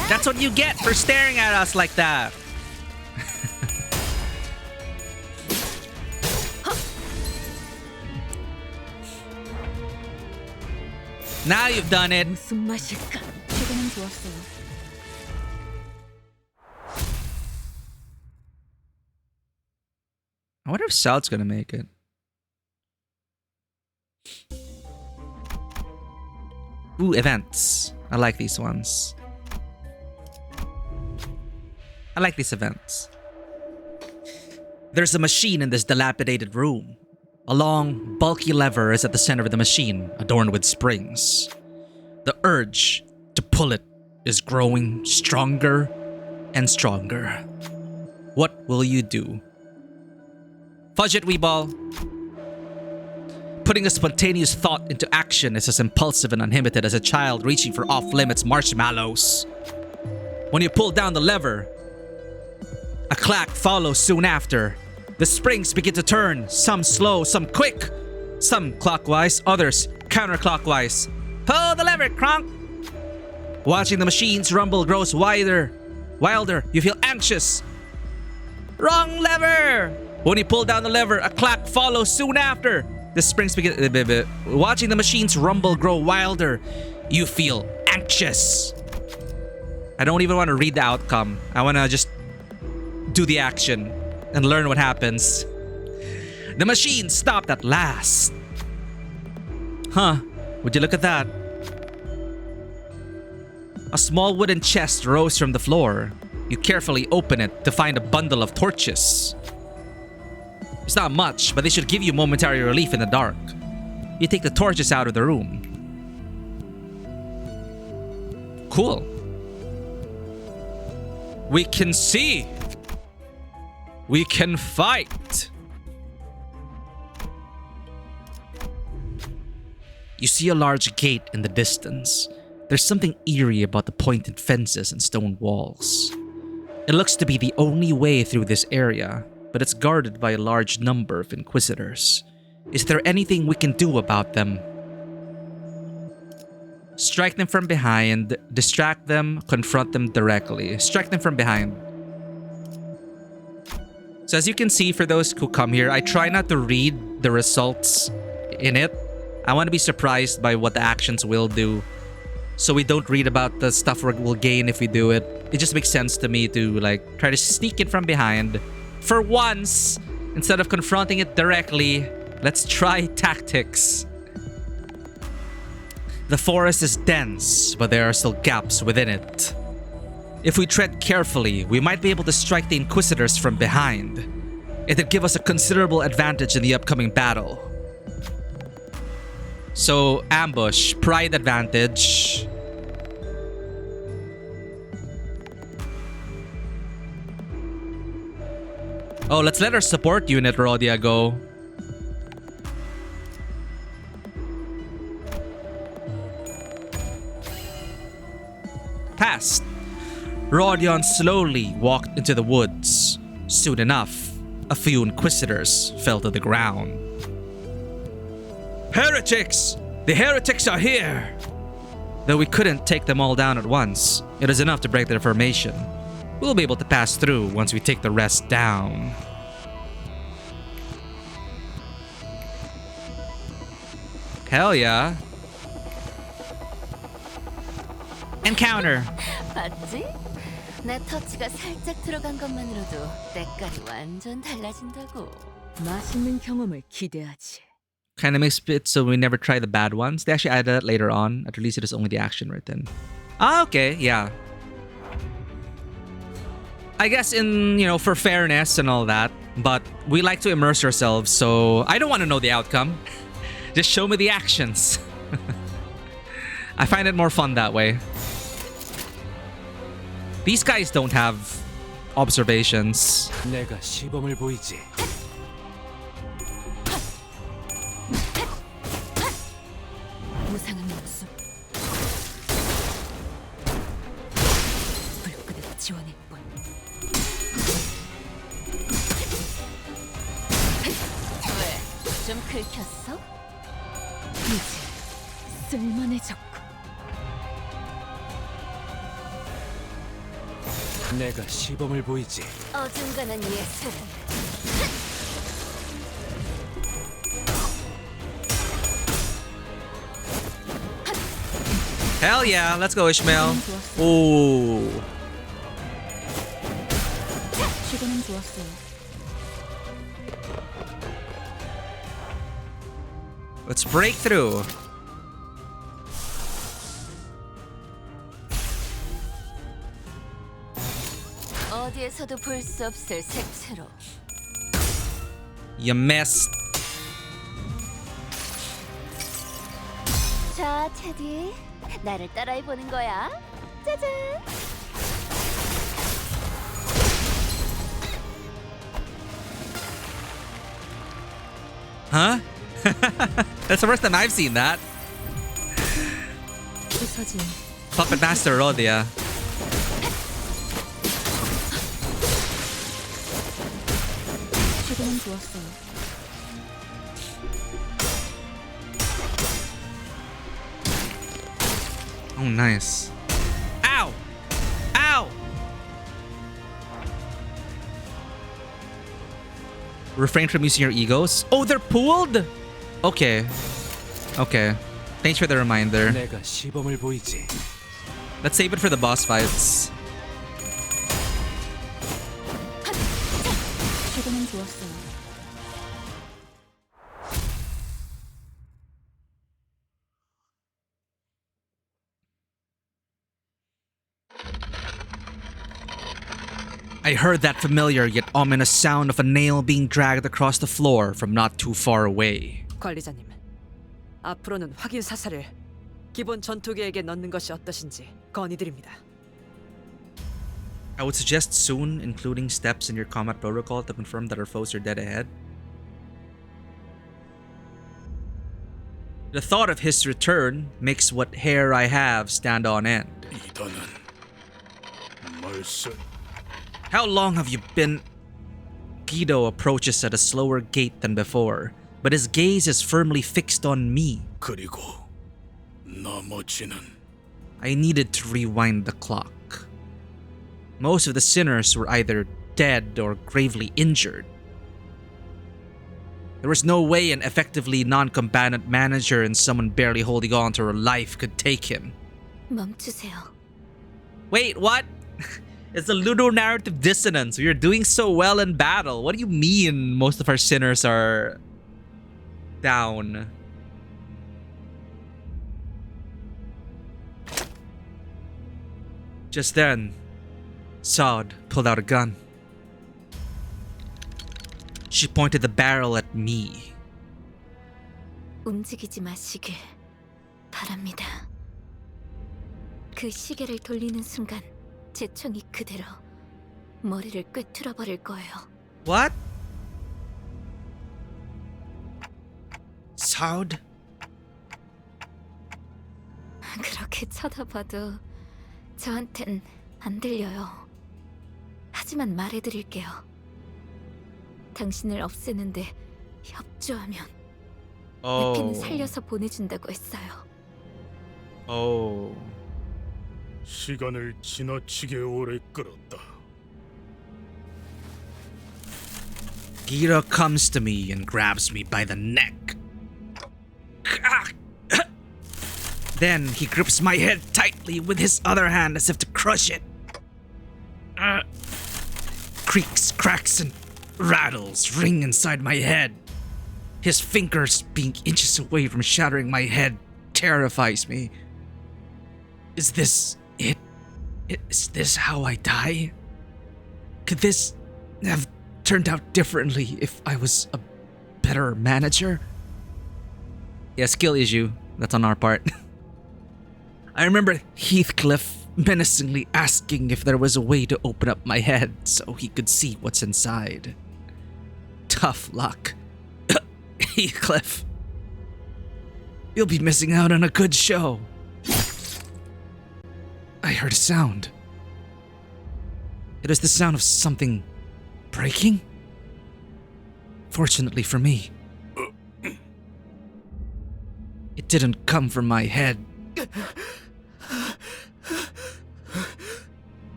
That's what you get for staring at us like that. Now you've done it. I wonder if Sal's gonna make it. Ooh, events. I like these ones. I like these events. There's a machine in this dilapidated room. A long, bulky lever is at the center of the machine, adorned with springs. The urge to pull it is growing stronger and stronger. What will you do? Fudge it, Weeball. Putting a spontaneous thought into action is as impulsive and uninhibited as a child reaching for off-limits marshmallows. When you pull down the lever, a clack follows soon after. The springs begin to turn, some slow, some quick, some clockwise, others counterclockwise. Pull the lever, Kronk! Watching the machines rumble grows wilder, you feel anxious. Wrong lever! When you pull down the lever, a clack follows soon after. The springs begin... Watching the machines rumble grow wilder, you feel anxious. I don't even want to read the outcome. I want to just do the action and learn what happens. The machine stopped at last. Huh, would you look at that? A small wooden chest rose from the floor. You carefully open it to find a bundle of torches. It's not much, but they should give you momentary relief in the dark. You take the torches out of the room. Cool. We can see. We can fight. You see a large gate in the distance. There's something eerie about the pointed fences and stone walls. It looks to be the only way through this area, but it's guarded by a large number of inquisitors. Is there anything we can do about them? Strike them from behind, distract them, confront them directly. Strike them from behind. So as you can see, for those who come here, I try not to read the results in it. I want to be surprised by what the actions will do. So we don't read about the stuff we'll gain if we do it. It just makes sense to me to like try to sneak it from behind. For once, instead of confronting it directly, let's try tactics. The forest is dense, but there are still gaps within it. If we tread carefully, we might be able to strike the Inquisitors from behind. It'd give us a considerable advantage in the upcoming battle. So, ambush, pride advantage. Oh, let's let our support unit, Rhodia, go. Passed. Rodion slowly walked into the woods. Soon enough, a few Inquisitors fell to the ground. Heretics! The heretics are here! Though we couldn't take them all down at once, it is enough to break their formation. We'll be able to pass through once we take the rest down. Hell yeah. Encounter. 봤지? 내 터치가 살짝 들어간 것만으로도 때깔이 완전 달라진다고. 맛있는 경험을 기대하지. Kind of makes it so we never try the bad ones. They actually added that later on. At least it is only the action written. Ah, okay, yeah. I guess for fairness and all that, but we like to immerse ourselves, so I don't want to know the outcome. Just show me the actions. I find it more fun that way. These guys don't have observations. 내가 시범을 보이지. 무상한 목숨. 불끈을 지원할 뿐. 왜? 좀 긁혔어? 이제 쓸만해졌고. 내가 시범을 보이지. 어중간한 예술은 Hell yeah, let's go Ishmael. Ooh. 시도는 좋았어요. Let's break through. 어디에서도 볼 수 없을 색채로. You missed. 자, 테디. 나를 따라해 보는 거야. 짜잔. Huh? That's the first time I've seen that. 부서진. Puppet Master Rodia. 시도는 좋았어요. Oh, nice. Ow! Ow! Refrain from using your egos. Oh, they're pooled? Okay. Okay. Thanks for the reminder. 내가 시범을 보이지. Let's save it for the boss fights. 시도는 좋았어요. I heard that familiar yet ominous sound of a nail being dragged across the floor from not too far away. 관리자님, 앞으로는 확인 사살을 기본 전투 계획에 넣는 것이 어떠신지 건의드립니다. I would suggest soon including steps in your combat protocol to confirm that our foes are dead ahead. The thought of his return makes what hair I have stand on end. How long have you been? Guido approaches at a slower gait than before, but his gaze is firmly fixed on me. 그리고 나머지는 I needed to rewind the clock. Most of the sinners were either dead or gravely injured. There was no way an effectively non-combatant manager and someone barely holding on to her life could take him. 멈추세요. Wait, what? It's a ludonarrative dissonance. We are doing so well in battle. What do you mean most of our sinners are down? Just then, Saud pulled out a gun. She pointed the barrel at me. 움직이지 마시길 바랍니다. 그 시계를 돌리는 순간 제 총이 그대로 머리를 꿰뚫어 버릴 거예요. What? Saud? 그렇게 쳐다봐도 저한텐 안 들려요. 하지만 말해드릴게요. 당신을 없애는데 협조하면 내피는 살려서 보내준다고 했어요. Oh. 시간을 지나치게 오래 끌었다. Gira comes to me and grabs me by the neck. Then he grips my head tightly with his other hand as if to crush it. Creaks, cracks, and rattles ring inside my head. His fingers being inches away from shattering my head terrifies me. Is this it? Is this how I die? Could this have turned out differently if I was a better manager? Yeah, skill issue. That's on our part. I remember Heathcliff menacingly asking if there was a way to open up my head so he could see what's inside. Tough luck. Heathcliff. You'll be missing out on a good show. I heard a sound. It was the sound of something breaking? Fortunately for me, it didn't come from my head.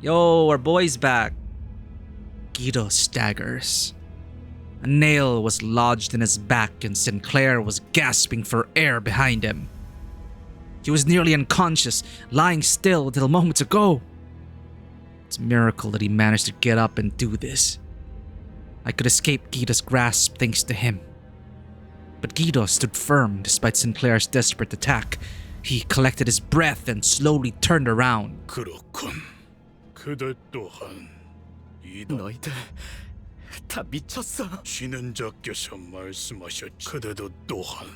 Yo, our boy's back. Guido staggers. A nail was lodged in his back and Sinclair was gasping for air behind him. He was nearly unconscious, lying still until moments ago. It's a miracle that he managed to get up and do this. I could escape Guido's grasp thanks to him. But Guido stood firm despite Sinclair's desperate attack. He collected his breath and slowly turned around. 그렇군. 그대 또한 너희들 다 미쳤어. 쉬는 자께서 말씀하셨지. 그대도 또한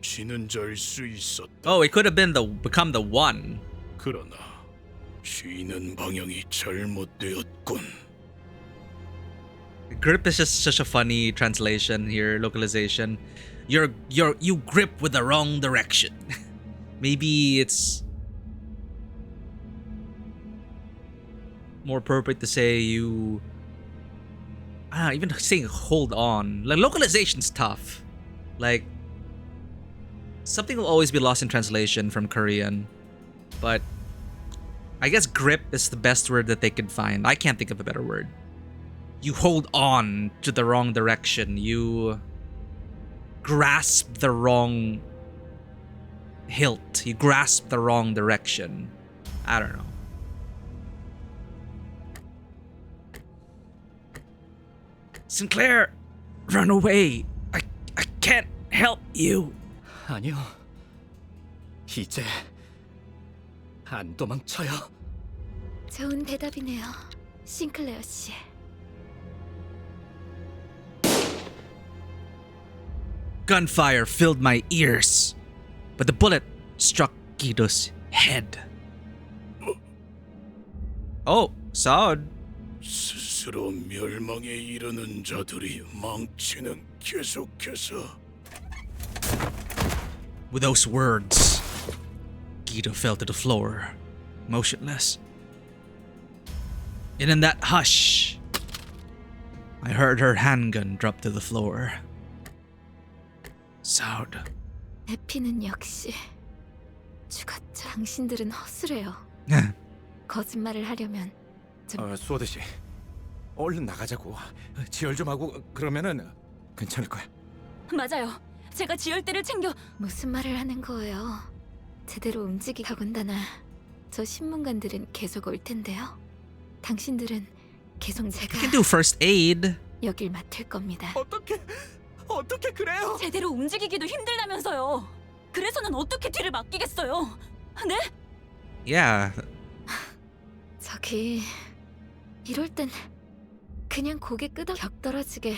쉬는 자일 수 있었다. Oh, it could have become the one. 그러나 쉬는 방향이 잘못되었군. Grip is just such a funny translation here, localization. You grip with the wrong direction. Maybe it's more appropriate to say you... even saying hold on. Like, localization's tough. Like, something will always be lost in translation from Korean. But I guess grip is the best word that they could find. I can't think of a better word. You hold on to the wrong direction. You grasp the wrong hilt. You grasp the wrong direction. I don't know. Sinclair, run away. I can't help you. 아니요. 이제 안 도망쳐요. 좋은 대답이네요, 싱클레어 씨. Gunfire filled my ears, but the bullet struck Guido's head. Oh, sound. 스스로 멸망에 이르는 자들이 망치는 계속해서. With those words, Guido fell to the floor, motionless. And in that hush, I heard her handgun drop to the floor. Sound. 에피는 역시 죽었죠. 당신들은 허술해요. 거짓말을 하려면 수호대 씨, 얼른 나가자고. 지혈 좀 하고 그러면은 괜찮을 거야. 맞아요. 제가 지혈대를 챙겨. 무슨 말을 하는 거예요? 제대로 움직이 더군다나 저 신문관들은 계속 올 텐데요. 당신들은 계속 제가 You can do first aid. 여길 맡을 겁니다. 어떻게 그래요? 제대로 움직이기도 힘들다면서요. 그래서는 어떻게 뒤를 맡기겠어요? 네? Yeah. 저기 이럴 땐 그냥 고개 끄덕 격 떨어지게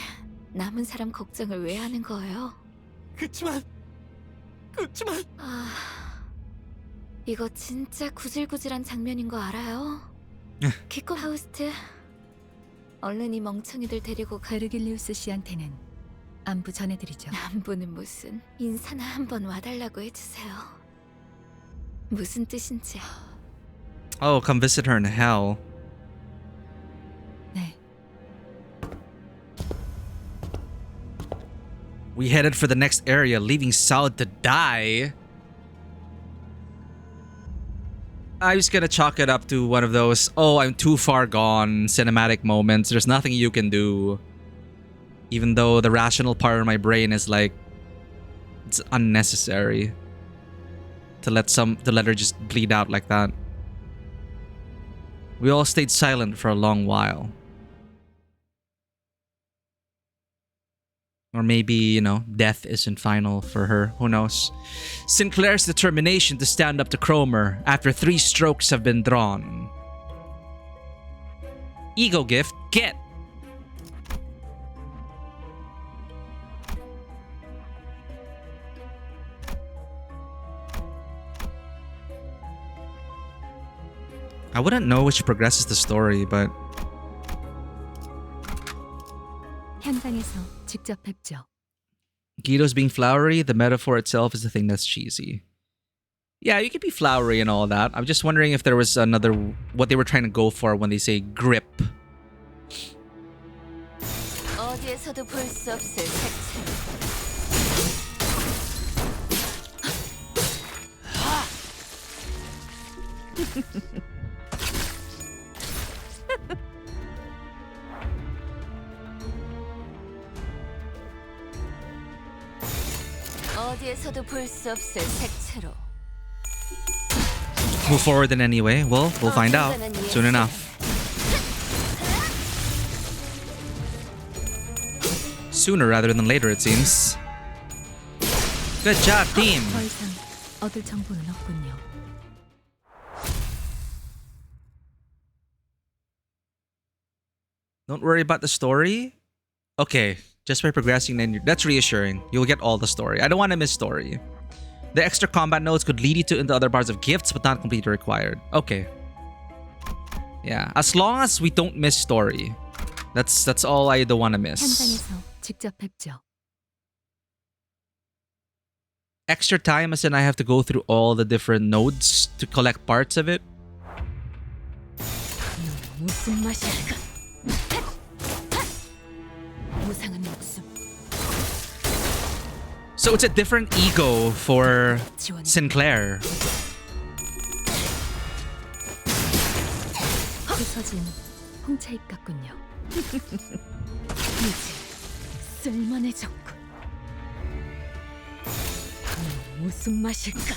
남은 사람 걱정을 왜 하는 거예요? 그치만 이거 진짜 구질구질한 장면인 거 알아요? 기껏 하우스트 얼른 이 멍청이들 데리고 베르길리우스 씨한테는 안부 전해드리죠. 안부는 무슨 인사나 한번 와달라고 해주세요. 무슨 뜻인지. Oh, come visit her in hell. 네. We headed for the next area, leaving Saud to die. I'm just gonna chalk it up to one of those, oh, I'm too far gone cinematic moments. There's nothing you can do. Even though the rational part of my brain is like, it's unnecessary to let her just bleed out like that. We all stayed silent for a long while. Or maybe, you know, death isn't final for her. Who knows? Sinclair's determination to stand up to Cromer after 3 strokes have been drawn. Ego gift, get! I wouldn't know which progresses the story, but 현장에서 직접 뵙죠. Guido's being flowery, the metaphor itself is the thing that's cheesy. Yeah, you could be flowery and all that. I'm just wondering if there was another, what they were trying to go for when they say grip. 어디에서도 볼 수 없을 색채. 어디에서도 볼 수 없을 색채로. Move forward in any way? Well, we'll find out soon enough. Sooner rather than later, it seems. Good job, team! 더 이상 얻을 정보는 없군요. Don't worry about the story? Okay, just by progressing, then that's reassuring. You'll get all the story. I don't want to miss story. The extra combat nodes could lead you to into other parts of gifts, but not completely required. Okay. Yeah, as long as we don't miss story. That's all I don't want to miss. 현장에서 직접 뵙죠. Extra time as in I have to go through all the different nodes to collect parts of it. 무슨 맛일까? 무상한 목숨. So it's a different ego for Sinclair. 부서진 홍차잎 같군요. 이제 쓸만해졌군. 무슨 맛일까?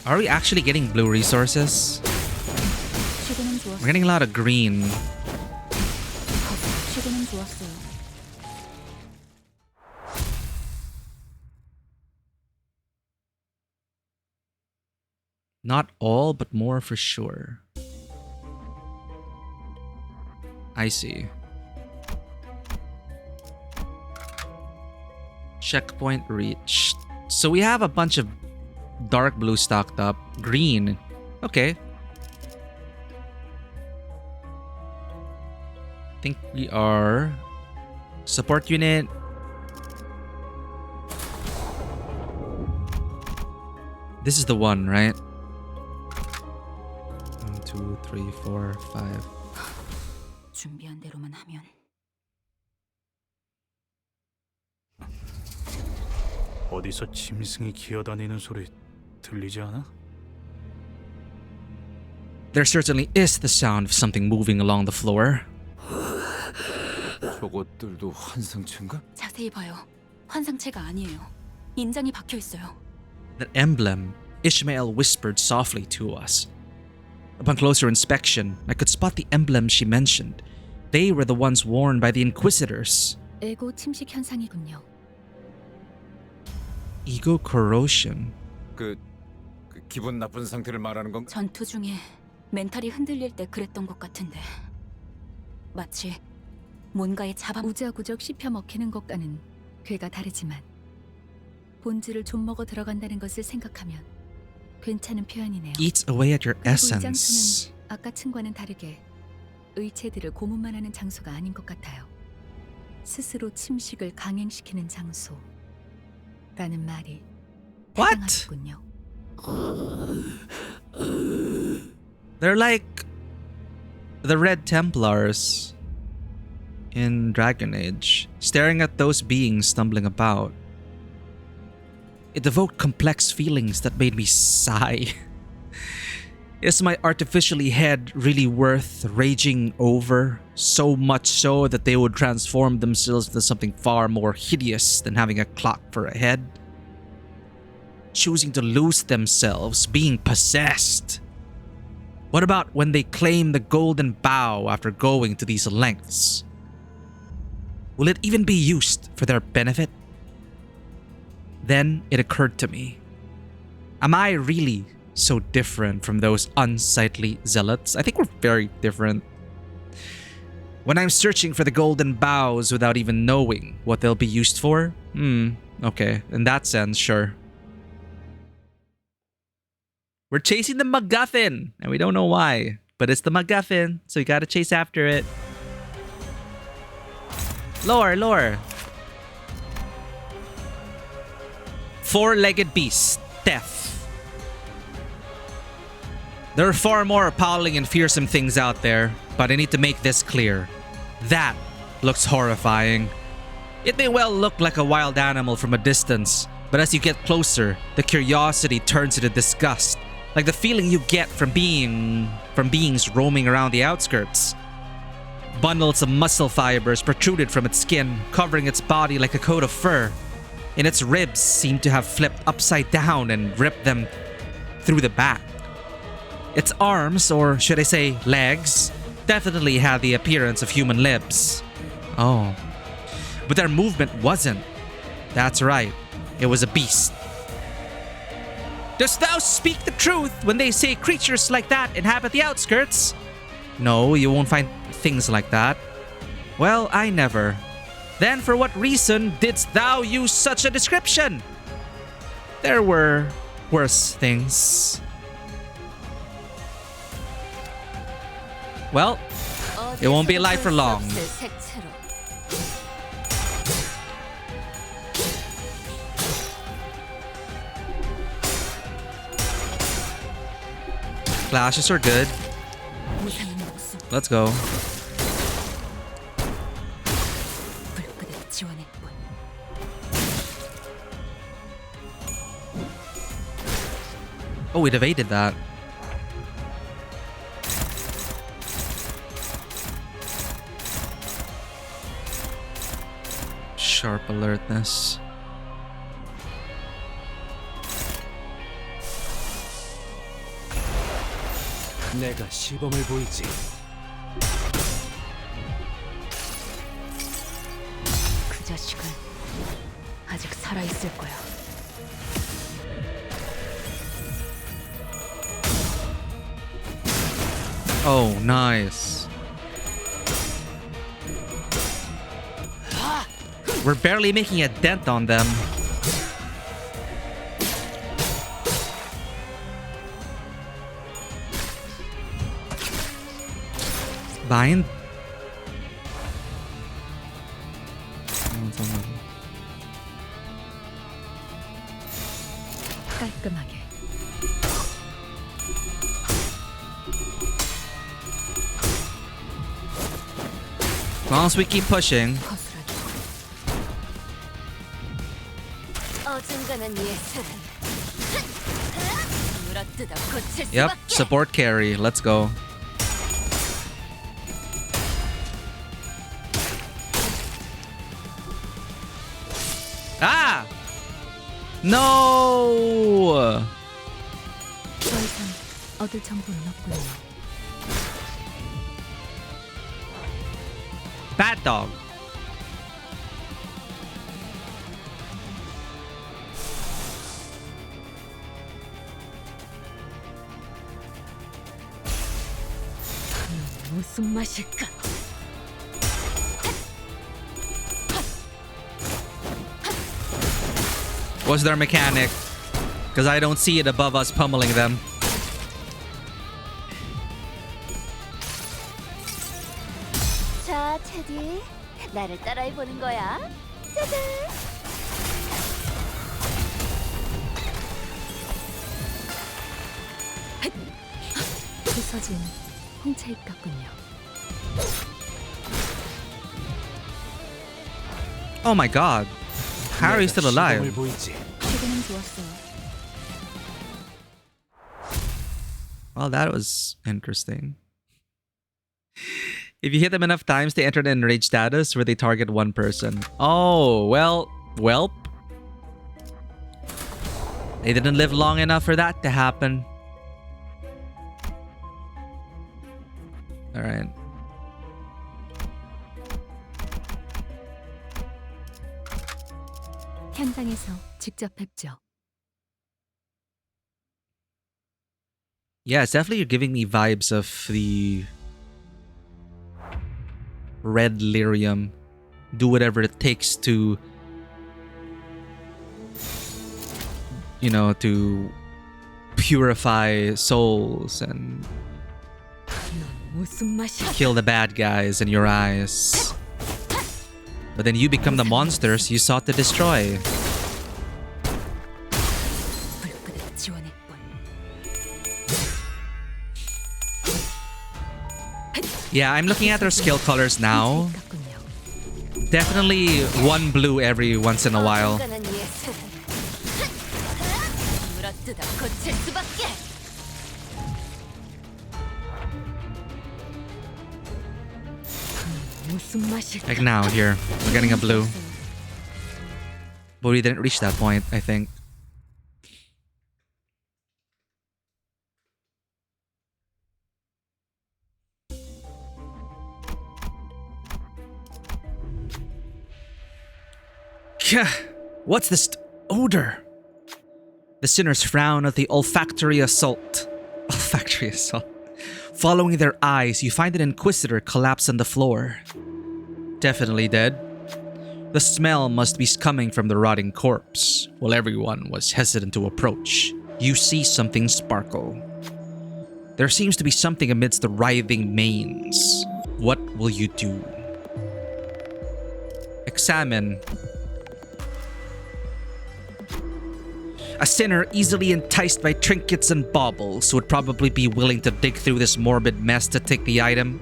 Are we actually getting blue resources? 최근엔 좋았어요. We're getting a lot of green. 최근엔 좋았어요. Not all, but more for sure. I see. Checkpoint reached. So we have a bunch of dark blue stocked up. Green. Okay. I think we are... Support unit. This is the one, right? 1, 2, 3, 4, 5. 준비한 대로만 하면. 어디서 짐승이 기어다니는 소리 들리지 않아? There certainly is the sound of something moving along the floor. 저것들도 환상체인가? 자세히 봐요. 환상체가 아니에요. 인장이 박혀 있어요. That emblem, Ishmael whispered softly to us. Upon closer inspection, I could spot the emblem she mentioned. They were the ones worn by the Inquisitors. 에고 침식 현상이군요. Ego corrosion. 그 기분 나쁜 상태를 말하는 건가? 전투 중에 멘탈이 흔들릴 때 그랬던 것 같은데. 마치 뭔가에 우자구적 씹혀 먹히는 것과는 괴가 다르지만 본질을 좀 먹어 들어간다는 것을 생각하면 괜찮은 표현이네요. Eats away at your 그리고 이 essence. 장소는 아까 층과는 다르게 의체들을 고문만 하는 장소가 아닌 것 같아요. 스스로 침식을 강행시키는 장소라는 말이 해당하겠군요. They're like the Red Templars in Dragon Age, staring at those beings stumbling about. It evoked complex feelings that made me sigh. Is my artificially head really worth raging over? So much so that they would transform themselves into something far more hideous than having a clock for a head? Choosing to lose themselves, being possessed. What about when they claim the golden bough after going to these lengths? Will it even be used for their benefit? Then it occurred to me. Am I really so different from those unsightly zealots? I think we're very different. When I'm searching for the golden boughs without even knowing what they'll be used for? Okay, in that sense, sure. We're chasing the MacGuffin, and we don't know why, but it's the MacGuffin, so you gotta chase after it. Lore, lore. Four-legged beast, death. There are far more appalling and fearsome things out there, but I need to make this clear. That looks horrifying. It may well look like a wild animal from a distance, but as you get closer, the curiosity turns into disgust, like the feeling you get from beings roaming around the outskirts. Bundles of muscle fibers protruded from its skin, covering its body like a coat of fur, and its ribs seemed to have flipped upside down and ripped them through the back. Its arms, or should I say legs, definitely had the appearance of human limbs. Oh. But their movement wasn't. That's right. It was a beast. Dost thou speak the truth when they say creatures like that inhabit the outskirts? No, you won't find things like that. Well, I never. Then for what reason didst thou use such a description? There were worse things. Well, it won't be alive for long. Flashes are good. Let's go. Oh, it evaded that. Sharp alertness. 내가 시범을 보이지. 그 자식은 아직 살아 있을 거야. Oh, nice. We're barely making a dent on them. Bind? 깔끔하게. As long as we keep pushing. Yep, support carry. Let's go. Ah! No! 더 이상 얻을 정보는 없군요. Bad dog. 무슨 맛일까? What's their mechanic? Because I don't see it above us pummeling them. 자, 테디. 나를 따라해 보는 거야. 짜잔. 부서진 홍차잎 같군요. Oh my god. How are you still alive? 지금은 좋았어요. Well, that was interesting. If you hit them enough times, they enter an enraged status where they target one person. Oh, well, welp. They didn't live long enough for that to happen. Alright. 현장에서 직접 뵙죠. Yeah, it's definitely giving me vibes of the red lyrium. Do whatever it takes to, you know, to purify souls and kill the bad guys in your eyes. But then you become the monsters you sought to destroy. Yeah, I'm looking at their skill colors now. Definitely one blue every once in a while. Like now, here. We're getting a blue. But we didn't reach that point, I think. What's this odor? The sinners frown at the olfactory assault. Olfactory assault. Following their eyes, you find an inquisitor collapsed on the floor. Definitely dead. The smell must be coming from the rotting corpse. While everyone was hesitant to approach, you see something sparkle. There seems to be something amidst the writhing manes. What will you do? Examine. A sinner easily enticed by trinkets and baubles would probably be willing to dig through this morbid mess to take the item.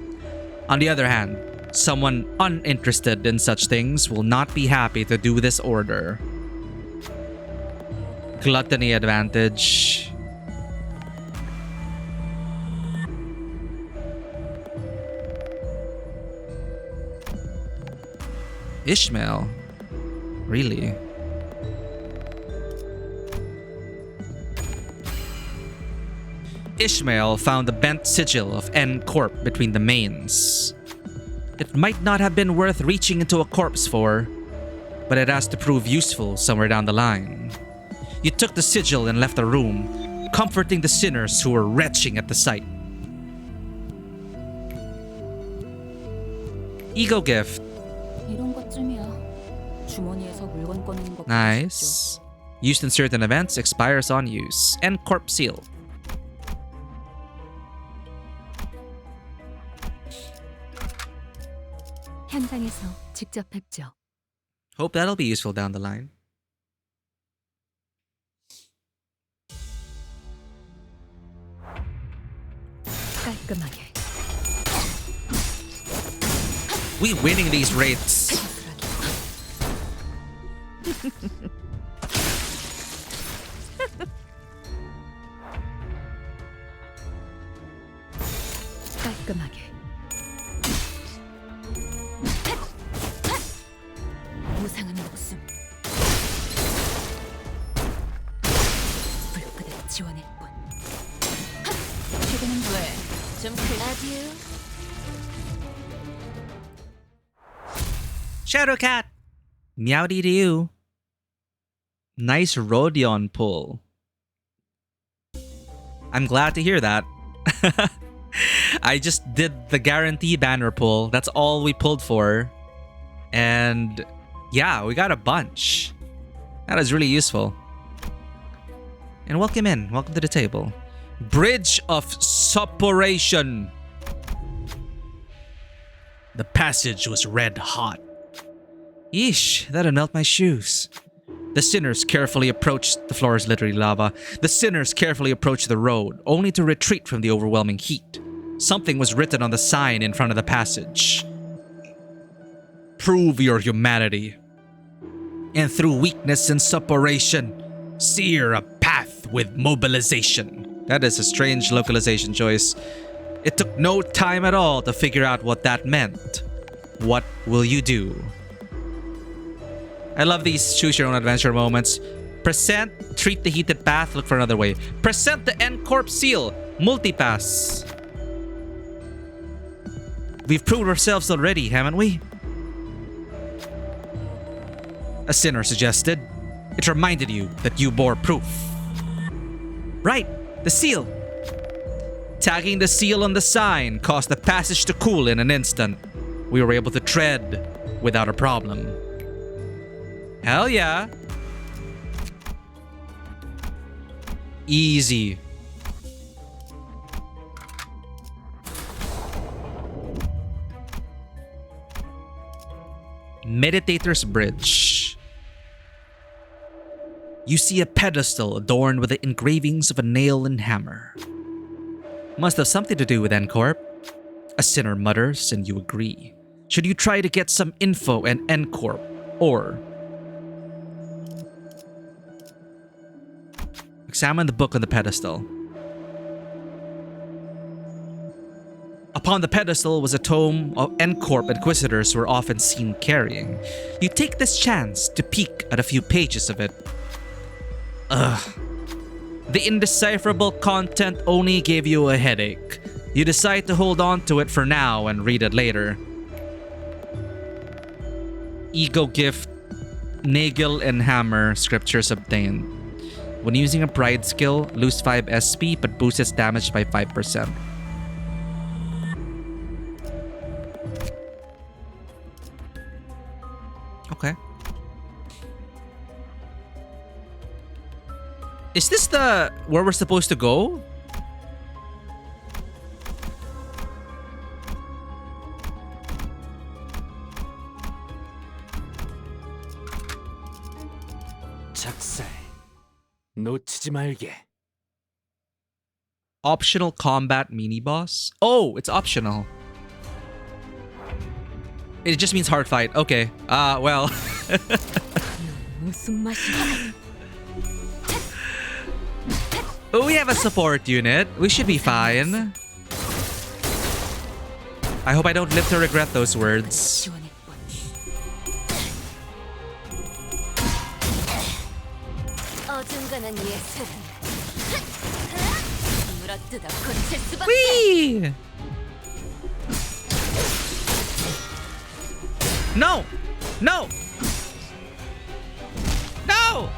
On the other hand, someone uninterested in such things will not be happy to do this order. Gluttony advantage. Ishmael? Really? Ishmael found the bent sigil of N Corp between the mains. It might not have been worth reaching into a corpse for, but it has to prove useful somewhere down the line. You took the sigil and left the room, comforting the sinners who were retching at the sight. Ego gift. Nice. Used in certain events, expires on use. N Corp seal. 현장에서 직접 뵙죠. Hope that'll be useful down the line. 깔끔하게. We winning these raids. 깔끔하게. 무상한 목숨. 불끄듯 지원할 뿐. 최근은 왜? 좀 아듀. Shadowcat! Meowdy to you. Nice Rodion pull. I'm glad to hear that. I just did the guarantee banner pull. That's all we pulled for. And yeah, we got a bunch. That is really useful. And welcome in. Welcome to the table. Bridge of Suppuration. The passage was red hot. Yeesh, that'll melt my shoes. The sinners carefully approached... The floor is literally lava. The sinners carefully approached the road, only to retreat from the overwhelming heat. Something was written on the sign in front of the passage. Prove your humanity. And through weakness and suppuration, sear a path with mobilization. That is a strange localization choice. It took no time at all to figure out what that meant. What will you do? I love these choose your own adventure moments. Present, treat the heated path, look for another way. Present the N Corp seal, multipass. We've proved ourselves already, haven't we? A sinner suggested. It reminded you that you bore proof. Right, the seal. Tagging the seal on the sign caused the passage to cool in an instant. We were able to tread without a problem. Hell yeah. Easy. Meditator's Bridge. You see a pedestal adorned with the engravings of a nail and hammer. Must have something to do with N-Corp. A sinner mutters, and you agree. Should you try to get some info on N-Corp, or examine the book on the pedestal. Upon the pedestal was a tome of N-Corp Inquisitors were often seen carrying. You take this chance to peek at a few pages of it. Ugh. The indecipherable content only gave you a headache. You decide to hold on to it for now and read it later. Ego gift, Nagel and Hammer scriptures obtained. When using a pride skill, lose 5 SP but boosts its damage by 5%. Okay. Is this the where we're supposed to go? 작살 놓치지 말게. Optional combat mini boss? Oh, it's optional. It just means hard fight. Okay. Well. Oh, we have a support unit. We should be fine. I hope I don't live to regret those words. Whee! No! No! No!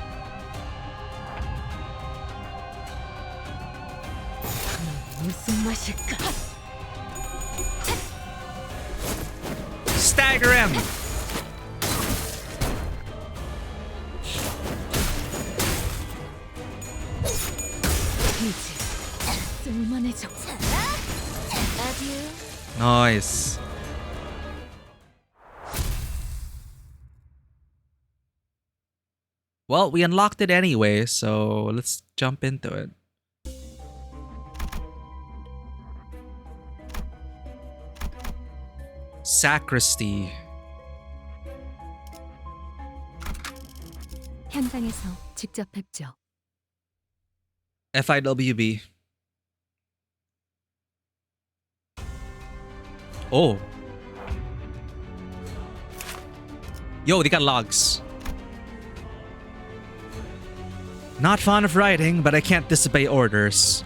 Stagger him! Nice. Well, we unlocked it anyway, so let's jump into it. Sacristy. 현장에서 직접 뵙죠. FIWB. Oh. Yo, they got logs. Not fond of writing, but I can't disobey orders.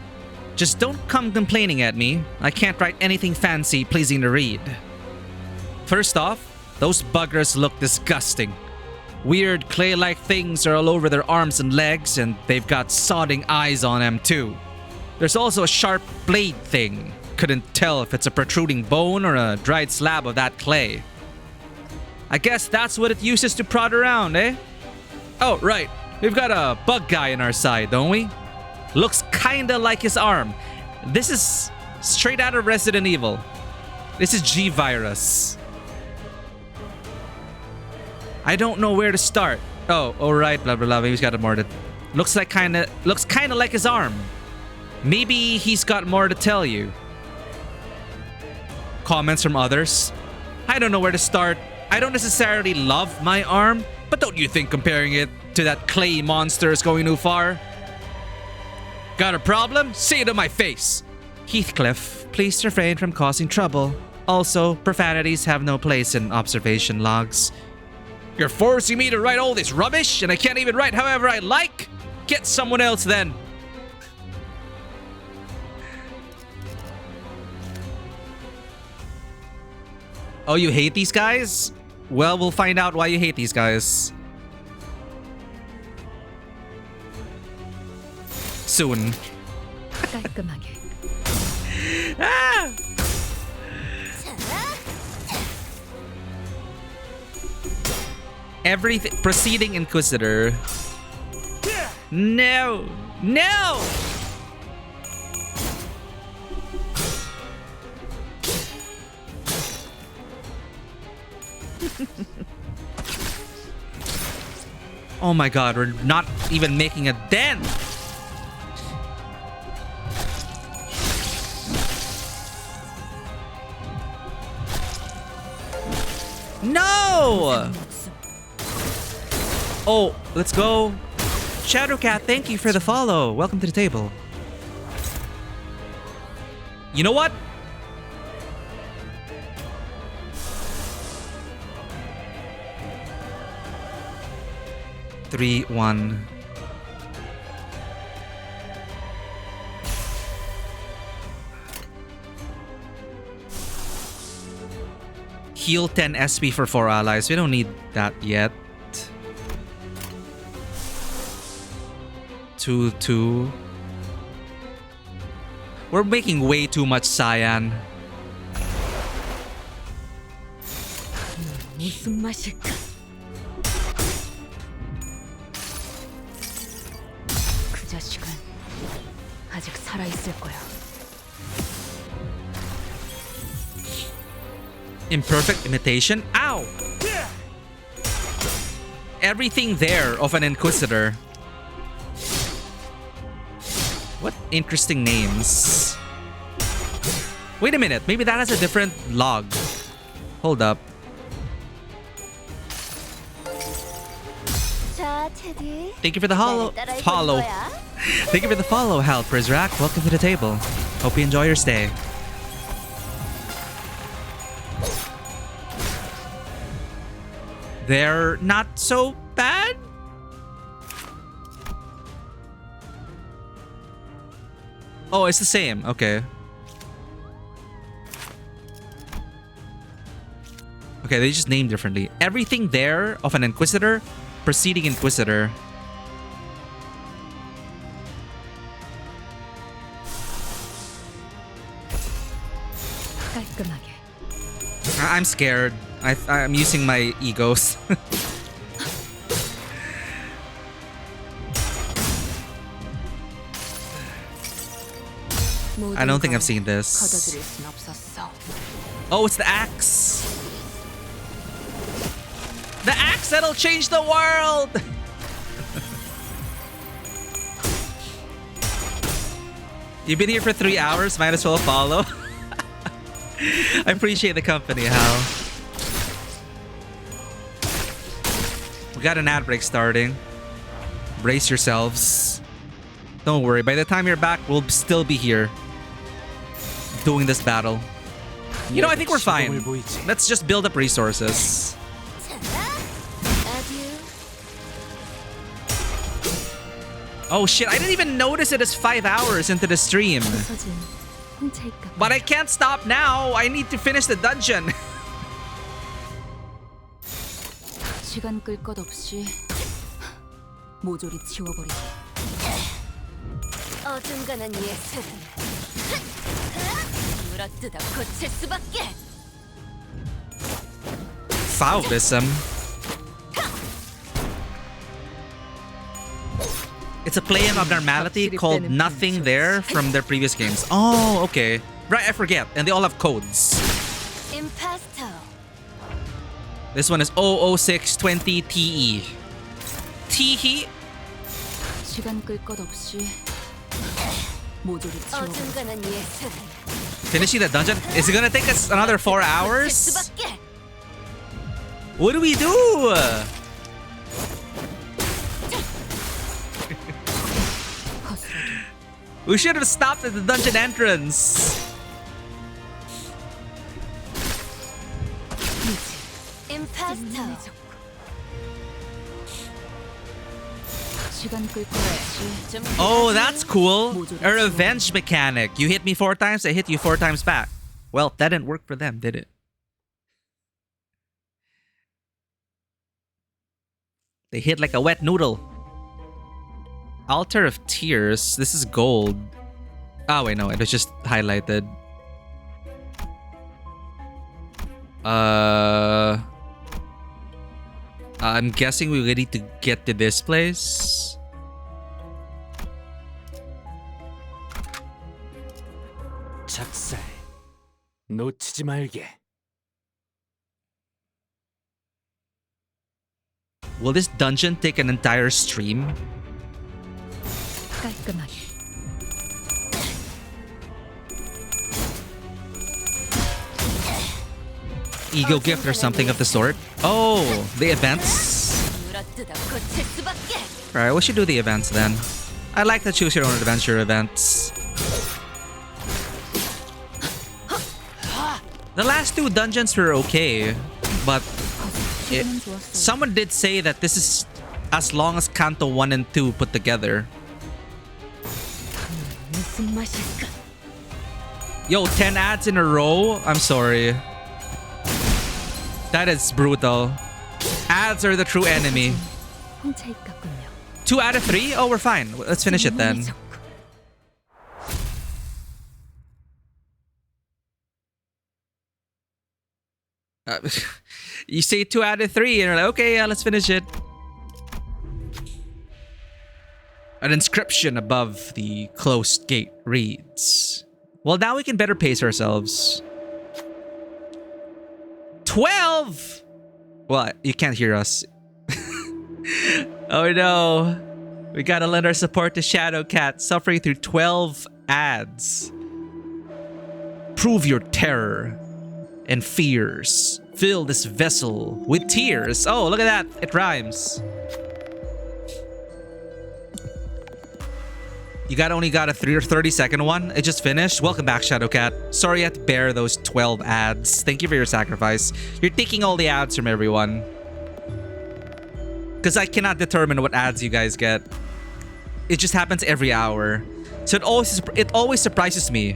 Just don't come complaining at me. I can't write anything fancy, pleasing to read. First off, those buggers look disgusting. Weird clay-like things are all over their arms and legs, and they've got sodding eyes on them too. There's also a sharp blade thing. Couldn't tell if it's a protruding bone or a dried slab of that clay. I guess that's what it uses to prod around, eh? Oh, right. We've got a bug guy on our side, don't we? Looks kinda like his arm. This is straight out of Resident Evil. This is G-Virus. I don't know where to start. Oh, alright, blah blah blah. Maybe he's got more to... Looks kinda like his arm. Maybe he's got more to tell you. Comments from others. I don't know where to start. I don't necessarily love my arm, but don't you think comparing it to that clay monster is going too far? Got a problem? Say it to my face. Heathcliff, please refrain from causing trouble. Also, profanities have no place in observation logs. You're forcing me to write all this rubbish and I can't even write however I like? Get someone else then. Oh, you hate these guys? Well, we'll find out why you hate these guys. Soon. Ah! Everything. Proceeding Inquisitor. No! No! Oh my god, we're not even making a dent. No! Oh, let's go. Shadowcat, thank you for the follow. Welcome to the table. You know what? Three, one. Heal 10 SP for 4 allies. We don't need that yet. 2, 2. We're making way too much cyan. 무슨 맛일까? 그 자식은 아직 살아 있을 거야. Imperfect imitation? Ow! Everything there of an Inquisitor. What interesting names. Wait a minute, maybe that has a different log. Hold up. Thank you for the follow. Thank you for the follow, Hal Prizrak. Welcome to the table. Hope you enjoy your stay. They're not so bad. Oh, it's the same. Okay. Okay, they just named differently. Everything there of an Inquisitor, preceding Inquisitor. I'm scared. I'm using my egos. I don't think I've seen this. Oh, it's the axe. The axe that'll change the world. You've been here for 3 hours. Might as well follow. I appreciate the company, Hal. We got an ad break starting. Brace yourselves. Don't worry. By the time you're back, we'll still be here doing this battle. You know, I think we're fine. Let's just build up resources. Oh shit, I didn't even notice it is 5 hours into the stream. But I can't stop now. I need to finish the dungeon. 시간 끌 것 없이 모조리 치워버리고. 어중간한 예술은 물어뜯어 고칠 수밖에. Fauvism. It's a play of abnormality called Nothing There from their previous games. Oh, okay. Right, I forget. And they all have codes. Impasto. This one is 00620TE. TE? 시간 끌 것 없이 모조리 치워버리고. 어중간한 예술은 Finishing the dungeon? Is it gonna take us another 4 hours? What do we do? We should have stopped at the dungeon entrance. Impasto. Oh, that's cool. A revenge mechanic. You hit me 4 times, I hit you 4 times back. Well, that didn't work for them, did it? They hit like a wet noodle. Altar of Tears. This is gold. Oh, wait, no. It was just highlighted. I'm guessing we need to get to this place. 작살 놓치지 말게. Will this dungeon take an entire stream? 깔끔하게. Ego gift or something of the sort? Oh, the events. Alright, we should do the events then. I like the choose your own adventure events. The last two dungeons were okay, but someone did say that this is as long as Canto 1 and 2 put together. Yo, 10 ads in a row? I'm sorry. That is brutal. Ads are the true enemy. 2 out of 3? Oh, we're fine. Let's finish it then. You say 2 out of 3 and you're like, okay, yeah, let's finish it. An inscription above the closed gate reads, well, now we can better pace ourselves. 12! Well, you can't hear us. Oh no. We gotta lend our support to Shadowcat, suffering through 12 ads. Prove your terror and fears. Fill this vessel with tears. Oh, look at that. It rhymes. You only got a 30-second one? It just finished? Welcome back, Shadowcat. Sorry you had to bear those 12 ads. Thank you for your sacrifice. You're taking all the ads from everyone. Because I cannot determine what ads you guys get. It just happens every hour. So it always surprises me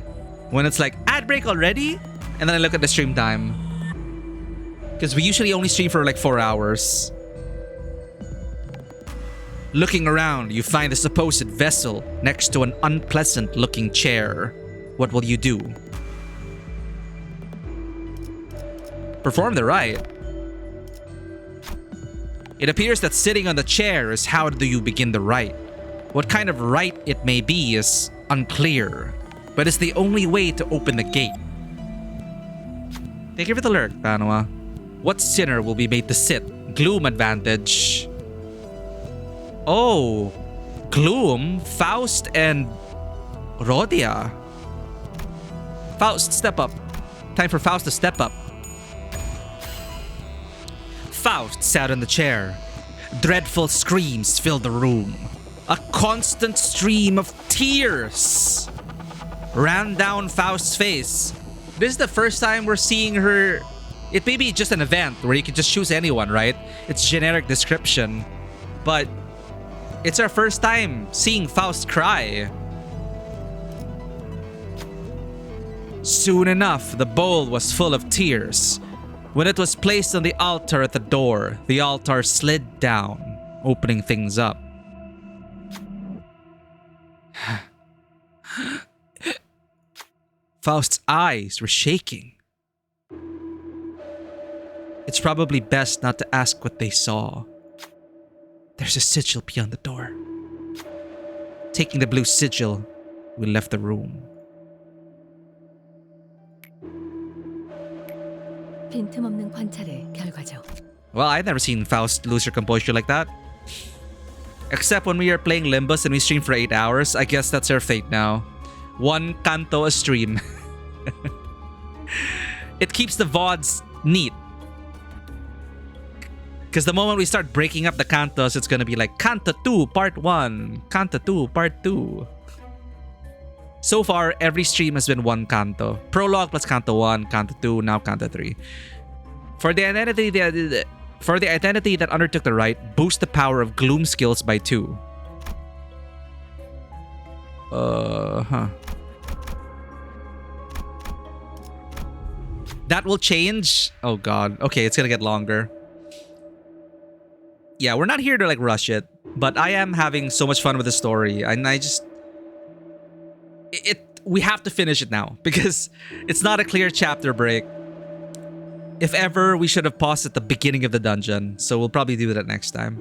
when it's like, ad break already? And then I look at the stream time. Because we usually only stream for like 4 hours. Looking around, you find the supposed vessel next to an unpleasant-looking chair. What will you do? Perform the rite. It appears that sitting on the chair is how do you begin the rite. What kind of rite it may be is unclear, but it's the only way to open the gate. Thank you for the lurk, Banwa. What sinner will be made to sit? Gloom advantage. Oh, Gloom, Faust, and Rhodia. Faust, step up. Time for Faust to step up. Faust sat in the chair. Dreadful screams filled the room. A constant stream of tears ran down Faust's face. This is the first time we're seeing her. It may be just an event where you can just choose anyone, right? It's generic description. But it's our first time seeing Faust cry. Soon enough, the bowl was full of tears. When it was placed on the altar at the door, the altar slid down, opening things up. Faust's eyes were shaking. It's probably best not to ask what they saw. There's a sigil beyond the door. Taking the blue sigil, we left the room. 빈틈없는 관찰의 결과죠. Well, I've never seen Faust lose her composure like that. Except when we are playing Limbus and we stream for 8 hours. I guess that's her fate now. One Canto a stream. It keeps the VODs neat. Because the moment we start breaking up the Cantos, it's gonna be like Canto 2 Part 1, Canto 2 Part 2. So far, every stream has been one Canto. Prologue plus Canto 1, Canto 2, now Canto 3. For the identity that undertook the rite, boost the power of Gloom skills by 2. That will change? Oh god. Okay, it's gonna get longer. Yeah, we're not here to like rush it, but I am having so much fun with the story, and we have to finish it now because it's not a clear chapter break. If ever, we should have paused at the beginning of the dungeon, so we'll probably do that next time.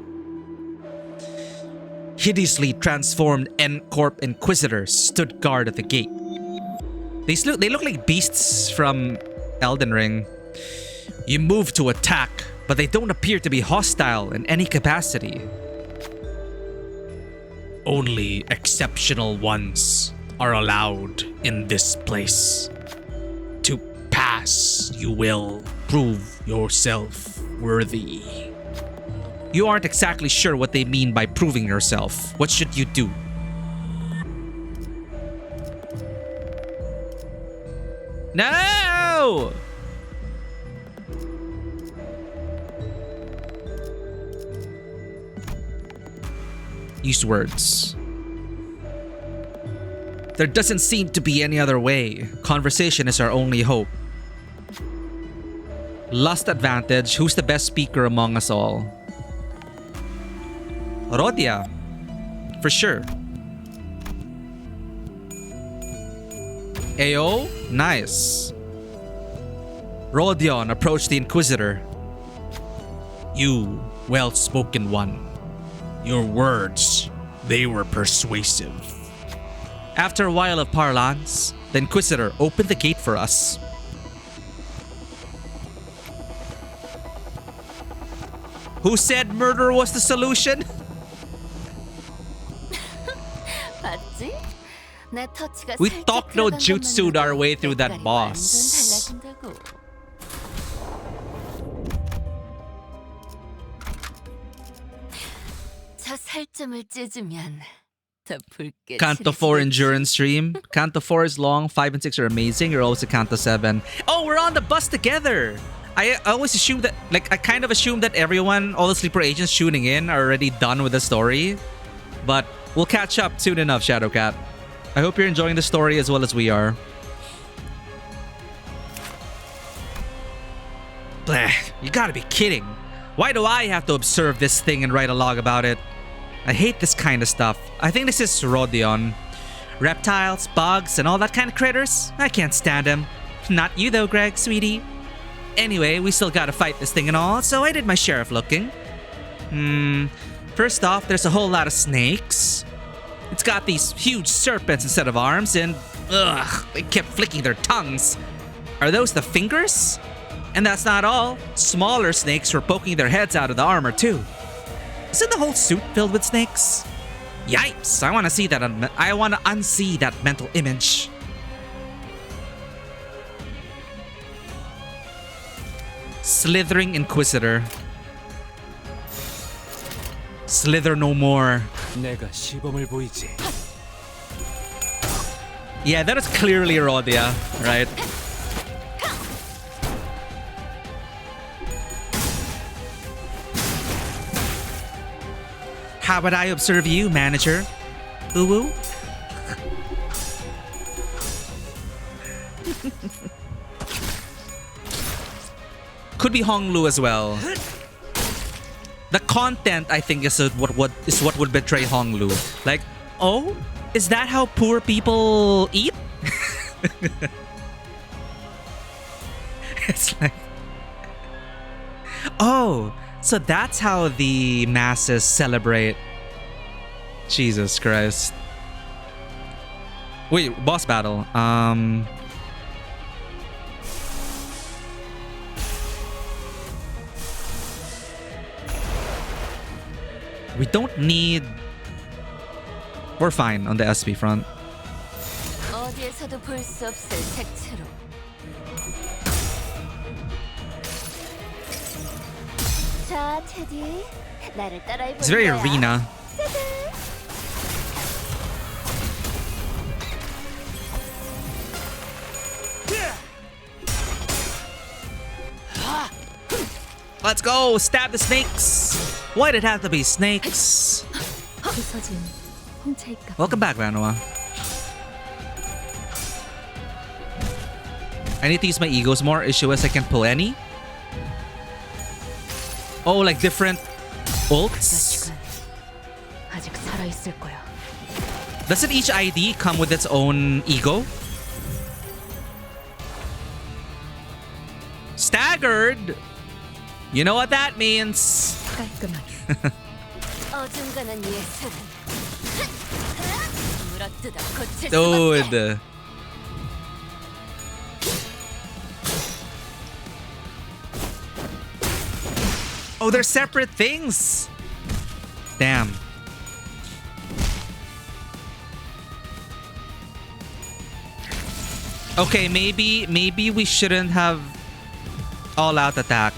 Hideously transformed N-Corp Inquisitors stood guard at the gate. They look like beasts from Elden Ring. You move to attack but they don't appear to be hostile in any capacity. Only exceptional ones are allowed in this place. To pass, you will prove yourself worthy. You aren't exactly sure what they mean by proving yourself. What should you do? No! Use words. There doesn't seem to be any other way. Conversation is our only hope. Lust advantage. Who's the best speaker among us all? Rodia. For sure. Ao? Nice. Rodion approached the Inquisitor. You, well-spoken one. Your words, they were persuasive. After a while of parlance, the Inquisitor opened the gate for us. Who said murder was the solution? We talk no jutsu'd our way through that boss. Canto 4 endurance stream. Canto 4 is long, 5 and 6 are amazing. You're always a Canto 7. Oh, we're on the bus together! I always assume that, like, I kind of assume that everyone, all the sleeper agents tuning in are already done with the story. But we'll catch up soon enough, Shadowcat. I hope you're enjoying the story as well as we are. Bleh, you gotta be kidding. Why do I have to observe this thing and write a log about it? I hate this kind of stuff. I think this is Rodion. Reptiles, bugs, and all that kind of critters? I can't stand them. Not you though, Greg, sweetie. Anyway, we still gotta fight this thing and all, so I did my share of looking. First off, there's a whole lot of snakes. It's got these huge serpents instead of arms, and ugh, they kept flicking their tongues. Are those the fingers? And that's not all. Smaller snakes were poking their heads out of the armor too. Isn't the whole suit filled with snakes? Yipes! I want to see that. I want to unsee that mental image. Slithering Inquisitor. Slither no more. Yeah, that is clearly Rodia, right? How would I observe you, manager? Uwu? Could be Honglu as well. The content, I think, is what would betray Honglu. Like, oh, is that how poor people eat? It's like, oh, so that's how the masses celebrate. Jesus Christ. Wait, boss battle. We don't need... We're fine on the SP front. It's very arena. Let's go! Stab the snakes! Why'd it have to be snakes? Welcome back, Vanoa. I need to use my egos more. Issue is I can pull any. Oh, like different ults? Doesn't each ID come with its own ego? Staggered! You know what that means. Dude. Oh, they're separate things. Damn. Okay, maybe we shouldn't have all-out attack.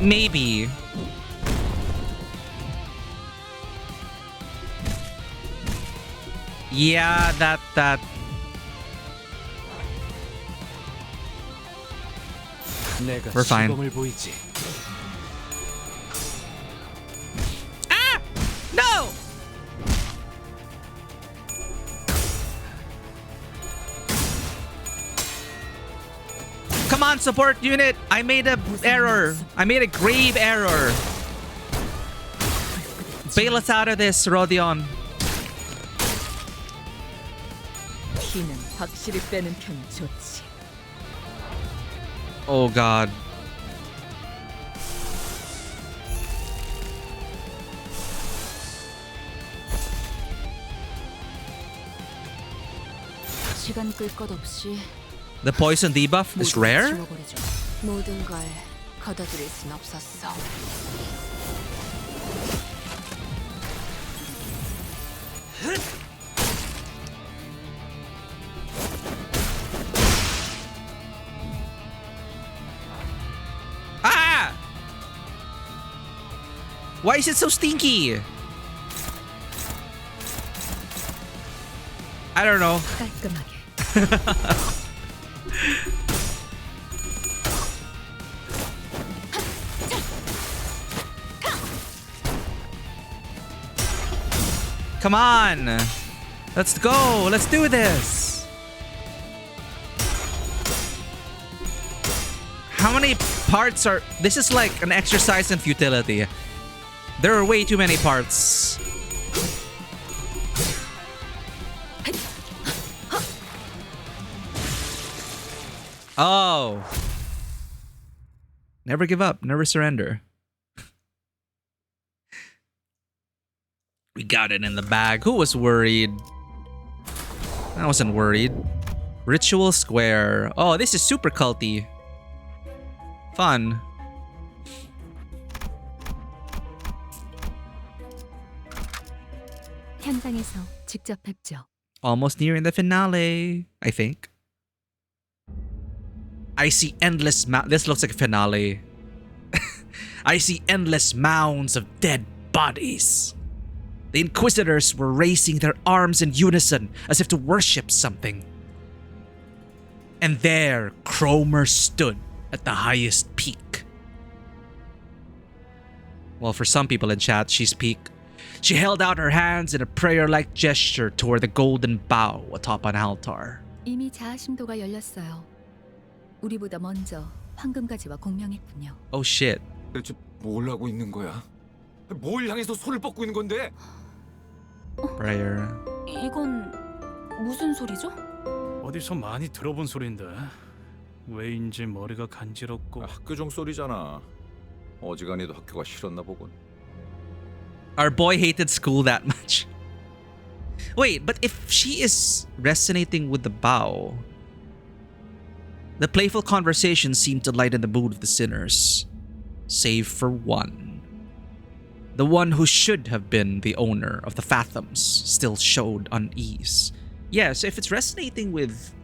Maybe. Yeah, that. We're fine. Ah! No! Come on, support unit! I made a error. I made a grave error. Bail us out of this, Rodion. 피는 확실히 빼는 편이 좋지. Oh god. 시간 끌 것 없이 The poison debuff is rare? 모든 걸 걷어들일 순 없었어. Ah! Why is it so stinky? I don't know. Come on. Let's go. Let's do this. How many parts are... This is like an exercise in futility. There are way too many parts. Oh. Never give up. Never surrender. We got it in the bag. Who was worried? I wasn't worried. Ritual Square. Oh, this is super culty. Fun. 현장에서 직접 뵙죠. Almost nearing the finale, I think. I see endless this looks like a finale. I see endless mounds of dead bodies. The Inquisitors were raising their arms in unison as if to worship something. And there, Cromer stood at the highest peak. Well, for some people in chat, she's peak. She held out her hands in a prayer-like gesture toward the golden bow atop an altar. 이미 자아심도가 열렸어요. 우리보다 먼저 황금가지와 공명했군요. Oh shit. 대체 뭘 하고 있는 거야? 뭘 향해서 손을 뻗고 있는 건데? Prayer. 이건 무슨 소리죠? 어디서 많이 들어본 소리인데 왜인지 머리가 간지럽고. 학교 종소리잖아. 어지간히도 학교가 싫었나 보군. Our boy hated school that much. Wait, but if she is resonating with the bow, the playful conversation seemed to lighten the mood of the sinners, save for one. The one who should have been the owner of the Fathoms still showed unease. Yeah, so if it's resonating with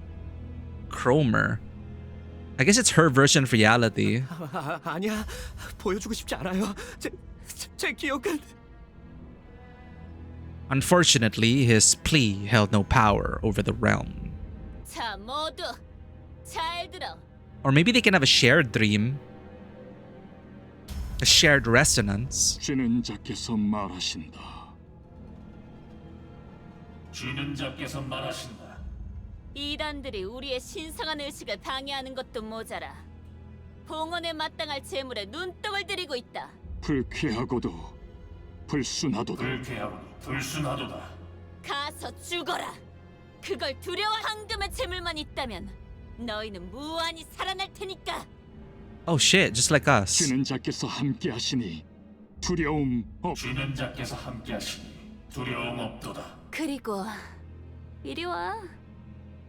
Cromer, I guess it's her version of reality. 아니야, 보여주고 싶지 않아요. 제 기억은. Unfortunately, his plea held no power over the realm. 자, 모두 잘 들어. Or maybe they can have a shared dream. A shared resonance. 주는 자께서 말하신다. 주는 자께서 말하신다. 이단들이 우리의 신성한 의식을 방해하는 것도 모자라 봉헌에 마땅할 재물에 눈독을 들이고 있다. 불쾌하고도 불순하도다. 불순하도다. 가서 죽어라. 그걸 두려워. 황금의 재물만 있다면 너희는 무한히 살아날 테니까. Oh shit, just like us. 주는 자께서 함께하시니 두려움 없. 주는 자께서 함께하시니 두려움 없도다. 그리고 이리 와.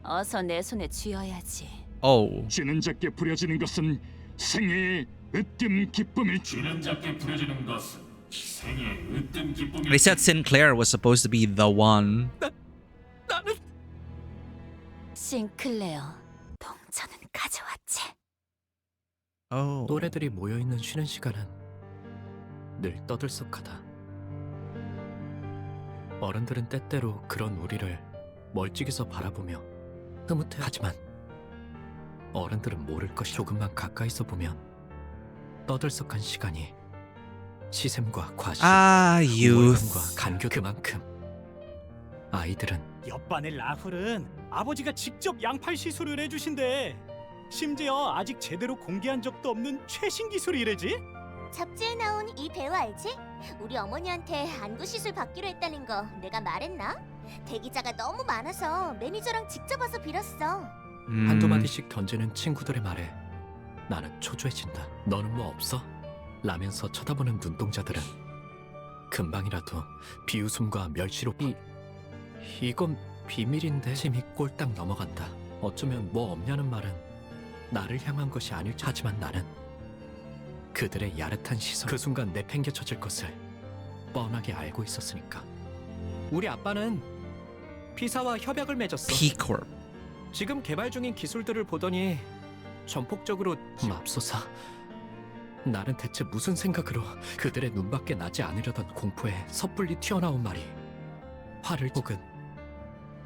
어서 내 손에 쥐어야지. Oh. 주는 자께 부려지는 것은 생애의 으뜸 기쁨일 줄. 이름 잡게 부려지는 것은 생의 으뜸 기쁨이. They said Sinclair was supposed to be the one. 싱클레어, 동전은 가져왔지. 또래들이 모여있는 쉬는 시간은 늘 떠들썩하다. 어른들은 때때로 그런 우리를 멀찍이서 바라보며 흐뭇해 하지만 어른들은 모를 것이 조금만 가까이서 보면 떠들썩한 시간이 시샘과 과시, 우월감과 간교 그만큼 아이들은 옆반의 라훌은 아버지가 직접 양팔 시술을 해주신대. 심지어 아직 제대로 공개한 적도 없는 최신 기술이래지. 잡지에 나온 이 배우 알지? 우리 어머니한테 안구 시술 받기로 했다는 거 내가 말했나? 대기자가 너무 많아서 매니저랑 직접 와서 빌었어. 한두 마디씩 던지는 친구들의 말에 나는 초조해진다. 너는 뭐 없어? 라면서 쳐다보는 눈동자들은 금방이라도 비웃음과 멸시로 이건 비밀인데 침이 꼴딱 넘어간다. 어쩌면 뭐 없냐는 말은 나를 향한 것이 아닐지. 하지만 나는 그들의 야릇한 시선, 그 순간 내팽개쳐질 것을 뻔하게 알고 있었으니까. 우리 아빠는 피사와 협약을 맺었어. P-Corp. 지금 개발 중인 기술들을 보더니 전폭적으로 맙소사. 나는 대체 무슨 생각으로 그들의 눈밖에 나지 않으려던 공포에 섣불리 튀어나온 말이 화를 혹은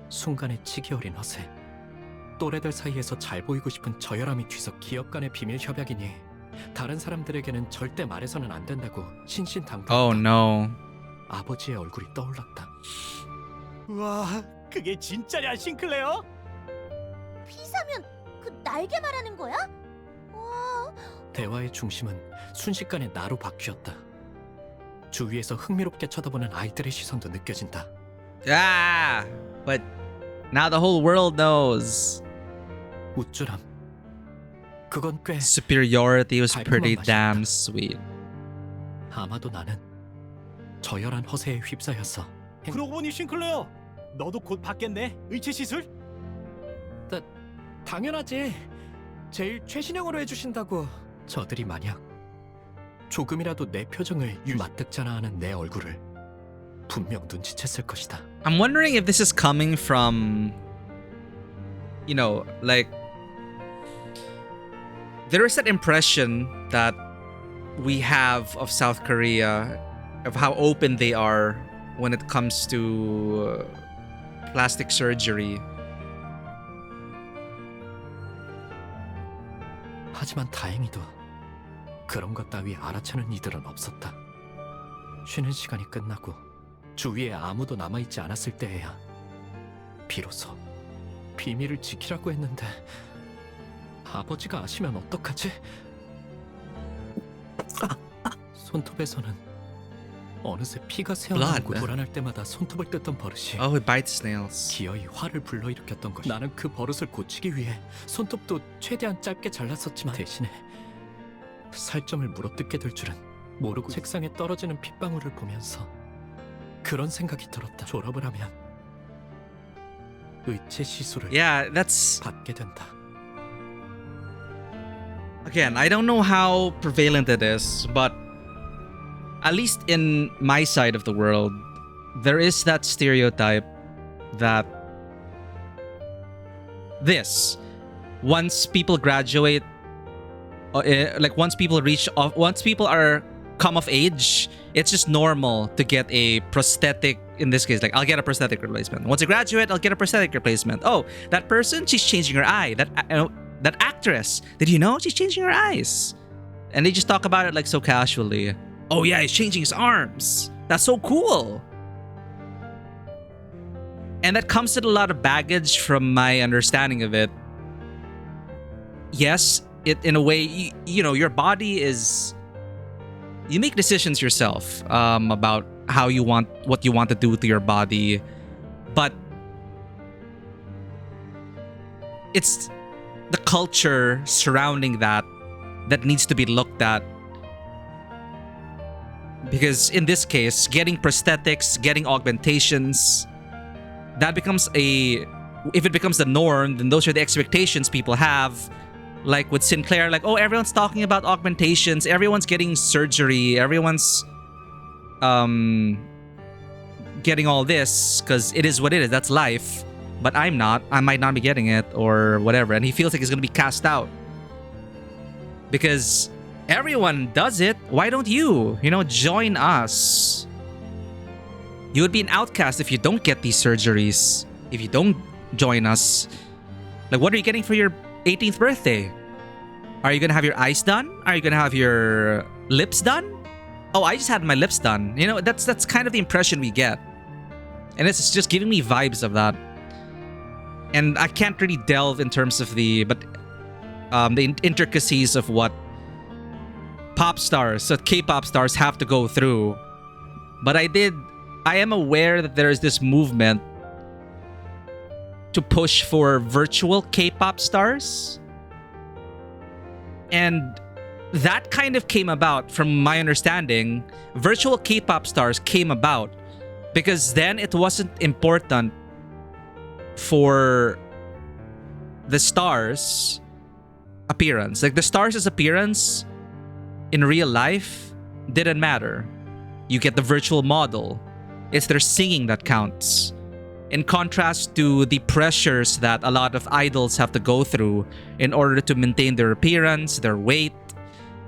순간의 치기 어린 허세, 또래들 사이에서 잘 보이고 싶은 저열함이 뒤섞. 기업 간의 비밀 협약이니 다른 사람들에게는 절대 말해서는 안 된다고 신신당부했다. Oh no. 아버지의 얼굴이 떠올랐다. 와, 그게 진짜냐, 싱클레어? 피사면 그 날개 말하는 거야? 와. 대화의 중심은 순식간에 나로 바뀌었다. 주위에서 흥미롭게 쳐다보는 아이들의 시선도 느껴진다. Ah, but now the whole world knows. 우쭐함. 그건 꽤 Superiority was pretty 맛이었다. damn sweet. 아마도 나는 저열한 허세에 휩싸였어. 그러고 보니 싱클레어, 너도 곧 받겠네, 의체 시술? 당연하지. 제일 최신형으로 해주신다고. 저들이 만약 조금이라도 내 표정을 맞득잖아 하는 내 얼굴을 분명 눈치챘을 것이다. I'm wondering if this is coming from, you know, like, there is that impression that we have of South Korea, of how open they are when it comes to plastic surgery. 하지만 다행히도 그런 것 따위 알아채는 이들은 없었다. 쉬는 시간이 끝나고 주위에 아무도 남아있지 않았을 때에야 비로소 비밀을 지키라고 했는데 아버지가 아시면 어떡하지? 손톱에서는 어느새 피가 새어나오고 불안할 때마다 손톱을 뜯던 버릇이 Oh, it bites nails. 기어이 화를 불러일으켰던 것이. 나는 그 버릇을 고치기 위해 손톱도 최대한 짧게 잘랐었지만 대신에 살점을 물어뜯게 될 줄은 모르고 책상에 떨어지는 핏방울을 보면서 그런 생각이 들었다. 졸업을 하면 의체 시술을 받게 된다. Again, I don't know how prevalent it is, but at least in my side of the world, there is that stereotype that once people graduate, like once people are come of age, it's just normal to get a prosthetic. In this case, like, I'll get a prosthetic replacement. Once I graduate, I'll get a prosthetic replacement. Oh, that person, she's changing her eye. That actress, did you know she's changing her eyes? And they just talk about it like so casually. Oh yeah, he's changing his arms. That's so cool. And that comes with a lot of baggage from my understanding of it. Yes, it in a way, you know, your body is... You make decisions yourself about what you want to do to your body. But it's the culture surrounding that needs to be looked at. Because in this case, getting prosthetics, getting augmentations, that becomes if it becomes the norm, then those are the expectations people have. Like with Sinclair, like, oh, everyone's talking about augmentations, everyone's getting surgery, everyone's getting all this because it is what it is. That's life. But I'm not. I might not be getting it or whatever. And he feels like he's going to be cast out because everyone does it. Why don't you? You know, join us. You would be an outcast if you don't get these surgeries. If you don't join us. Like, what are you getting for your 18th birthday? Are you going to have your eyes done? Are you going to have your lips done? Oh, I just had my lips done. You know, that's kind of the impression we get. And it's just giving me vibes of that. And I can't really delve in terms of the intricacies of what pop stars, so K-pop stars have to go through. But I am aware that there is this movement to push for virtual K-pop stars. And that kind of came about, from my understanding, virtual K-pop stars came about because then it wasn't important for the stars' appearance. Like the stars' appearance in real life didn't matter. You get the virtual model. It's their singing that counts. In contrast to the pressures that a lot of idols have to go through in order to maintain their appearance, their weight,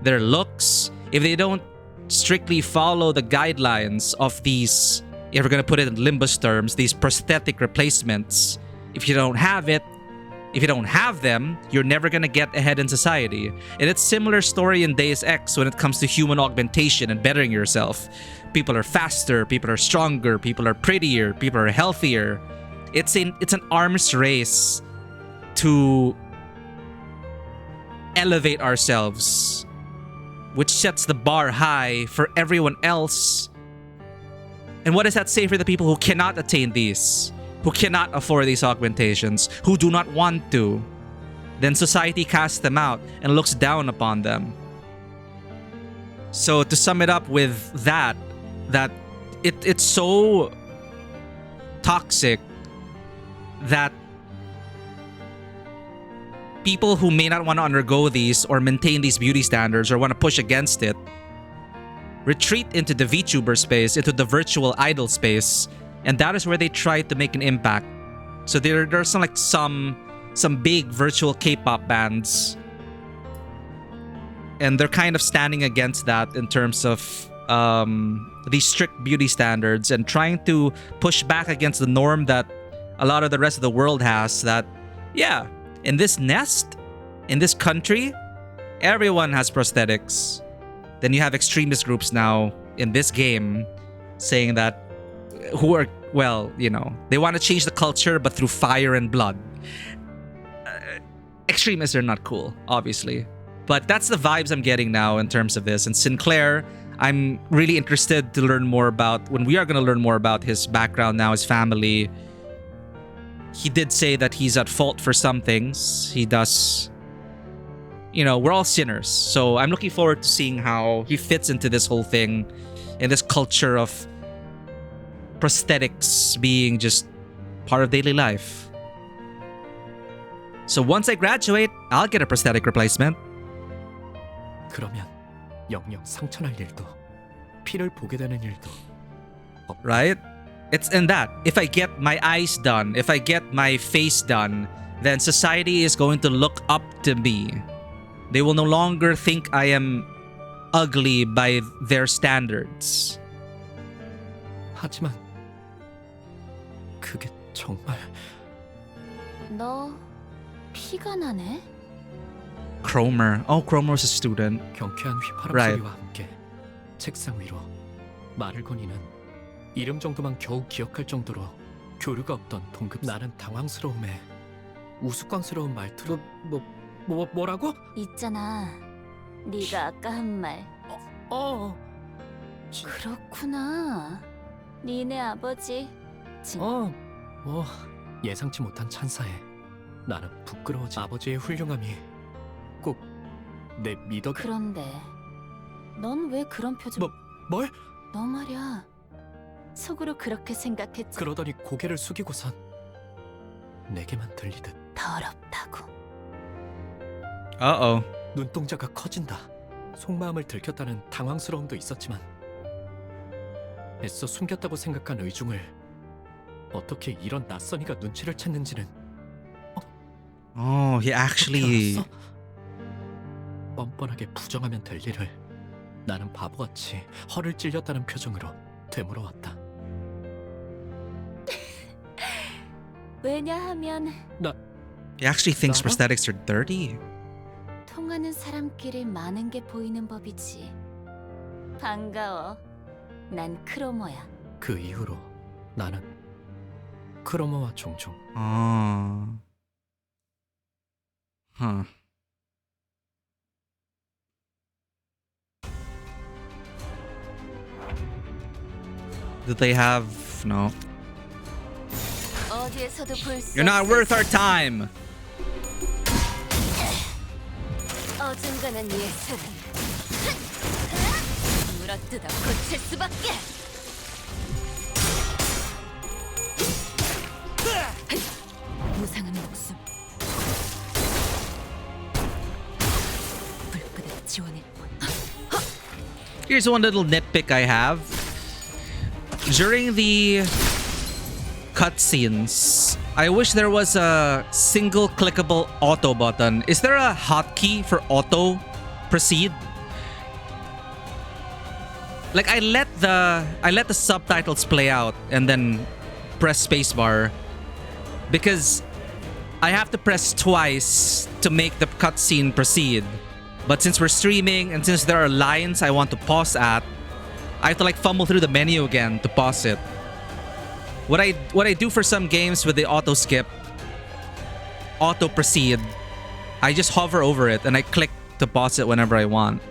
their looks. If they don't strictly follow the guidelines of these, if we're gonna put it in Limbus terms, these prosthetic replacements, if you don't have it, if you don't have them, you're never gonna get ahead in society. And it's similar story in Deus Ex when it comes to human augmentation and bettering yourself. People are faster, people are stronger, people are prettier, people are healthier. It's an arms race to elevate ourselves, which sets the bar high for everyone else. And what does that say for the people who cannot attain these? Who cannot afford these augmentations? Who do not want to? Then society casts them out and looks down upon them. So to sum it up with that it's so toxic that people who may not want to undergo these or maintain these beauty standards or want to push against it retreat into the VTuber space, into the virtual idol space, and that is where they try to make an impact. So there's some big virtual K-pop bands, and they're kind of standing against that in terms of these strict beauty standards and trying to push back against the norm that a lot of the rest of the world has, that yeah, in this nest, in this country, everyone has prosthetics. Then you have extremist groups now in this game saying that who are, well, you know, they want to change the culture but through fire and blood. Extremists are not cool, obviously. But that's the vibes I'm getting now in terms of this. And Sinclair, I'm really interested to learn more about, when we are going to learn more about his background now, his family. He did say that he's at fault for some things. He does, you know, we're all sinners. So I'm looking forward to seeing how he fits into this whole thing, in this culture of prosthetics being just part of daily life. So once I graduate, I'll get a prosthetic replacement. 그러면 영영 상처날 일도 피를 보게 되는 일도 Right? It's in that. If I get my eyes done, if I get my face done, then society is going to look up to me. They will no longer think I am ugly by their standards. 하지만 그게 정말 너 피가 나네? Cromer. Oh, Cromer's a student. 경쾌한 휘파람 Right. 소리와 함께 책상 위로 말을 거니는 이름 정도만 겨우 기억할 정도로 교류가 없던 동급. 나는 당황스러움에 우스꽝스러운 말투로 뭐라고? 있잖아. 네가 아까 한 말. 그렇구나. 니네 아버지. 예상치 못한 찬사에 나는 부끄러워지. 아버지의 훌륭함이 꼭 내 믿어. 그런데 넌 왜 그런 표정? 뭘? 너 말이야. 속으로 그렇게 생각했지. 그러더니 고개를 숙이고선 내게만 들리듯 더럽다고. Uh-oh. 눈동자가 커진다. 속마음을 들켰다는 당황스러움도 있었지만 애써 숨겼다고 생각한 의중을 어떻게 이런 낯선이가 눈치를 챘는지는 Oh, he actually... 뻔뻔하게 부정하면 될 일을 나는 바보같이 허를 찔렸다는 표정으로 되물어왔다. 왜냐하면 He actually thinks prosthetics are dirty. 통하는 사람끼리 많은 게 보이는 법이지. 반가워. 난 크로모야. 그 이후로 나는 크로모와 종종 Huh. Do they have... No. 어디에서도 볼 수 You're not worth our time. 어중간한 예술은 물어뜯어 고칠 수밖에. 무상한 목숨. 불끈한 지원일 뿐. Here's one little nitpick I have. During the cutscenes, I wish there was a single clickable auto button. Is there a hotkey for auto proceed? Like I let the subtitles play out and then press spacebar because I have to press twice to make the cutscene proceed. But since we're streaming and since there are lines I want to pause at, I have to like fumble through the menu again to pause it. What I do for some games with the auto skip, auto proceed, I just hover over it and I click to pause it whenever I want.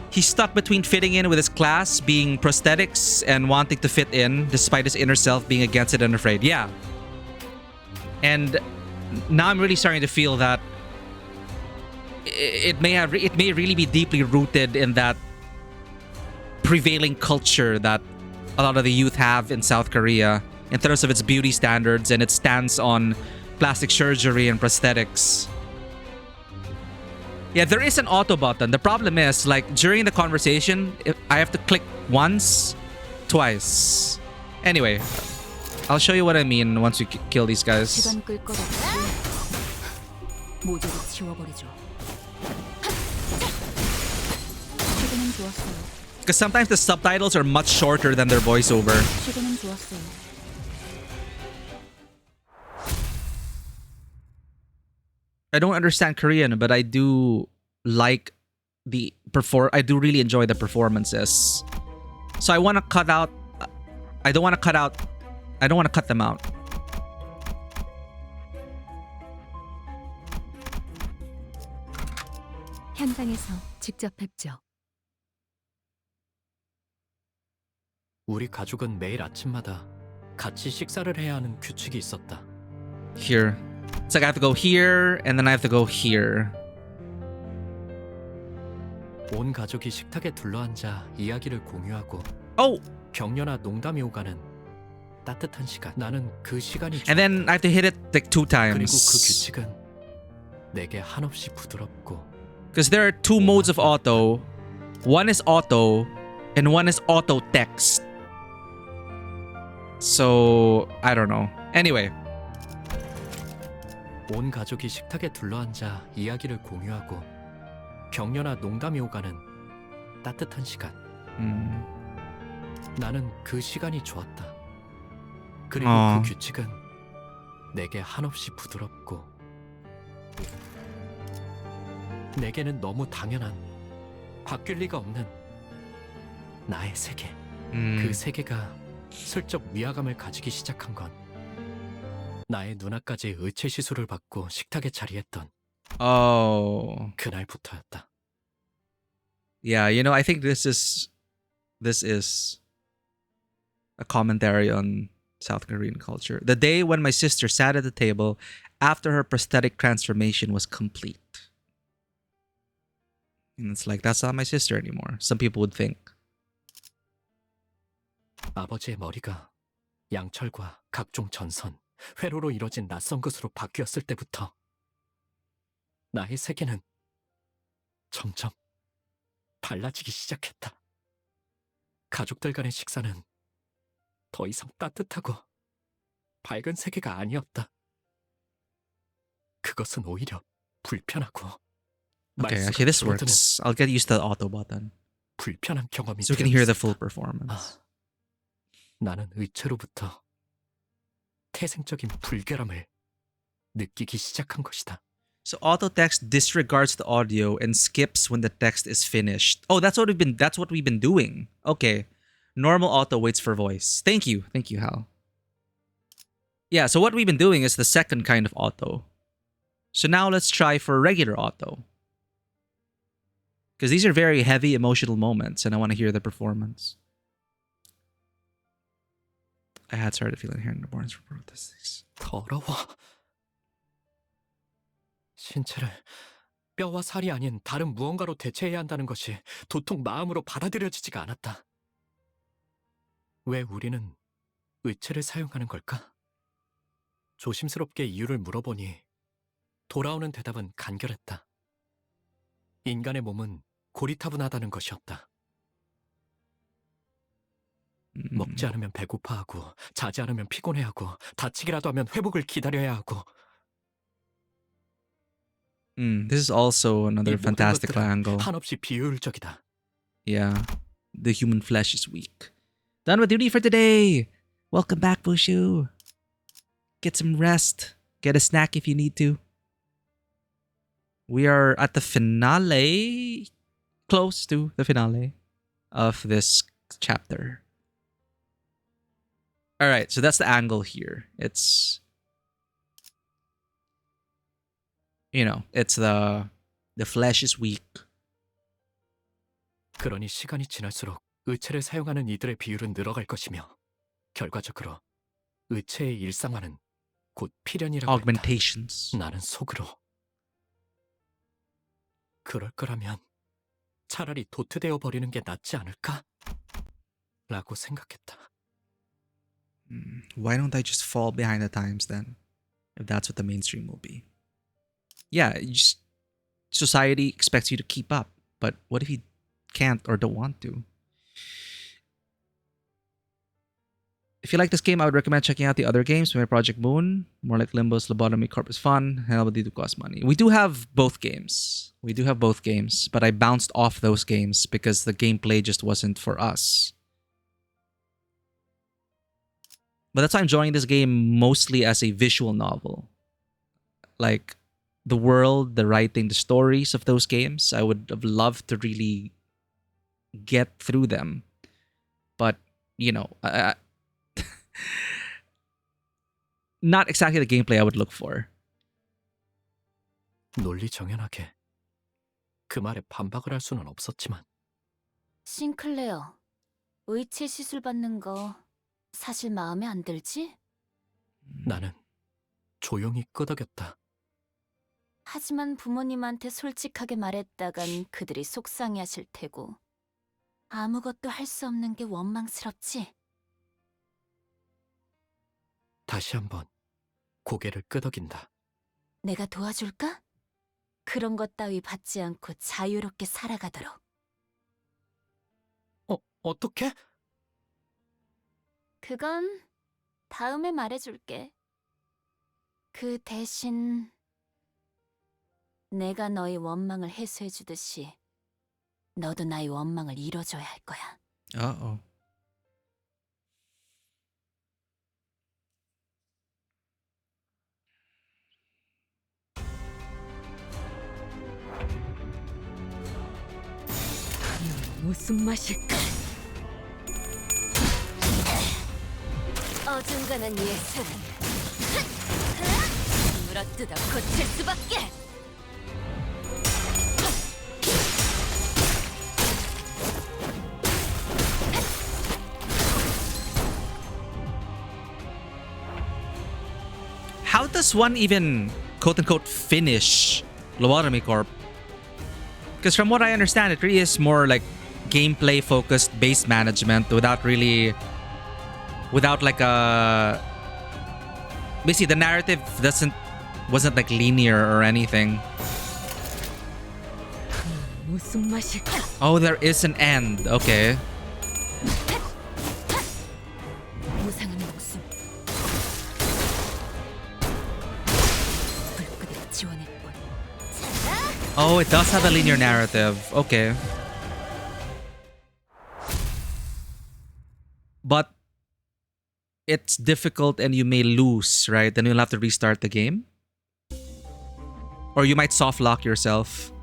He's stuck between fitting in with his class, being prosthetics, and wanting to fit in despite his inner self being against it and afraid. Yeah. And now I'm really starting to feel that it may really be deeply rooted in that prevailing culture that a lot of the youth have in South Korea in terms of its beauty standards and its stance on plastic surgery and prosthetics. Yeah, there is an auto button. The problem is, like, during the conversation, I have to click once, twice. Anyway, I'll show you what I mean once we kill these guys. 시간 끌 것 없이 모조리 지워버리죠. 시간은 좋았어요. Because sometimes the subtitles are much shorter than their voiceover. 시간은 좋았어요. I don't understand Korean, but I do like the I do really enjoy the performances. So I want to cut out. I don't want to cut out. I don't want to cut them out. 현장에서 직접 뵙죠. 우리 가족은 매일 아침마다 같이 식사를 해야 하는 규칙이 있었다. Here. It's like I have to go here and then I have to go here. 온 가족이 식탁에 둘러앉아 이야기를 공유하고 Oh! 격려나 농담이 오가는 따뜻한 시간. 나는 그 시간이 And then I have to hit it like 2 times. 그리고 그 규칙은 내게 한없이 부드럽고 Because there are 2 modes of auto. One is auto and one is auto text. So, I don't know. Anyway. 온 가족이 식탁에 둘러앉아 이야기를 공유하고 격려나 농담이 오가는 따뜻한 시간. 나는 그 시간이 좋았다. 그리고 그 규칙은 내게 한없이 부드럽고 내게는 너무 당연한 바뀔 리가 없는 나의 세계. 그 세계가 슬쩍 위화감을 가지기 시작한 건 나의 누나까지 의체 시술을 받고 식탁에 자리했던 그날부터였다. Yeah, you know, I think this is a commentary on South Korean culture. The day when my sister sat at the table after her prosthetic transformation was complete. And it's like, that's not my sister anymore. Some people would think. 아버지의 머리가 양철과 각종 전선, 회로로 이뤄진 낯선 것으로 바뀌었을 때부터 나의 세계는 점점 달라지기 시작했다. 가족들 간의 식사는 더 이상 따뜻하고 밝은 세계가 아니었다. 그것은 오히려 불편하고 Okay, actually this works. I'll get used to the auto button. 불편한 경험이 So we can hear the full performance. 나는 의체로부터 태생적인 불결함을 느끼기 시작한 것이다. So auto text disregards the audio and skips when the text is finished. Oh, that's what we've been doing. Okay. Normal auto waits for voice. Thank you, Hal. Yeah, so what we've been doing is the second kind of auto. So now let's try for regular auto. Because these are very heavy emotional moments and I want to hear the performance. I had started feeling here in the barns for protesters. 더러워. 신체를 뼈와 살이 아닌 다른 무언가로 대체해야 한다는 것이 도통 마음으로 받아들여지지가 않았다. 왜 우리는 의체를 사용하는 걸까? 조심스럽게 이유를 물어보니 돌아오는 대답은 간결했다. 인간의 몸은 고리타분하다는 것이었다. 먹지 않으면 배고파하고 자지 않으면 피곤해하고 다치기라도 하면 회복을 기다려야 하고. This is also another fantastical angle. 한없이 비효율적이다. Yeah, the human flesh is weak. Done with duty for today. Welcome back, Bushu. Get some rest. Get a snack if you need to. We are at the finale, close to the finale of this chapter. All right, so that's the angle here. It's, you know, it's the flesh is weak. 그러니 시간이 지날수록 의체를 사용하는 이들의 비율은 늘어갈 것이며 결과적으로 의체의 일상화는 곧 필연이라고 Augmentations. 했다. 나는 속으로 그럴 거라면 차라리 도태되어 버리는 게 낫지 않을까? 라고 생각했다. Why don't I just fall behind the times then? If that's what the mainstream will be. Yeah, society expects you to keep up. But what if you can't or don't want to? If you like this game, I would recommend checking out the other games. Project Moon, more like Limbus, Lobotomy Corp is fun. Hell, but they do cost money. We do have both games. But I bounced off those games because the gameplay just wasn't for us. But that's why I'm enjoying this game mostly as a visual novel. Like, the world, the writing, the stories of those games, I would have loved to really get through them. But, you know, not exactly the gameplay I would look for. 논리정연하게 그 말에 반박을 할 수는 없었지만. 싱클레어, 의체 시술 받는 거 사실 마음에 안 들지? 나는 조용히 끄덕였다. 하지만 부모님한테 솔직하게 말했다간 그들이 속상해하실 테고 아무것도 할 수 없는 게 원망스럽지? 다시 한번 고개를 끄덕인다. 내가 도와줄까? 그런 것 따위 받지 않고 자유롭게 살아가도록. 어떻게? 그건 다음에 말해줄게. 그 대신 내가 너의 원망을 해소해주듯이 너도 나의 원망을 이뤄줘야 할 거야. Uh-oh. 무슨 맛일까? 어중간한 예술은 물어뜯어 고칠 수밖에. How does one even quote-unquote finish Lobotomy Corp? Because from what I understand, it really is more like gameplay-focused base management without like a... Basically, the narrative wasn't like linear or anything. 무슨 맛일까? Oh, there is an end. Okay. 무상한 목숨. 불끈을 지원했군. Oh, it does have a linear narrative. Okay. But it's difficult and you may lose, right? Then you'll have to restart the game. Or you might soft lock yourself.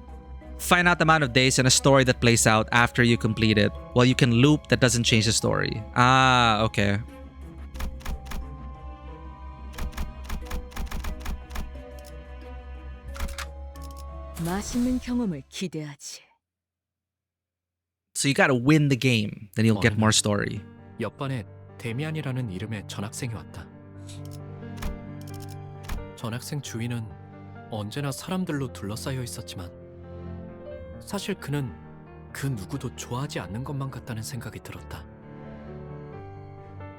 Find out the amount of days and a story that plays out after you complete it. Well, you can loop, that doesn't change the story. Ah, okay. 맛있는 경험을 기대하지. So you gotta win the game, then you'll get more story. 옆반에 데미안이라는 이름의 전학생이 왔다. 전학생 주위는 언제나 사람들로 둘러싸여 있었지만 사실 그는 그 누구도 좋아하지 않는 것만 같다는 생각이 들었다.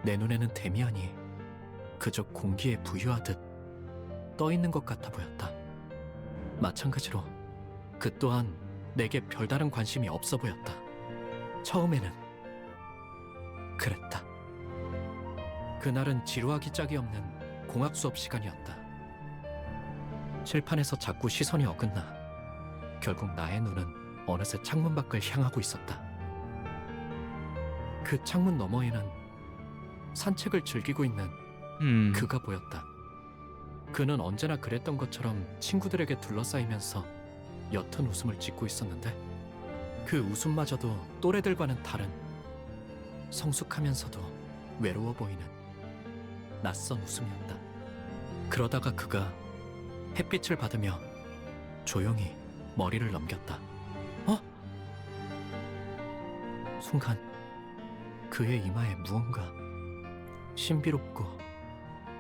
내 눈에는 데미안이 그저 공기에 부유하듯 떠 있는 것 같아 보였다. 마찬가지로 그 또한 내게 별다른 관심이 없어 보였다. 처음에는 그랬다. 그날은 지루하기 짝이 없는 공학 수업 시간이었다. 칠판에서 자꾸 시선이 어긋나 결국 나의 눈은 어느새 창문 밖을 향하고 있었다. 그 창문 너머에는 산책을 즐기고 있는 그가 보였다. 그는 언제나 그랬던 것처럼 친구들에게 둘러싸이면서 옅은 웃음을 짓고 있었는데 그 웃음마저도 또래들과는 다른 성숙하면서도 외로워 보이는 낯선 웃음이었다. 그러다가 그가 햇빛을 받으며 조용히 머리를 넘겼다. 순간 그의 이마에 무언가 신비롭고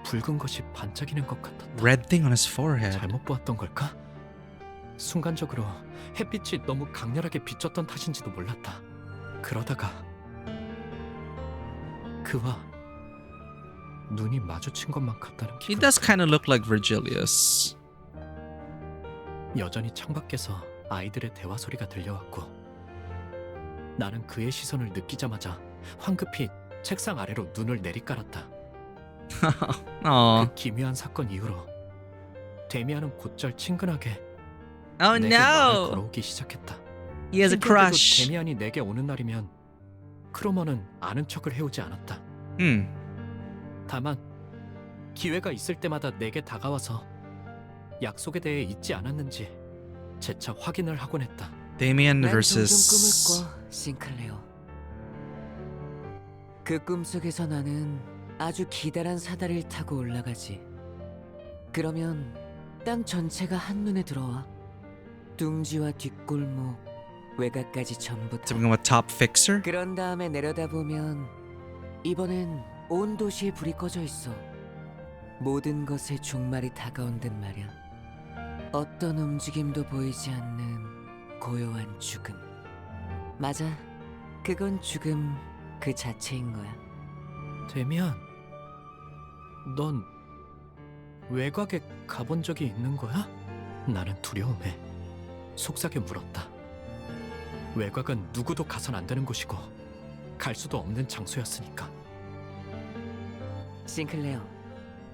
붉은 것이 반짝이는 것 같았다. Red thing on his forehead. 잘못 보았던 걸까? 순간적으로 햇빛이 너무 강렬하게 비쳤던 탓인지도 몰랐다. 그러다가 그와 눈이 마주친 것만 같다는 기분. He does kind of look like Virgilius. 여전히 창밖에서 아이들의 대화 소리가 들려왔고 나는 그의 시선을 느끼자마자 황급히 책상 아래로 눈을 내리깔았다. 그 기묘한 사건 이후로 데미안은 곧잘 친근하게 내게 말을 걸어오기 시작했다. He has a crush. 데미안이 내게 오는 날이면 크로머는 아는 척을 해오지 않았다. 다만 기회가 있을 때마다 내게 다가와서 약속에 대해 잊지 않았는지 재차 확인을 하곤 했다. Damien 난 versus 종종 꿈을 꿔, 싱클레어. 그 꿈속에서 나는 아주 기다란 사다리를 타고 올라가지. 그러면 땅 전체가 한눈에 들어와. 둥지와 뒷골목, 외곽까지 전부 다. Something about top fixer? 그런 다음에 내려다보면 이번엔 온 도시에 불이 꺼져 있어. 모든 것에 종말이 다가온 듯 말이야. 어떤 움직임도 보이지 않는 고요한 죽음. 맞아, 그건 죽음 그 자체인 거야. 데미안, 넌 외곽에 가본 적이 있는 거야? 나는 두려움에 속삭여 물었다. 외곽은 누구도 가선 안 되는 곳이고 갈 수도 없는 장소였으니까. 싱클레어,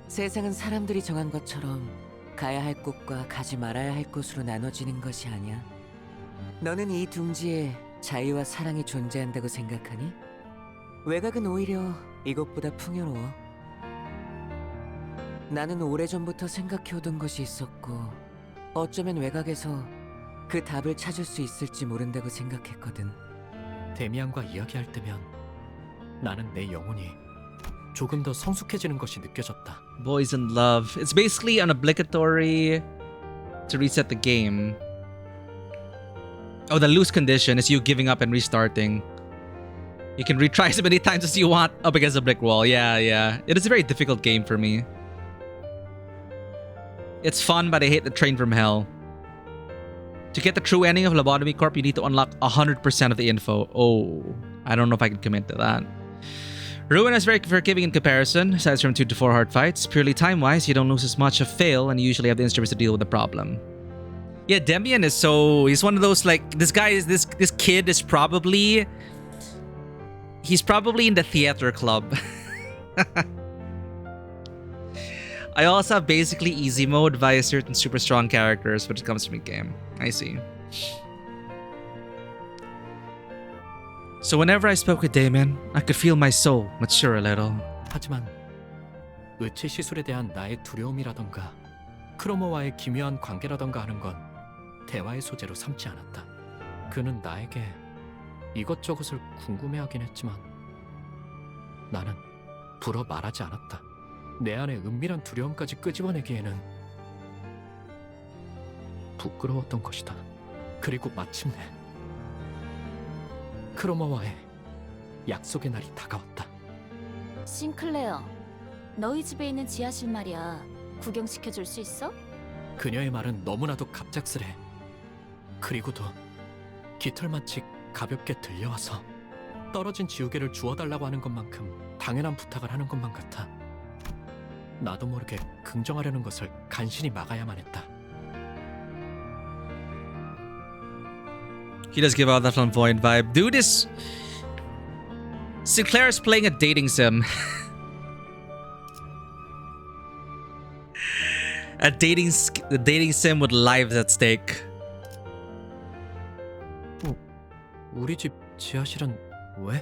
세상은 사람들이 정한 것처럼 가야 할 곳과 가지 말아야 할 곳으로 나눠지는 것이 아니야. 너는 이 둥지에 자유와 사랑이 존재한다고 생각하니? 외곽은 오히려 이것보다 풍요로워. 나는 오래전부터 생각해오던 것이 있었고 어쩌면 외곽에서 그 답을 찾을 수 있을지 모른다고 생각했거든. 데미안과 이야기할 때면 나는 내 영혼이 조금 더 성숙해지는 것이 느껴졌다. Boys in Love. It's basically an obligatory to reset the game. Oh, the loose condition is you giving up and restarting. You can retry as many times as you want up against a brick wall. Yeah, yeah. It is a very difficult game for me. It's fun, but I hate the train from hell. To get the true ending of Lobotomy Corp, you need to unlock 100% of the info. Oh, I don't know if I can commit to that. Ruin is very forgiving in comparison, aside from 2 to 4 hard fights. Purely time-wise, you don't lose as much of fail, and you usually have the instruments to deal with the problem. Yeah, Demian is he's one of those, like, this kid is probably, he's probably in the theater club. I also have basically easy mode via certain super strong characters when it comes to mid-game. I see. So whenever I spoke with Damien, I could feel my soul mature a little. 하지만 의체 시술에 대한 나의 두려움이라던가 크로모와의 기묘한 관계라던가 하는 건 대화의 소재로 삼지 않았다. 그는 나에게 이것저것을 궁금해하긴 했지만 나는 불어 말하지 않았다. 내 안에 은밀한 두려움까지 끄집어내기에는 부끄러웠던 것이다. 그리고 마침내 크로모와의 약속의 날이 다가왔다. 싱클레어, 너희 집에 있는 지하실 말이야. 구경시켜줄 수 있어? 그녀의 말은 너무나도 갑작스레. 그리고도 깃털마치 가볍게 들려와서 떨어진 지우개를 주워달라고 하는 것만큼 당연한 부탁을 하는 것만 같아. 나도 모르게 긍정하려는 것을 간신히 막아야만 했다. He does give out that flamboyant vibe. Dude is... Sinclair is playing a dating sim. A dating sim with lives at stake. 우리 집 지하실은 왜?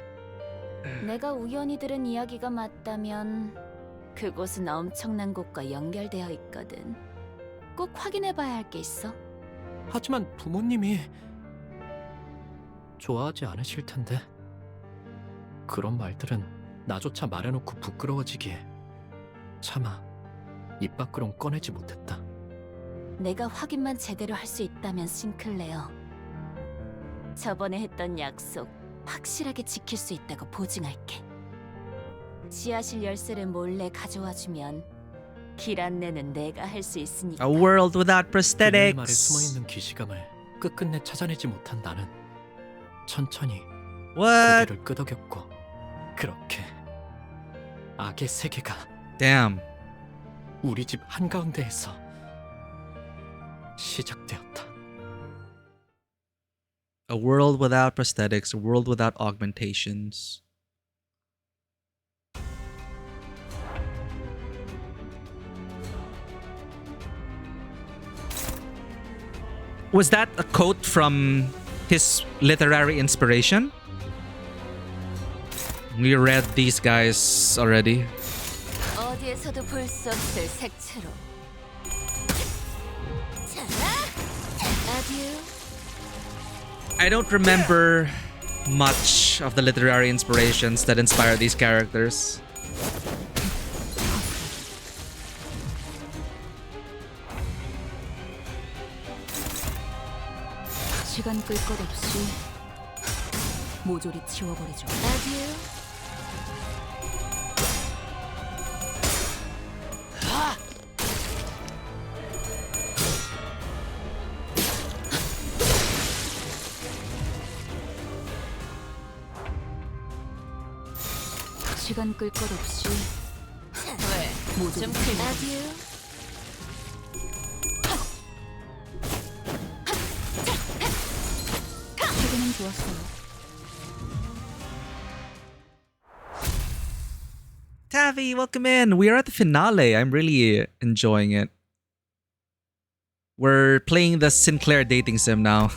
내가 우연히 들은 이야기가 맞다면 그곳은 엄청난 곳과 연결되어 있거든. 꼭 확인해봐야 할 게 있어. 하지만 부모님이 좋아하지 않으실 텐데. 그런 말들은 나조차 말해놓고 부끄러워지기에 차마 입 밖으론 꺼내지 못했다. 내가 확인만 제대로 할 수 있다면 싱클레어, 저번에 했던 약속 확실하게 지킬 수 있다고 보증할게. 지하실 열쇠를 몰래 가져와주면 길 안내는 내가 할 수 있으니까. A world without 그녀의 말에 prosthetics. 숨어있는 기시감을 끝끝내 찾아내지 못한 나는 천천히 What? 고개를 끄덕였고 그렇게 악의 세계가 Damn. 우리 집 한가운데에서 시작되었다. A world without prosthetics, a world without augmentations. Was that a quote from his literary inspiration? We read these guys already. 어디에서도 볼 수 없을 색채로. 아듀. I don't remember much of the literary inspirations that inspire these characters. 시간 끌 것 없이 모조리 치워버리죠. 아듀. 시간 끌 것 없이 왜? 모조리 좀 치워버리죠. 아듀. 최근엔 좋았어요. Tavi, welcome in. We are at the finale. I'm really enjoying it. We're playing the Sinclair dating sim now.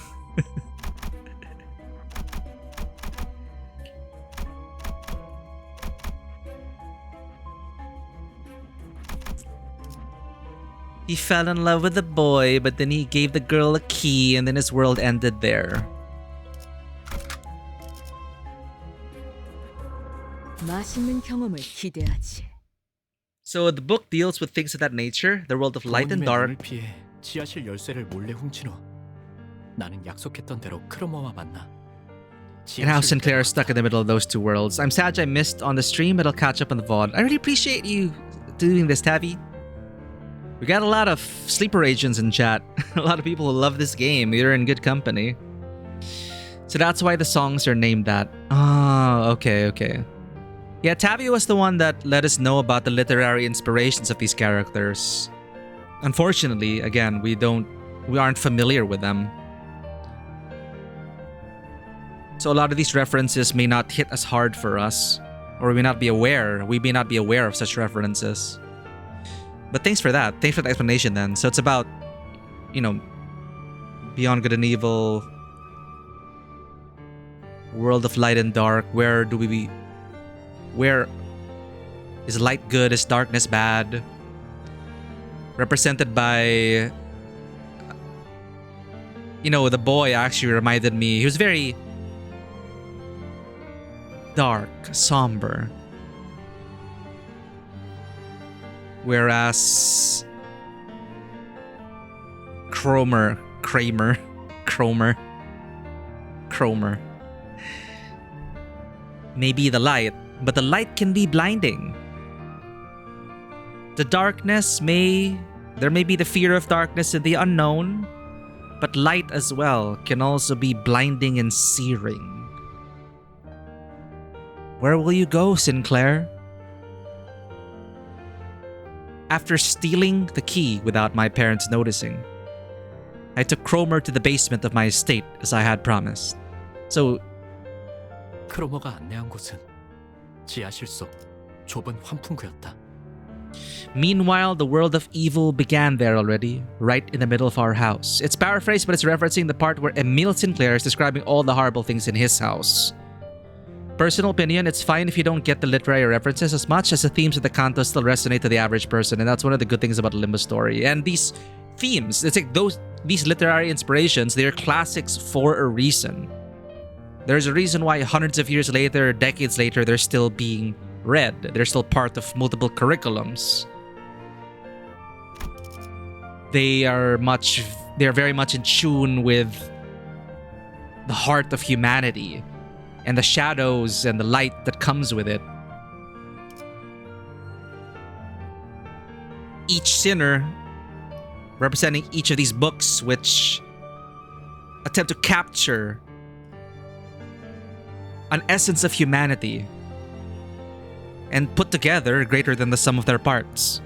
He fell in love with the boy, but then he gave the girl a key, and then his world ended there. 맛있는 경험을 기대하지. So the book deals with things of that nature, the world of light and 부모님의 dark. 눈을 피해 지하실 열쇠를 몰래 훔친 후 나는 약속했던 대로 크로모와 만나 And how Sinclair is stuck in the middle of those two worlds. I'm sad I missed on the stream, but I'll catch up on the VOD. I really appreciate you doing this, Tavi. We got a lot of sleeper agents in chat. A lot of people who love this game. You're in good company. So that's why the songs are named that. Oh, okay, okay. Yeah, Tavi was the one that let us know about the literary inspirations of these characters. Unfortunately, again, we don't we aren't familiar with them. So a lot of these references may not hit as hard for us, or we may not be aware of such references. But thanks for that. Thanks for the explanation then. So it's about, you know, Beyond Good and Evil, World of Light and Dark. Where is light good? Is darkness bad? Represented by, you know, the boy actually reminded me. He was very dark, somber. Whereas Cromer may be the light, but the light can be blinding. The darkness there may be the fear of darkness and the unknown, but light as well can also be blinding and searing. Where will you go, Sinclair? After stealing the key without my parents noticing, I took Cromer to the basement of my estate as I had promised. So, 크로머가 안내한 곳은 지하실 속 좁은 환풍구였다. meanwhile, the world of evil began there already, right in the middle of our house. It's paraphrased, but it's referencing the part where Emile Sinclair is describing all the horrible things in his house. Personal opinion, it's fine if you don't get the literary references as much as the themes of the Canto still resonate to the average person, and that's one of the good things about Limbus story. And these themes, it's like these literary inspirations, they're classics for a reason. There's a reason why hundreds of years later, decades later, they're still being read. They're still part of multiple curriculums. They're very much in tune with the heart of humanity and the shadows and the light that comes with it. Each sinner representing each of these books, which attempt to capture an essence of humanity and put together greater than the sum of their parts.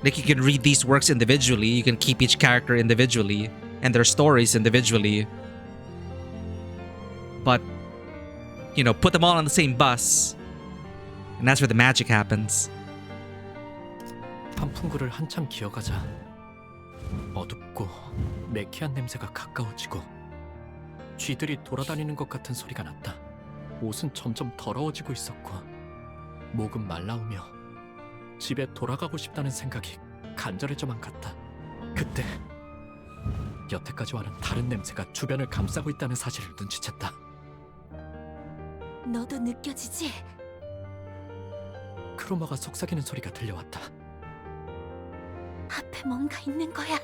Like, you can read these works individually, you can keep each character individually and their stories individually, but, you know, put them all on the same bus, and that's where the magic happens. 환풍구를 한참 기어가자 어둡고 매캐한 냄새가 가까워지고 쥐들이 돌아다니는 것 같은 소리가 났다. 옷은 점점 더러워지고 있었고 목은 말라오며 집에 돌아가고 싶다는 생각이 간절해져만 갔다. 그때 여태까지와는 다른 냄새가 주변을 감싸고 있다는 사실을 눈치챘다. 너도 느껴지지? 크로머가 속삭이는 소리가 들려왔다. 앞에 뭔가 있는 거야.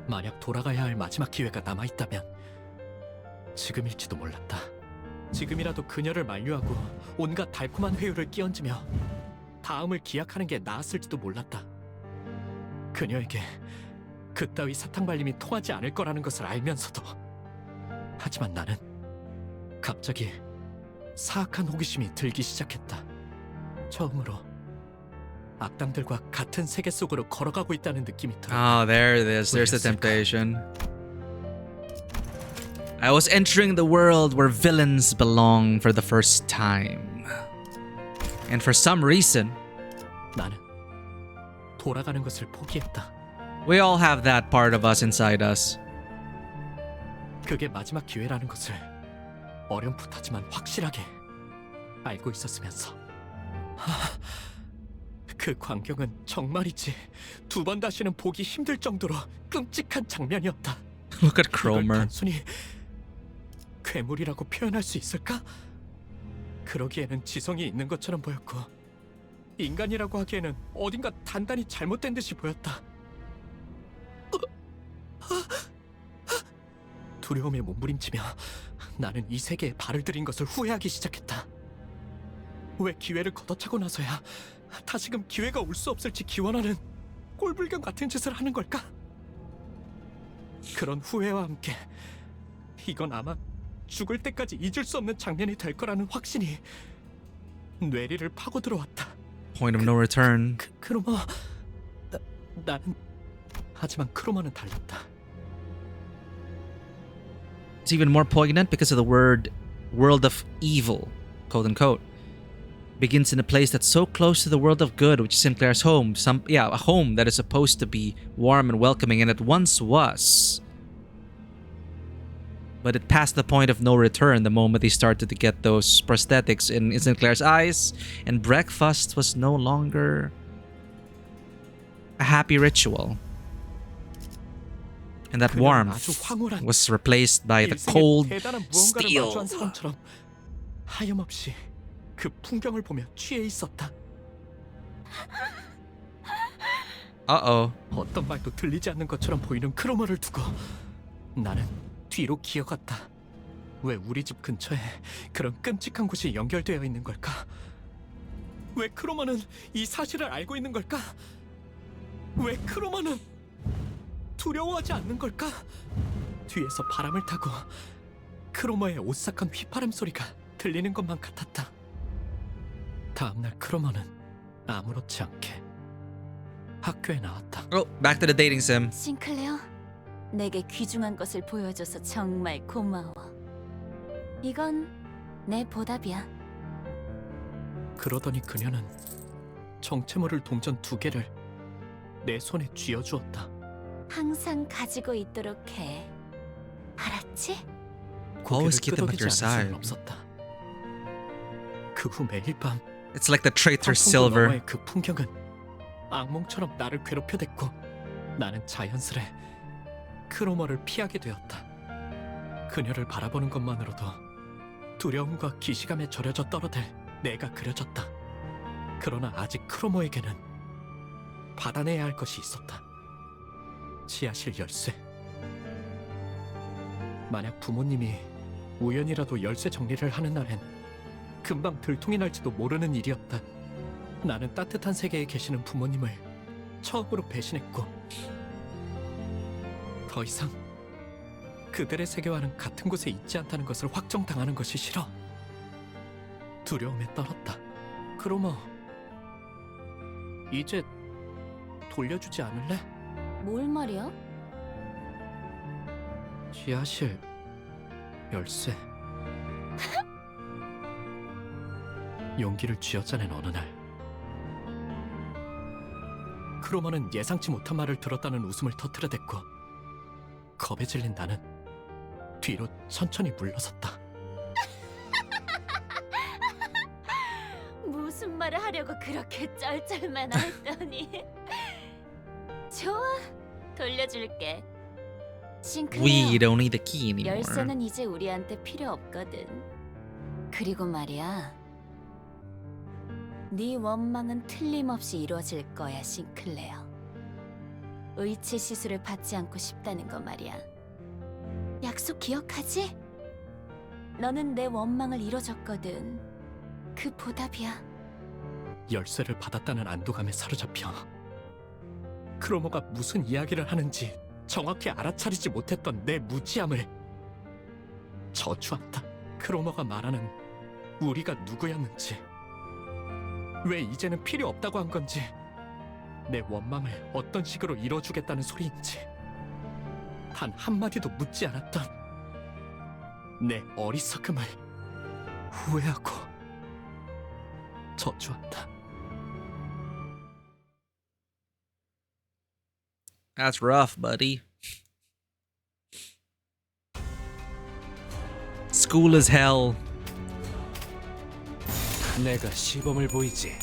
만약 돌아가야 할 마지막 기회가 남아있다면 지금일지도 몰랐다. 지금이라도 그녀를 만류하고 온갖 달콤한 회유를 끼얹으며 다음을 기약하는 게 나았을지도 몰랐다. 그녀에게 그따위 사탕발림이 통하지 않을 거라는 것을 알면서도. 하지만 나는 갑자기 사악한 호기심이 들기 시작했다. 처음으로 악당들과 같은 세계 속으로 걸어가고 있다는 느낌이 들었다. Oh, there it is. There's the temptation. I was entering the world where villains belong for the first time. And for some reason, 나는 돌아가는 것을 포기했다. We all have that part of us inside us. 그게 마지막 기회라는 것을 어렴풋하지만 확실하게 알고 있었으면서. 그 광경은 정말이지 두 번 다시는 보기 힘들 정도로 끔찍한 장면이었다. Look at Cromer. 단순히 괴물이라고 표현할 수 있을까? 그러기에는 지성이 있는 것처럼 보였고 인간이라고 하기에는 어딘가 단단히 잘못된 듯이 보였다. 두려움에 몸부림치며 나는 이 세계에 발을 들인 것을 후회하기 시작했다. 왜 기회를 걷어차고 나서야 다시금 기회가 올 수 없을지 기원하는 꼴불견 같은 짓을 하는 걸까? 그런 후회와 함께 이건 아마 죽을 때까지 잊을 수 없는 장면이 될 거라는 확신이 뇌리를 파고 들어왔다. Point of no return. 그러면 나는 하지만 크로머는 달랐다. It's even more poignant because of the world of evil, quote unquote. Begins in a place that's so close to the world of good, which is Sinclair's home. A home that is supposed to be warm and welcoming, and it once was. But it passed the point of no return the moment they started to get those prosthetics in Sinclair's eyes, and breakfast was no longer a happy ritual. And that warmth was replaced by the cold steel. 하염없이 그 풍경을 보며 취해 있었다. Uh-oh. 어떤 말도 들리지 않는 것처럼 보이는 크로머를 두고 나는 뒤로 기어갔다. 왜 우리 집 근처에 그런 끔찍한 곳이 연결되어 있는 걸까? 왜 크로머는 이 사실을 알고 있는 걸까? 왜 크로머는 두려워하지 않는 걸까? 뒤에서 바람을 타고 크로머의 오싹한 휘파람 소리가 들리는 것만 같았다. 다음날 크로머는 아무렇지 않게 학교에 나왔다. Oh, back to the dating sim. 싱클레어, 내게 귀중한 것을 보여줘서 정말 고마워. 이건 내 보답이야. 그러더니 그녀는 정체모를 동전 2개를 내 손에 쥐어주었다. 항상 가지고 있도록 해. 알았지? Always keep them at your side. 그 후 매일 밤 It's like the traitor Silver. 그 풍경은 악몽처럼 나를 괴롭혀댔고 나는 자연스레 크로머를 피하게 되었다. 그녀를 바라보는 것만으로도 두려움과 기시감에 절여져 떨어들 내가 그려졌다. 그러나 아직 크로머에게는 받아내야 할 것이 있었다. 지하실 열쇠. 만약 부모님이 우연이라도 열쇠 정리를 하는 날엔 금방 들통이 날지도 모르는 일이었다. 나는 따뜻한 세계에 계시는 부모님을 처음으로 배신했고 더 이상 그들의 세계와는 같은 곳에 있지 않다는 것을 확정당하는 것이 싫어. 두려움에 떨었다. 크로머, 이제 돌려주지 않을래? 뭘 말이야? 지하실 열쇠. 용기를 쥐어짜낸 어느 날 크로머는 예상치 못한 말을 들었다는 웃음을 터뜨려댔고 겁에 질린 나는 뒤로 천천히 물러섰다. 무슨 말을 하려고 그렇게 쩔쩔매나 했더니 좋아, 돌려줄게. 싱클레어, We don't need the key anymore. 열쇠는 이제 우리한테 필요 없거든. 그리고 말이야, 네 원망은 틀림없이 이루어질 거야, 싱클레어. 의체 시술을 받지 않고 싶다는 거 말이야. 약속 기억하지? 너는 내 원망을 이뤄줬거든. 그 보답이야. 열쇠를 받았다는 안도감에 사로잡혀 크로머가 무슨 이야기를 하는지 정확히 알아차리지 못했던 내 무지함을 저주한다. 크로머가 말하는 우리가 누구였는지, 왜 이제는 필요 없다고 한 건지, 내 원망을 어떤 식으로 이뤄주겠다는 소리인지 단 한마디도 묻지 않았던 내 어리석음을 후회하고 저주한다. That's rough, buddy. School is hell. 내가 시범을 보이지.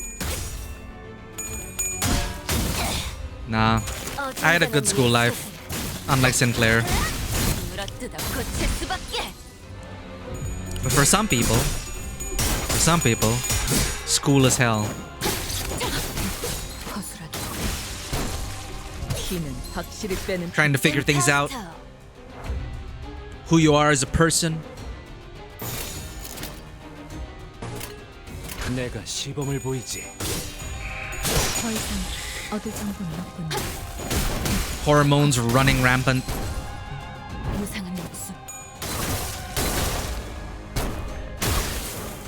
Nah, I had a good school life, unlike Sinclair. But for some people, school is hell. Trying to figure things out, who you are as a person. 내가 시범을 보이지. 더 이상 얻을 정보는 없군요. Hormones running rampant. 무상한 목숨.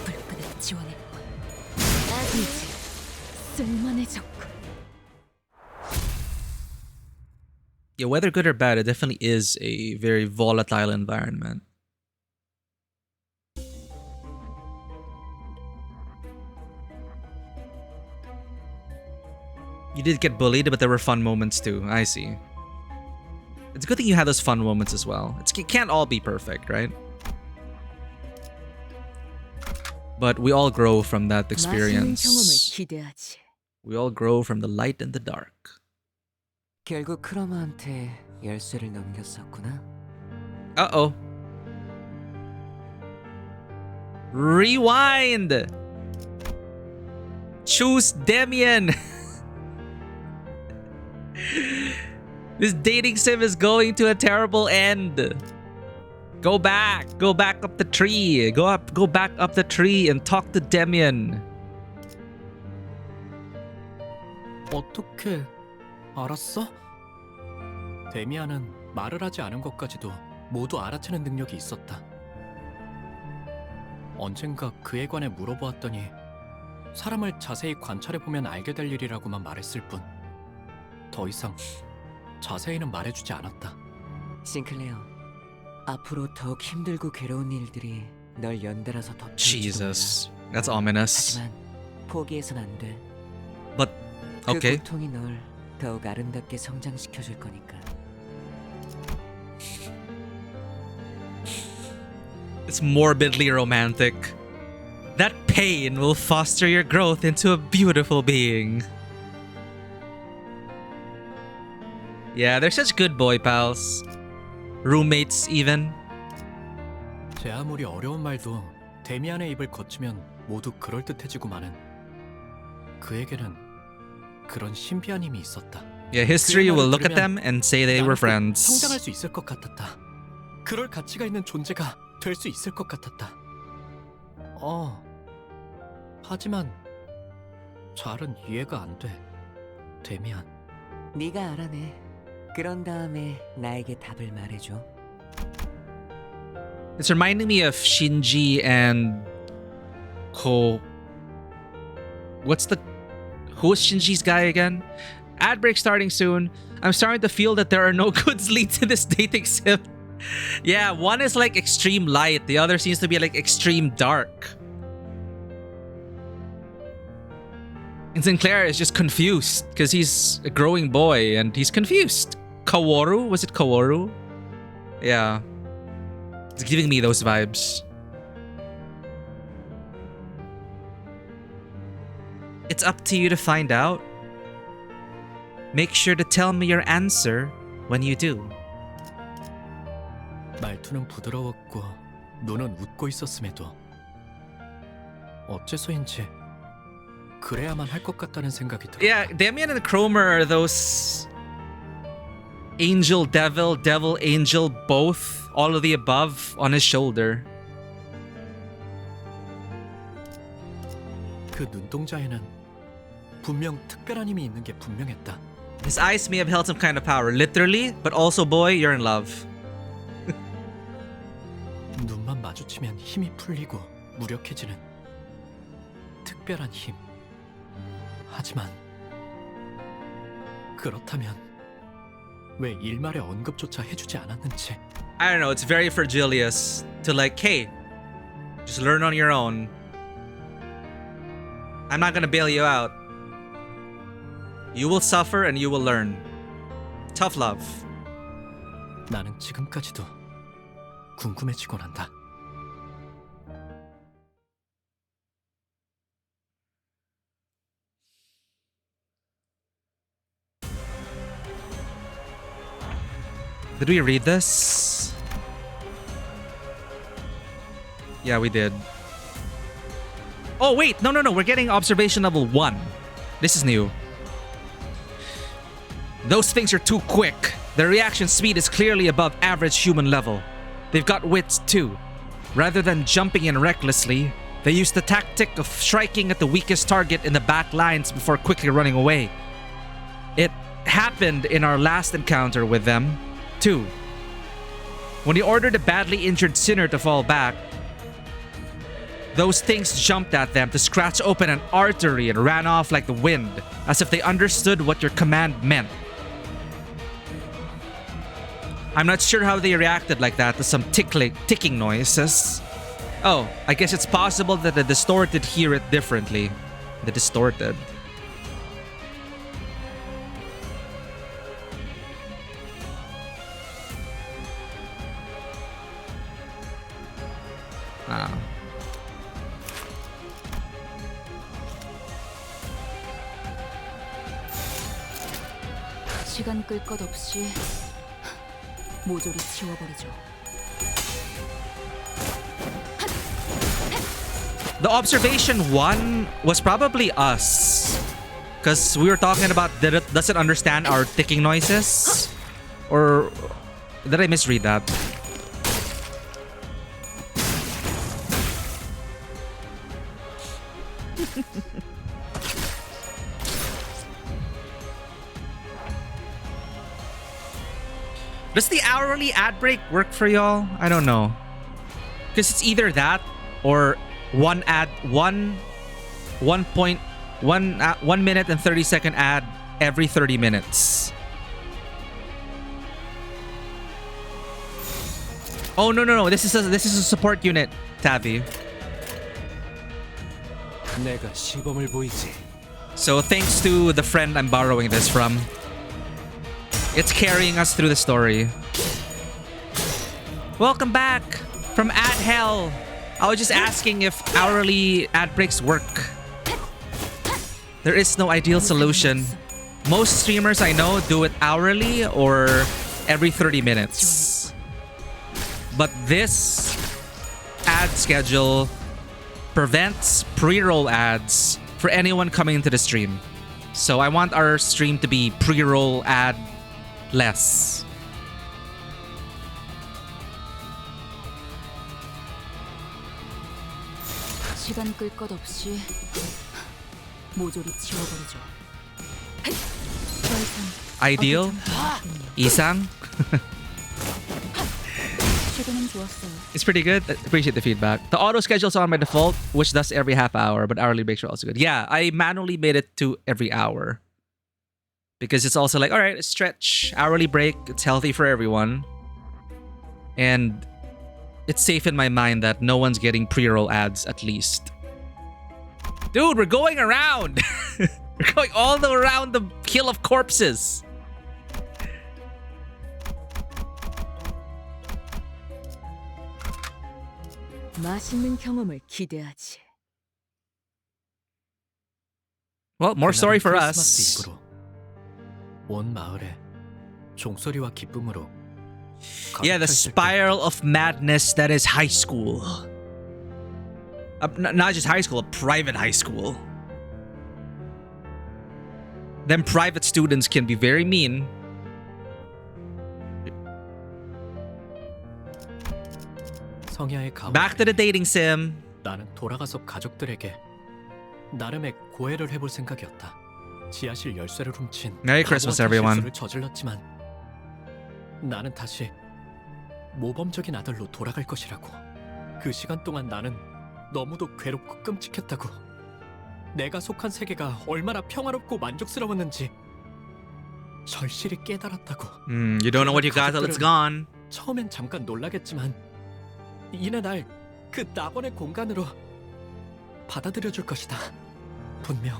불끈을 지원했군. 이제 쓸만해졌군. Yeah, whether good or bad, it definitely is a very volatile environment. You did get bullied, but there were fun moments too. I see. It's a good thing you had those fun moments as well. It can't all be perfect, right? But we all grow from that experience. We all grow from the light and the dark. 결국 크로마한테 열쇠를 넘겼었구나. Uh-oh. Rewind! Choose Demian! This dating sim is going to a terrible end. Go back up the tree. Go back up the tree and talk to Demian. 어떻게 알았어? 데미안은 말을 하지 않은 것까지도 모두 알아채는 능력이 있었다. 언젠가 그에 관해 물어보았더니 사람을 자세히 관찰해보면 알게 될 일이라고만 말했을 뿐 더 이상 자세히는 말해주지 않았다. 싱클레어, 앞으로 더욱 힘들고 괴로운 일들이 널 연달아서 덮칠지도 몰라. Jesus, that's ominous. 하지만 포기해선 안 돼. But okay. 그 고통이 널 더욱 아름답게 성장시켜줄 거니까. It's morbidly romantic. That pain will foster your growth into a beautiful being. Yeah, they're such good boy pals. Roommates even. 제 아무리 어려운 말도 데미안의 입을 거치면 모두 그럴듯해지고 마는 그에게는 그런 신비한 힘이 있었다. Yeah, history will look at them and say they were friends. 성장할 수 있을 것 같았다. 그럴 가치가 있는 존재가 될 수 있을 것 같았다. 하지만 잘은 이해가 안 돼. 데미안. 네가 알아내. 그런 다음에 나에게 답을 말해줘. It's reminding me of Shinji and Ko. Who's Shinji's guy again? Ad break starting soon. I'm starting to feel that there are no good leads in this dating sim. Yeah, one is like extreme light, the other seems to be like extreme dark. And Sinclair is just confused because he's a growing boy and he's confused. Kaworu? Was it Kaworu? Yeah. It's giving me those vibes. It's up to you to find out. Make sure to tell me your answer when you do. 말투는 부드러웠고 눈은 웃고 있었음에도 어째서인지 그래야만 할 것 같다는 생각이 들었다. Yeah, Demian and Cromer are those angel, devil, devil, angel, both, all of the above on his shoulder. 그 눈동자에는 분명 특별한 힘이 있는 게 분명했다. His eyes may have held some kind of power, literally, but also, boy, you're in love. 눈만 마주치면 힘이 풀리고 무력해지는 특별한 힘. 하지만 그렇다면 왜 일말의 언급조차 해주지 않았는지. I don't know, it's very Virgilius to like, hey, just learn on your own. I'm not gonna bail you out. You will suffer and you will learn. Tough love. 나는 지금까지도 궁금해지곤 한다. Did we read this? Yeah, we did. Oh, wait. No. We're getting observation level 1. This is new. Those things are too quick. Their reaction speed is clearly above average human level. They've got wits too. Rather than jumping in recklessly, they use the tactic of striking at the weakest target in the back lines before quickly running away. It happened in our last encounter with them, too. When he ordered a badly injured sinner to fall back, those things jumped at them to scratch open an artery and ran off like the wind, as if they understood what your command meant. I'm not sure how they reacted like that to some ticking noises. Oh, I guess it's possible that the distorted hear it differently. The distorted. Ah. 시간 끌 것 없이 모조리 치워버리죠. The observation one was probably us. Because we were talking about does it understand our ticking noises? Or did I misread that? Does the hourly ad break work for y'all? I don't know. Because it's either that or 1 minute and 30-second ad every 30 minutes. Oh no. This is a support unit, Tavi. 내가 시범을 보이지. So thanks to the friend I'm borrowing this from. It's carrying us through the story. Welcome back from ad hell. I was just asking if hourly ad breaks work. There is no ideal solution. Most streamers I know do it hourly or every 30 minutes. But this ad schedule prevents pre-roll ads for anyone coming into the stream. So I want our stream to be pre-roll ad less. 시간 끌 것 없이 모조리 치워버리죠. Ideal? Isang? 최근엔 좋았어요. It's pretty good. Appreciate the feedback. The auto schedule's on by default, which does every half hour, but hourly breaks are also good. Yeah, I manually made it to every hour. Because it's also like, all right, stretch, hourly break. It's healthy for everyone. And it's safe in my mind that no one's getting pre-roll ads at least. Dude, we're going around. We're going all the around the hill of corpses. 맛있는 경험을 기대하지. Well, more story for us. 크리스마스 이후로 온 마을에 종소리와 기쁨으로 Yeah, the spiral of madness that is high school. Not just high school, a private high school. Them private students can be very mean. 성야의 가옥. Back to the dating sim. 나는 돌아가서 가족들에게 나름의 고해를 해볼 생각이었다. 지하실 열쇠를 훔친 Merry Christmas, everyone. 실수를 저질렀지만 나는 다시 모범적인 아들로 돌아갈 것이라고. 그 시간 동안 나는 너무도 괴롭고 끔찍했다고. 내가 속한 세계가 얼마나 평화롭고 만족스러웠는지 절실히 깨달았다고. You don't know what you got till it's gone. 처음엔 잠깐 놀라겠지만 이내 날 그 낙원의 공간으로 받아들여줄 것이다. 분명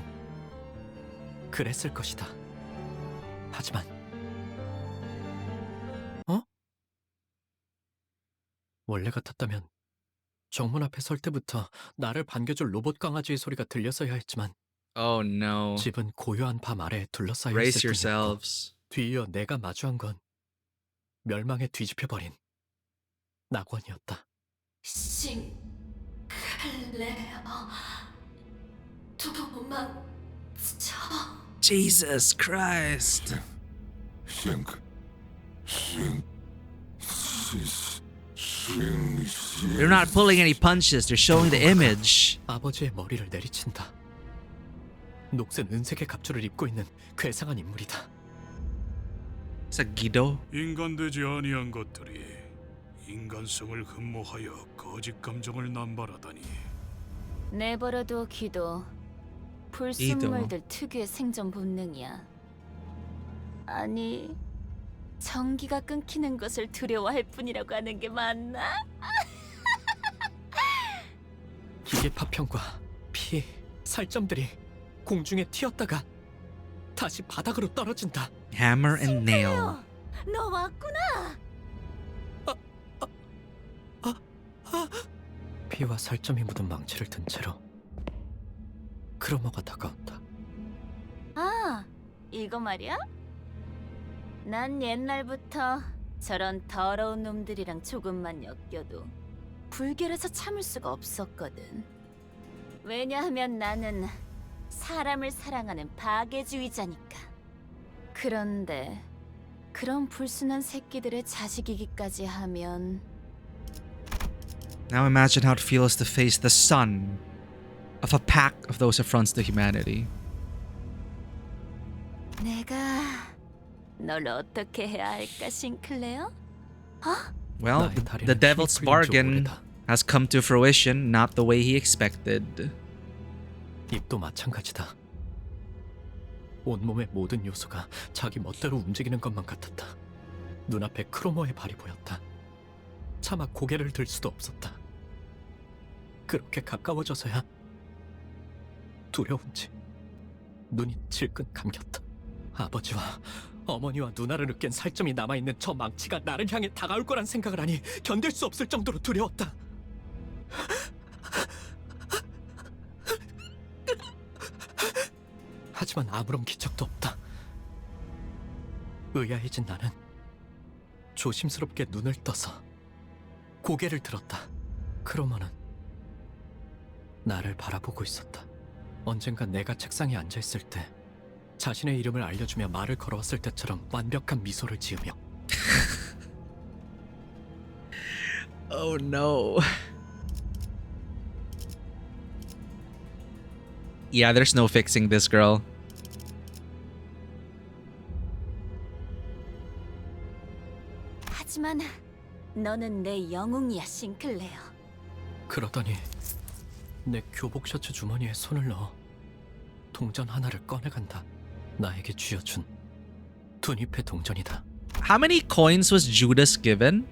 그랬을 것이다. 하지만 원래 같았다면 정문 앞에 설 때부터 나를 반겨줄 로봇 강아지의 소리가 들렸어야 했지만 Oh no. 집은 고요한 밤 아래에 둘러싸여 Brace 있을 뿐이었고 yourselves. 뒤이어 내가 마주한 건 멸망에 뒤집혀버린 낙원이었다. 싱클레어 도망쳐. Jesus Christ. They're not pulling any punches. They're showing the image. 아버지의 머리를 내리친다. 녹슨 은색의 갑주를 입고 있는 괴상한 인물이다. Is that Guido? 인간되지 아니한 것들이 인간성을 흠모하여 거짓 감정을 남발하다니. 내버려둬 기도. 불순물들 특유의 생존 본능이야. 아니, 전기가 끊기는 것을 두려워할 뿐이라고 하는 게 맞나? 기계 파편과 피, 살점들이 공중에 튀었다가 다시 바닥으로 떨어진다. Hammer and nail. 너 왔구나. 피와 살점이 묻은 망치를 든 채로 크로머가 다가온다. 아, 이거 말이야? 난 옛날부터 저런 더러운 놈들이랑 조금만 엮여도 불결해서 참을 수가 없었거든. 왜냐하면 나는 사람을 사랑하는 파괴주의자니까. 그런데 그런 불순한 새끼들의 자식이기까지 하면 Now imagine how it feels to face the son of a pack of those affronts to humanity. 내가 널 어떻게 해야 할까, 싱클레어? Well, the devil's bargain has come to fruition, not the way he expected. 입도 마찬가지다. 온몸의 모든 요소가 자기 멋대로 움직이는 것만 같았다. 눈앞에 크로머의 발이 보였다. 차마 고개를 들 수도 없었다. 그렇게 가까워져서야 두려운지 눈이 질끈 감겼다. 아버지와 어머니와 누나를 으깬 살점이 남아있는 저 망치가 나를 향해 다가올 거란 생각을 하니 견딜 수 없을 정도로 두려웠다. 하지만 아무런 기척도 없다. 의아해진 나는 조심스럽게 눈을 떠서 고개를 들었다. 크로머는 나를 바라보고 있었다. 언젠가 내가 책상에 앉아있을 때 자신의 이름을 알려주며 말을 걸어왔을 때처럼 완벽한 미소를 지으며 Oh no. Yeah, there's no fixing this girl. 하지만 너는 내 영웅이야, 싱클레어. 그러더니 내 교복 셔츠 주머니에 손을 넣어 동전 하나를 꺼내간다. 나에게 쥐어준 둔잎의 동전이다. How many coins was Judas given?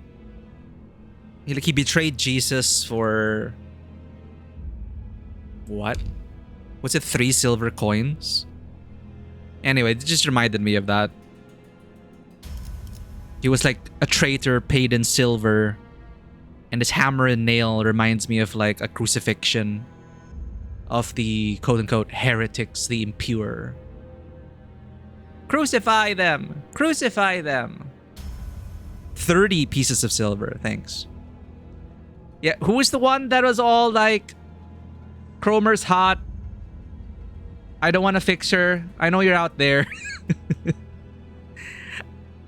He betrayed Jesus for what? Was it 3 silver coins? Anyway, it just reminded me of that. He was like a traitor paid in silver, and his hammer and nail reminds me of like a crucifixion of the quote-unquote heretics, the impure. Crucify them! Crucify them! 30 pieces of silver, thanks. Yeah, who was the one that was all like, Cromer's hot. I don't want to fix her. I know you're out there.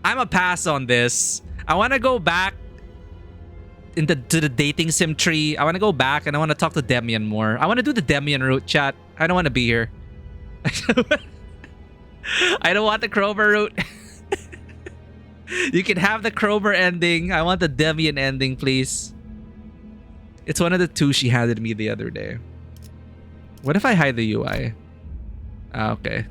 I'm a pass on this. I want to go back to the dating sim tree. I want to go back and I want to talk to Demian more. I want to do the Demian route, chat. I don't want to be here. I don't want the Cromer route. You can have the Cromer ending. I want the Demian ending, please. It's one of the two she handed me the other day. What if I hide the UI? Ah, okay.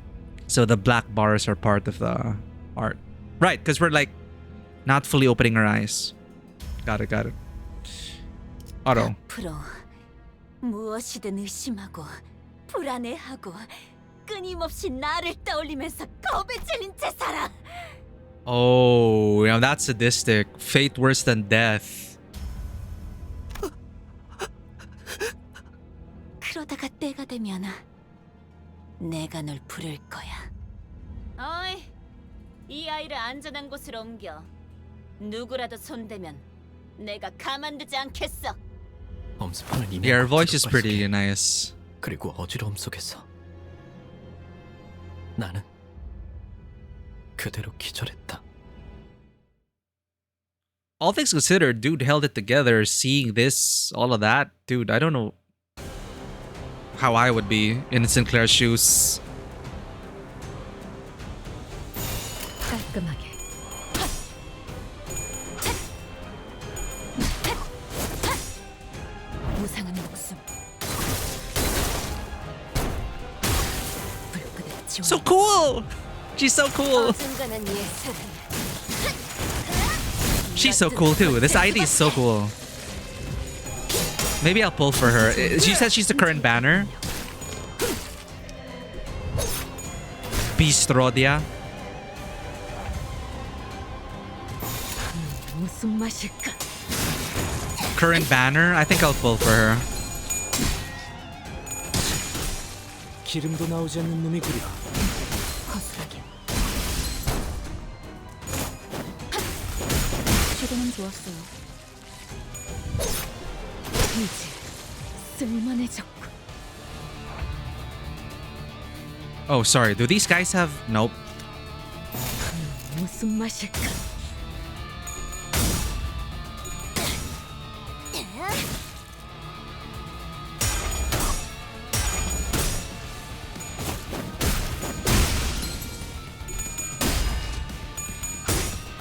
So the black bars are part of the art. Right, because we're like not fully opening our eyes. Got it. Auto. 앞으로 무엇이든 의심하고 불안해하고 끊임없이 나를 떠올리면서 겁에 질린 채 살아. Oh, now that's sadistic. Fate worse than death. 그러다가 때가 되면 내가 널 부를 거야. 어이, 이 아이를 안전한 곳으로 옮겨. 누구라도 손대면 내가 가만두지 않겠어. 엄습하는 이내 Yeah, her voice is pretty nice. 그리고 어지러움 속에서 나는 그대로 기절했다. All things considered, dude held it together. Seeing this, all of that, dude, I don't know how I would be in Sinclair's shoes. 깔끔하게. 무상한 목숨. So cool! She's so cool! 어중간한 예술은 She's so cool too. This ID is so cool. Maybe I'll pull for her. She says she's the current banner. Bistrodia. Current banner. I think I'll pull for her. 기름도 나오지 않는 놈이 그리가. 시도는 좋았어요. 이제 쓸만해졌고. Oh, sorry. Do these guys have... Nope. 무슨 맛일까?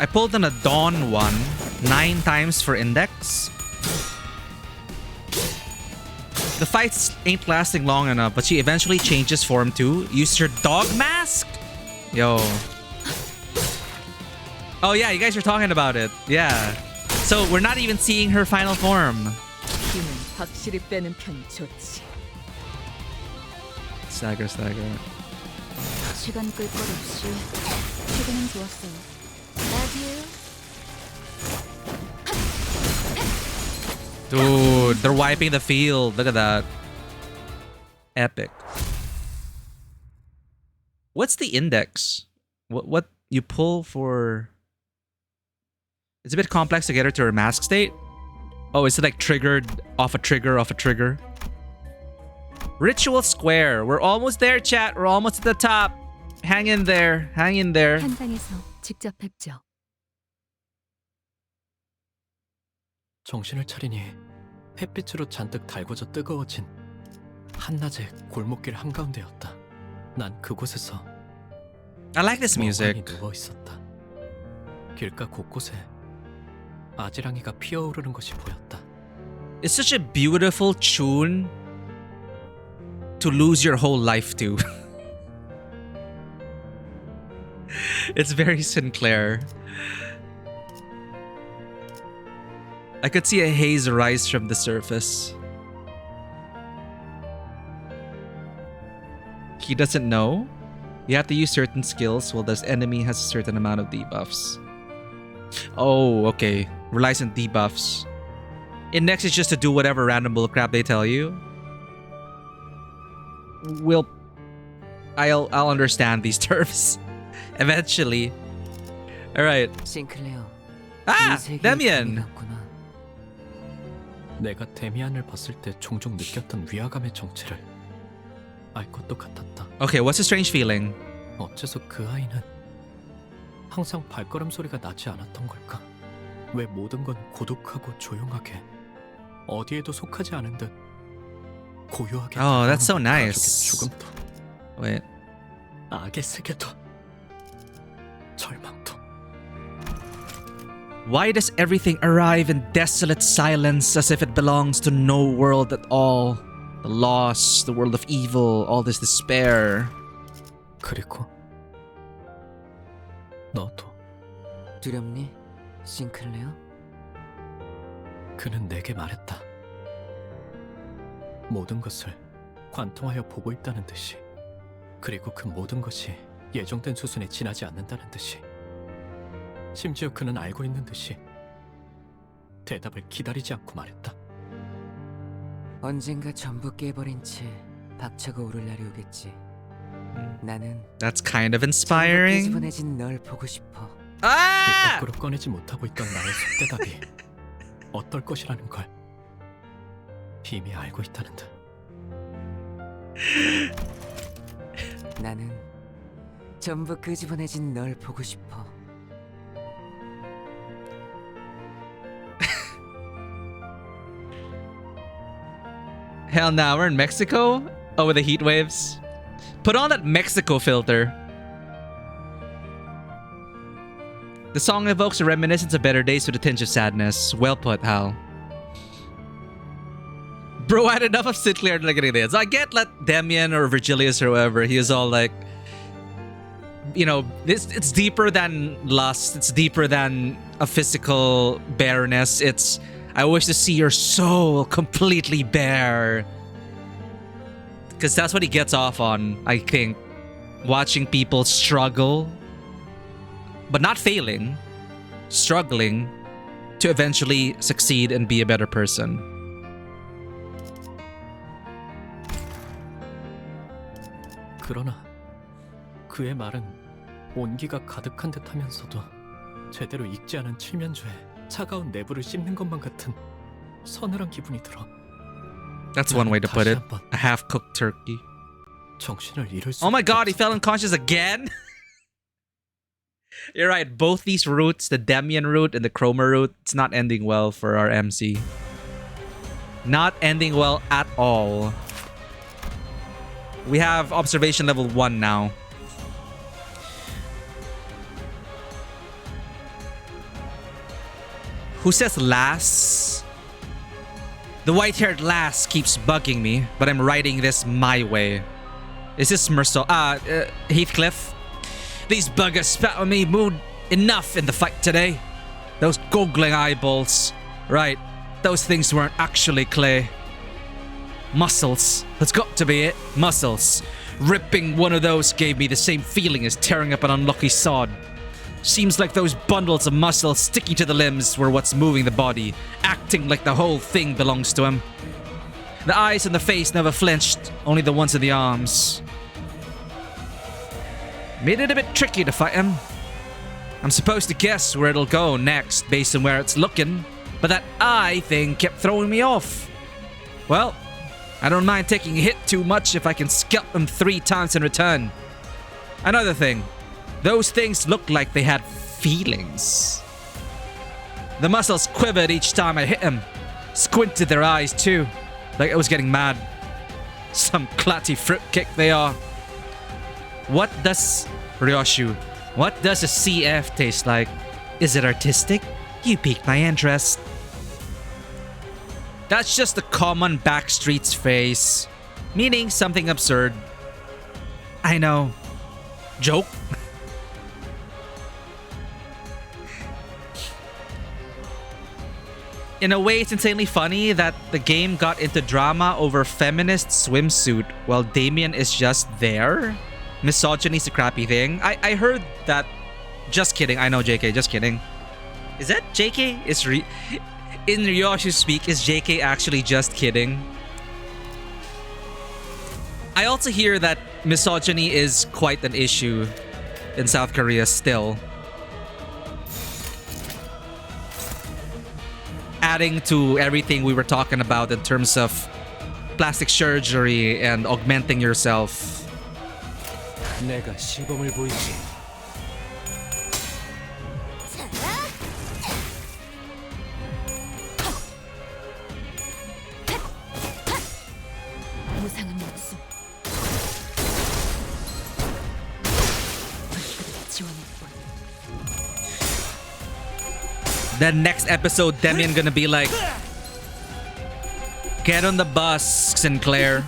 I pulled on a Dawn one 9 times for index. The fights ain't lasting long enough, but she eventually changes form too. Used her dog mask? Yo. Oh yeah, you guys were talking about it. Yeah. So we're not even seeing her final form. 힘은 확실히 빼는 편이 좋지. Stagger. 시간 끌 것 없이 시도는 좋았어요. Dude, they're wiping the field. Look at that. Epic. What's the index? What you pull for? It's a bit complex to get her to her mask state. Oh, is it like triggered off a trigger? Ritual square. We're almost there, chat. We're almost at the top. Hang in there. 현장에서 직접 뵙죠. 정신을 차리니 햇빛으로 잔뜩 달궈져 뜨거워진 한낮의 골목길 한가운데였다. 난 그곳에서 I like this music. 멍하니 누워 있었다. 길가 곳곳에 아지랑이가 피어오르는 것이 보였다. It's such a beautiful tune to lose your whole life to. It's very Sinclair. I could see a haze rise from the surface. He doesn't know. You have to use certain skills while this enemy has a certain amount of debuffs. Oh, okay. Relies on debuffs. Index is just to do whatever random bullcrap they tell you. I'll understand these terms eventually. All right. 싱클레어. Ah, Demian. 내가 데미안을 봤을 때 종종 느꼈던 위화감의 정체를 알 것도 같았다. Okay, what's the strange feeling? 어째서 그 아이는 항상 발걸음 소리가 나지 않았던 걸까? 왜 모든 건 고독하고 조용하게 어디에도 속하지 않은 듯 고요하게. Oh, that's so nice. 죽음도. Wait. 악의 세계도 절망도. Why does everything arrive in desolate silence as if it belongs to no world at all? The loss, the world of evil, all this despair. 그리고 너도 두렵니, 싱클레어? 그는 내게 말했다. 모든 것을 관통하여 보고 있다는 듯이, 그리고 그 모든 것이 예정된 수순에 지나지 않는다는 듯이, 심지어 그는 알고 있는 듯이 대답을 기다리지 않고 말했다. 언젠가 전부 깨버린 채 박차가 오를 날이 오겠지. 나는 That's kind of inspiring. 끄집어내진 널 보고 싶어. 아! 입 밖으로 꺼내지 못하고 있던 나의 속대답이 어떨 것이라는 걸 이미 알고 있다는 듯. 나는 전부 끄집어내진 널 보고 싶어. Hell now, we're in Mexico? Oh, with the heat waves? Put on that Mexico filter. The song evokes a reminiscence of better days with a tinge of sadness. Well put, Hal. Bro, I had enough of Sinclair looking at this. I get like Demian or Virgilius or whoever. He was all like you know, it's deeper than lust. It's deeper than a physical bareness. It's, I wish to see your soul completely bare. Because that's what he gets off on, I think. Watching people struggle, but not failing, struggling to eventually succeed and be a better person. 그러나 그의 말은 온기가 가득한 듯하면서도 제대로 익지 않은 칠면조에 차가운 내부를 씹는 것만 같은 서늘한 기분이 들어. That's one way to put it. A half-cooked turkey. 정신을 잃을 수. Oh my god, he fell unconscious again? You're right, both these routes, the Demian route and the Chroma route, it's not ending well for our MC. Not ending well at all. We have observation level 1 now. Who says lass? The white-haired lass keeps bugging me, but I'm writing this my way. Is this Heathcliff? These buggers spat on me mood enough in the fight today. Those goggling eyeballs. Right, those things weren't actually clay. Muscles. That's got to be it. Muscles. Ripping one of those gave me the same feeling as tearing up an unlucky sod. Seems like those bundles of muscle sticking to the limbs were what's moving the body, acting like the whole thing belongs to him. The eyes and the face never flinched, only the ones in the arms. Made it a bit tricky to fight him. I'm supposed to guess where it'll go next based on where it's looking, but that eye thing kept throwing me off. Well, I don't mind taking a hit too much if I can scalp them 3 times in return. Another thing, those things looked like they had feelings. The muscles quivered each time I hit him. Squinted their eyes too, like I was getting mad. Some clatty fruitcake they are. What does Ryoshu? What does a CF taste like? Is it artistic? You piqued my interest. That's just a common backstreets face, meaning something absurd. I know. Joke? In a way, it's insanely funny that the game got into drama over feminist swimsuit while Damien is just there. Misogyny's a crappy thing. I heard that. Just kidding. I know, JK. Just kidding. Is that JK? In Ryoshu speak, is JK actually just kidding? I also hear that misogyny is quite an issue in South Korea still. Adding to everything we were talking about in terms of plastic surgery and augmenting yourself. 내가 시범을 보이지. 무상한 목숨. Then next episode, Demian gonna be like, get on the bus, Sinclair.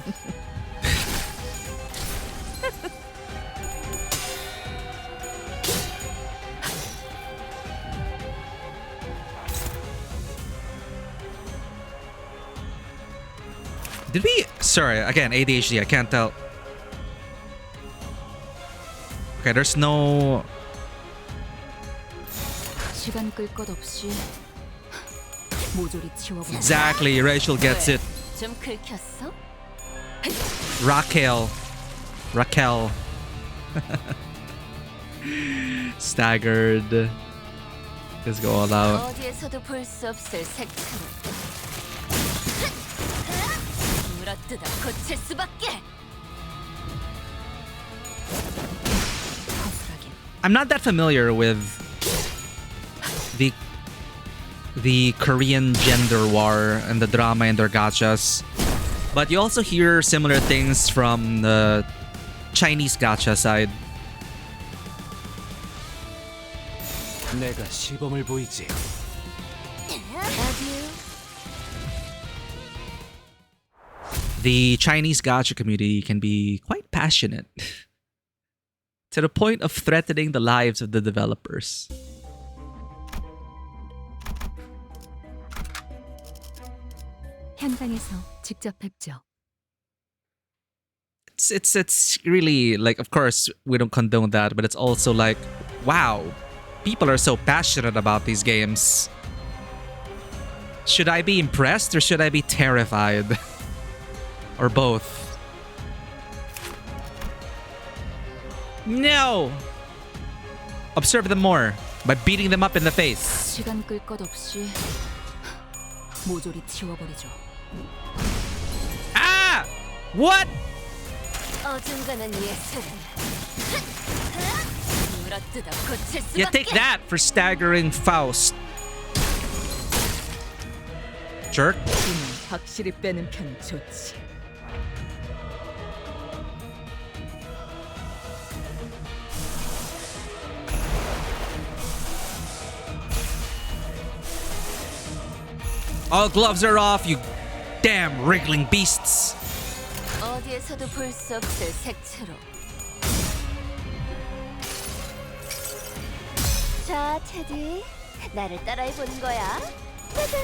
Did we... Sorry, again, ADHD, I can't tell. Okay, there's no... 시간 끌 것 없이 모조리 치워버려. Exactly, Rachel gets it. 좀 긁혔어? Raquel. Staggered. Let's go all out. 어디에서도 볼 수 없을 색채로 물어뜯어 고칠 수밖에. I'm not that familiar with the Korean gender war and the drama in their gachas, but you also hear similar things from the Chinese gacha side. 내가 시범을 보이지. The Chinese gacha community can be quite passionate. to the point of threatening the lives of the developers. 현장에서 직접 뵙죠. It's really like, of course we don't condone that, but it's also like, wow, people are so passionate about these games. Should I be impressed or should I be terrified? Or both? No! Observe them more by beating them up in the face. 시간 끌 것 없이 모조리 치워버리죠. Ah! What? 어중간한 예술은 물어뜯어 고칠 수밖에. Yeah, take that for staggering Faust. Jerk. 힘은 확실히 빼는 편이 좋지. All gloves are off, you damn wriggling beasts. 어디에서도 볼 수 없을 색채로. 자, 테디, 나를 따라해 보는 거야. 짜잔.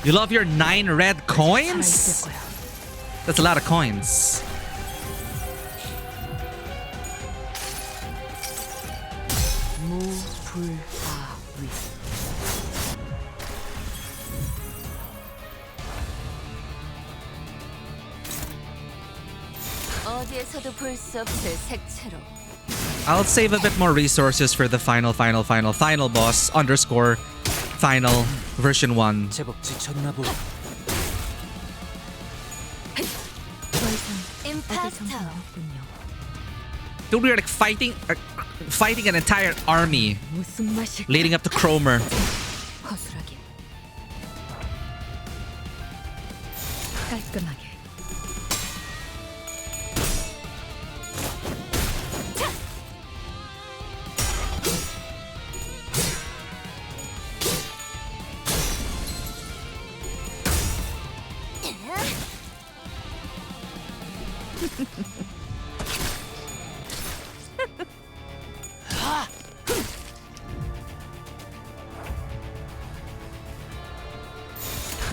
You love your 9 red coins? That's a lot of coins. 무불화위. 어디에서도 볼 수 없을 색채로. I'll save a bit more resources for the final boss underscore final version 1. 제법 지쳤나 보. Dude, we're like fighting an entire army leading up to Cromer. 허술하게. 깔끔하게.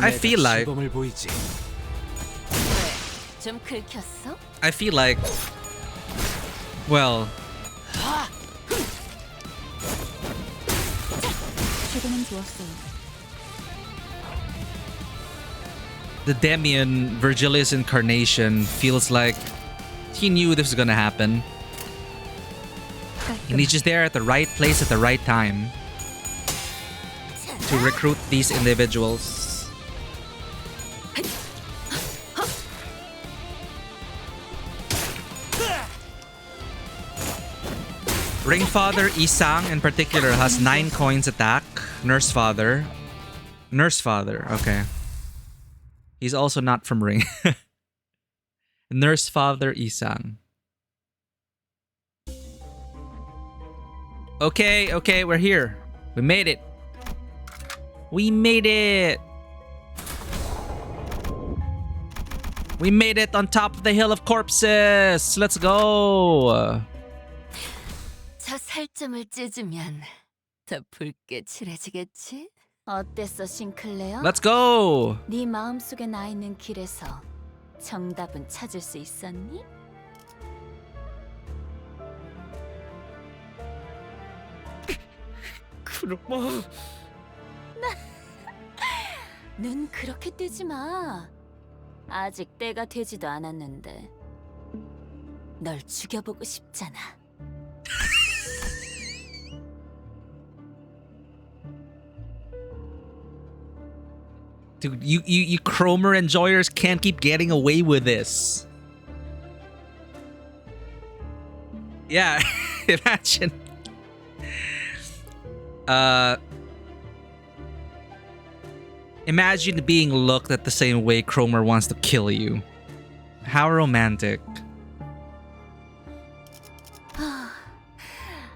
I feel like 좀 긁혔어? I feel like, well, 최근엔 좋았어요. the Demian Virgilius incarnation feels like he knew this was gonna happen. And he's just there at the right place at the right time to recruit these individuals. Ringfather Isang in particular has 9 coins attack. Nursefather, okay. He's also not from Ring. Nursefather Isang. Okay, we're here. We made it. We made it. We made it on top of the hill of corpses. Let's go. 저 살점을 찢으면 더 붉게 칠해지겠지? 어땠어, 싱클레어? Let's go. 네 마음속에 나 있는 길에서 정답은 찾을 수 있었니? 그놈아. 눈 그렇게 뜨지 마. 아직 때가 되지도 않았는데 널 죽여보고 싶잖아. Dude, you Cromer enjoyers can't keep getting away with this. Yeah, imagine. Imagine being looked at the same way Cromer wants to kill you. How romantic.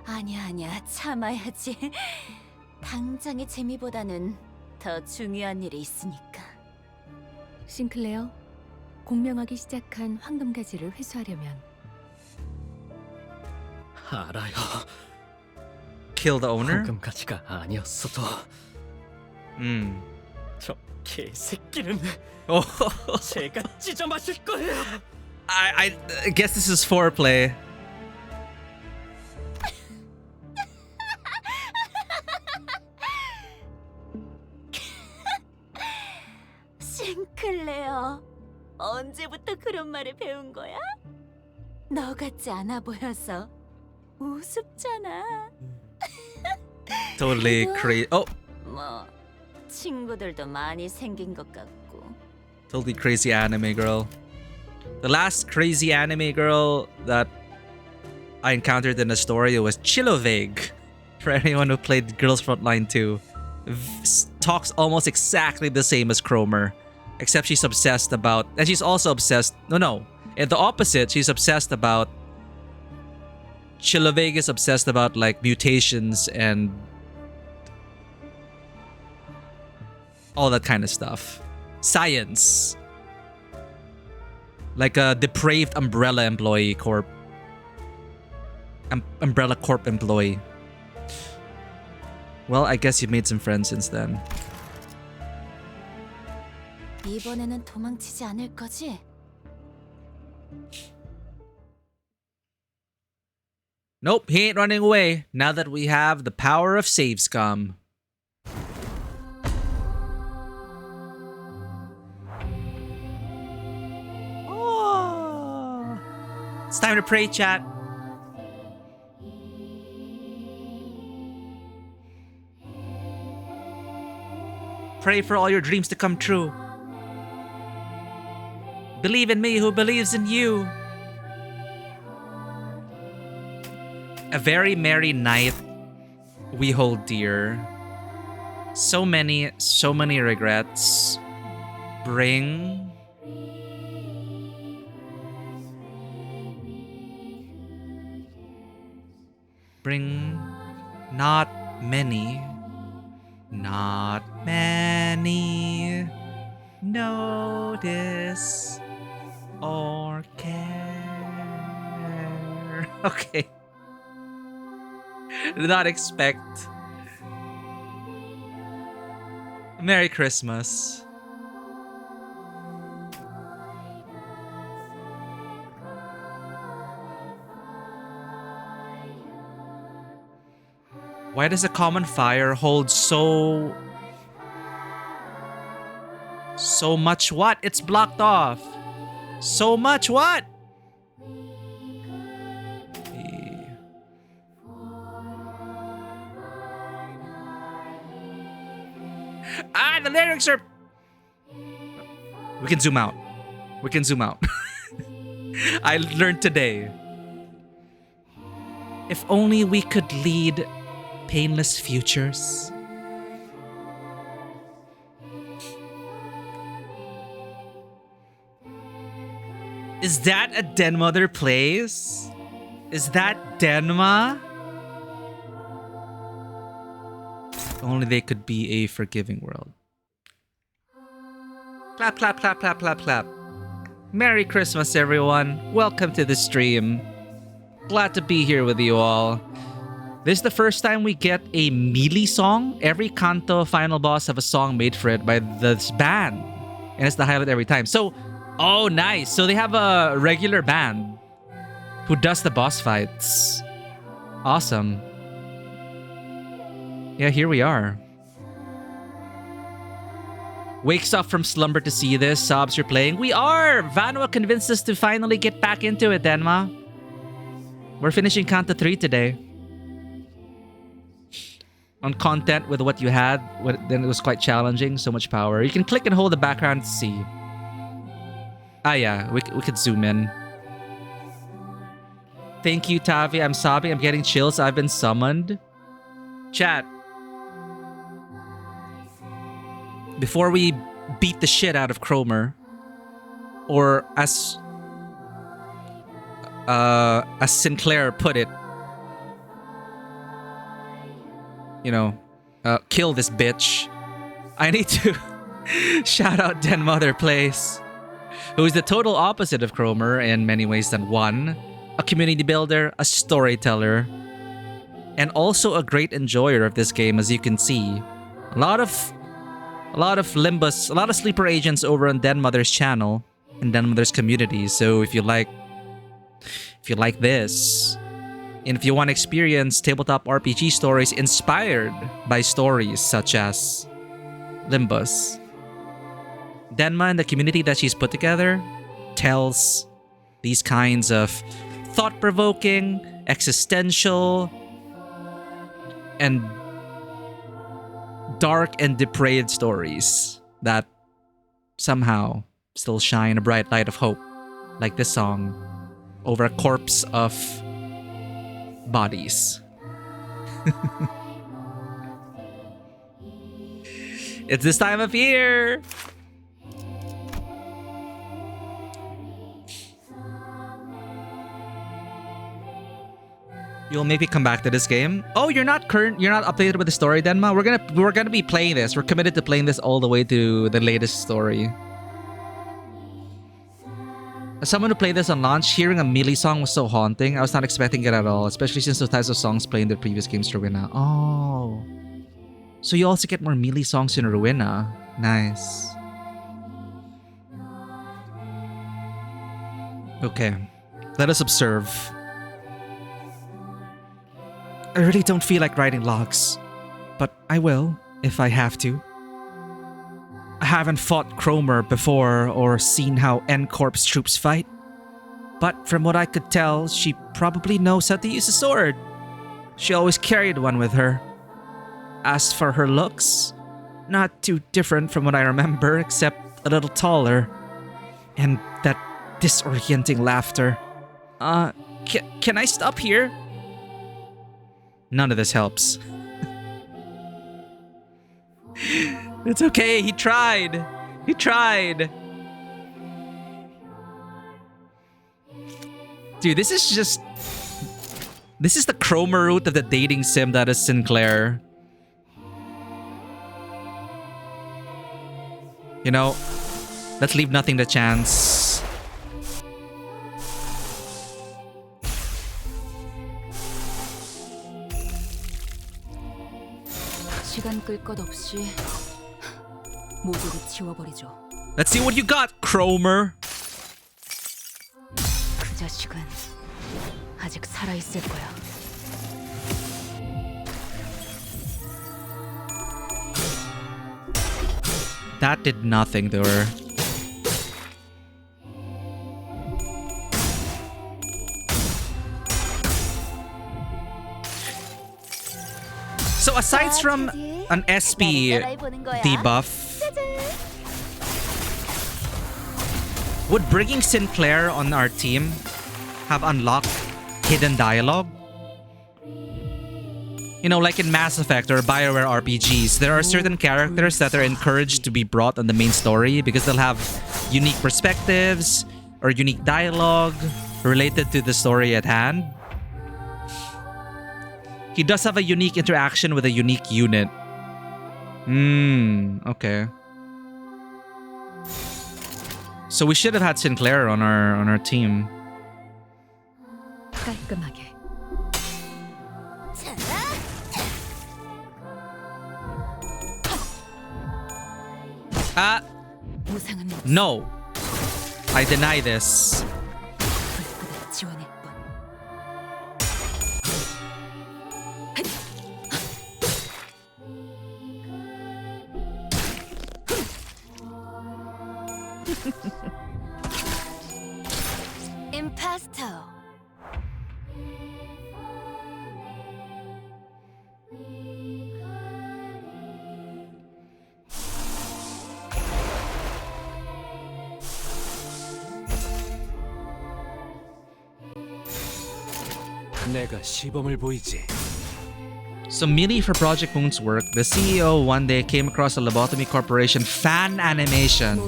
아니야, 참아야지. 당장의 재미보다는 더 중요한 일이 있으니까. 싱클레어, 공명하기 시작한 황금가지를 회수하려면 알아요. Kill the owner? 황금가지가 아니었어도 저 개새끼는 제가 찢어 마실 거예요. I guess this is foreplay. 싱클레어, 언제부터 그런 말을 배운 거야? 너 같지 않아 보여서 우습잖아. Totally crazy. Oh, 뭐 친구들도 많이 생긴 것 같고. totally crazy anime girl. The last crazy anime girl that I encountered in a story was Chilovig. For anyone who played Girls Frontline 2, talks almost exactly the same as Cromer, except she's obsessed about, and she's also obsessed. No, in the opposite, she's obsessed about. Chilovig is obsessed about like mutations and all that kind of stuff. Science. Like a depraved Umbrella employee corp. Umbrella Corp employee. Well, I guess you've made some friends since then. 이번에는 도망치지 않을 거지? Nope, he ain't running away now that we have the power of save scum. Oh. It's time to pray, chat. Pray for all your dreams to come true. Believe in me who believes in you. A very merry night we hold dear. So many regrets. Bring not many notice or care. Okay. Did not expect. Merry Christmas. Why does a common fire hold so much what? It's blocked off. So much what? Ah, the lyrics are... We can zoom out. We can zoom out. I learned today. If only we could lead painless futures. Is that a Denmother plays? Is that Denma? If only they could be a forgiving world. Clap, clap, clap, clap, clap, clap. Merry Christmas, everyone. Welcome to the stream. Glad to be here with you all. This is the first time we get a melee song. Every Canto final boss have a song made for it by this band. And it's the highlight every time. So, oh, nice. So they have a regular band who does the boss fights. Awesome. Yeah, here we are. Wakes up from slumber to see this. Sobs, you're playing. We are! Vanwa convinced us to finally get back into it, Denma. We're finishing Canto 3 today. On content with what you had, then it was quite challenging. So much power. You can click and hold the background to see. Ah, yeah. We could zoom in. Thank you, Tavi. I'm sobbing. I'm getting chills. I've been summoned. Chat. Before we beat the shit out of Cromer, or as Sinclair put it, you know, kill this bitch, I need to shout out Den Mother Place, who is the total opposite of Cromer in many ways than one. A community builder, a storyteller, and also a great enjoyer of this game, as you can see. A lot of Limbus, a lot of sleeper agents over on Den Mother's channel and Den Mother's community. So if you like this, and if you want to experience tabletop RPG stories inspired by stories such as Limbus, Denma and the community that she's put together tells these kinds of thought-provoking, existential, and dark and depraved stories that somehow still shine a bright light of hope, like this song, over a corpse of bodies. It's this time of year! You'll maybe come back to this game. Oh, you're not updated with the story, Denma? We're gonna be playing this. We're committed to playing this all the way to the latest story. As someone who played this on launch, hearing a melee song was so haunting. I was not expecting it at all, especially since those types of songs play in the previous games to Rowena. Oh. So you also get more melee songs in Rowena. Nice. Okay. Let us observe. I really don't feel like writing logs, but I will if I have to. I haven't fought Cromer before or seen how N-Corp's troops fight, but from what I could tell, she probably knows how to use a sword. She always carried one with her. As for her looks, not too different from what I remember, except a little taller. And that disorienting laughter. Can I stop here? None of this helps. It's okay, he tried. He tried. Dude, this is the Cromer route of the dating sim that is Sinclair. You know, let's leave nothing to chance. 시간 끌 것 없이 모두를 지워버리죠. Let's see what you got, Cromer. 그 자식은 아직 살아 있을 거야. That did nothing to her. So aside from an SP debuff, would bringing Sinclair on our team have unlocked hidden dialogue? You know, like in Mass Effect or BioWare RPGs, there are certain characters that are encouraged to be brought on the main story because they'll have unique perspectives or unique dialogue related to the story at hand. He does have a unique interaction with a unique unit. Okay. So we should have had Sinclair on our team. 깔끔하게. No. I deny this. Impasto. 내가 시범을 보이지. So merely for Project Moon's work, the CEO one day came across a Lobotomy Corporation fan animation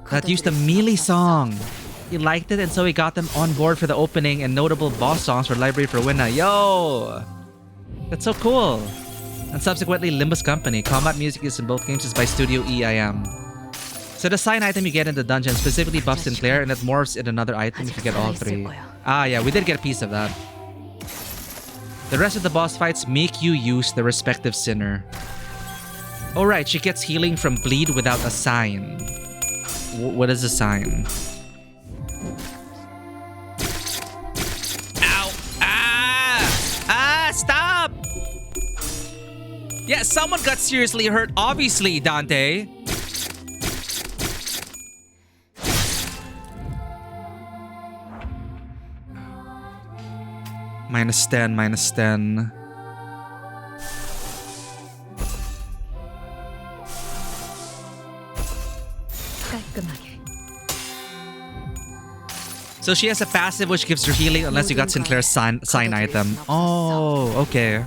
that used a Melee song. He liked it, and so he got them on board for the opening and notable boss songs for Library for Winna. Yo! That's so cool. and subsequently Limbus Company. Combat music used in both games is by Studio EIM. So the sign item you get in the dungeon specifically buffs Sinclair and it morphs in another item if you get all three. Ah yeah, we did get a piece of that. The rest of the boss fights make you use the respective sinner. Alright, she gets healing from bleed without a sign. What is a sign? Ow! Ah! Stop! Yeah, someone got seriously hurt, obviously, Dante. Minus 10, minus 10. So she has a passive which gives her healing unless you got Sinclair's sign item. Oh, okay.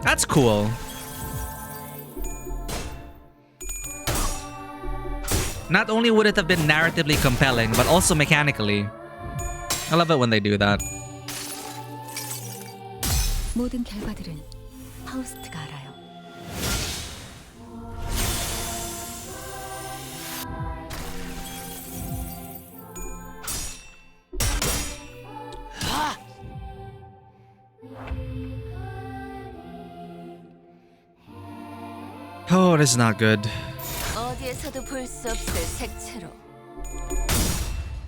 That's cool. Not only would it have been narratively compelling, but also mechanically. I love it when they do that. 모든 결과들은 파우스트가 알아요. Oh, this is not good. 어디에서도 볼 수 없을 색채로.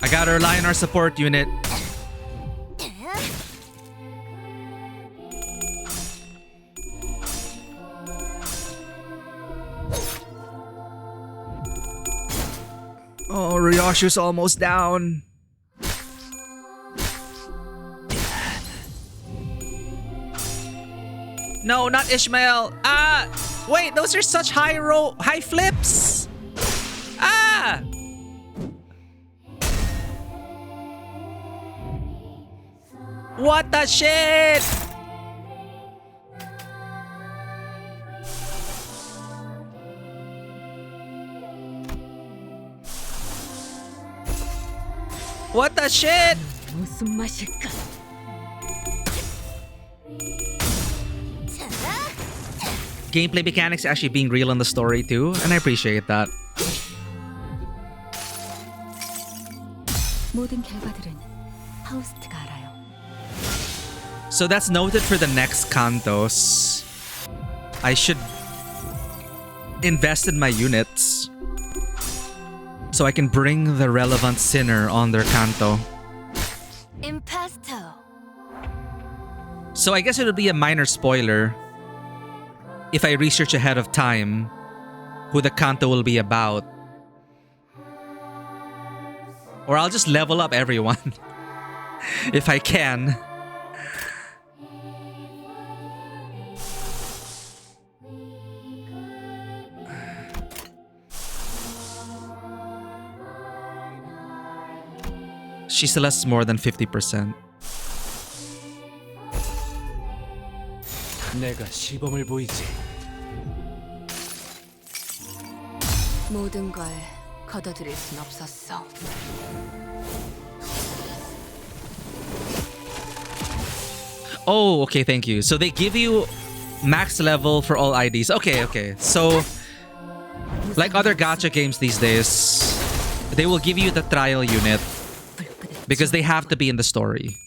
I gotta rely on our support unit. Oh, Ryoshu's almost down. No, not Ishmael. Ah! Wait, those are such high flips. Ah! What the shit? What the shit? 무슨 맛일까? Gameplay mechanics actually being real in the story too, and I appreciate that. 모든 결과들은 파우스트가 알아요. So that's noted for the next Cantos. I should invest in my units so I can bring the relevant sinner on their Canto. Impasto. So I guess it would be a minor spoiler if I research ahead of time who the Canto will be about. Or I'll just level up everyone if I can. She still has more than 50%. 내가 시범을 보이지. 모든 걸 거둬들일 순 없었어. Oh, okay, thank you. So they give you max level for all IDs. Okay, okay. So, like other gacha games these days, they will give you the trial unit because they have to be in the story.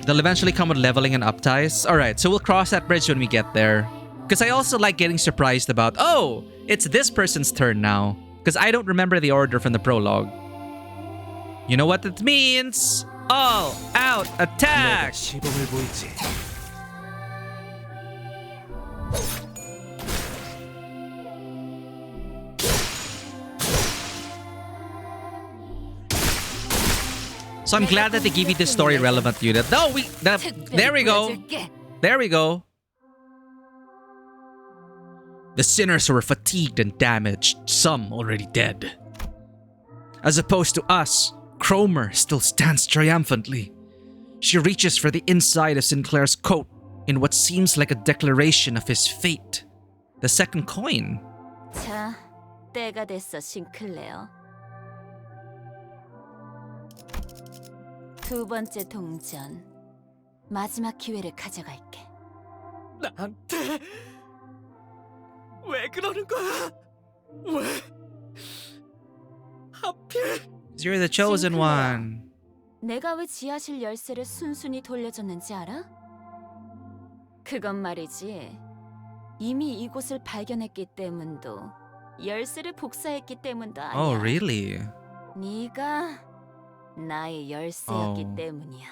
They'll eventually come with leveling and upties. Alright, so we'll cross that bridge when we get there. Because I also like getting surprised about, oh, it's this person's turn now. Because I don't remember the order from the prologue. You know what it means? All out attack! So I'm glad that they give you the story relevant unit. No, there we go. There we go. The sinners were fatigued and damaged, some already dead. As opposed to us, Cromer still stands triumphantly. She reaches for the inside of Sinclair's coat in what seems like a declaration of his fate. The second coin. 자, 때가 됐어, 싱클레어. 두 번째 동전. 마지막 기회를 가져갈게. 나한테 왜 그러는 거야? 왜? 하필? You're the chosen 싱클레어. one. 내가 왜 지하실 열쇠를 순순히 돌려줬는지 알아? 그건 말이지. 이미 이곳을 발견했기 때문도 열쇠를 복사했기 때문도 아니야. Oh, really? 네가 나의 열쇠였기 Oh. 때문이야.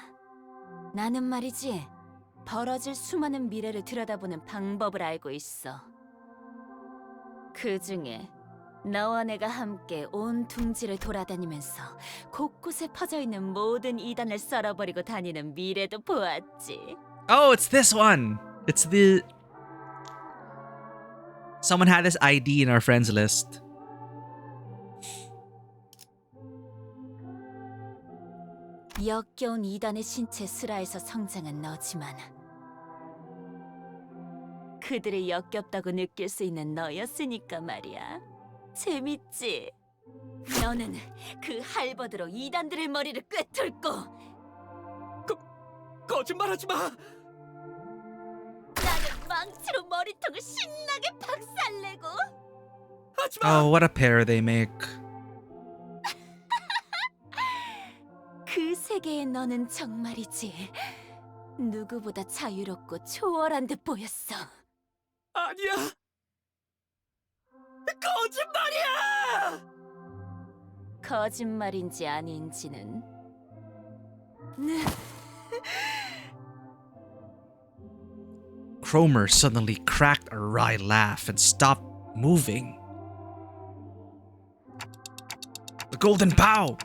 나는 말이지 벌어질 수많은 미래를 들여다보는 방법을 알고 있어. 그 중에 너와 내가 함께 온 둥지를 돌아다니면서 곳곳에 퍼져 있는 모든 이단을 썰어버리고 다니는 미래도 보았지. Oh, it's this one. It's the. Someone had this ID in our friends list. 역겨운 이단의 신체 슬하에서 성장한 너지만 그들이 역겹다고 느낄 수 있는 너였으니까 말이야. 재밌지? 너는 그 할버드로 이단들의 머리를 꿰뚫고 거짓말하지 마. 나는 망치로 머리통을 신나게 박살내고 하지 Oh, what a pair they make. 그 세계의 너는 정말이지 누구보다 자유롭고 초월한 듯 보였어. 아니야. 거짓말이야. 거짓말인지 아닌지는 Cromer suddenly cracked a wry laugh and stopped moving. The golden bow!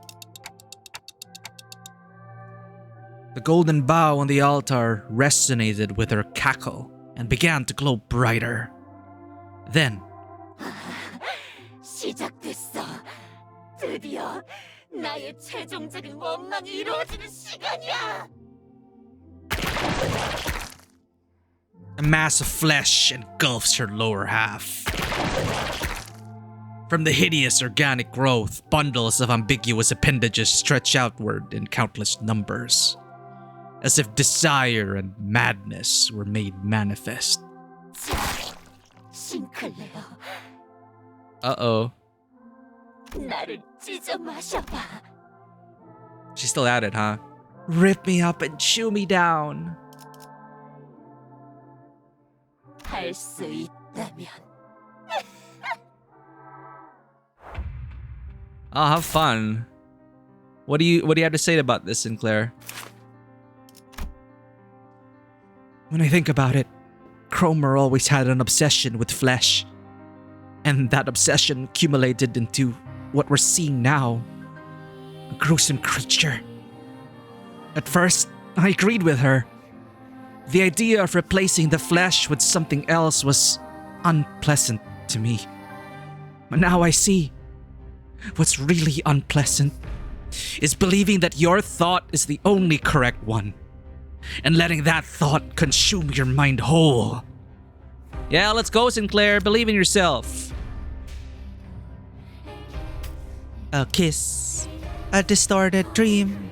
The golden bow on the altar resonated with her cackle and began to glow brighter. Then, 시작됐어. 드디어 나의 최종적인 원망이 이루어지는 시간이야. a mass of flesh engulfs her lower half. From the hideous organic growth, bundles of ambiguous appendages stretch outward in countless numbers, as if desire and madness were made manifest. 싱클레어, Uh-oh. 나를 찢어 마셔봐. She's still at it, huh? Rip me up and chew me down. 할 수 있다면. Oh, have fun. What do you have to say about this, Sinclair? When I think about it, Cromer always had an obsession with flesh. And that obsession accumulated into what we're seeing now. A gruesome creature. At first, I agreed with her. The idea of replacing the flesh with something else was unpleasant to me. But now I see what's really unpleasant is believing that your thought is the only correct one and letting that thought consume your mind whole. Yeah, let's go, Sinclair. Believe in yourself. A kiss. A distorted dream.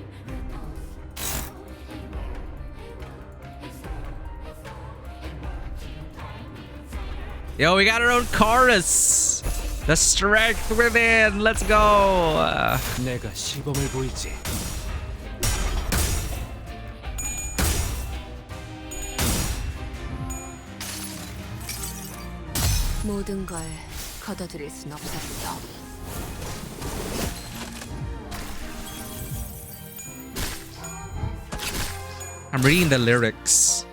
Yo, we got our own chorus. The strength within. Let's go. 내가 시범을 보이지. 모든 걸 거둬들일 순 없었어. I'm reading the lyrics.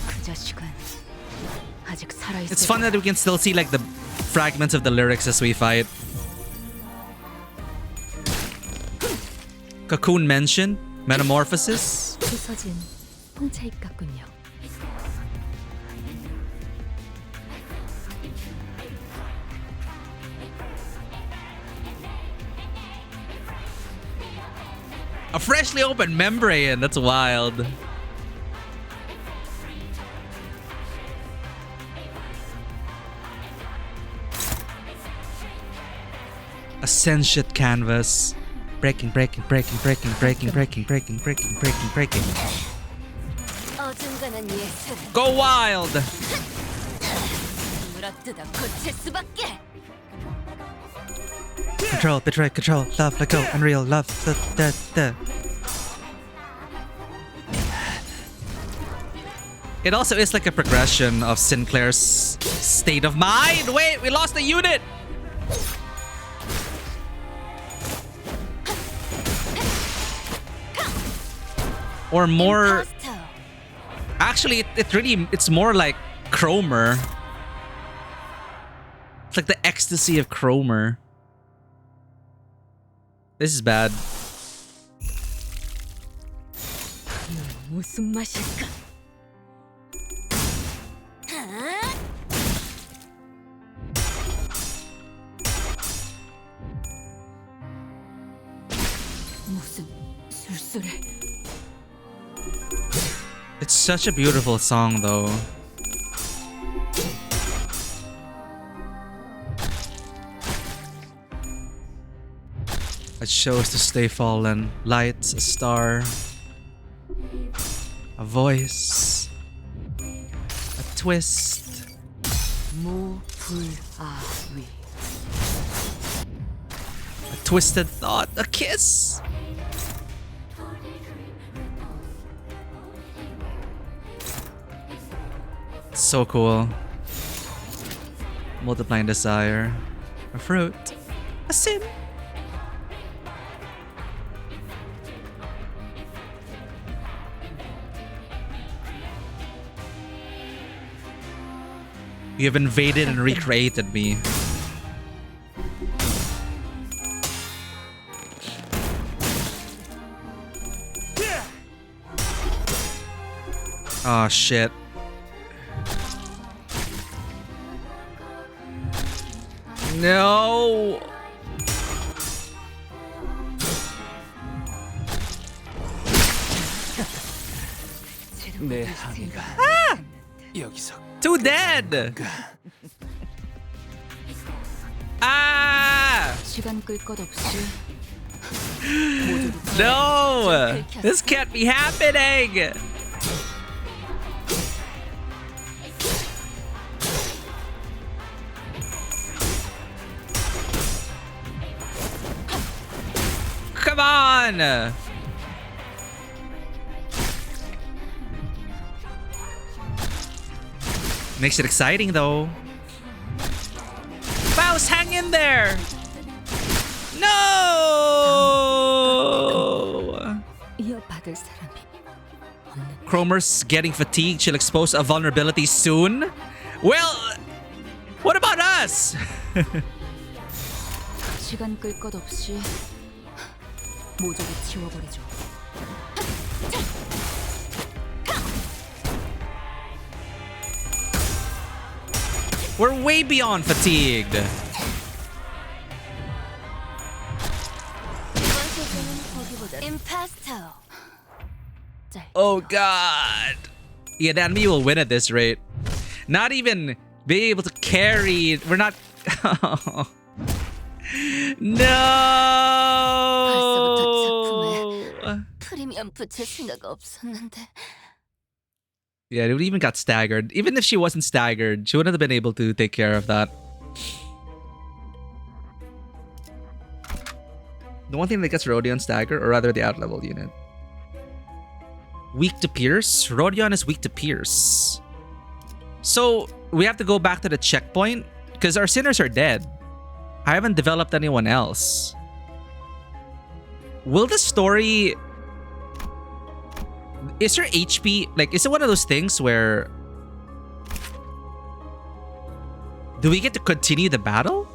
그 자식은 아직 살아있을 It's fun that we can still see like the fragments of the lyrics as we fight. Cocoon mentioned metamorphosis. 부서진 홍차잎 같군요. A freshly opened membrane. That's wild. A sentient canvas. Breaking, breaking, breaking, breaking, breaking, breaking, breaking, breaking, breaking, breaking. 어중간한 예술. Go wild! 물어뜯어 고칠 수밖에. Control, betray, control, love, let go, unreal, love, It also is like a progression of Sinclair's state of mind. Wait, we lost the unit! Or more... Actually, it's more like Cromer. It's like the ecstasy of Cromer. This is bad. 무슨 맛일까? 무슨 술술해? It's such a beautiful song, though. I chose to stay fallen. Lights, a star, a voice, a twist. A twisted thought, a kiss. So cool. Multiplying desire. A fruit. A sin. You have invaded and recreated me. Oh shit. No. 내 항해가 여기서 Too dead. Ah. 시간 끌 것 없이. No. This can't be happening. Come on! Makes it exciting though. Faust, hang in there! No! 이어받을 사람이 Cromer's getting fatigued. She'll expose a vulnerability soon. Well, what about us? 시간 끌 것 없이 모조리 지워버리죠. We're way beyond fatigued. Impasto. Oh god. Yeah, the enemy will win at this rate. Not even being able to carry. We're not. No. 프리미엄 붙일 생각 없었는데. Yeah, it even got staggered. Even if she wasn't staggered, she wouldn't have been able to take care of that. The one thing that gets Rodion staggered, or rather the out-level unit. Weak to Pierce? Rodion is weak to Pierce. So, we have to go back to the checkpoint? Because our sinners are dead. I haven't developed anyone else. Will the story... Is her HP... Like, is it one of those things where... Do we get to continue the battle?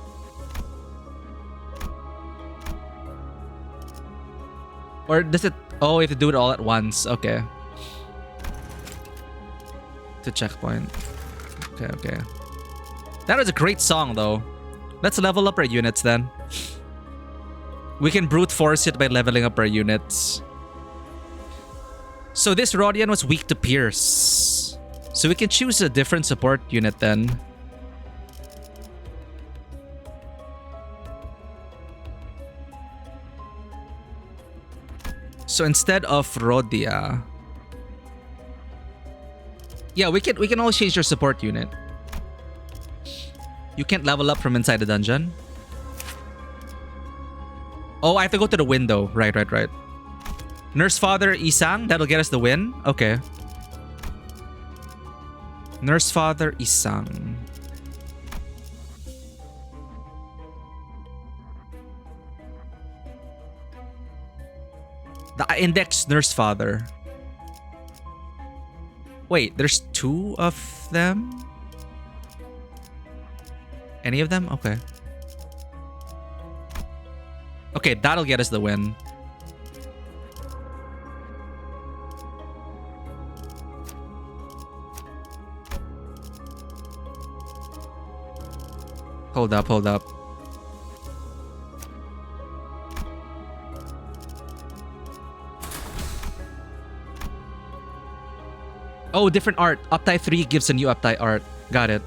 Or does it... Oh, we have to do it all at once. Okay. To checkpoint. Okay, okay. That was a great song, though. Let's level up our units, then. We can brute force it by leveling up our units. So this Rodion was weak to Pierce. So we can choose a different support unit, then. So instead of Rodia, yeah, we can always change your support unit. You can't level up from inside the dungeon. Oh, I have to go to the window. Right. Nurse Father Isang, that'll get us the win. Okay. Nurse Father Isang. The index Nurse Father. Wait, there's 2 of them? Any of them? Okay. Okay, that'll get us the win. Hold up. Oh, different art. Uptie 3 gives a new uptie art. Got it.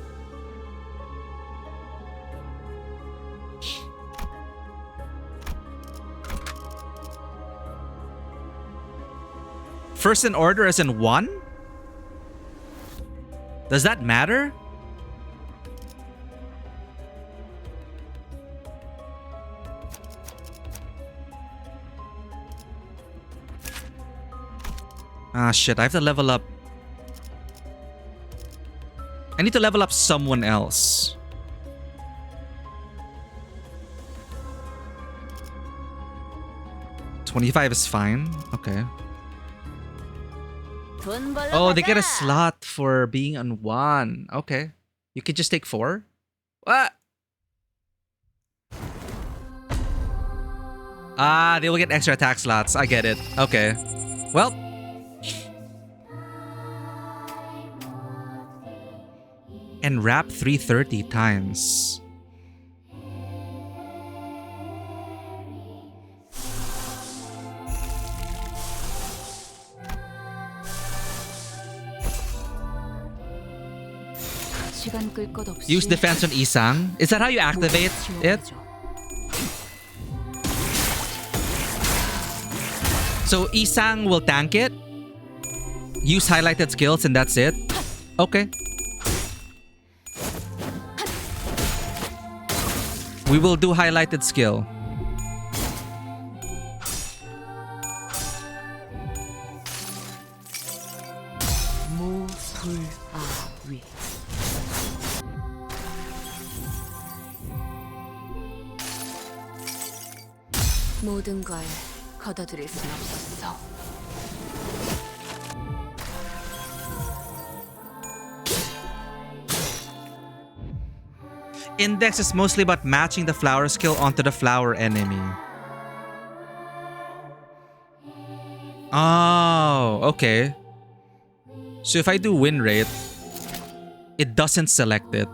First in order as in 1? Does that matter? Ah, shit. I have to level up. I need to level up someone else. $25 is fine. Okay. Oh, they get a slot for being on 1. Okay. You could just take 4? What? Ah, they will get extra attack slots. I get it. Okay. Well. And wrap 330 times. Use defense on Isang. Is that how you activate it? So Isang will tank it. Use highlighted skills and that's it. Okay. We will do highlighted skill. 모든 걸 걷어들일 순 없었어. Index is mostly about matching the flower skill onto the flower enemy. Oh, okay. So if I do win rate, it doesn't select it.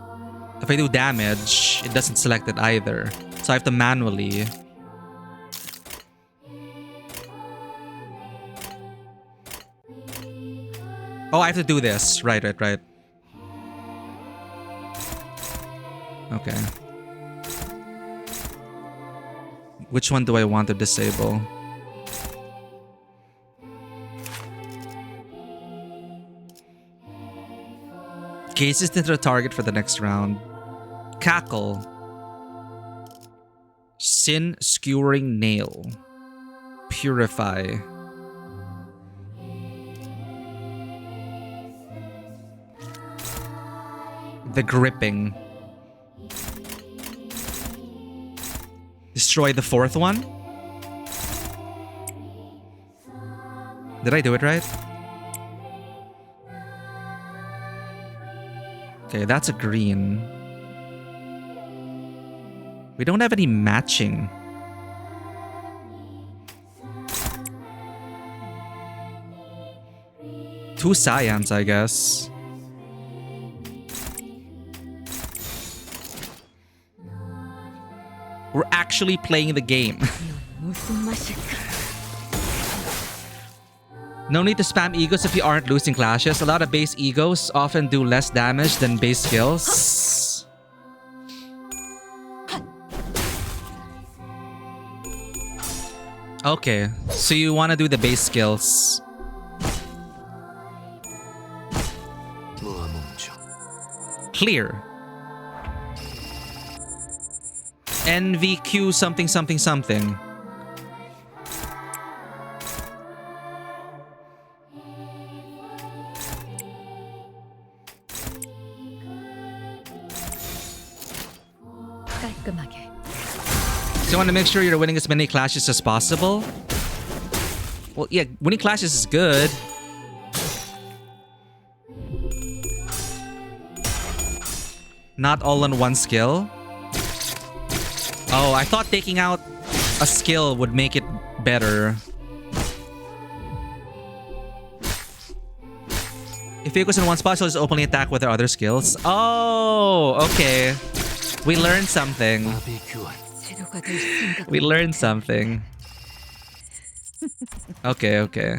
If I do damage, it doesn't select it either. So I have to manually. Oh, I have to do this. Right. Okay. Which one do I want to disable? Gazes into the target for the next round. Cackle. Sin skewering nail. Purify. The gripping. Destroy the 4th one? Did I do it right? Okay, that's a green. We don't have any matching. Two cyans, I guess. We're actually playing the game. No need to spam egos if you aren't losing clashes. A lot of base egos often do less damage than base skills. Okay, so you want to do the base skills. Clear. NVQ something something something. 깔끔하게. So you want to make sure you're winning as many clashes as possible? Well, yeah, winning clashes is good. Not all on one skill. Oh, I thought taking out a skill would make it better. If you focus on one spot, she'll just openly attack with her other skills. Oh, okay. We learned something. We learned something. Okay, okay.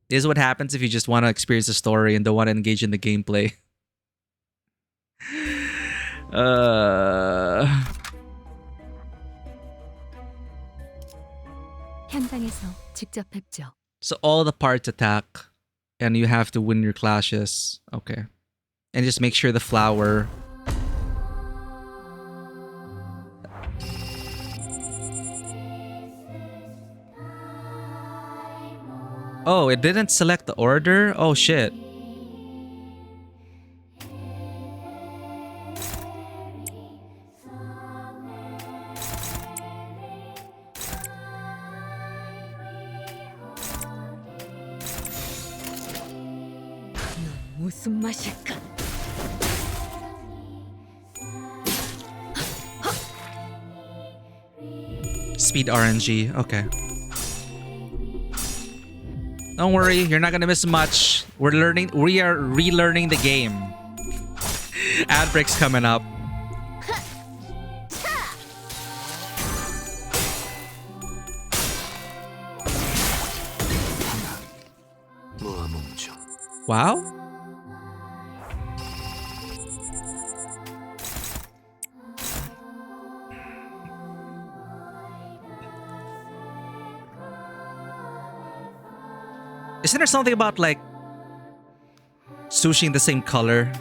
This is what happens if you just want to experience the story and don't want to engage in the gameplay. 현장에서 직접 뵙죠. So all the parts attack and you have to win your clashes. Okay. And just make sure the flower... Oh, it didn't select the order? Oh, shit. 무슨 맛일까? Speed RNG. Okay. Don't worry, you're not gonna miss much. We are relearning the game. Ad breaks coming up. Wow. Isn't there something about like sushi in the same color?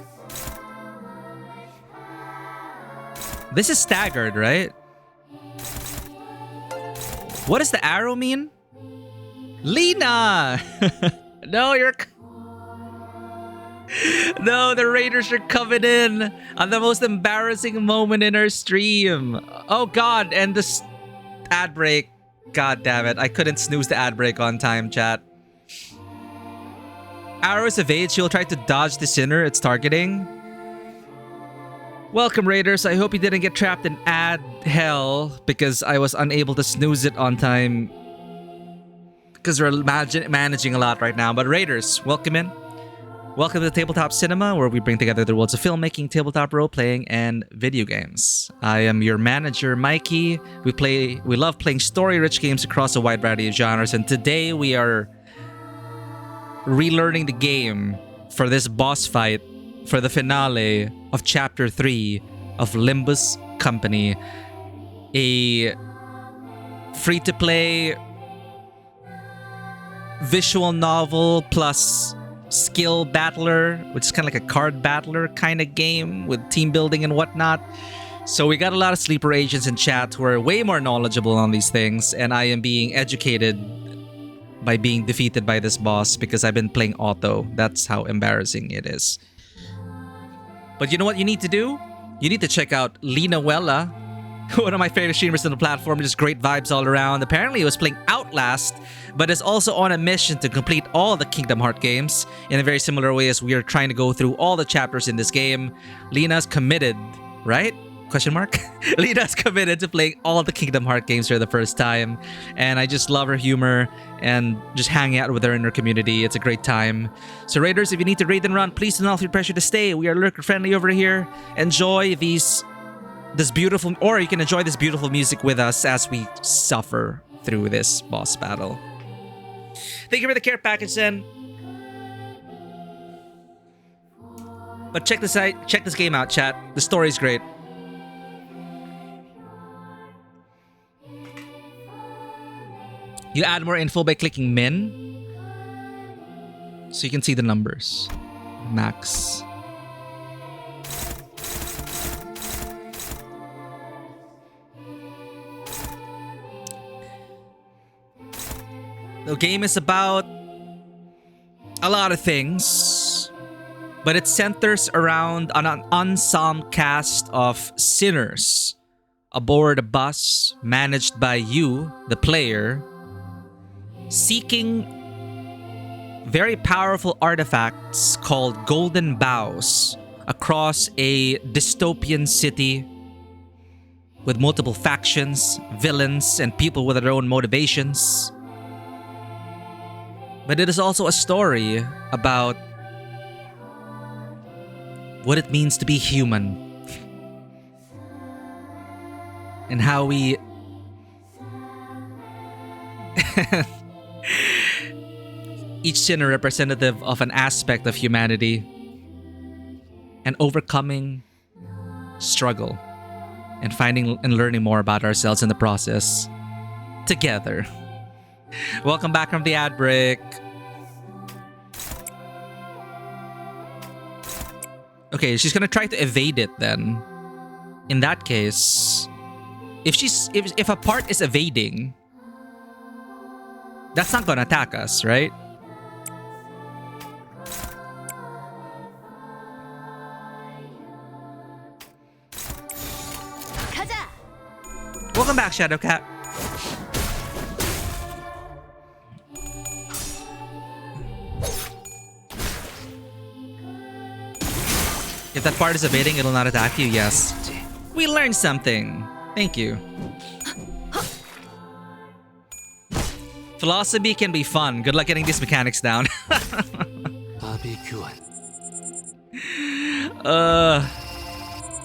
This is staggered, right? What does the arrow mean? Lena! No, you're... No, the Raiders are coming in on the most embarrassing moment in our stream. Oh god, and this ad break. God damn it, I couldn't snooze the ad break on time, chat. Arrows evade, she'll try to dodge the sinner it's targeting. Welcome, Raiders. I hope you didn't get trapped in ad hell because I was unable to snooze it on time. Because we're managing a lot right now. But Raiders, welcome in. Welcome to Tabletop Cinema, where we bring together the worlds of filmmaking, tabletop role-playing, and video games. I am your manager, Mikey. We love playing story-rich games across a wide variety of genres, and today we are relearning the game for this boss fight for the finale of Chapter 3 of Limbus Company, a free-to-play visual novel plus skill battler, which is kind of like a card battler kind of game with team building and whatnot. So we got a lot of sleeper agents in chat who are way more knowledgeable on these things, and I am being educated by being defeated by this boss because I've been playing auto. That's how embarrassing it is. But you know what you need to do? You need to check out Lena Wella, one of my favorite streamers on the platform. Just great vibes all around. Apparently he was playing Outlast, but is also on a mission to complete all the Kingdom Hearts games in a very similar way as we are trying to go through all the chapters in this game. Lena's committed, right? Question mark? Lena's committed to playing all the Kingdom Hearts games for the first time, and I just love her humor and just hanging out with her in her community. It's a great time. So Raiders, if you need to raid and run, please do not feel pressure to stay. We are lurker friendly over here. Enjoy this beautiful, or you can enjoy this beautiful music with us as we suffer through this boss battle. Thank you for the care package, then. But check this game out, chat. The story's great. You add more info by clicking min, so you can see the numbers. Max. The game is about a lot of things, but it centers around an ensemble cast of sinners aboard a bus managed by you, the player, seeking very powerful artifacts called golden bows across a dystopian city with multiple factions, villains, and people with their own motivations. But it is also a story about what it means to be human and how we each sinner representative of an aspect of humanity and overcoming struggle and finding and learning more about ourselves in the process together. Welcome back from the ad break. Okay, she's gonna try to evade it then. In that case, if a part is evading, that's not gonna attack us, right? Welcome back, Shadowcat. If that part is evading, it'll not attack you, yes. We learned something. Thank you. Philosophy can be fun. Good luck getting these mechanics down.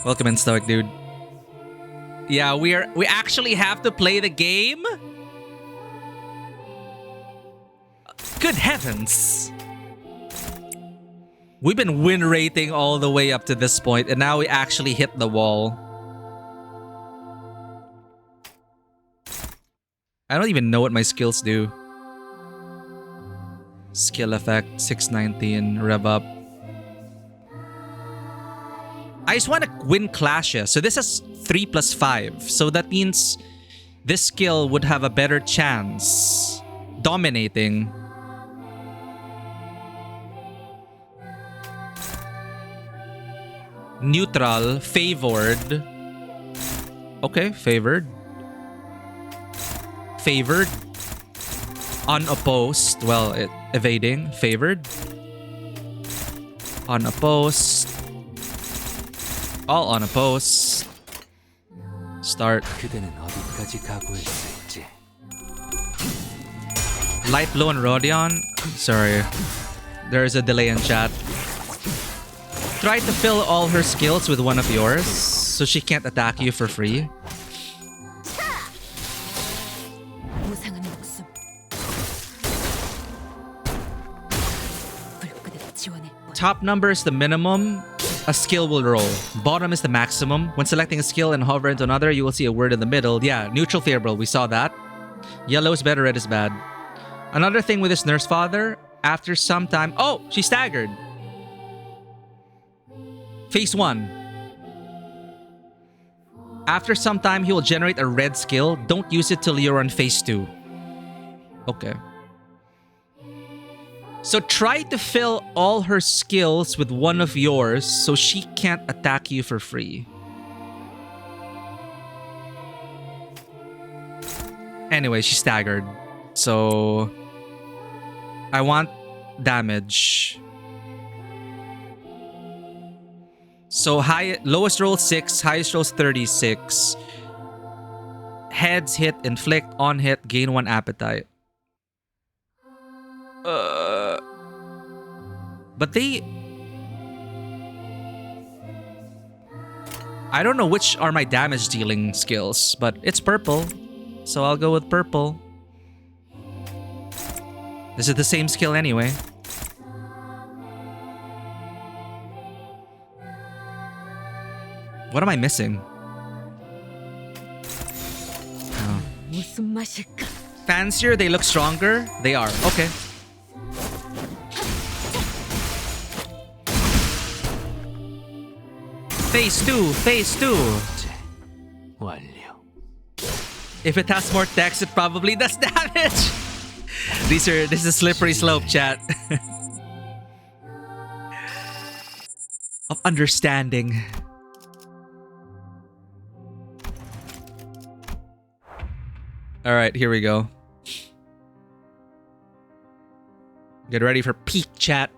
Welcome in, Stoic dude. Yeah, we actually have to play the game? Good heavens. We've been win rating all the way up to this point, and now we actually hit the wall. I don't even know what my skills do. Skill effect, 619, rev up. I just want to win clashes. So this is 3 plus 5. So that means this skill would have a better chance dominating. Neutral, favored. Okay, favored. Favored. Unopposed. Well, evading. Favored. Unopposed. All unopposed. Start. Light Blow and Rodion. Sorry. There is a delay in chat. Try to fill all her skills with one of yours so she can't attack you for free. Top number is the minimum a skill will roll. Bottom is the maximum. When selecting a skill and hover into another, you will see a word in the middle. Yeah, neutral, favorable. We saw that. Yellow is better, red is bad. Another thing with this nurse father, after some time... Oh, she staggered. Phase 1. After some time, he will generate a red skill. Don't use it till you're on phase 2. Okay. So try to fill all her skills with one of yours so she can't attack you for free. Anyway, she staggered. So I want damage. So lowest roll 6, highest roll 36. Heads hit, inflict, on hit, gain 1 appetite. But I don't know which are my damage dealing skills, but it's purple. So I'll go with purple. This is the same skill anyway. What am I missing? 무슨 맛일까? Fancier, they look stronger? They are. Okay. Phase 2, phase 2. If it has more text, it probably does damage. This is a slippery slope, chat. Of understanding. All right, here we go. Get ready for peak, chat.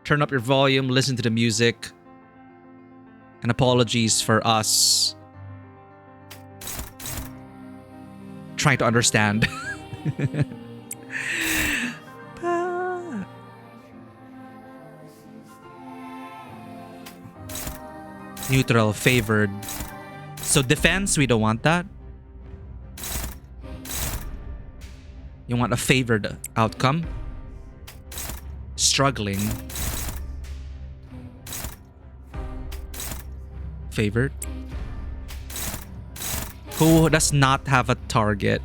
Turn up your volume, listen to the music. And apologies for us trying to understand. Neutral, favored. So defense, we don't want that. You want a favored outcome. Struggling. Favored. Who does not have a target?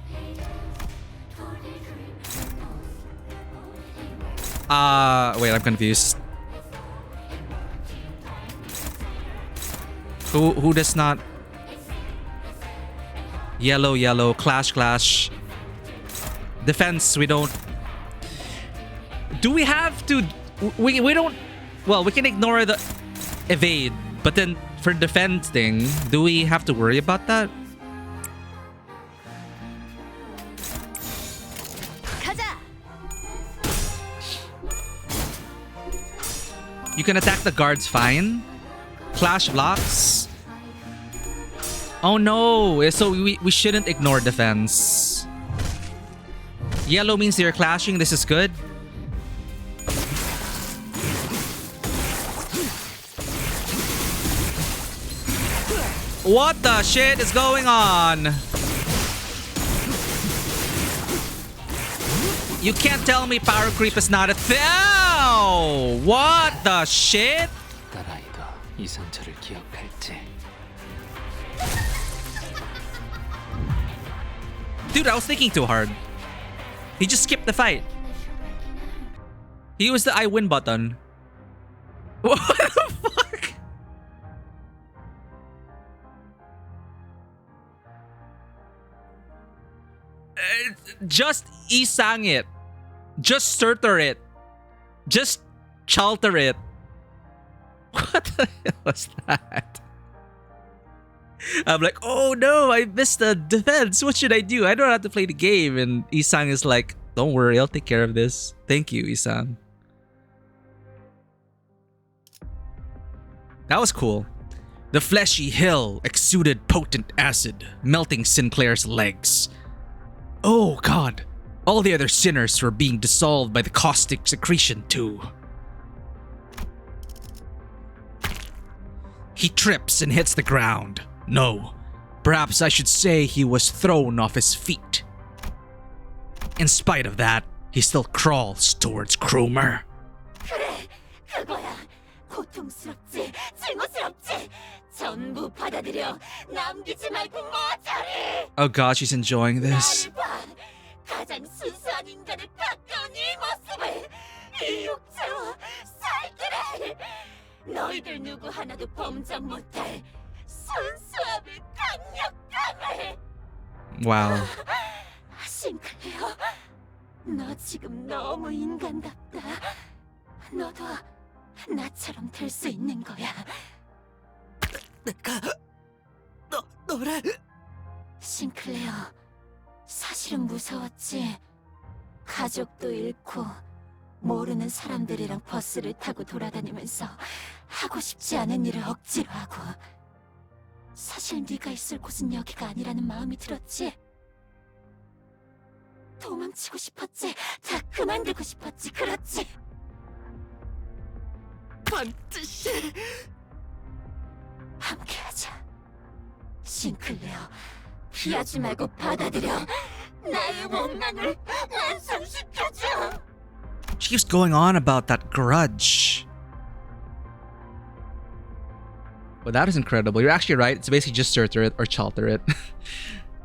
Wait, I'm confused. Who does not? Yellow, yellow, clash, clash. Defense, we don't. Do we have to? We don't. Well, we can ignore the evade, but then for defending, do we have to worry about that? You can attack the guards fine. Clash blocks. Oh no, so we shouldn't ignore defense. Yellow means you're clashing, this is good. What the shit is going on? You can't tell me power creep is not a thing. What the shit? Dude, I was thinking too hard. He just skipped the fight. He used the I win button. What the fuck? Just isang it. Just surter it. Just chalter it. What the hell was that? I'm like, oh no, I missed the defense. What should I do? I don't have to play the game. And Isang is like, don't worry, I'll take care of this. Thank you, Isang. That was cool. The fleshy hill exuded potent acid, melting Sinclair's legs. Oh god. All the other sinners were being dissolved by the caustic secretion too. He trips and hits the ground. No, perhaps I should say he was thrown off his feet. In spite of that, he still crawls towards Cromer. 그래, 그거야. 고통스럽지, 증오스럽지. 전부 받아들여. 남기지 말고 모조리. Oh god, she's enjoying this. 가장 순수한 인간에 가까운 이 모습을, 이 육체와 살기를. 너희들 누구 하나도 범접 못할 순수함을, 강력함을. Wow. 싱클레어, 너 지금 너무 인간답다. 너도 나처럼 될 수 있는 거야. 내가 너를. 싱클레어, 사실은 무서웠지. 가족도 잃고 모르는 사람들이랑 버스를 타고 돌아다니면서 하고 싶지 않은 일을 억지로 하고. 사실 네가 있을 곳은 여기가 아니라는 마음이 들었지. 도망치고 싶었지. 다 그만두고 싶었지. 그렇지. 반드시 함께하자. 싱클레어, 피하지 말고 받아들여. 나의 원망을 완성시켜줘. She keeps going on about that grudge. Well, that is incredible. You're actually right. It's basically just Surter it or Chalter it.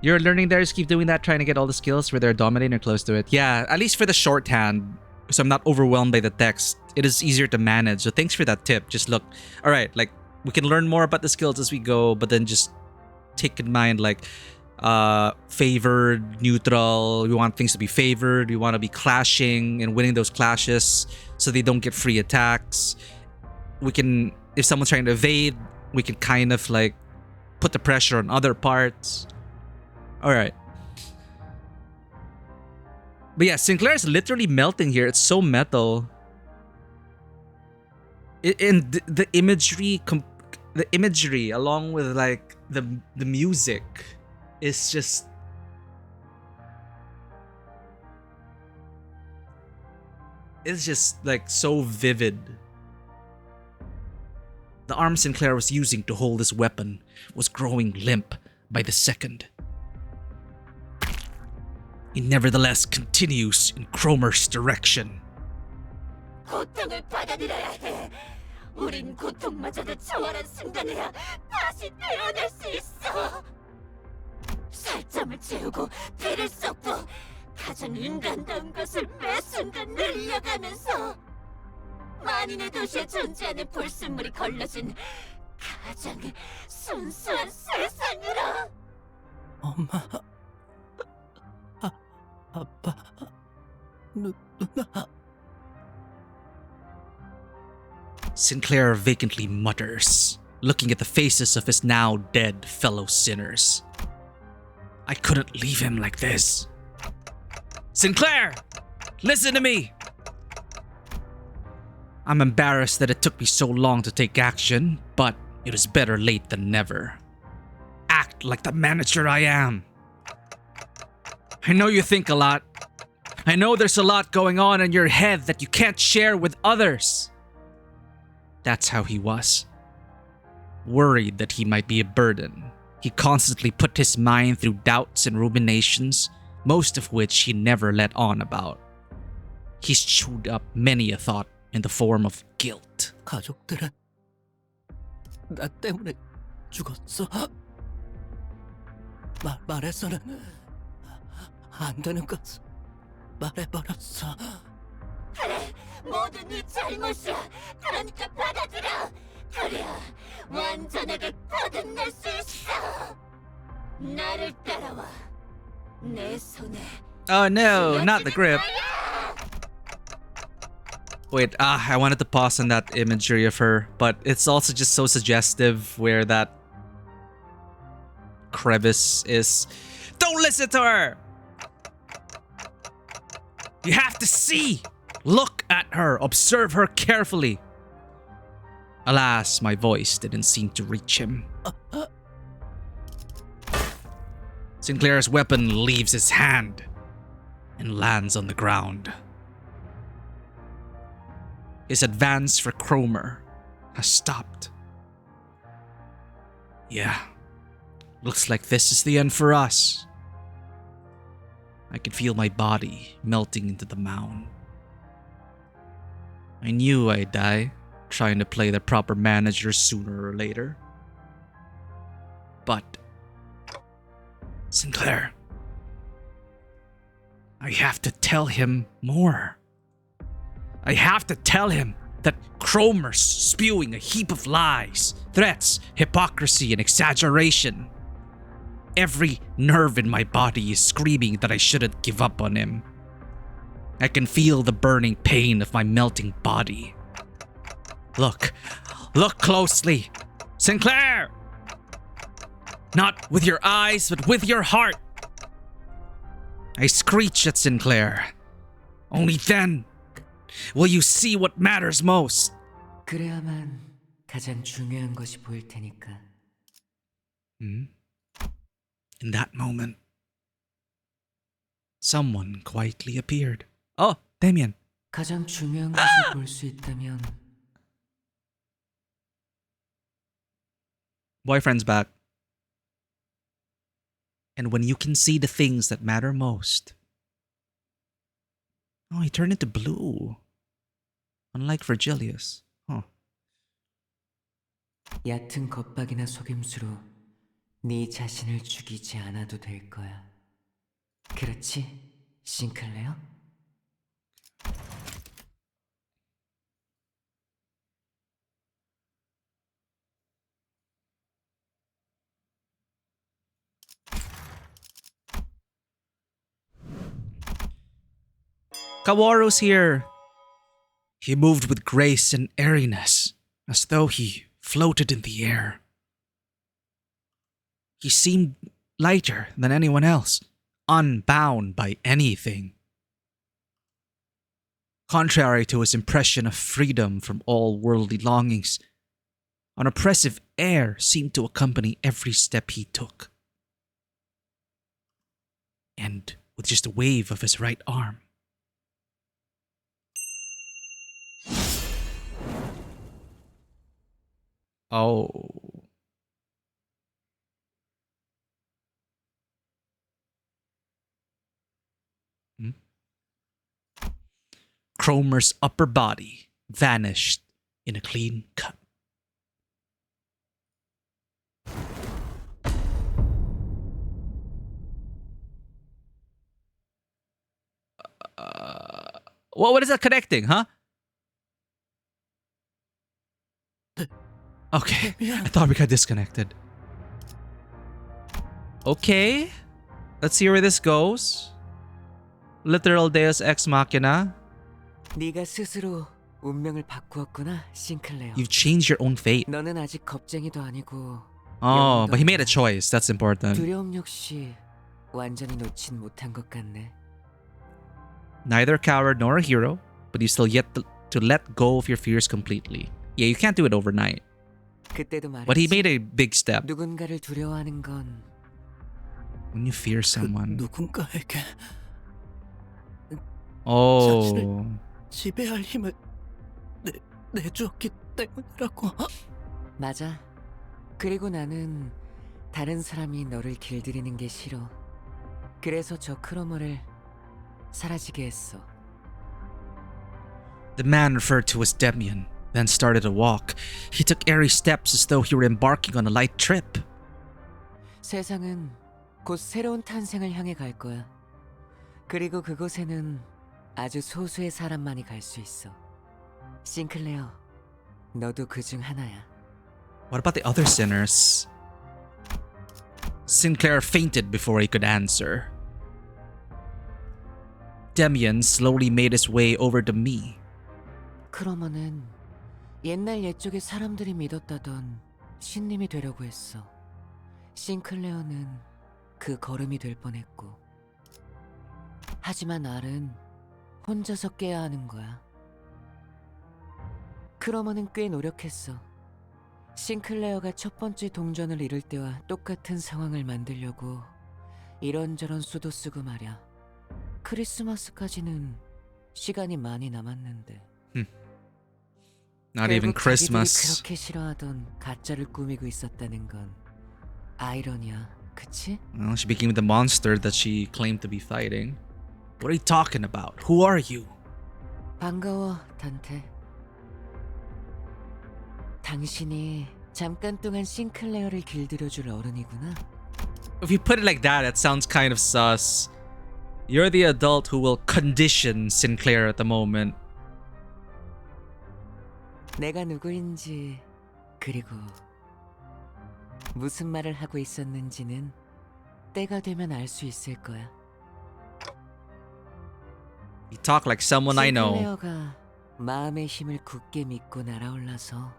You're learning there. Just keep doing that, trying to get all the skills where they're dominating or close to it. Yeah, at least for the shorthand, so I'm not overwhelmed by the text. It is easier to manage. So thanks for that tip. Just look. All right, like we can learn more about the skills as we go, but then just take in mind like favored, neutral. We want things to be favored. We want to be clashing and winning those clashes so they don't get free attacks. We can, if someone's trying to evade, we can kind of like put the pressure on other parts. All right. But yeah, Sinclair is literally melting here. It's so metal. And the imagery along with like the music is just like so vivid. The arm Sinclair was using to hold his weapon was growing limp by the second. He nevertheless continues in Cromer's direction. 고통을 받아들여야 해. 우린 고통마저도 초월한 순간에야 다시 태어날 수 있어. 살점을 채우고 피를 쏟고 가장 인간다운 것을 매 순간 늘려가면서 만인의 도시에 존재하는 불순물이 걸러진 가장 순수한 세상으로. 엄마, 아빠, 누나. Sinclair vacantly mutters, looking at the faces of his now dead fellow sinners. I couldn't leave him like this. Sinclair! Listen to me! I'm embarrassed that it took me so long to take action, but it is better late than never. Act like the manager I am. I know you think a lot. I know there's a lot going on in your head that you can't share with others. That's how he was. Worried that he might be a burden, he constantly put his mind through doubts and ruminations, most of which he never let on about. He's chewed up many a thought in the form of guilt. 가족들은 나 때문에 죽었어. 말해서는 안 되는 것을 말해버렸어. 그래, 모든 네 잘못이야. 그러니까 받아들여. 그래야 완전하게 거듭날 수 있어. 나를 따라와. 내 손에. Oh no, not the grip. Wait, I wanted to pause on that imagery of her, but it's also just so suggestive where that crevice is. Don't listen to her! You have to see! Look at her, observe her carefully. Alas, my voice didn't seem to reach him. Sinclair's weapon leaves his hand and lands on the ground. His advance for Cromer has stopped. Yeah, looks like this is the end for us. I could feel my body melting into the mound. I knew I'd die trying to play the proper manager sooner or later. But Sinclair, I have to tell him more. I have to tell him that Cromer's spewing a heap of lies, threats, hypocrisy, and exaggeration. Every nerve in my body is screaming that I shouldn't give up on him. I can feel the burning pain of my melting body. Look closely. Sinclair! Not with your eyes, but with your heart. I screech at Sinclair. Only then will you see what matters most. 그래야만 가장 중요한 것이 보일 테니까. In that moment, someone quietly appeared. Oh, Damien. 가장 중요한 것을 볼 수 있다면 Boyfriend's back. And when you can see the things that matter most. Oh, he turned into blue. Unlike Virgilius. Huh. 얕은 겁박이나 속임수로 네 자신을 죽이지 않아도 될 거야. 그렇지, 싱클레어? Kaworu's here. He moved with grace and airiness, as though he floated in the air. He seemed lighter than anyone else, unbound by anything. Contrary to his impression of freedom from all worldly longings, an oppressive air seemed to accompany every step he took. And with just a wave of his right arm, oh. Cromer's upper body vanished in a clean cut. What is that connecting, huh? Okay, I thought we got disconnected. Okay, let's see where this goes. Literal Deus Ex Machina. 네가 스스로 운명을 바꾸었구나, 싱클레어. You've changed your own fate. 너는 아직 겁쟁이도 아니고. Oh, but he made a choice. That's important. 두려움 역시 완전히 놓진 못한 것 같네. Neither a coward nor a hero, but you still yet to let go of your fears completely. Yeah, you can't do it overnight. 그때도 말했지. But he made a big step. 누군가를 두려워하는 건 When you fear someone. 누군가에게 Oh. 지배할 힘을 내주었기 때문이라고. 맞아. 그리고 나는 다른 사람이 너를 길들이는 게 싫어. 그래서 저 크로머를 사라지게 했어. The man referred to as Demian then started to walk. He took airy steps as though he were embarking on a light trip. 세상은 곧 새로운 탄생을 향해 갈 거야. 그리고 그곳에는 아주 소수의 사람만이 갈 수 있어. 싱클레어, 너도 그중 하나야. What about the other sinners? Sinclair fainted before he could answer. Demian slowly made his way over to me. 크로머는 옛날 옛적에 사람들이 믿었다던 신님이 되려고 했어. 싱클레어는 그 걸음이 될 뻔했고. 하지만 알은 혼자서 깨야 하는 거야. 크로머는 꽤 노력했어. 싱클레어가 첫 번째 동전을 잃을 때와 똑같은 상황을 만들려고 이런저런 수도 쓰고 말야. 크리스마스까지는 시간이 많이 남았는데. Not even Christmas. 자기들이 그렇게 싫어하던 가짜를 꾸미고 있었다는 건 아이러니야, 그치? Well, she became the monster that she claimed to be fighting. What are you talking about? Who are you? 반가워, 단테. 당신이 잠깐 동안 싱클레어를 길들여줄 어른이구나. If you put it like that, that sounds kind of sus. You're the adult who will condition Sinclair at the moment. 내가 누구인지 그리고 무슨 말을 하고 있었는지는 때가 되면 알 수 있을 거야. You talk like someone I know. 싱클레어가 마음의 힘을 굳게 믿고 날아올라서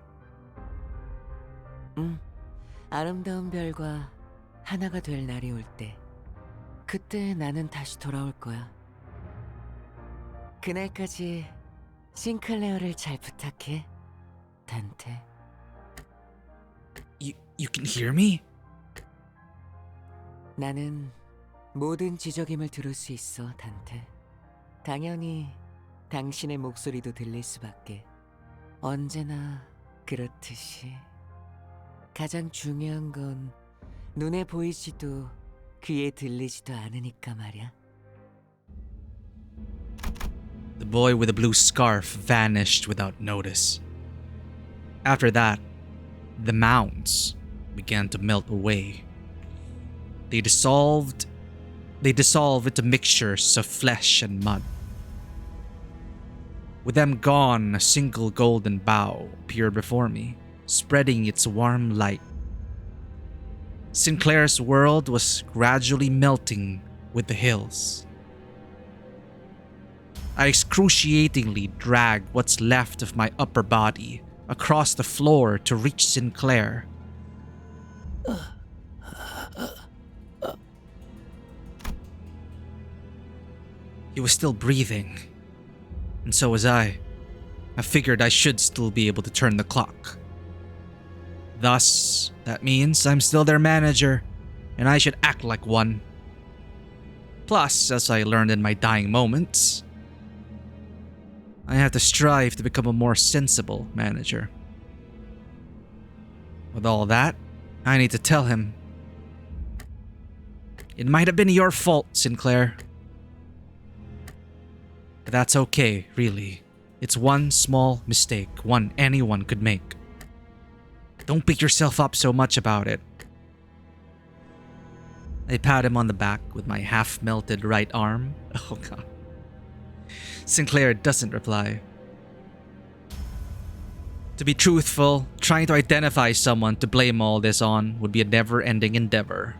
아름다운 별과 하나가 될 날이 올 때 그때 나는 다시 돌아올 거야. 그날까지 싱클레어를 잘 부탁해, 단테. You can hear me? 나는 모든 지적임을 들을 수 있어, 단테. 당연히 당신의 목소리도 들릴 수밖에. 언제나 그렇듯이. 가장 중요한 건 눈에 보이지도 귀에 들리지도 않으니까 말야. The boy with the blue scarf vanished without notice. After that, The mounds began to melt away. They dissolve into mixtures of flesh and mud. With them gone, a single golden bow appeared before me, spreading its warm light. Sinclair's world was gradually melting with the hills. I excruciatingly dragged what's left of my upper body across the floor to reach Sinclair. He was still breathing, and so was I. I figured I should still be able to turn the clock. Thus, that means I'm still their manager, and I should act like one. Plus, as I learned in my dying moments, I have to strive to become a more sensible manager. With all that, I need to tell him. It might have been your fault, Sinclair. But that's okay, really. It's one small mistake, one anyone could make. Don't beat yourself up so much about it. I pat him on the back with my half-melted right arm. Oh god. Sinclair doesn't reply. To be truthful, trying to identify someone to blame all this on would be a never-ending endeavor.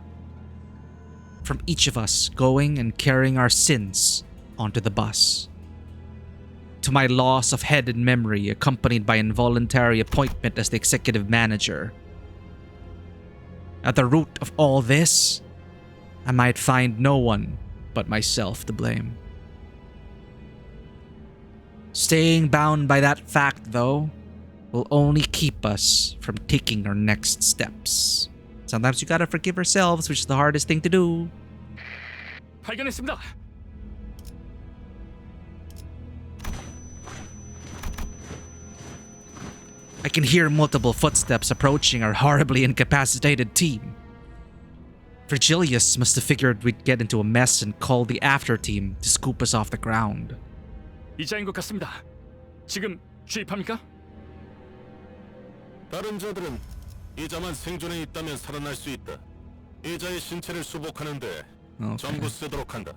From each of us going and carrying our sins onto the bus. To my loss of head and memory accompanied by involuntary appointment as the executive manager. At the root of all this, I might find no one but myself to blame. Staying bound by that fact, though, will only keep us from taking our next steps. Sometimes you gotta forgive ourselves, which is the hardest thing to do. 발견했습니다. I can hear multiple footsteps approaching our horribly incapacitated team. Virgilius must have figured we'd get into a mess and called the after team to scoop us off the ground. 이자인 것 같습니다. 지금 주입합니까? 다른 자들은 이자만 생존해 있다면 살아날 수 있다. 이자의 신체를 수복하는데 전부 쓰도록 한다.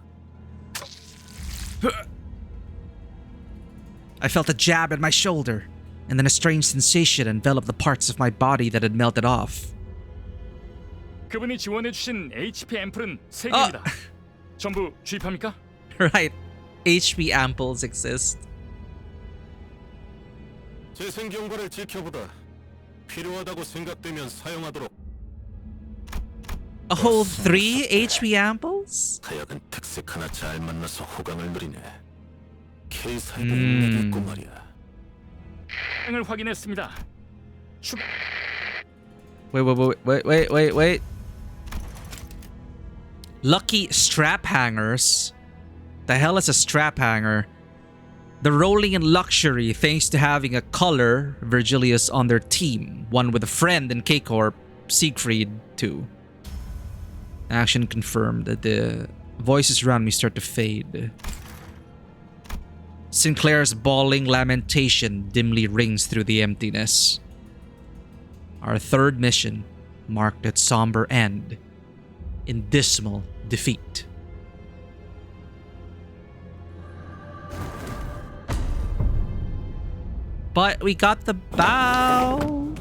I felt a jab at my shoulder, and then a strange sensation enveloped the parts of my body that had melted off. 그분이 지원해 주신 HP 앰플은 3개입니다. 전부 주입합니까? Right. HP amples exist. 재생 경과를 지켜보다 필요하다고 생각되면 사용하도록. A whole 3 HP amples? 하여간 특색 하나 잘 만나서 호강을 누리네. K사에도 인맥이 있고 말이야. 을 확인했습니다. Wait. Lucky strap hangers? The hell is a strap hanger? The rolling in luxury thanks to having a color Virgilius on their team. One with a friend in K-Corp, Siegfried too. Action confirmed. The voices around me start to fade. Sinclair's bawling lamentation dimly rings through the emptiness. Our third mission marked its somber end in dismal defeat. But we got the bow.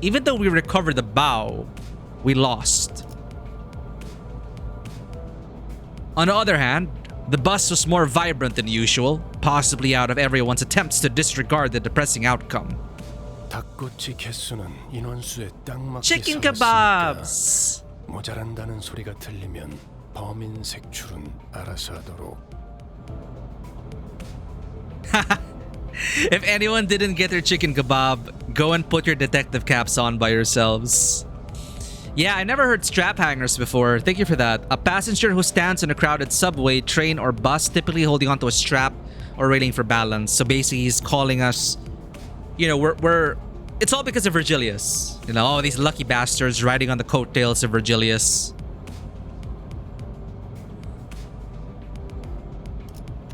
Even though we recovered the bow, we lost. On the other hand, the bus was more vibrant than usual, possibly out of everyone's attempts to disregard the depressing outcome. 닭꼬치 개수는 인원수에 딱 맞게 Chicken 썰었으니까 kebabs. 모자란다는 소리가 들리면 범인 색출은 알아서 하도록. If anyone didn't get their chicken kebab, go and put your detective caps on by yourselves. Yeah, I never heard strap hangers before. Thank you for that. A passenger who stands on a crowded subway, train, or bus, typically holding onto a strap or waiting for balance. So basically, he's calling us. You know, we're. It's all because of Virgilius. You know, all these lucky bastards riding on the coattails of Virgilius.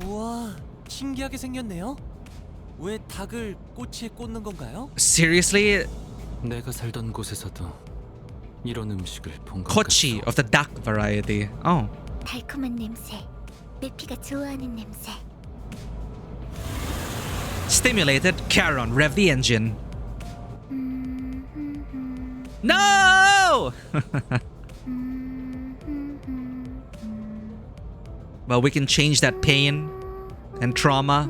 우와, 신기하게 생겼네요. 왜 닭을 꼬치에 꽂는 건가요? Seriously? 내가 살던 곳에서도 이런 음식을 본 것 Kochi of the duck variety. Oh. 달콤한 냄새. 메피가 좋아하는 냄새. Stimulated. Charon, rev the engine. No! Well, we can change that pain and trauma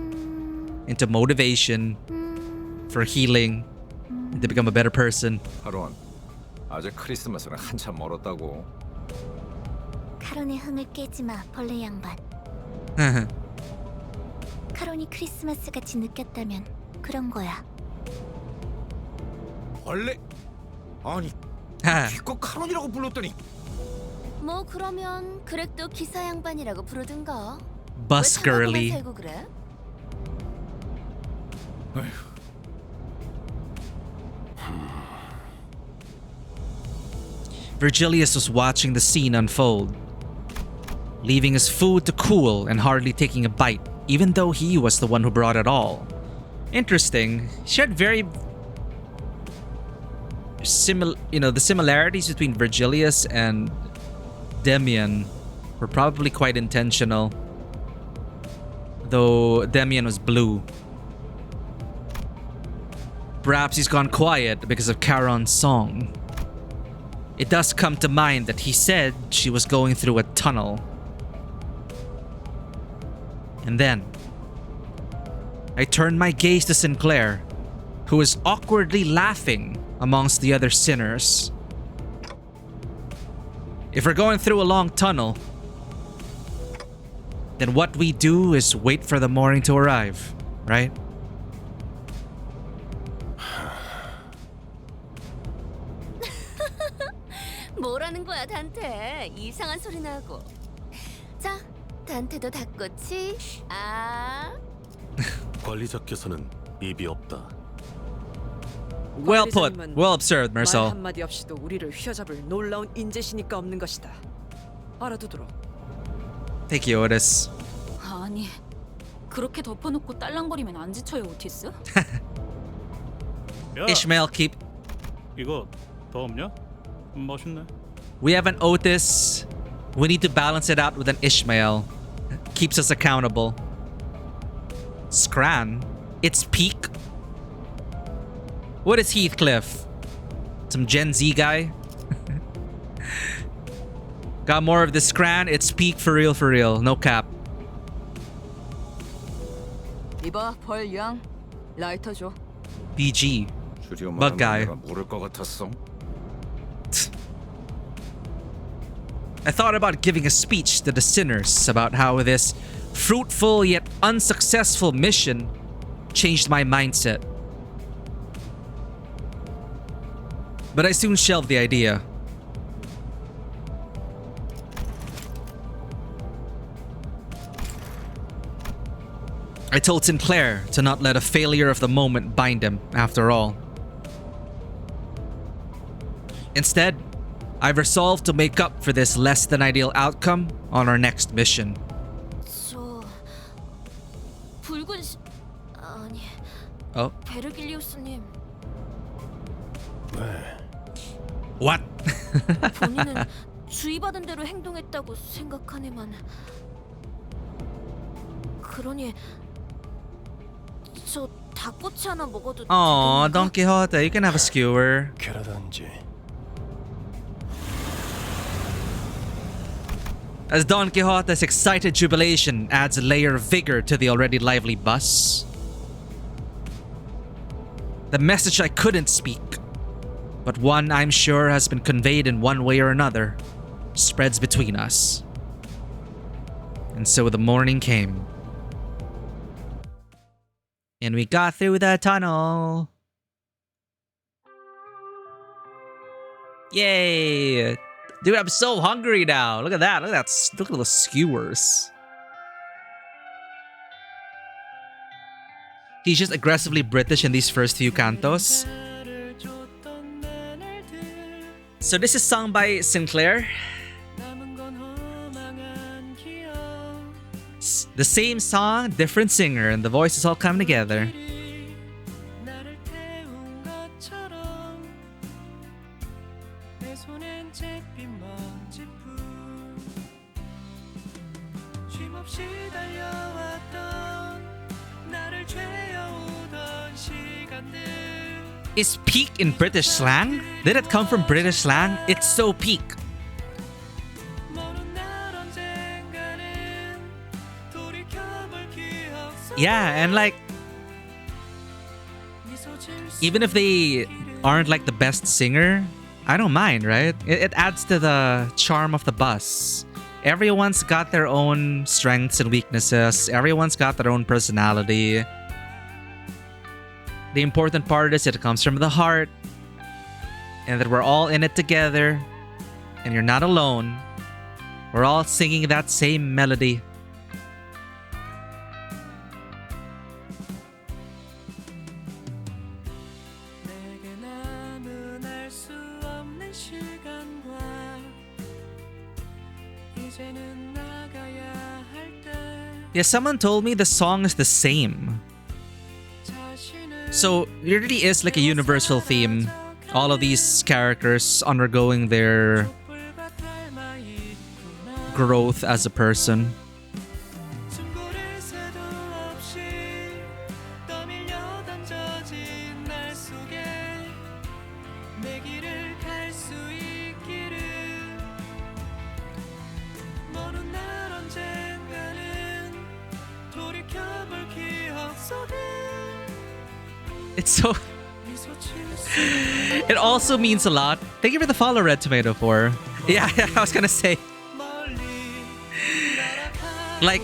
into motivation for healing and to become a better person. 하론, 아직 크리스마스는 한참 멀었다고. 카론의 흥을 깨지 마, 벌레 양반. 카론이 크리스마스 같이 느꼈다면 그런 거야. 벌레? 아니, 기껏 카론이라고 불렀더니. 뭐 그러면 그렉도 기사 양반이라고 부르든가. Bus girly. 왜 살고 그래? Virgilius was watching the scene unfold, leaving his food to cool and hardly taking a bite, even though he was the one who brought it all. Interesting. She had very the similarities between Virgilius and Demian were probably quite intentional, though Demian was blue. Perhaps he's gone quiet because of Charon's song. It does come to mind that he said she was going through a tunnel. And then I turned my gaze to Sinclair, who was awkwardly laughing amongst the other sinners. If we're going through a long tunnel, then what we do is wait for the morning to arrive, right? 뭐라는 거야, 단테? 이상한 소리 나고. 자, 단테도 닭꼬치. 아. 관리자께서는 입이 없다. Well put. Well observed, 말 Marcel. 한마디 없이도 우리를 휘어잡을 놀라운 인재시니까 없는 것이다. 알아두도록. Thank you, Otis. 아니, 그렇게 덮어놓고 딸랑거리면 안 지쳐요, 오티스? 야, Ishmael, keep. 이거 더 없냐? 맛있네. We have an Otis. We need to balance it out with an Ishmael. Keeps us accountable. Scran. It's peak. What is Heathcliff? Some Gen Z guy? Got more of the Scran. It's peak for real. No cap. 이봐, 벌양. 라이터 줘. BG. Bug guy. 모를 것 같았어. I thought about giving a speech to the sinners about how this fruitful yet unsuccessful mission changed my mindset. But I soon shelved the idea. I told Sinclair to not let a failure of the moment bind him, after all. Instead, I've resolved to make up for this less than ideal outcome on our next mission. 저 붉은 아니. Oh. 베르길리우스님. What? 본인은 주의받은 대로 행동했다고 생각하네만. 그러니 저 닭꼬치 하나 먹어도 Aw, Don Quixote, you can have a skewer. As Don Quixote's excited jubilation adds a layer of vigor to the already lively bus. The message I couldn't speak, but one I'm sure has been conveyed in one way or another, spreads between us. And so the morning came. And we got through the tunnel. Yay! Dude, I'm so hungry now. Look at that. Look at that. Look at those skewers. He's just aggressively British in these first few cantos. So this is sung by Sinclair. The same song, different singer, and the voices all come together. 햇빛 먼지뿐 쉼없이 달려왔던 나를 죄어오던 시간들 Is peak in British slang? Did it come from British slang? It's so peak. Yeah, and like, even if they aren't like the best singer, I don't mind, right? It adds to the charm of the bus. Everyone's got their own strengths and weaknesses. Everyone's got their own personality. The important part is it comes from the heart and that we're all in it together and you're not alone. We're all singing that same melody. Yeah, someone told me the song is the same. So it really is like a universal theme. All of these characters undergoing their growth as a person. It's so... It also means a lot. Thank you for the follow, Red Tomato 4. Yeah, I was gonna say. Like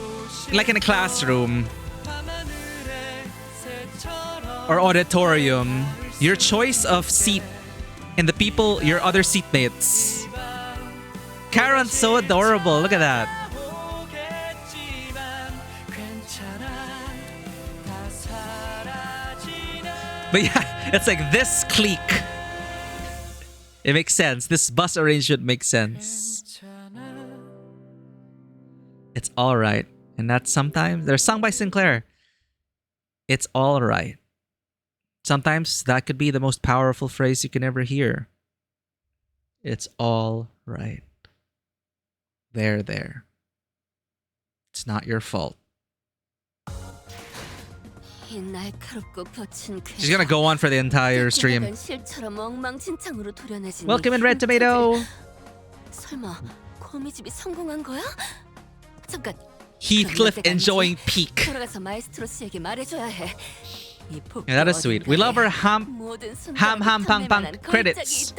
in a classroom or auditorium, your choice of seat and the people, your other seatmates. Karen's so adorable. Look at that. But yeah, it's like this clique. It makes sense. This bus arrangement makes sense. It's alright. And that's sometimes... There's a song by Sinclair. It's alright. Sometimes that could be the most powerful phrase you can ever hear. It's all right. There. It's not your fault. She's gonna go on for the entire stream. Welcome in, Red Tomato. Heathcliff enjoying peak. Yeah, that is sweet. We love our ham pang pang credits.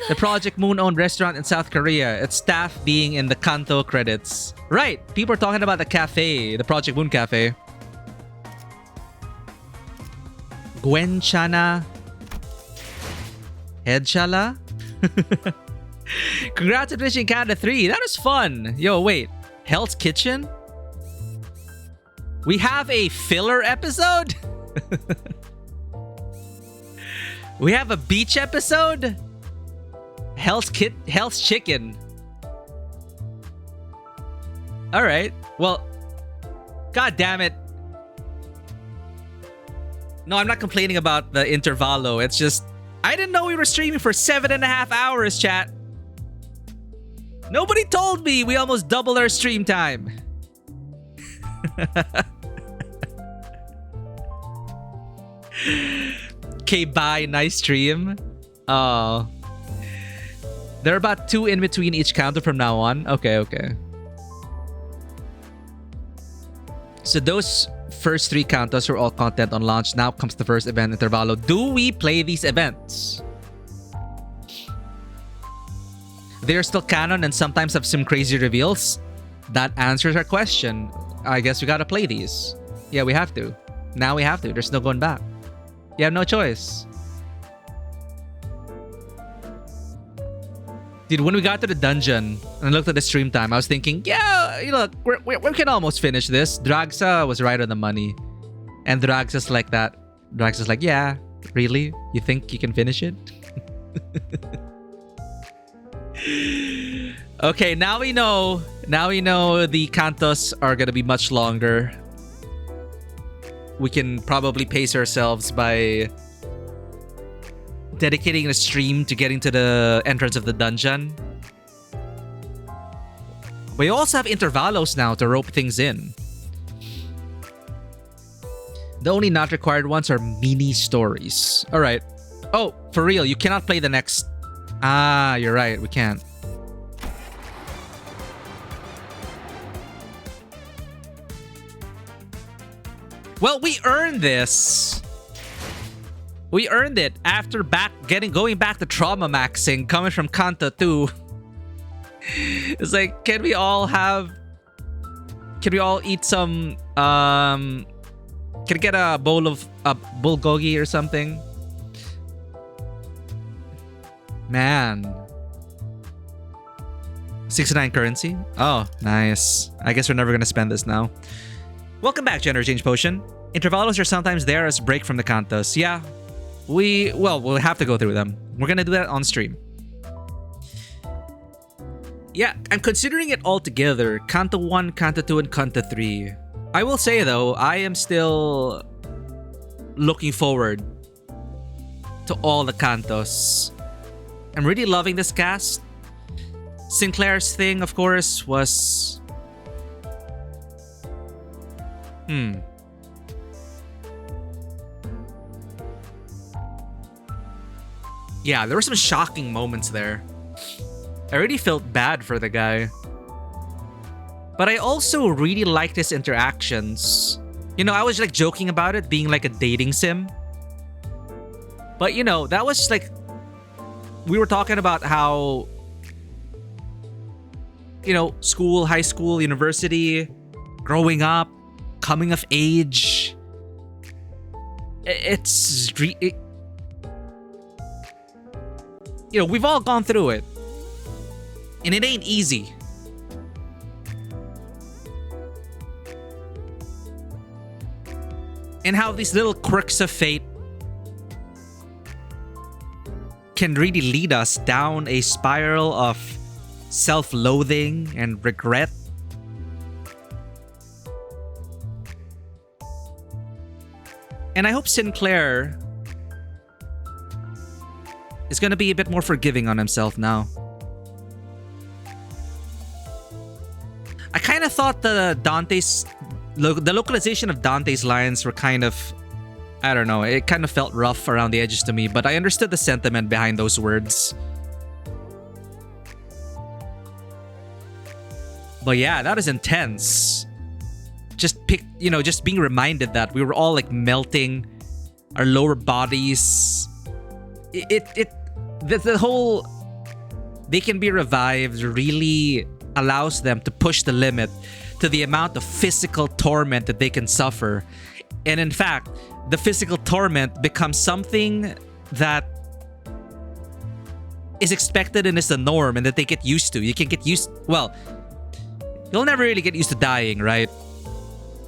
The Project Moon owned restaurant in South Korea. Its staff being in the Canto credits. Right. People are talking about the cafe, the Project Moon cafe. Gwen Chana Headchala. Congrats on finishing Canada 3. That was fun. Yo, wait. Hell's Kitchen? We have a filler episode? We have a beach episode? Hell's Chicken. Alright. Well, god damn it. No, I'm not complaining about the intervalo. It's just, I didn't know we were streaming for 7.5 hours, chat. Nobody told me we almost doubled our stream time. Okay, bye. Nice stream. Oh. There are about 2 in between each counter from now on. Okay. So those first 3 counters were all content on launch. Now comes the first event, Intervalo. Do we play these events? They're still canon and sometimes have some crazy reveals. That answers our question. I guess we gotta play these. Yeah, we have to. Now we have to. There's no going back. You have no choice. Dude, when we got to the dungeon and I looked at the stream time, I was thinking, yeah, look, we can almost finish this. Dragsa was right on the money. And Dragsa's like that. Dragsa's like, yeah, really? You think you can finish it? Okay, now we know. Now we know the cantos are gonna be much longer. We can probably pace ourselves by dedicating a stream to getting to the entrance of the dungeon But you also have intervalos now to rope things in. The only not required ones are mini stories. Alright. Oh, for real, you cannot play the next... Ah, you're right, we can't. Well, we earned this. We earned it after going back to trauma maxing coming from Canto 2. It's like, can we all eat some can I get a bowl of bulgogi or something? Man. 69 currency? Oh, nice. I guess we're never gonna spend this now. Welcome back, Gender Change Potion. Intervalos are sometimes there as a break from the cantos. Yeah, we'll have to go through them. We're gonna do that on stream. Yeah, I'm considering it all together. Canto 1, Canto 2, and Canto 3. I will say though, I am still looking forward to all the cantos. I'm really loving this cast. Sinclair's thing, of course, was... Yeah, there were some shocking moments there. I really felt bad for the guy. But I also really liked his interactions. You know, I was like joking about it being like a dating sim. But you know, that was like... We were talking about how... You know, school, high school, university, growing up, coming of age. You know, we've all gone through it. And it ain't easy. And how these little quirks of fate can really lead us down a spiral of self-loathing and regret. And I hope Sinclair is going to be a bit more forgiving on himself now. I kind of thought the localization of Dante's lines were kind of... I don't know, it kind of felt rough around the edges to me, but I understood the sentiment behind those words. But yeah, that is intense. Just being reminded that we were all like melting our lower bodies. The whole they can be revived really allows them to push the limit to the amount of physical torment that they can suffer. And in fact, the physical torment becomes something that is expected and is the norm and that they get used to. You can get used... Well, you'll never really get used to dying, right?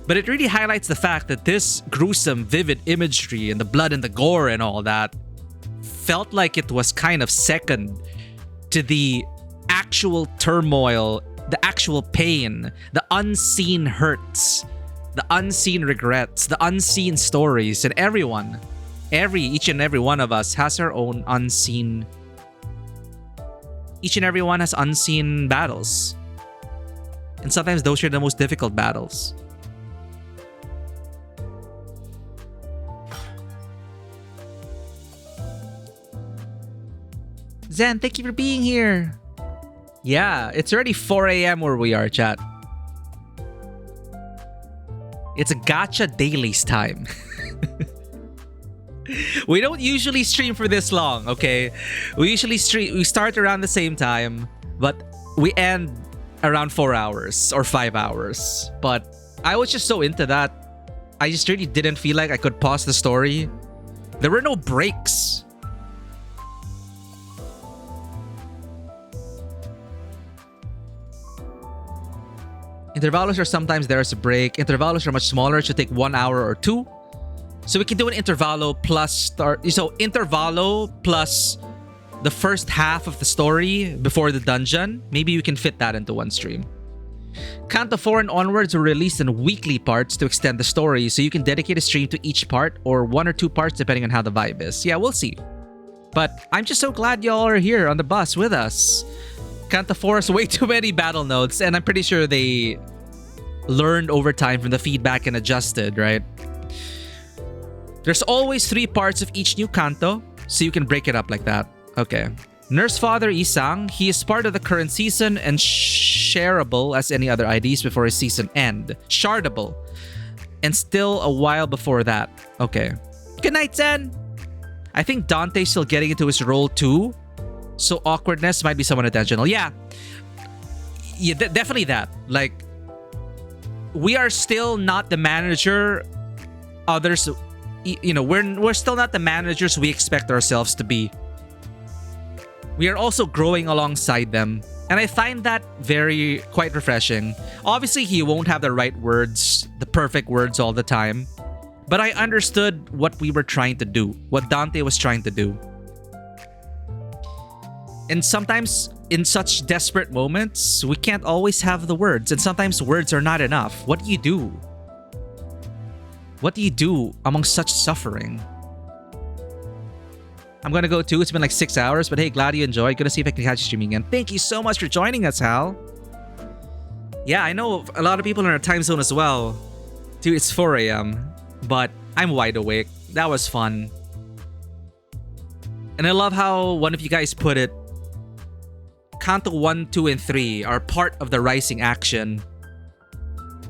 But it really highlights the fact that this gruesome, vivid imagery and the blood and the gore and all that felt like it was kind of second to the actual turmoil, the actual pain, the unseen hurts, the unseen regrets, the unseen stories, and each and every one of us has our own unseen... Each and every one has unseen battles. And sometimes those are the most difficult battles. Zen, thank you for being here. Yeah, it's already 4 a.m. where we are, chat. It's a gacha dailies time. We don't usually stream for this long, okay? We start around the same time, but we end around 4 hours or 5 hours. But I was just so into that. I just really didn't feel like I could pause the story. There were no breaks. Intervalos are sometimes there as a break. Intervalos are much smaller. It should take 1 hour or 2. So we can do an intervalo plus start. So intervalo plus the first half of the story before the dungeon. Maybe you can fit that into one stream. Canto 4 and onwards were released in weekly parts to extend the story. So you can dedicate a stream to each part or 1 or 2 parts depending on how the vibe is. Yeah, we'll see. But I'm just so glad y'all are here on the bus with us. Canto 4 has way too many battle notes, and I'm pretty sure they learned over time from the feedback and adjusted, right? There's always 3 parts of each new canto, so you can break it up like that. Okay. Nurse Father Isang, he is part of the current season and shareable as any other IDs before his season end. Shardable. And still a while before that. Okay. Good night, Zen! I think Dante's still getting into his role too, so awkwardness might be somewhat intentional. Yeah. Definitely that. Like, we are still not the manager others, you know, we're still not the managers we expect ourselves to be. We are also growing alongside them, and I find that quite refreshing. Obviously, he won't have the right words, the perfect words all the time, but I understood what we were trying to do, what Dante was trying to do. And sometimes, in such desperate moments, we can't always have the words, and sometimes words are not enough. What do you do? What do you do among such suffering? I'm gonna go too. It's been like 6 hours, but hey, glad you enjoyed. Gonna see if I can catch you streaming again. Thank you so much for joining us, Hal. Yeah, I know a lot of people in our time zone as well. Dude, it's 4 a.m., but I'm wide awake. That was fun. And I love how one of you guys put it, Canto 1, 2, and 3 are part of the rising action.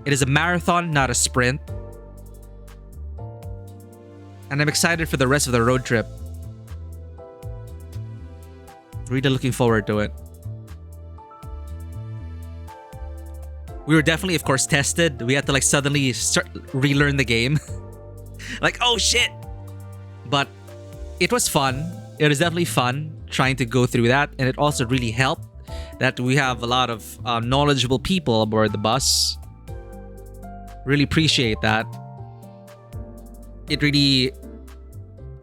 It is a marathon, not a sprint. And I'm excited for the rest of the road trip. Really looking forward to it. We were definitely, of course, tested. We had to like suddenly relearn the game. Like, oh shit! But it was fun. It was definitely fun trying to go through that. And it also really helped that we have a lot of knowledgeable people aboard the bus. Really appreciate that. It really,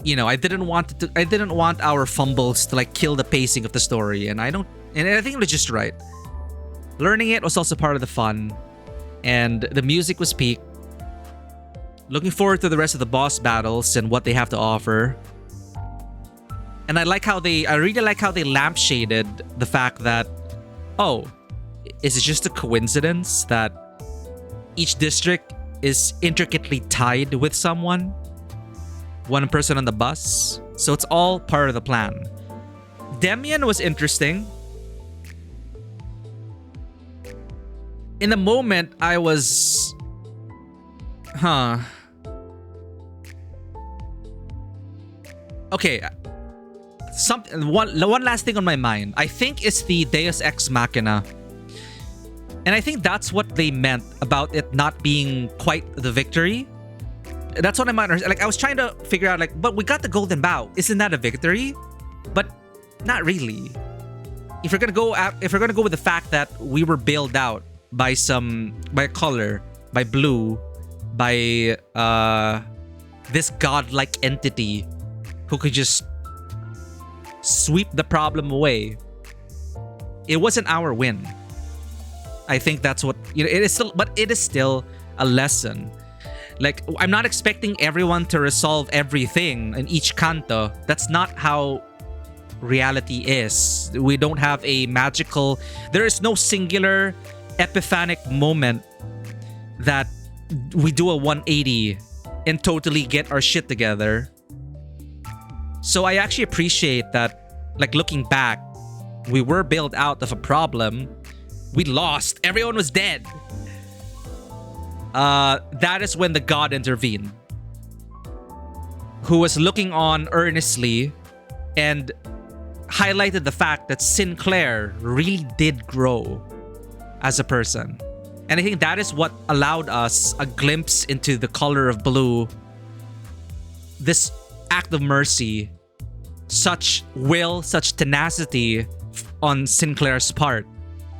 you know, I didn't want our fumbles to like kill the pacing of the story, and I think it was just right. Learning it was also part of the fun, and the music was peak. Looking forward to the rest of the boss battles and what they have to offer. And I really like how they lampshaded the fact that, oh, is it just a coincidence that each district is intricately tied with someone? One person on the bus? So it's all part of the plan. Demian was interesting. In the moment, I was... Okay. One last thing on my mind. I think it's the Deus Ex Machina. And I think that's what they meant about it not being quite the victory. That's what I might understand. Like, I was trying to figure out, like, but we got the golden bow. Isn't that a victory? But not really. If we're gonna go with the fact that we were bailed out by a color, by blue, by this godlike entity who could just sweep the problem away, it wasn't our win. I think that's what, you know, it is still, but it is still a lesson. Like, I'm not expecting everyone to resolve everything in each canto. That's not how reality is. We don't have a magical... There is no singular epiphanic moment that we do a 180 and totally get our shit together. So I actually appreciate that, like, looking back, we were bailed out of a problem. We lost. Everyone was dead. That is when the god intervened, who was looking on earnestly and highlighted the fact that Sinclair really did grow as a person. And I think that is what allowed us a glimpse into the color of blue. This act of mercy, such will, such tenacity on Sinclair's part,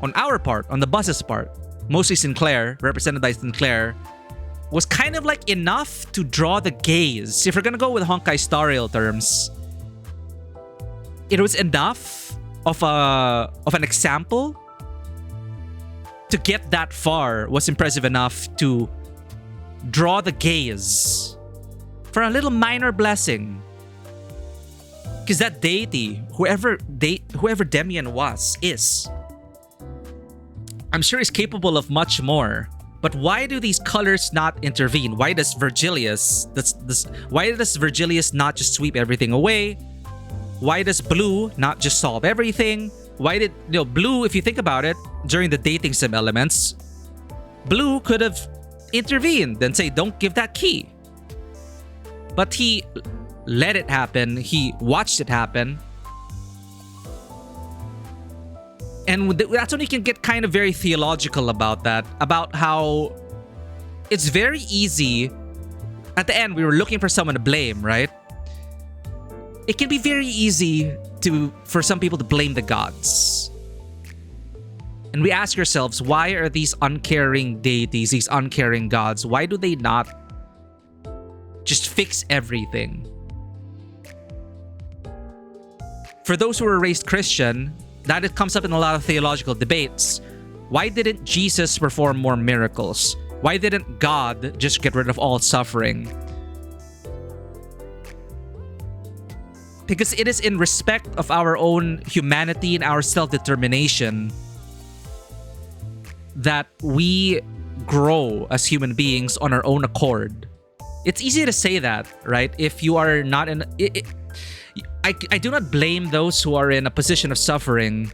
on our part, on the bus's part. Mostly Sinclair, represented by Sinclair, was kind of like enough to draw the gaze. If we're gonna go with Honkai Star Rail terms, it was enough of an example to get that far. Was impressive enough to draw the gaze for a little minor blessing. Because that deity, whoever Demian is, I'm sure he's capable of much more. But why do these colors not intervene? Why does Virgilius not just sweep everything away? Why does blue not just solve everything? Why did blue, if you think about it, during the dating sim elements, blue could have intervened and say, don't give that key. But he let it happen. He watched it happen. And that's when you can get kind of very theological about that, about how it's very easy. At the end, we were looking for someone to blame, right? It can be very easy for some people to blame the gods. And we ask ourselves, why are these uncaring deities, these uncaring gods, why do they not just fix everything? For those who were raised Christian, that it comes up in a lot of theological debates. Why didn't Jesus perform more miracles? Why didn't God just get rid of all suffering? Because it is in respect of our own humanity and our self-determination that we grow as human beings on our own accord. It's easy to say that, right? If you are not in... I do not blame those who are in a position of suffering.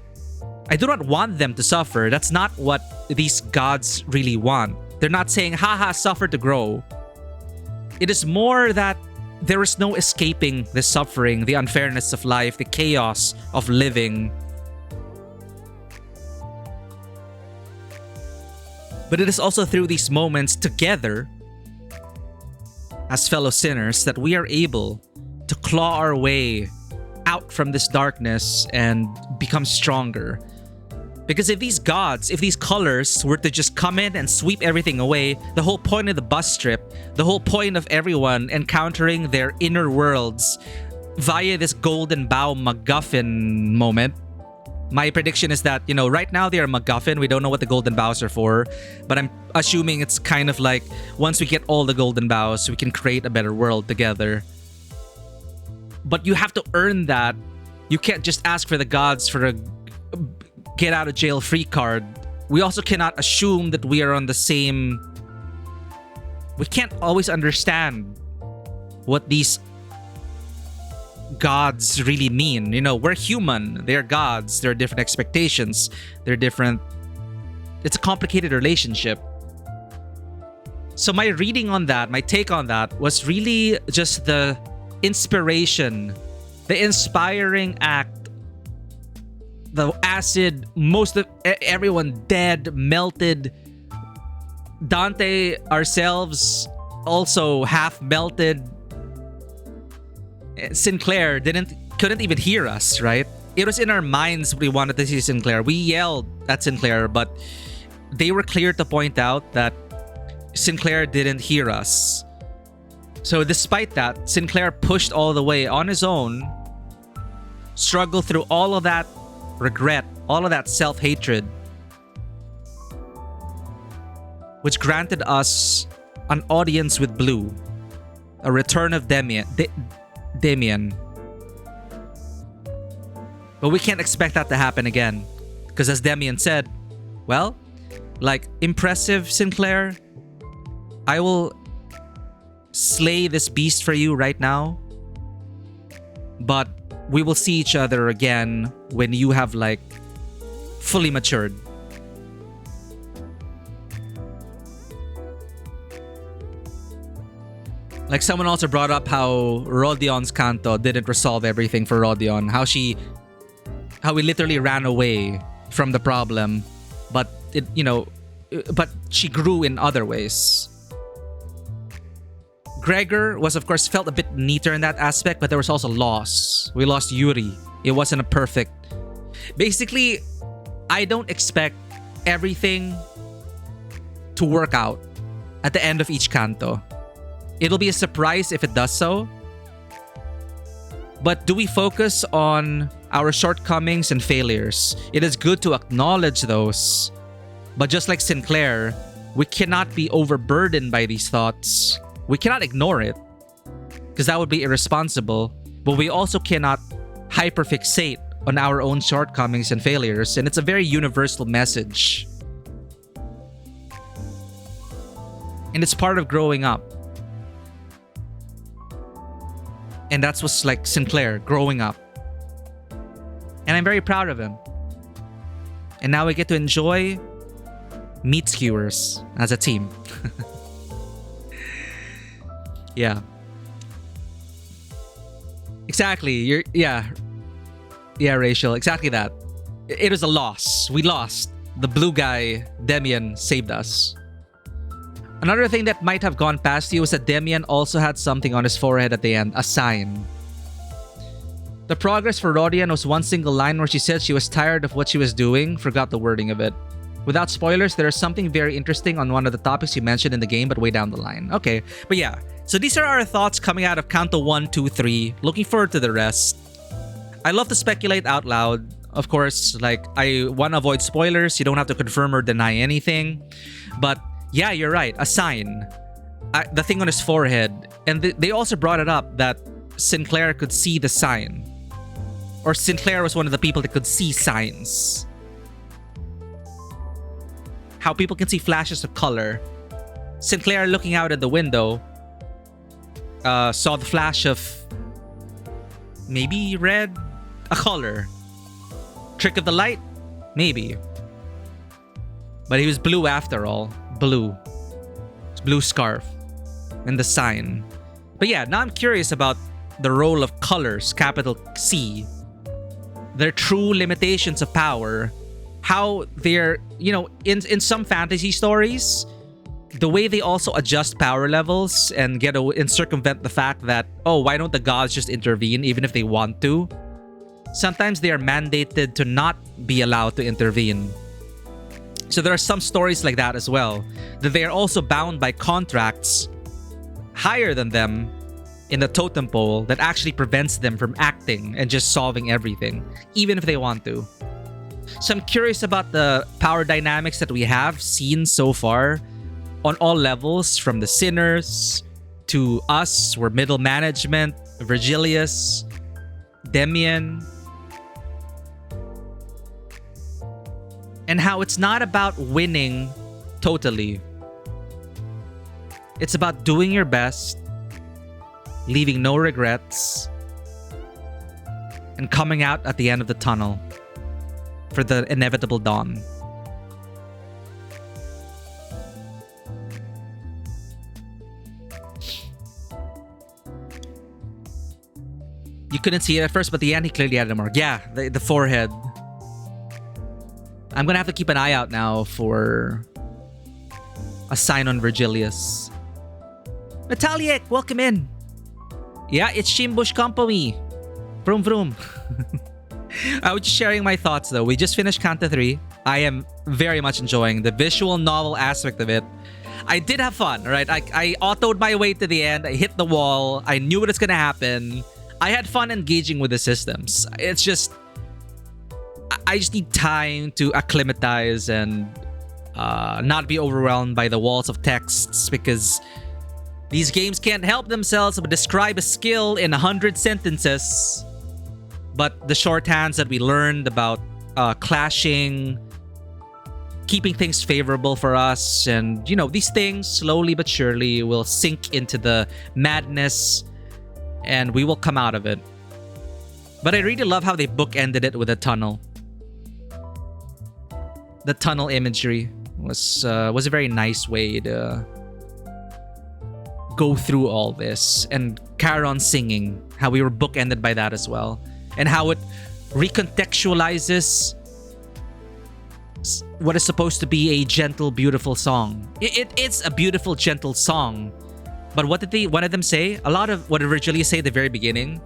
I do not want them to suffer. That's not what these gods really want. They're not saying, haha, suffer to grow. It is more that there is no escaping the suffering, the unfairness of life, the chaos of living. But it is also through these moments together as fellow sinners that we are able to claw our way out from this darkness and become stronger. Because if these gods, if these colors were to just come in and sweep everything away, the whole point of the bus trip, the whole point of everyone encountering their inner worlds via this golden bow MacGuffin moment, my prediction is that, right now they are MacGuffin. We don't know what the golden bows are for, but I'm assuming it's kind of like once we get all the golden bows, we can create a better world together. But you have to earn that. You can't just ask for the gods for a get out of jail free card. We also cannot assume that we are on the same... We can't always understand what these gods really mean. We're human. They're gods. There are different expectations. They're different... It's a complicated relationship. So my reading on that, my take on that was really just the inspiration, the inspiring act, the acid, most of everyone dead, melted. Dante, ourselves, also half melted. Sinclair couldn't even hear us, right? It was in our minds we wanted to see Sinclair. We yelled at Sinclair, but they were clear to point out that Sinclair didn't hear us. So despite that, Sinclair pushed all the way on his own, struggled through all of that regret, all of that self-hatred, which granted us an audience with Blue, a return of Damien. But we can't expect that to happen again, because as Damien said, well, impressive Sinclair, I will slay this beast for you right now, but we will see each other again when you have fully matured. Someone also brought up how Rodion's Canto didn't resolve everything for Rodion, how he literally ran away from the problem, but but she grew in other ways. Gregor was, of course, felt a bit neater in that aspect, but there was also loss. We lost Yuri. It wasn't a perfect... Basically, I don't expect everything to work out at the end of each canto. It'll be a surprise if it does so. But do we focus on our shortcomings and failures? It is good to acknowledge those. But just like Sinclair, we cannot be overburdened by these thoughts. We cannot ignore it, because that would be irresponsible. But we also cannot hyperfixate on our own shortcomings and failures. And it's a very universal message. And it's part of growing up. And that's what's like Sinclair, growing up. And I'm very proud of him. And now we get to enjoy meat skewers as a team. Yeah. Exactly. Yeah, Rachel. Exactly that. It was a loss. We lost. The blue guy, Demian, saved us. Another thing that might have gone past you was that Demian also had something on his forehead at the end, a sign. The progress for Rodian was one single line where she said she was tired of what she was doing, forgot the wording of it. Without spoilers, there is something very interesting on one of the topics you mentioned in the game, but way down the line. Okay, but yeah. So these are our thoughts coming out of Canto 1, 2, 3. Looking forward to the rest. I love to speculate out loud. Of course, like, I want to avoid spoilers. You don't have to confirm or deny anything. But yeah, you're right. A sign. The thing on his forehead. And they also brought it up that Sinclair could see the sign. Or Sinclair was one of the people that could see signs. How people can see flashes of color. Sinclair, looking out at the window, saw the flash of maybe red, a color. Trick of the light? Maybe. But he was blue after all. Blue. Blue scarf. And the sign. But yeah, now I'm curious about the role of colors, capital C. Their true limitations of power. How they're, you know, in some fantasy stories, the way they also adjust power levels and circumvent the fact that, oh, why don't the gods just intervene even if they want to? Sometimes they are mandated to not be allowed to intervene. So there are some stories like that as well, that they are also bound by contracts higher than them in the totem pole that actually prevents them from acting and just solving everything, even if they want to. So I'm curious about the power dynamics that we have seen so far on all levels, from the sinners to us, we're middle management, Virgilius, Demian. And how it's not about winning totally. It's about doing your best, leaving no regrets, and coming out at the end of the tunnel for the inevitable dawn. You couldn't see it at first, but the end, he clearly had a mark. Yeah, the forehead. I'm gonna have to keep an eye out now for a sign on Virgilius. Metaliek, welcome in. Yeah, it's Shimbush Company. Vroom vroom. I was just sharing my thoughts though. We just finished Canto 3. I am very much enjoying the visual novel aspect of it. I did have fun, right? I autoed my way to the end. I hit the wall. I knew what was gonna happen. I had fun engaging with the systems. It's just, I just need time to acclimatize and not be overwhelmed by the walls of texts, because these games can't help themselves but describe a skill in 100 sentences. But the shorthands that we learned about clashing, keeping things favorable for us, and, you know, these things slowly but surely will sink into the madness and we will come out of it. But I really love how they bookended it with a tunnel. The tunnel imagery was a very nice way to go through all this. And Charon singing, how we were bookended by that as well. And how it recontextualizes what is supposed to be a gentle, beautiful song. It's a beautiful, gentle song. But what did one of them say? A lot of what originally say at the very beginning,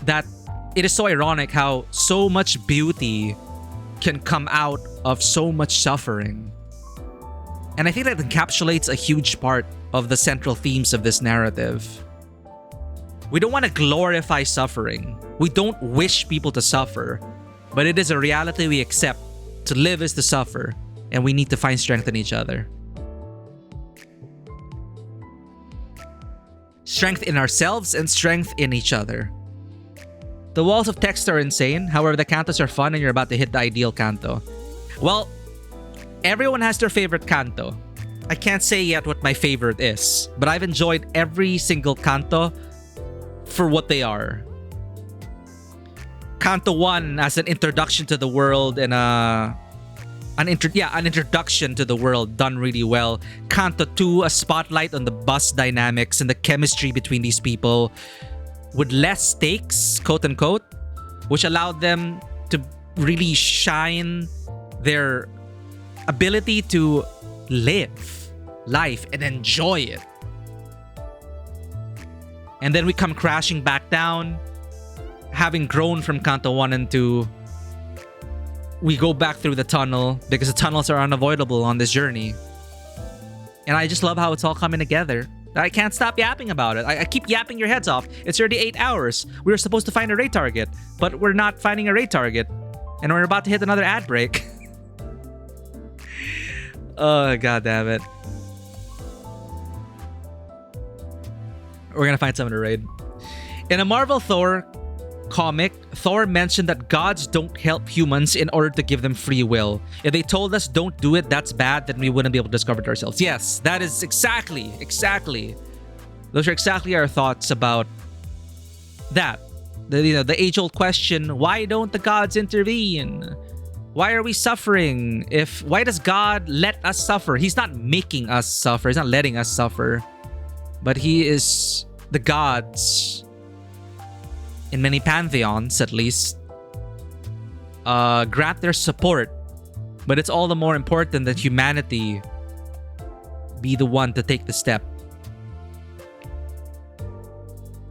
that it is so ironic how so much beauty can come out of so much suffering. And I think that encapsulates a huge part of the central themes of this narrative. We don't want to glorify suffering. We don't wish people to suffer. But it is a reality we accept. To live is to suffer. And we need to find strength in each other. Strength in ourselves and strength in each other. The walls of text are insane. However, the cantos are fun and you're about to hit the ideal canto. Well, everyone has their favorite canto. I can't say yet what my favorite is, but I've enjoyed every single Canto for what they are. Canto 1 as an introduction to the world and an introduction to the world done really well. Canto 2, a spotlight on the bus dynamics and the chemistry between these people with less stakes, quote unquote, which allowed them to really shine their ability to live life and enjoy it. And then we come crashing back down, having grown from Canto 1 and 2. We go back through the tunnel because the tunnels are unavoidable on this journey. And I just love how it's all coming together. I can't stop yapping about it. I keep yapping your heads off. It's already 8 hours. We were supposed to find a raid target, but we're not finding a raid target. And we're about to hit another ad break. Oh, god damn it. We're gonna find someone to raid. In a Marvel Thor comic, Thor mentioned that gods don't help humans in order to give them free will. If they told us don't do it, that's bad, then we wouldn't be able to discover it ourselves. Yes, that is exactly. Those are exactly our thoughts about that. The age-old question, why don't the gods intervene? Why are we suffering? Why does God let us suffer? He's not making us suffer. He's not letting us suffer. But he is the gods, in many pantheons at least, grant their support. But it's all the more important that humanity be the one to take the step.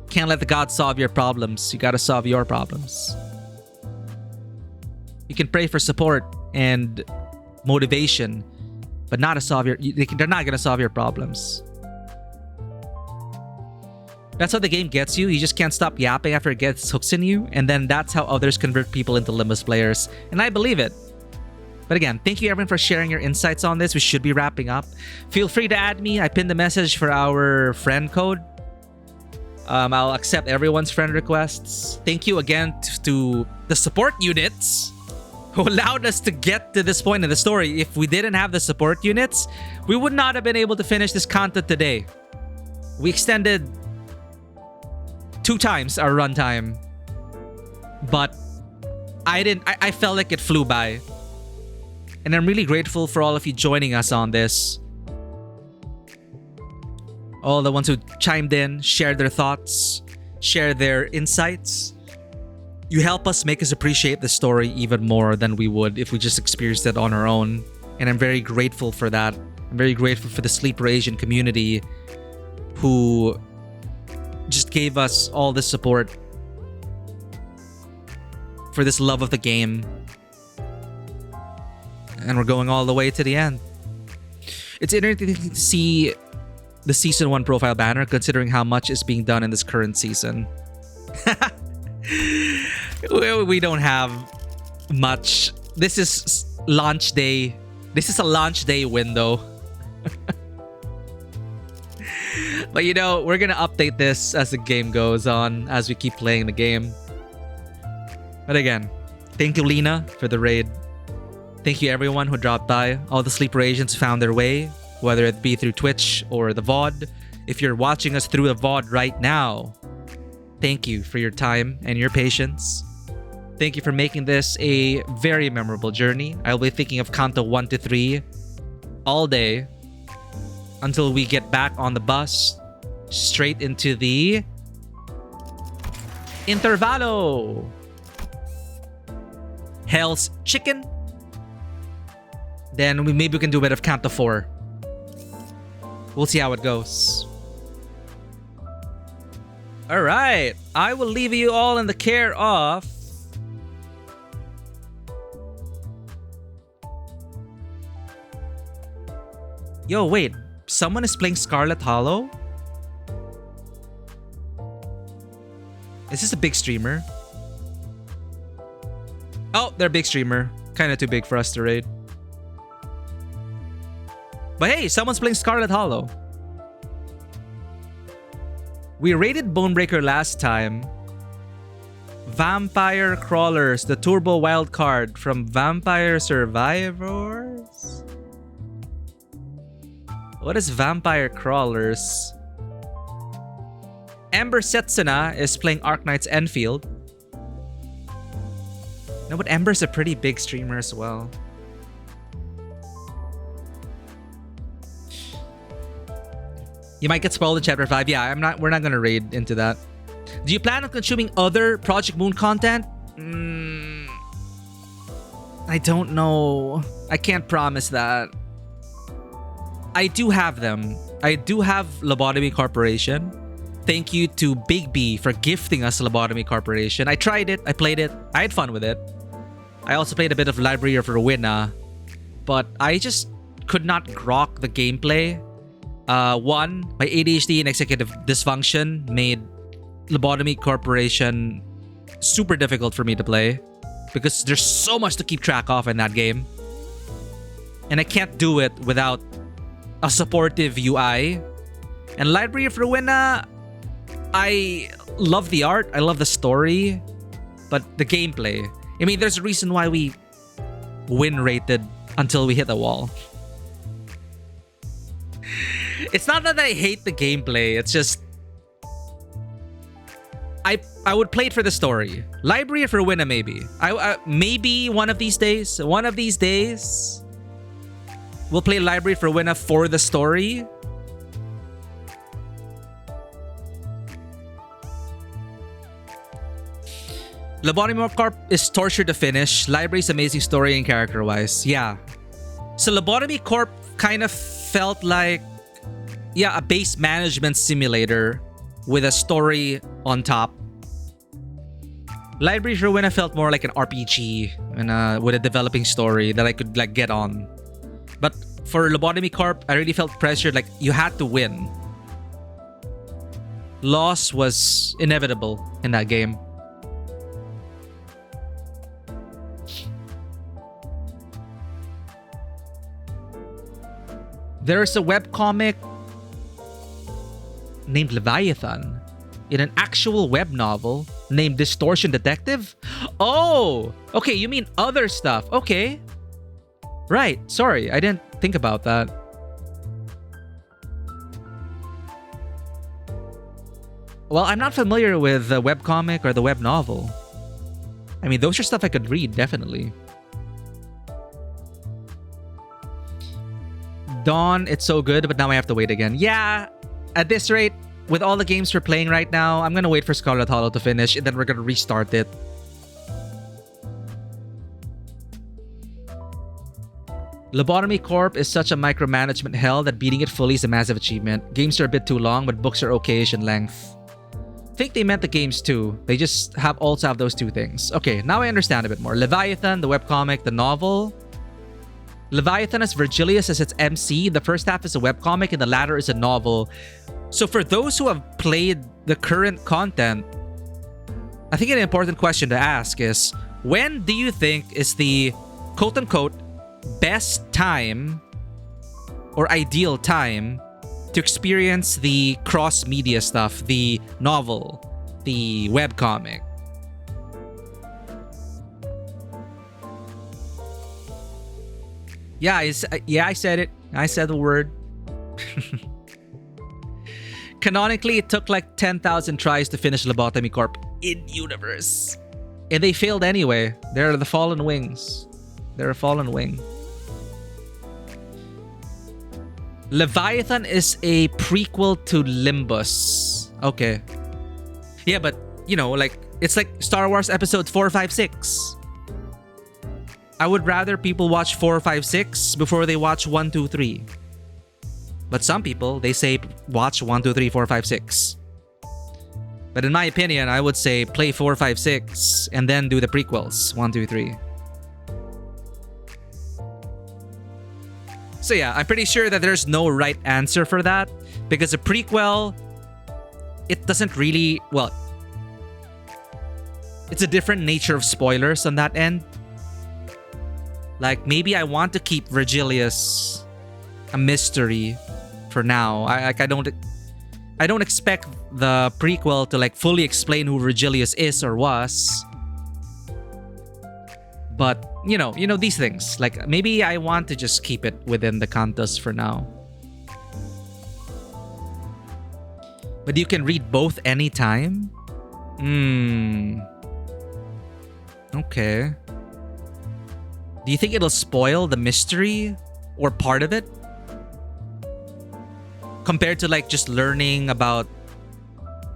Can't let the gods solve your problems. You gotta solve your problems. You can pray for support and motivation, but not to solve they're not gonna solve your problems. That's how the game gets you. You just can't stop yapping after it gets hooks in you, and then that's how others convert people into Limbus players. And I believe it. But again, thank you everyone for sharing your insights on this. We should be wrapping up. Feel free to add me. I pinned the message for our friend code. I'll accept everyone's friend requests. Thank you again to the support units who allowed us to get to this point in the story. If we didn't have the support units, we would not have been able to finish this content today. We extended 2 times our runtime, but I felt like it flew by. And I'm really grateful for all of you joining us on this. All the ones who chimed in, shared their thoughts, shared their insights. You help us make us appreciate the story even more than we would if we just experienced it on our own. And I'm very grateful for that. I'm very grateful for the Sleeper Asian community who just gave us all the support for this love of the game. And we're going all the way to the end. It's interesting to see the Season 1 profile banner, considering how much is being done in this current season. We don't have much. This is launch day. This is a launch day window. But you know, we're gonna update this as the game goes on, as we keep playing the game. But again, thank you Lena for the raid. Thank you everyone who dropped by. All the Sleeper Asians found their way, whether it be through Twitch or the VOD. If you're watching us through the VOD right now, thank you for your time and your patience. Thank you for making this a very memorable journey. I'll be thinking of Canto 1 to 3 all day until we get back on the bus straight into the Intervalo. Hell's Chicken. Then maybe we can do a bit of Canto 4. We'll see how it goes. Alright, I will leave you all in the care of Yo, wait. Someone is playing Scarlet Hollow? Is this a big streamer? Oh, they're a big streamer. Kinda too big for us to raid. But hey, someone's playing Scarlet Hollow. We raided Bonebreaker last time. Vampire Crawlers, the turbo wild card from Vampire Survivors. What is Vampire Crawlers? Amber Setsuna is playing Arknight's Enfield. No, but Ember's a pretty big streamer as well. You might get spoiled in Chapter 5. Yeah, we're not gonna raid into that. Do you plan on consuming other Project Moon content? I don't know. I can't promise that. I do have them. I do have Lobotomy Corporation. Thank you to Big B for gifting us Lobotomy Corporation. I tried it. I played it. I had fun with it. I also played a bit of Library of Rowena, but I just could not grok the gameplay. One, my ADHD and executive dysfunction made Lobotomy Corporation super difficult for me to play because there's so much to keep track of in that game. And I can't do it without a supportive UI. And Library of Rowena, I love the art, I love the story, but the gameplay. I mean, there's a reason why we win rated until we hit the wall. It's not that I hate the gameplay, it's just I would play it for the story. Library of Rowena, maybe. Maybe one of these days. One of these days, we'll play Library of Rowena for the story. Lobotomy Corp is torture to finish. Library's amazing story and character-wise. Yeah. So Lobotomy Corp kind of felt like, yeah, a base management simulator with a story on top. Library of Rowena felt more like an RPG and with a developing story that I could like get on. But for Lobotomy Corp, I really felt pressured, like you had to win. Loss was inevitable in that game. There's a webcomic named Leviathan in an actual web novel named Distortion Detective? Oh! Okay, you mean other stuff. Okay. Right. Sorry, I didn't think about that. Well, I'm not familiar with the webcomic or the web novel. I mean, those are stuff I could read, definitely. Dawn, it's so good, but now I have to wait again. Yeah, at this rate, with all the games we're playing right now, I'm gonna wait for Scarlet Hollow to finish, and then we're gonna restart it. Lobotomy Corp is such a micromanagement hell that beating it fully is a massive achievement. Games are a bit too long, but books are okay-ish in length. I think they meant the games too. They just also have those two things. Okay, now I understand a bit more. Leviathan, the webcomic, the novel. Leviathan has Virgilius as its MC. The first half is a webcomic and the latter is a novel. So for those who have played the current content, I think an important question to ask is, when do you think is the quote-unquote best time or ideal time to experience the cross-media stuff, the novel, the webcomic? Yeah, I said it. I said the word. Canonically, it took like 10,000 tries to finish Lobotomy Corp in-universe. And they failed anyway. They're the Fallen Wings. They're a fallen wing. Leviathan is a prequel to Limbus. Okay. Yeah, but, you know, like, it's like Star Wars Episodes 4, 5, 6. I would rather people watch 4, 5, 6 before they watch 1, 2, 3. But some people, they say watch 1, 2, 3, 4, 5, 6. But in my opinion, I would say play 4, 5, 6 and then do the prequels 1, 2, 3. So yeah, I'm pretty sure that there's no right answer for that, because a prequel, it doesn't really, well, it's a different nature of spoilers on that end. Like, maybe I want to keep Virgilius a mystery for now. I don't expect the prequel to like fully explain who Virgilius is or was. But you know these things. Like, maybe I want to just keep it within the Cantos for now. But you can read both anytime? Okay. Do you think it'll spoil the mystery or part of it? Compared to like just learning about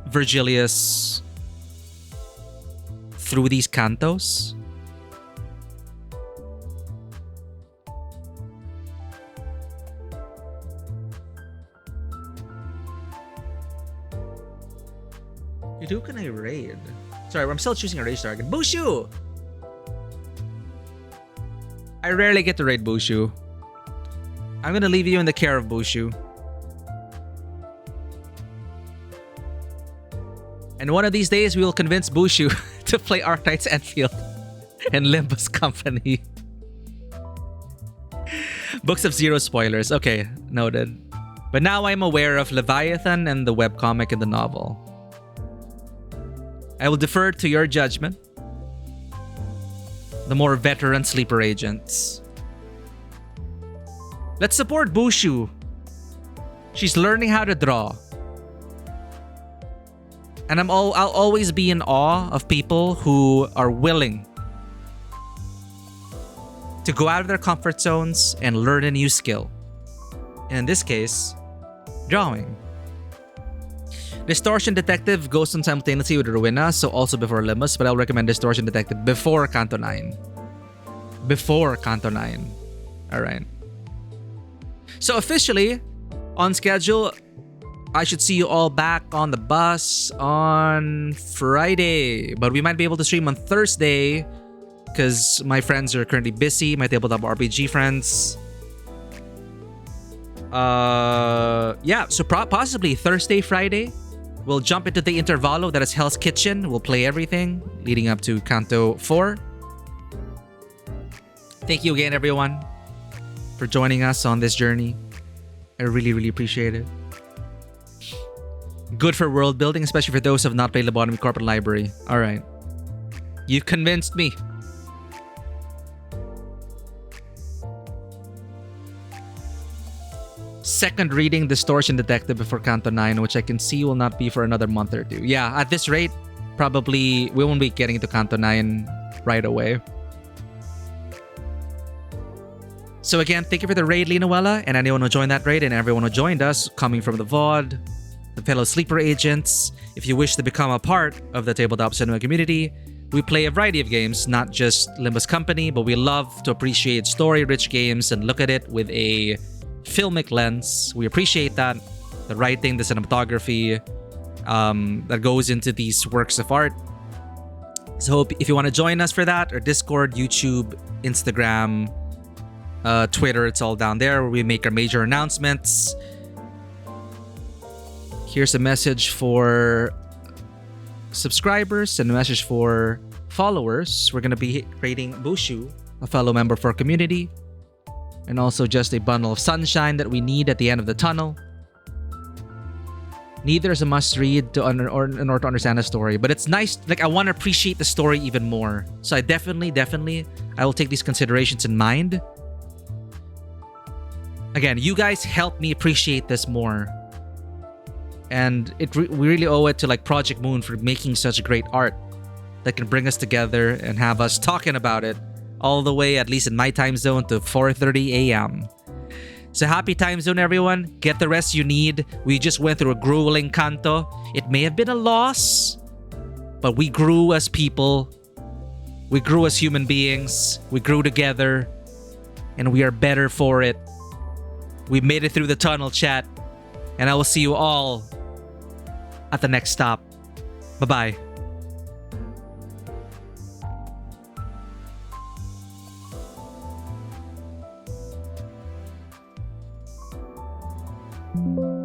Virgilius through these cantos? Who can I raid? Sorry, I'm still choosing a raid target. Bushu! I rarely get to raid Bushu. I'm gonna leave you in the care of Bushu. And one of these days, we will convince Bushu to play Arknight's Enfield and Limbus Company. Books of zero spoilers. Okay, noted. But now I'm aware of Leviathan and the webcomic and the novel. I will defer to your judgment. The more veteran sleeper agents. Let's support Bushu. She's learning how to draw. And I'll always be in awe of people who are willing to go out of their comfort zones and learn a new skill. And in this case, drawing. Distortion Detective goes on simultaneously with Rowena, so also before Limbus, but I'll recommend Distortion Detective before Canto 9. Before Canto 9. Alright. So officially, on schedule, I should see you all back on the bus on Friday. But we might be able to stream on Thursday because my friends are currently busy, my Tabletop RPG friends. Yeah, so possibly Thursday, Friday. We'll jump into the intervalo that is Hell's Kitchen. We'll play everything leading up to Canto 4. Thank you again, everyone, for joining us on this journey. I really, really appreciate it. Good for world building, especially for those who have not played Lobotomy Corporate Library. Alright. You convinced me. Second reading Distortion Detective before Canto 9, which I can see will not be for another month or two. Yeah, at this rate, probably we won't be getting into Canto 9 right away. So again, thank you for the raid, Linuela, and anyone who joined that raid and everyone who joined us coming from the VOD, the fellow sleeper agents. If you wish to become a part of the Tabletop Cinema community, we play a variety of games, not just Limbus Company, but we love to appreciate story-rich games and look at it with a filmic lens. We appreciate that. The writing, the cinematography that goes into these works of art. So if you want to join us for that, or Discord, YouTube, Instagram, Twitter, it's all down there where we make our major announcements. Here's a message for subscribers and a message for followers. We're going to be rating Bushu, a fellow member of our community, and also just a bundle of sunshine that we need at the end of the tunnel. Neither is a must-read in order to understand the story, but it's nice. Like, I want to appreciate the story even more. So I definitely, I will take these considerations in mind. Again, you guys help me appreciate this more. And we really owe it to like Project Moon for making such great art that can bring us together and have us talking about it all the way, at least in my time zone, to 4:30 a.m. So happy time zone, everyone. Get the rest you need. We just went through a grueling Canto. It may have been a loss, but we grew as people. We grew as human beings. We grew together, and we are better for it. We made it through the tunnel, chat. And I will see you all at the next stop. Bye-bye. Thank you.